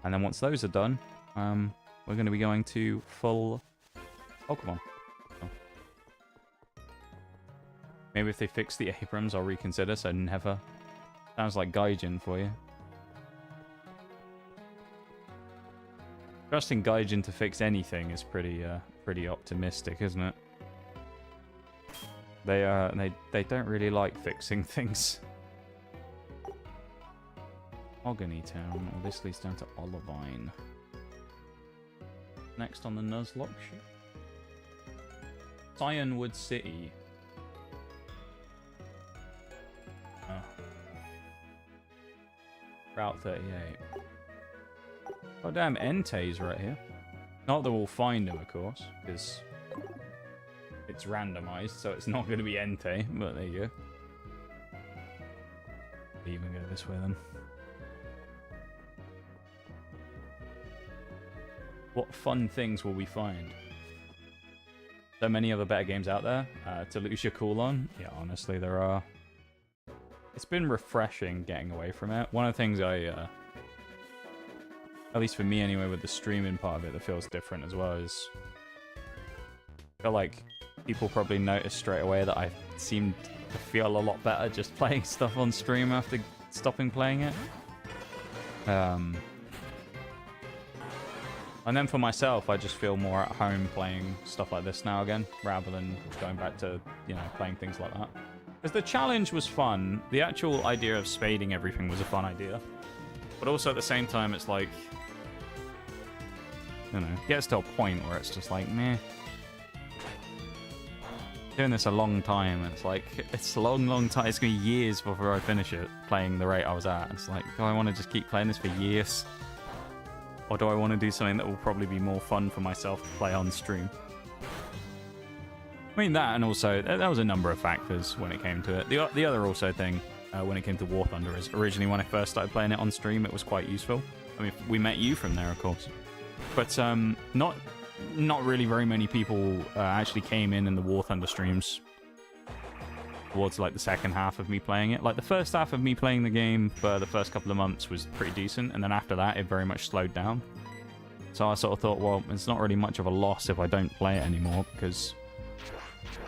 And then once those are done, we're going to be going to full Pokemon. So. Maybe if they fix the Abrams, I'll reconsider, so never. Sounds like Gaijin for you. Trusting Gaijin to fix anything is pretty optimistic, isn't it? They don't really like fixing things. Ogany Town. Well, this leads down to Olivine. Next on the Nuzlocke ship. Cyanwood City. Oh. Route 38. Oh damn, Entei's right here. Not that we'll find him, of course, because it's randomized, so it's not going to be Entei, but there you go. Even go this way then. What fun things will we find? So many other better games out there to lose your cool on. Yeah, honestly, there are. It's been refreshing getting away from it. One of the things at least for me anyway, with the streaming part of it that feels different as well is... I feel like people probably notice straight away that I seem to feel a lot better just playing stuff on stream after stopping playing it. And then for myself, I just feel more at home playing stuff like this now again, rather than going back to, you know, playing things like that. Because the challenge was fun. The actual idea of spading everything was a fun idea. But also at the same time, it's like, you know, it gets to a point where it's just like, meh. Doing this a long time, and it's like, it's a long time. It's going to be years before I finish it, playing the rate I was at. It's like, do I want to just keep playing this for years? Or do I want to do something that will probably be more fun for myself to play on stream? I mean, that, and also, there was a number of factors when it came to it. The other also thing, when it came to War Thunder, is originally when I first started playing it on stream, it was quite useful. I mean, we met you from there, of course. But not really very many people actually came in the War Thunder streams towards like the second half of me playing it. Like the first half of me playing the game for the first couple of months was pretty decent, and then after that it very much slowed down. So I sort of thought, well, it's not really much of a loss if I don't play it anymore, because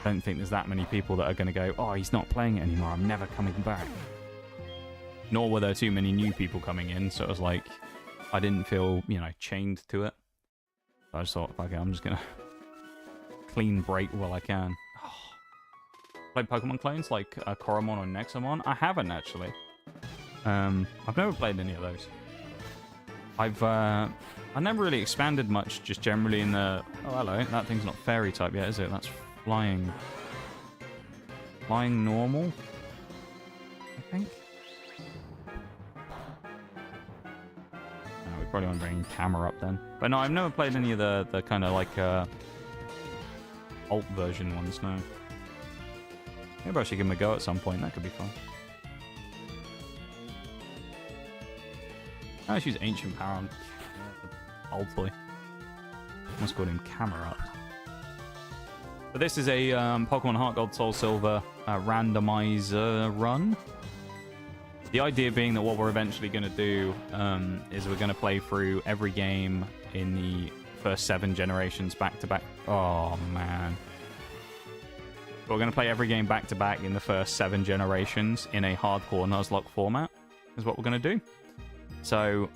I don't think there's that many people that are going to go, oh, he's not playing it anymore, I'm never coming back. Nor were there too many new people coming in, so it was like, I didn't feel, you know, chained to it. I just thought, okay, I'm just gonna clean break while I can. Oh. Played Pokemon clones like Coromon or Nexomon? I haven't actually. I've never played any of those. I never really expanded much, just generally in the. Oh, hello. That thing's not fairy type yet, is it? That's flying. Flying normal, I think. Probably want to bring camera up then. But no, I've never played any of the kind of like alt version ones, no. Maybe I should give them a go at some point, that could be fun. I should use Ancient Power on old toy. Almost called him Camera Up. But this is a Pokemon Heart Gold Soul Silver randomizer run. The idea being that what we're eventually going to do is we're going to play through every game in the first 7 generations back-to-back. Oh, man. We're going to play every game back-to-back in the first 7 generations in a hardcore nuzlocke format, is what we're going to do. So,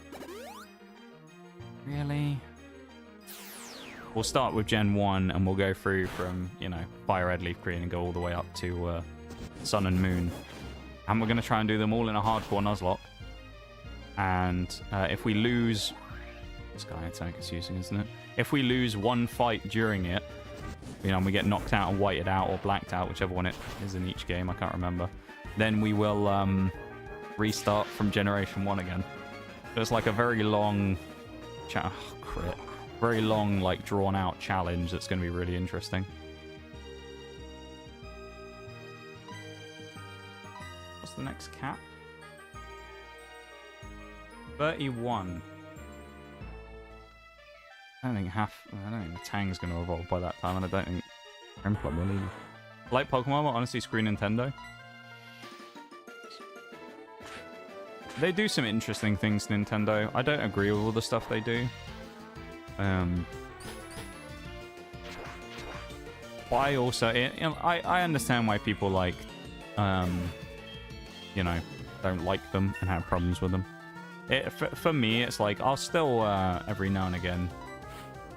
really? We'll start with Gen 1, and we'll go through from, you know, Fire Red, Leaf Green, and go all the way up to Sun and Moon. And we're going to try and do them all in a hardcore nuzlocke. And if we lose... Sky Attack is using, isn't it? If we lose one fight during it, you know, and we get knocked out or whited out or blacked out, whichever one it is in each game, I can't remember, then we will restart from Generation 1 again. So it's like a very long... crit. Very long, like, drawn-out challenge that's going to be really interesting. The next cap 31. I don't think the Tang's going to evolve by that time, and I don't think Rimplum will either. Like Pokemon, but honestly, screw Nintendo. They do some interesting things, Nintendo. I don't agree with all the stuff they do. But I also, I understand why people like, you know, don't like them and have problems with them. For me, it's like, I'll still, every now and again,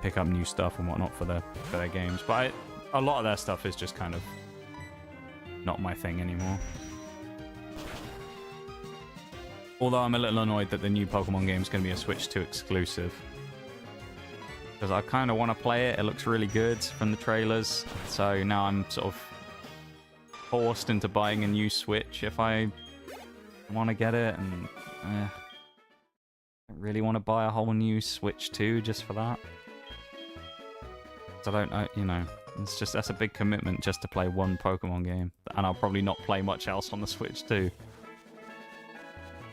pick up new stuff and whatnot for their games. But a lot of their stuff is just kind of not my thing anymore. Although I'm a little annoyed that the new Pokemon game is going to be a Switch 2 exclusive. Because I kind of want to play it. It looks really good from the trailers. So now I'm sort of forced into buying a new Switch if I want to get it, and I don't really want to buy a whole new Switch 2 just for that. So I don't know, you know, it's just, that's a big commitment just to play one Pokemon game, and I'll probably not play much else on the Switch 2.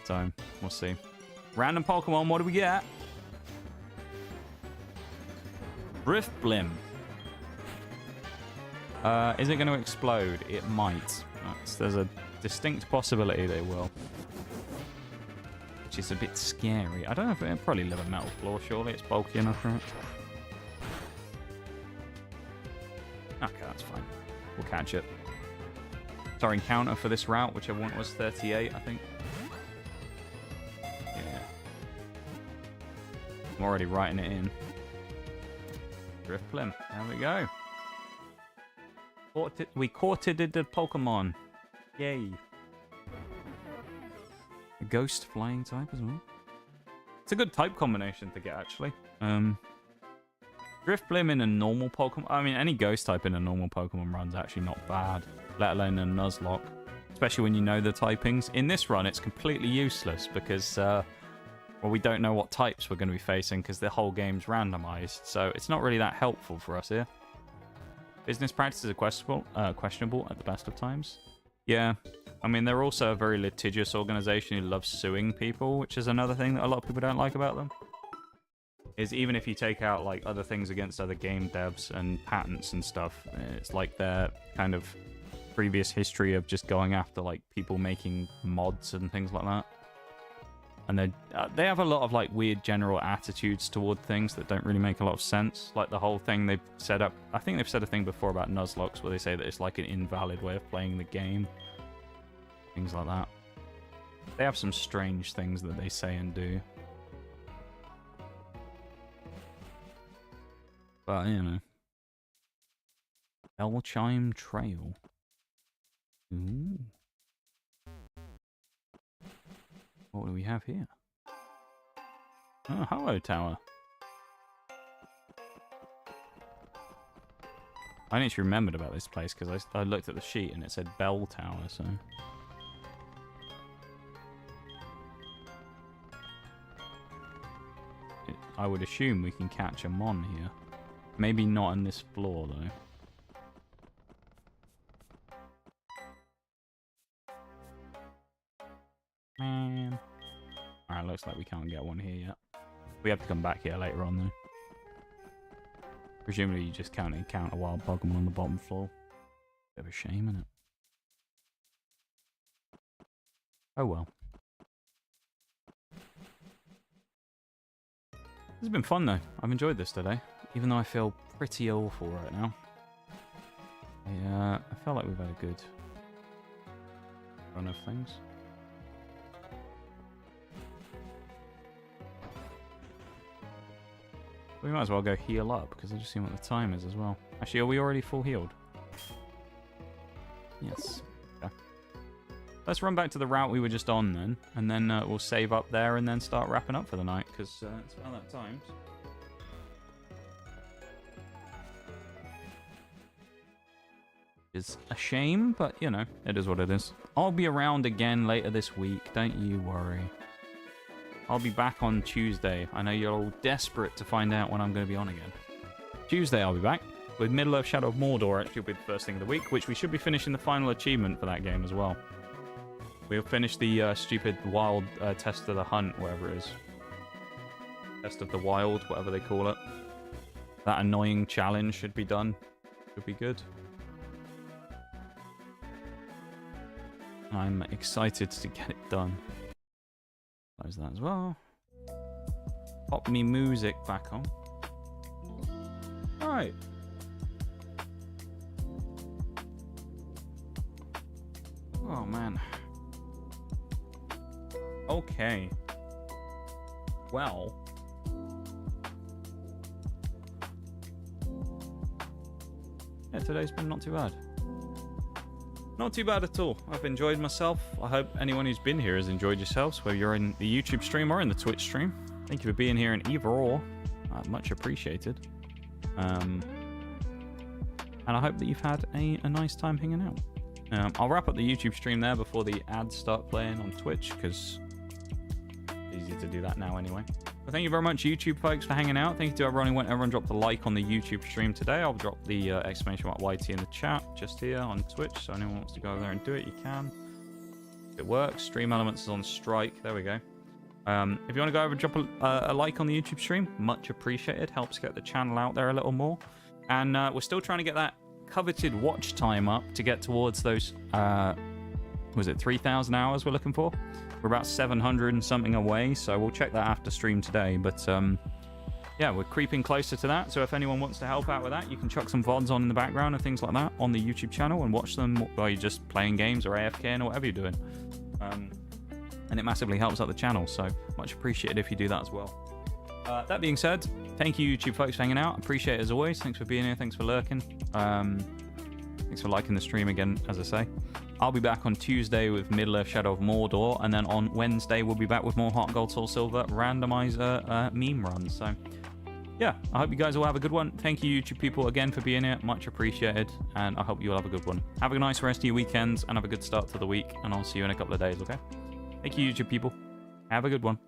So we'll see. Random Pokemon, what do we get? Riftblim. Is it going to explode? It might. There's a distinct possibility they will. Which is a bit scary. I don't know if it'll probably live a metal floor, surely. It's bulky enough for it. Okay, that's fine. We'll catch it. It's our encounter for this route, whichever one it was, 38, I think. Yeah. I'm already writing it in. Riftblim. There we go. We courted the Pokemon. Yay. A ghost flying type as well. It's a good type combination to get, actually. Driftblim in a normal Pokemon... I mean, any ghost type in a normal Pokemon run's actually not bad, let alone a Nuzlocke. Especially when you know the typings. In this run, it's completely useless because, well, we don't know what types we're going to be facing because the whole game's randomized. So it's not really that helpful for us here. Business practices are questionable at the best of times. Yeah, I mean, they're also a very litigious organization who loves suing people, which is another thing that a lot of people don't like about them. Is even if you take out, like, other things against other game devs and patents and stuff, it's like their kind of previous history of just going after, like, people making mods and things like that. And they have a lot of, like, weird general attitudes toward things that don't really make a lot of sense. Like the whole thing they've set up... I think they've said a thing before about Nuzlocke where they say that it's like an invalid way of playing the game. Things like that. They have some strange things that they say and do. But, you know. Bell Chime Trail. Ooh. What do we have here? Oh, hello, tower. I actually remembered about this place because I looked at the sheet and it said Bell Tower, so... I would assume we can catch a Mon here. Maybe not on this floor, though. Man. Alright, looks like we can't get one here yet. We have to come back here later on, though. Presumably you just can't encounter wild Pokemon on the bottom floor. Bit of a shame, isn't it? Oh well. This has been fun, though. I've enjoyed this today. Even though I feel pretty awful right now. I felt like we've had a good run of things. We might as well go heal up, because I've just seen what the time is as well. Actually, are we already full healed? Yes. Okay. Let's run back to the route we were just on then, and then we'll save up there and then start wrapping up for the night, because it's about that time. It's a shame, but, you know, it is what it is. I'll be around again later this week, don't you worry. I'll be back on Tuesday. I know you're all desperate to find out when I'm going to be on again. Tuesday I'll be back with Middle-earth Shadow of Mordor. Actually will be the first thing of the week, which we should be finishing the final achievement for that game as well. We'll finish the stupid wild test of the hunt, whatever it is. Test of the wild, whatever they call it. That annoying challenge should be done. Should be good. I'm excited to get it done. Close that as well. Pop me music back on. Alright. Oh man. Okay. Well. Yeah, today's been not too bad. Not too bad at all. I've enjoyed myself. I hope anyone who's been here has enjoyed yourselves, whether you're in the YouTube stream or in the Twitch stream. Thank you for being here in either or. Much appreciated. And I hope that you've had a nice time hanging out. I'll wrap up the YouTube stream there before the ads start playing on Twitch, because it's easy to do that now anyway. But thank you very much, YouTube folks, for hanging out. Thank you to everyone who went over and dropped a like on the YouTube stream today. I'll drop the exclamation mark YT in the chat just here on Twitch, so anyone wants to go over there and do it, you can. If it works. Stream Elements is on strike. There we go. If you want to go over and drop a like on the YouTube stream, much appreciated. Helps get the channel out there a little more. And we're still trying to get that coveted watch time up to get towards those, was it 3,000 hours we're looking for? We're about 700 and something away, so we'll check that after stream today. But yeah, we're creeping closer to that. So if anyone wants to help out with that, you can chuck some VODs on in the background and things like that on the YouTube channel and watch them while you're just playing games or AFK or whatever you're doing. And it massively helps out the channel, so much appreciated if you do that as well. That being said, thank you YouTube folks for hanging out. Appreciate it as always. Thanks for being here. Thanks for lurking. Thanks for liking the stream again, as I say. I'll be back on Tuesday with Middle-earth Shadow of Mordor, and then on Wednesday we'll be back with more Heart Gold Soul Silver randomizer meme runs. So yeah, I hope you guys all have a good one. Thank you, YouTube people, again for being here. Much appreciated, and I hope you all have a good one. Have a nice rest of your weekends, and have a good start to the week, and I'll see you in a couple of days, okay? Thank you, YouTube people. Have a good one.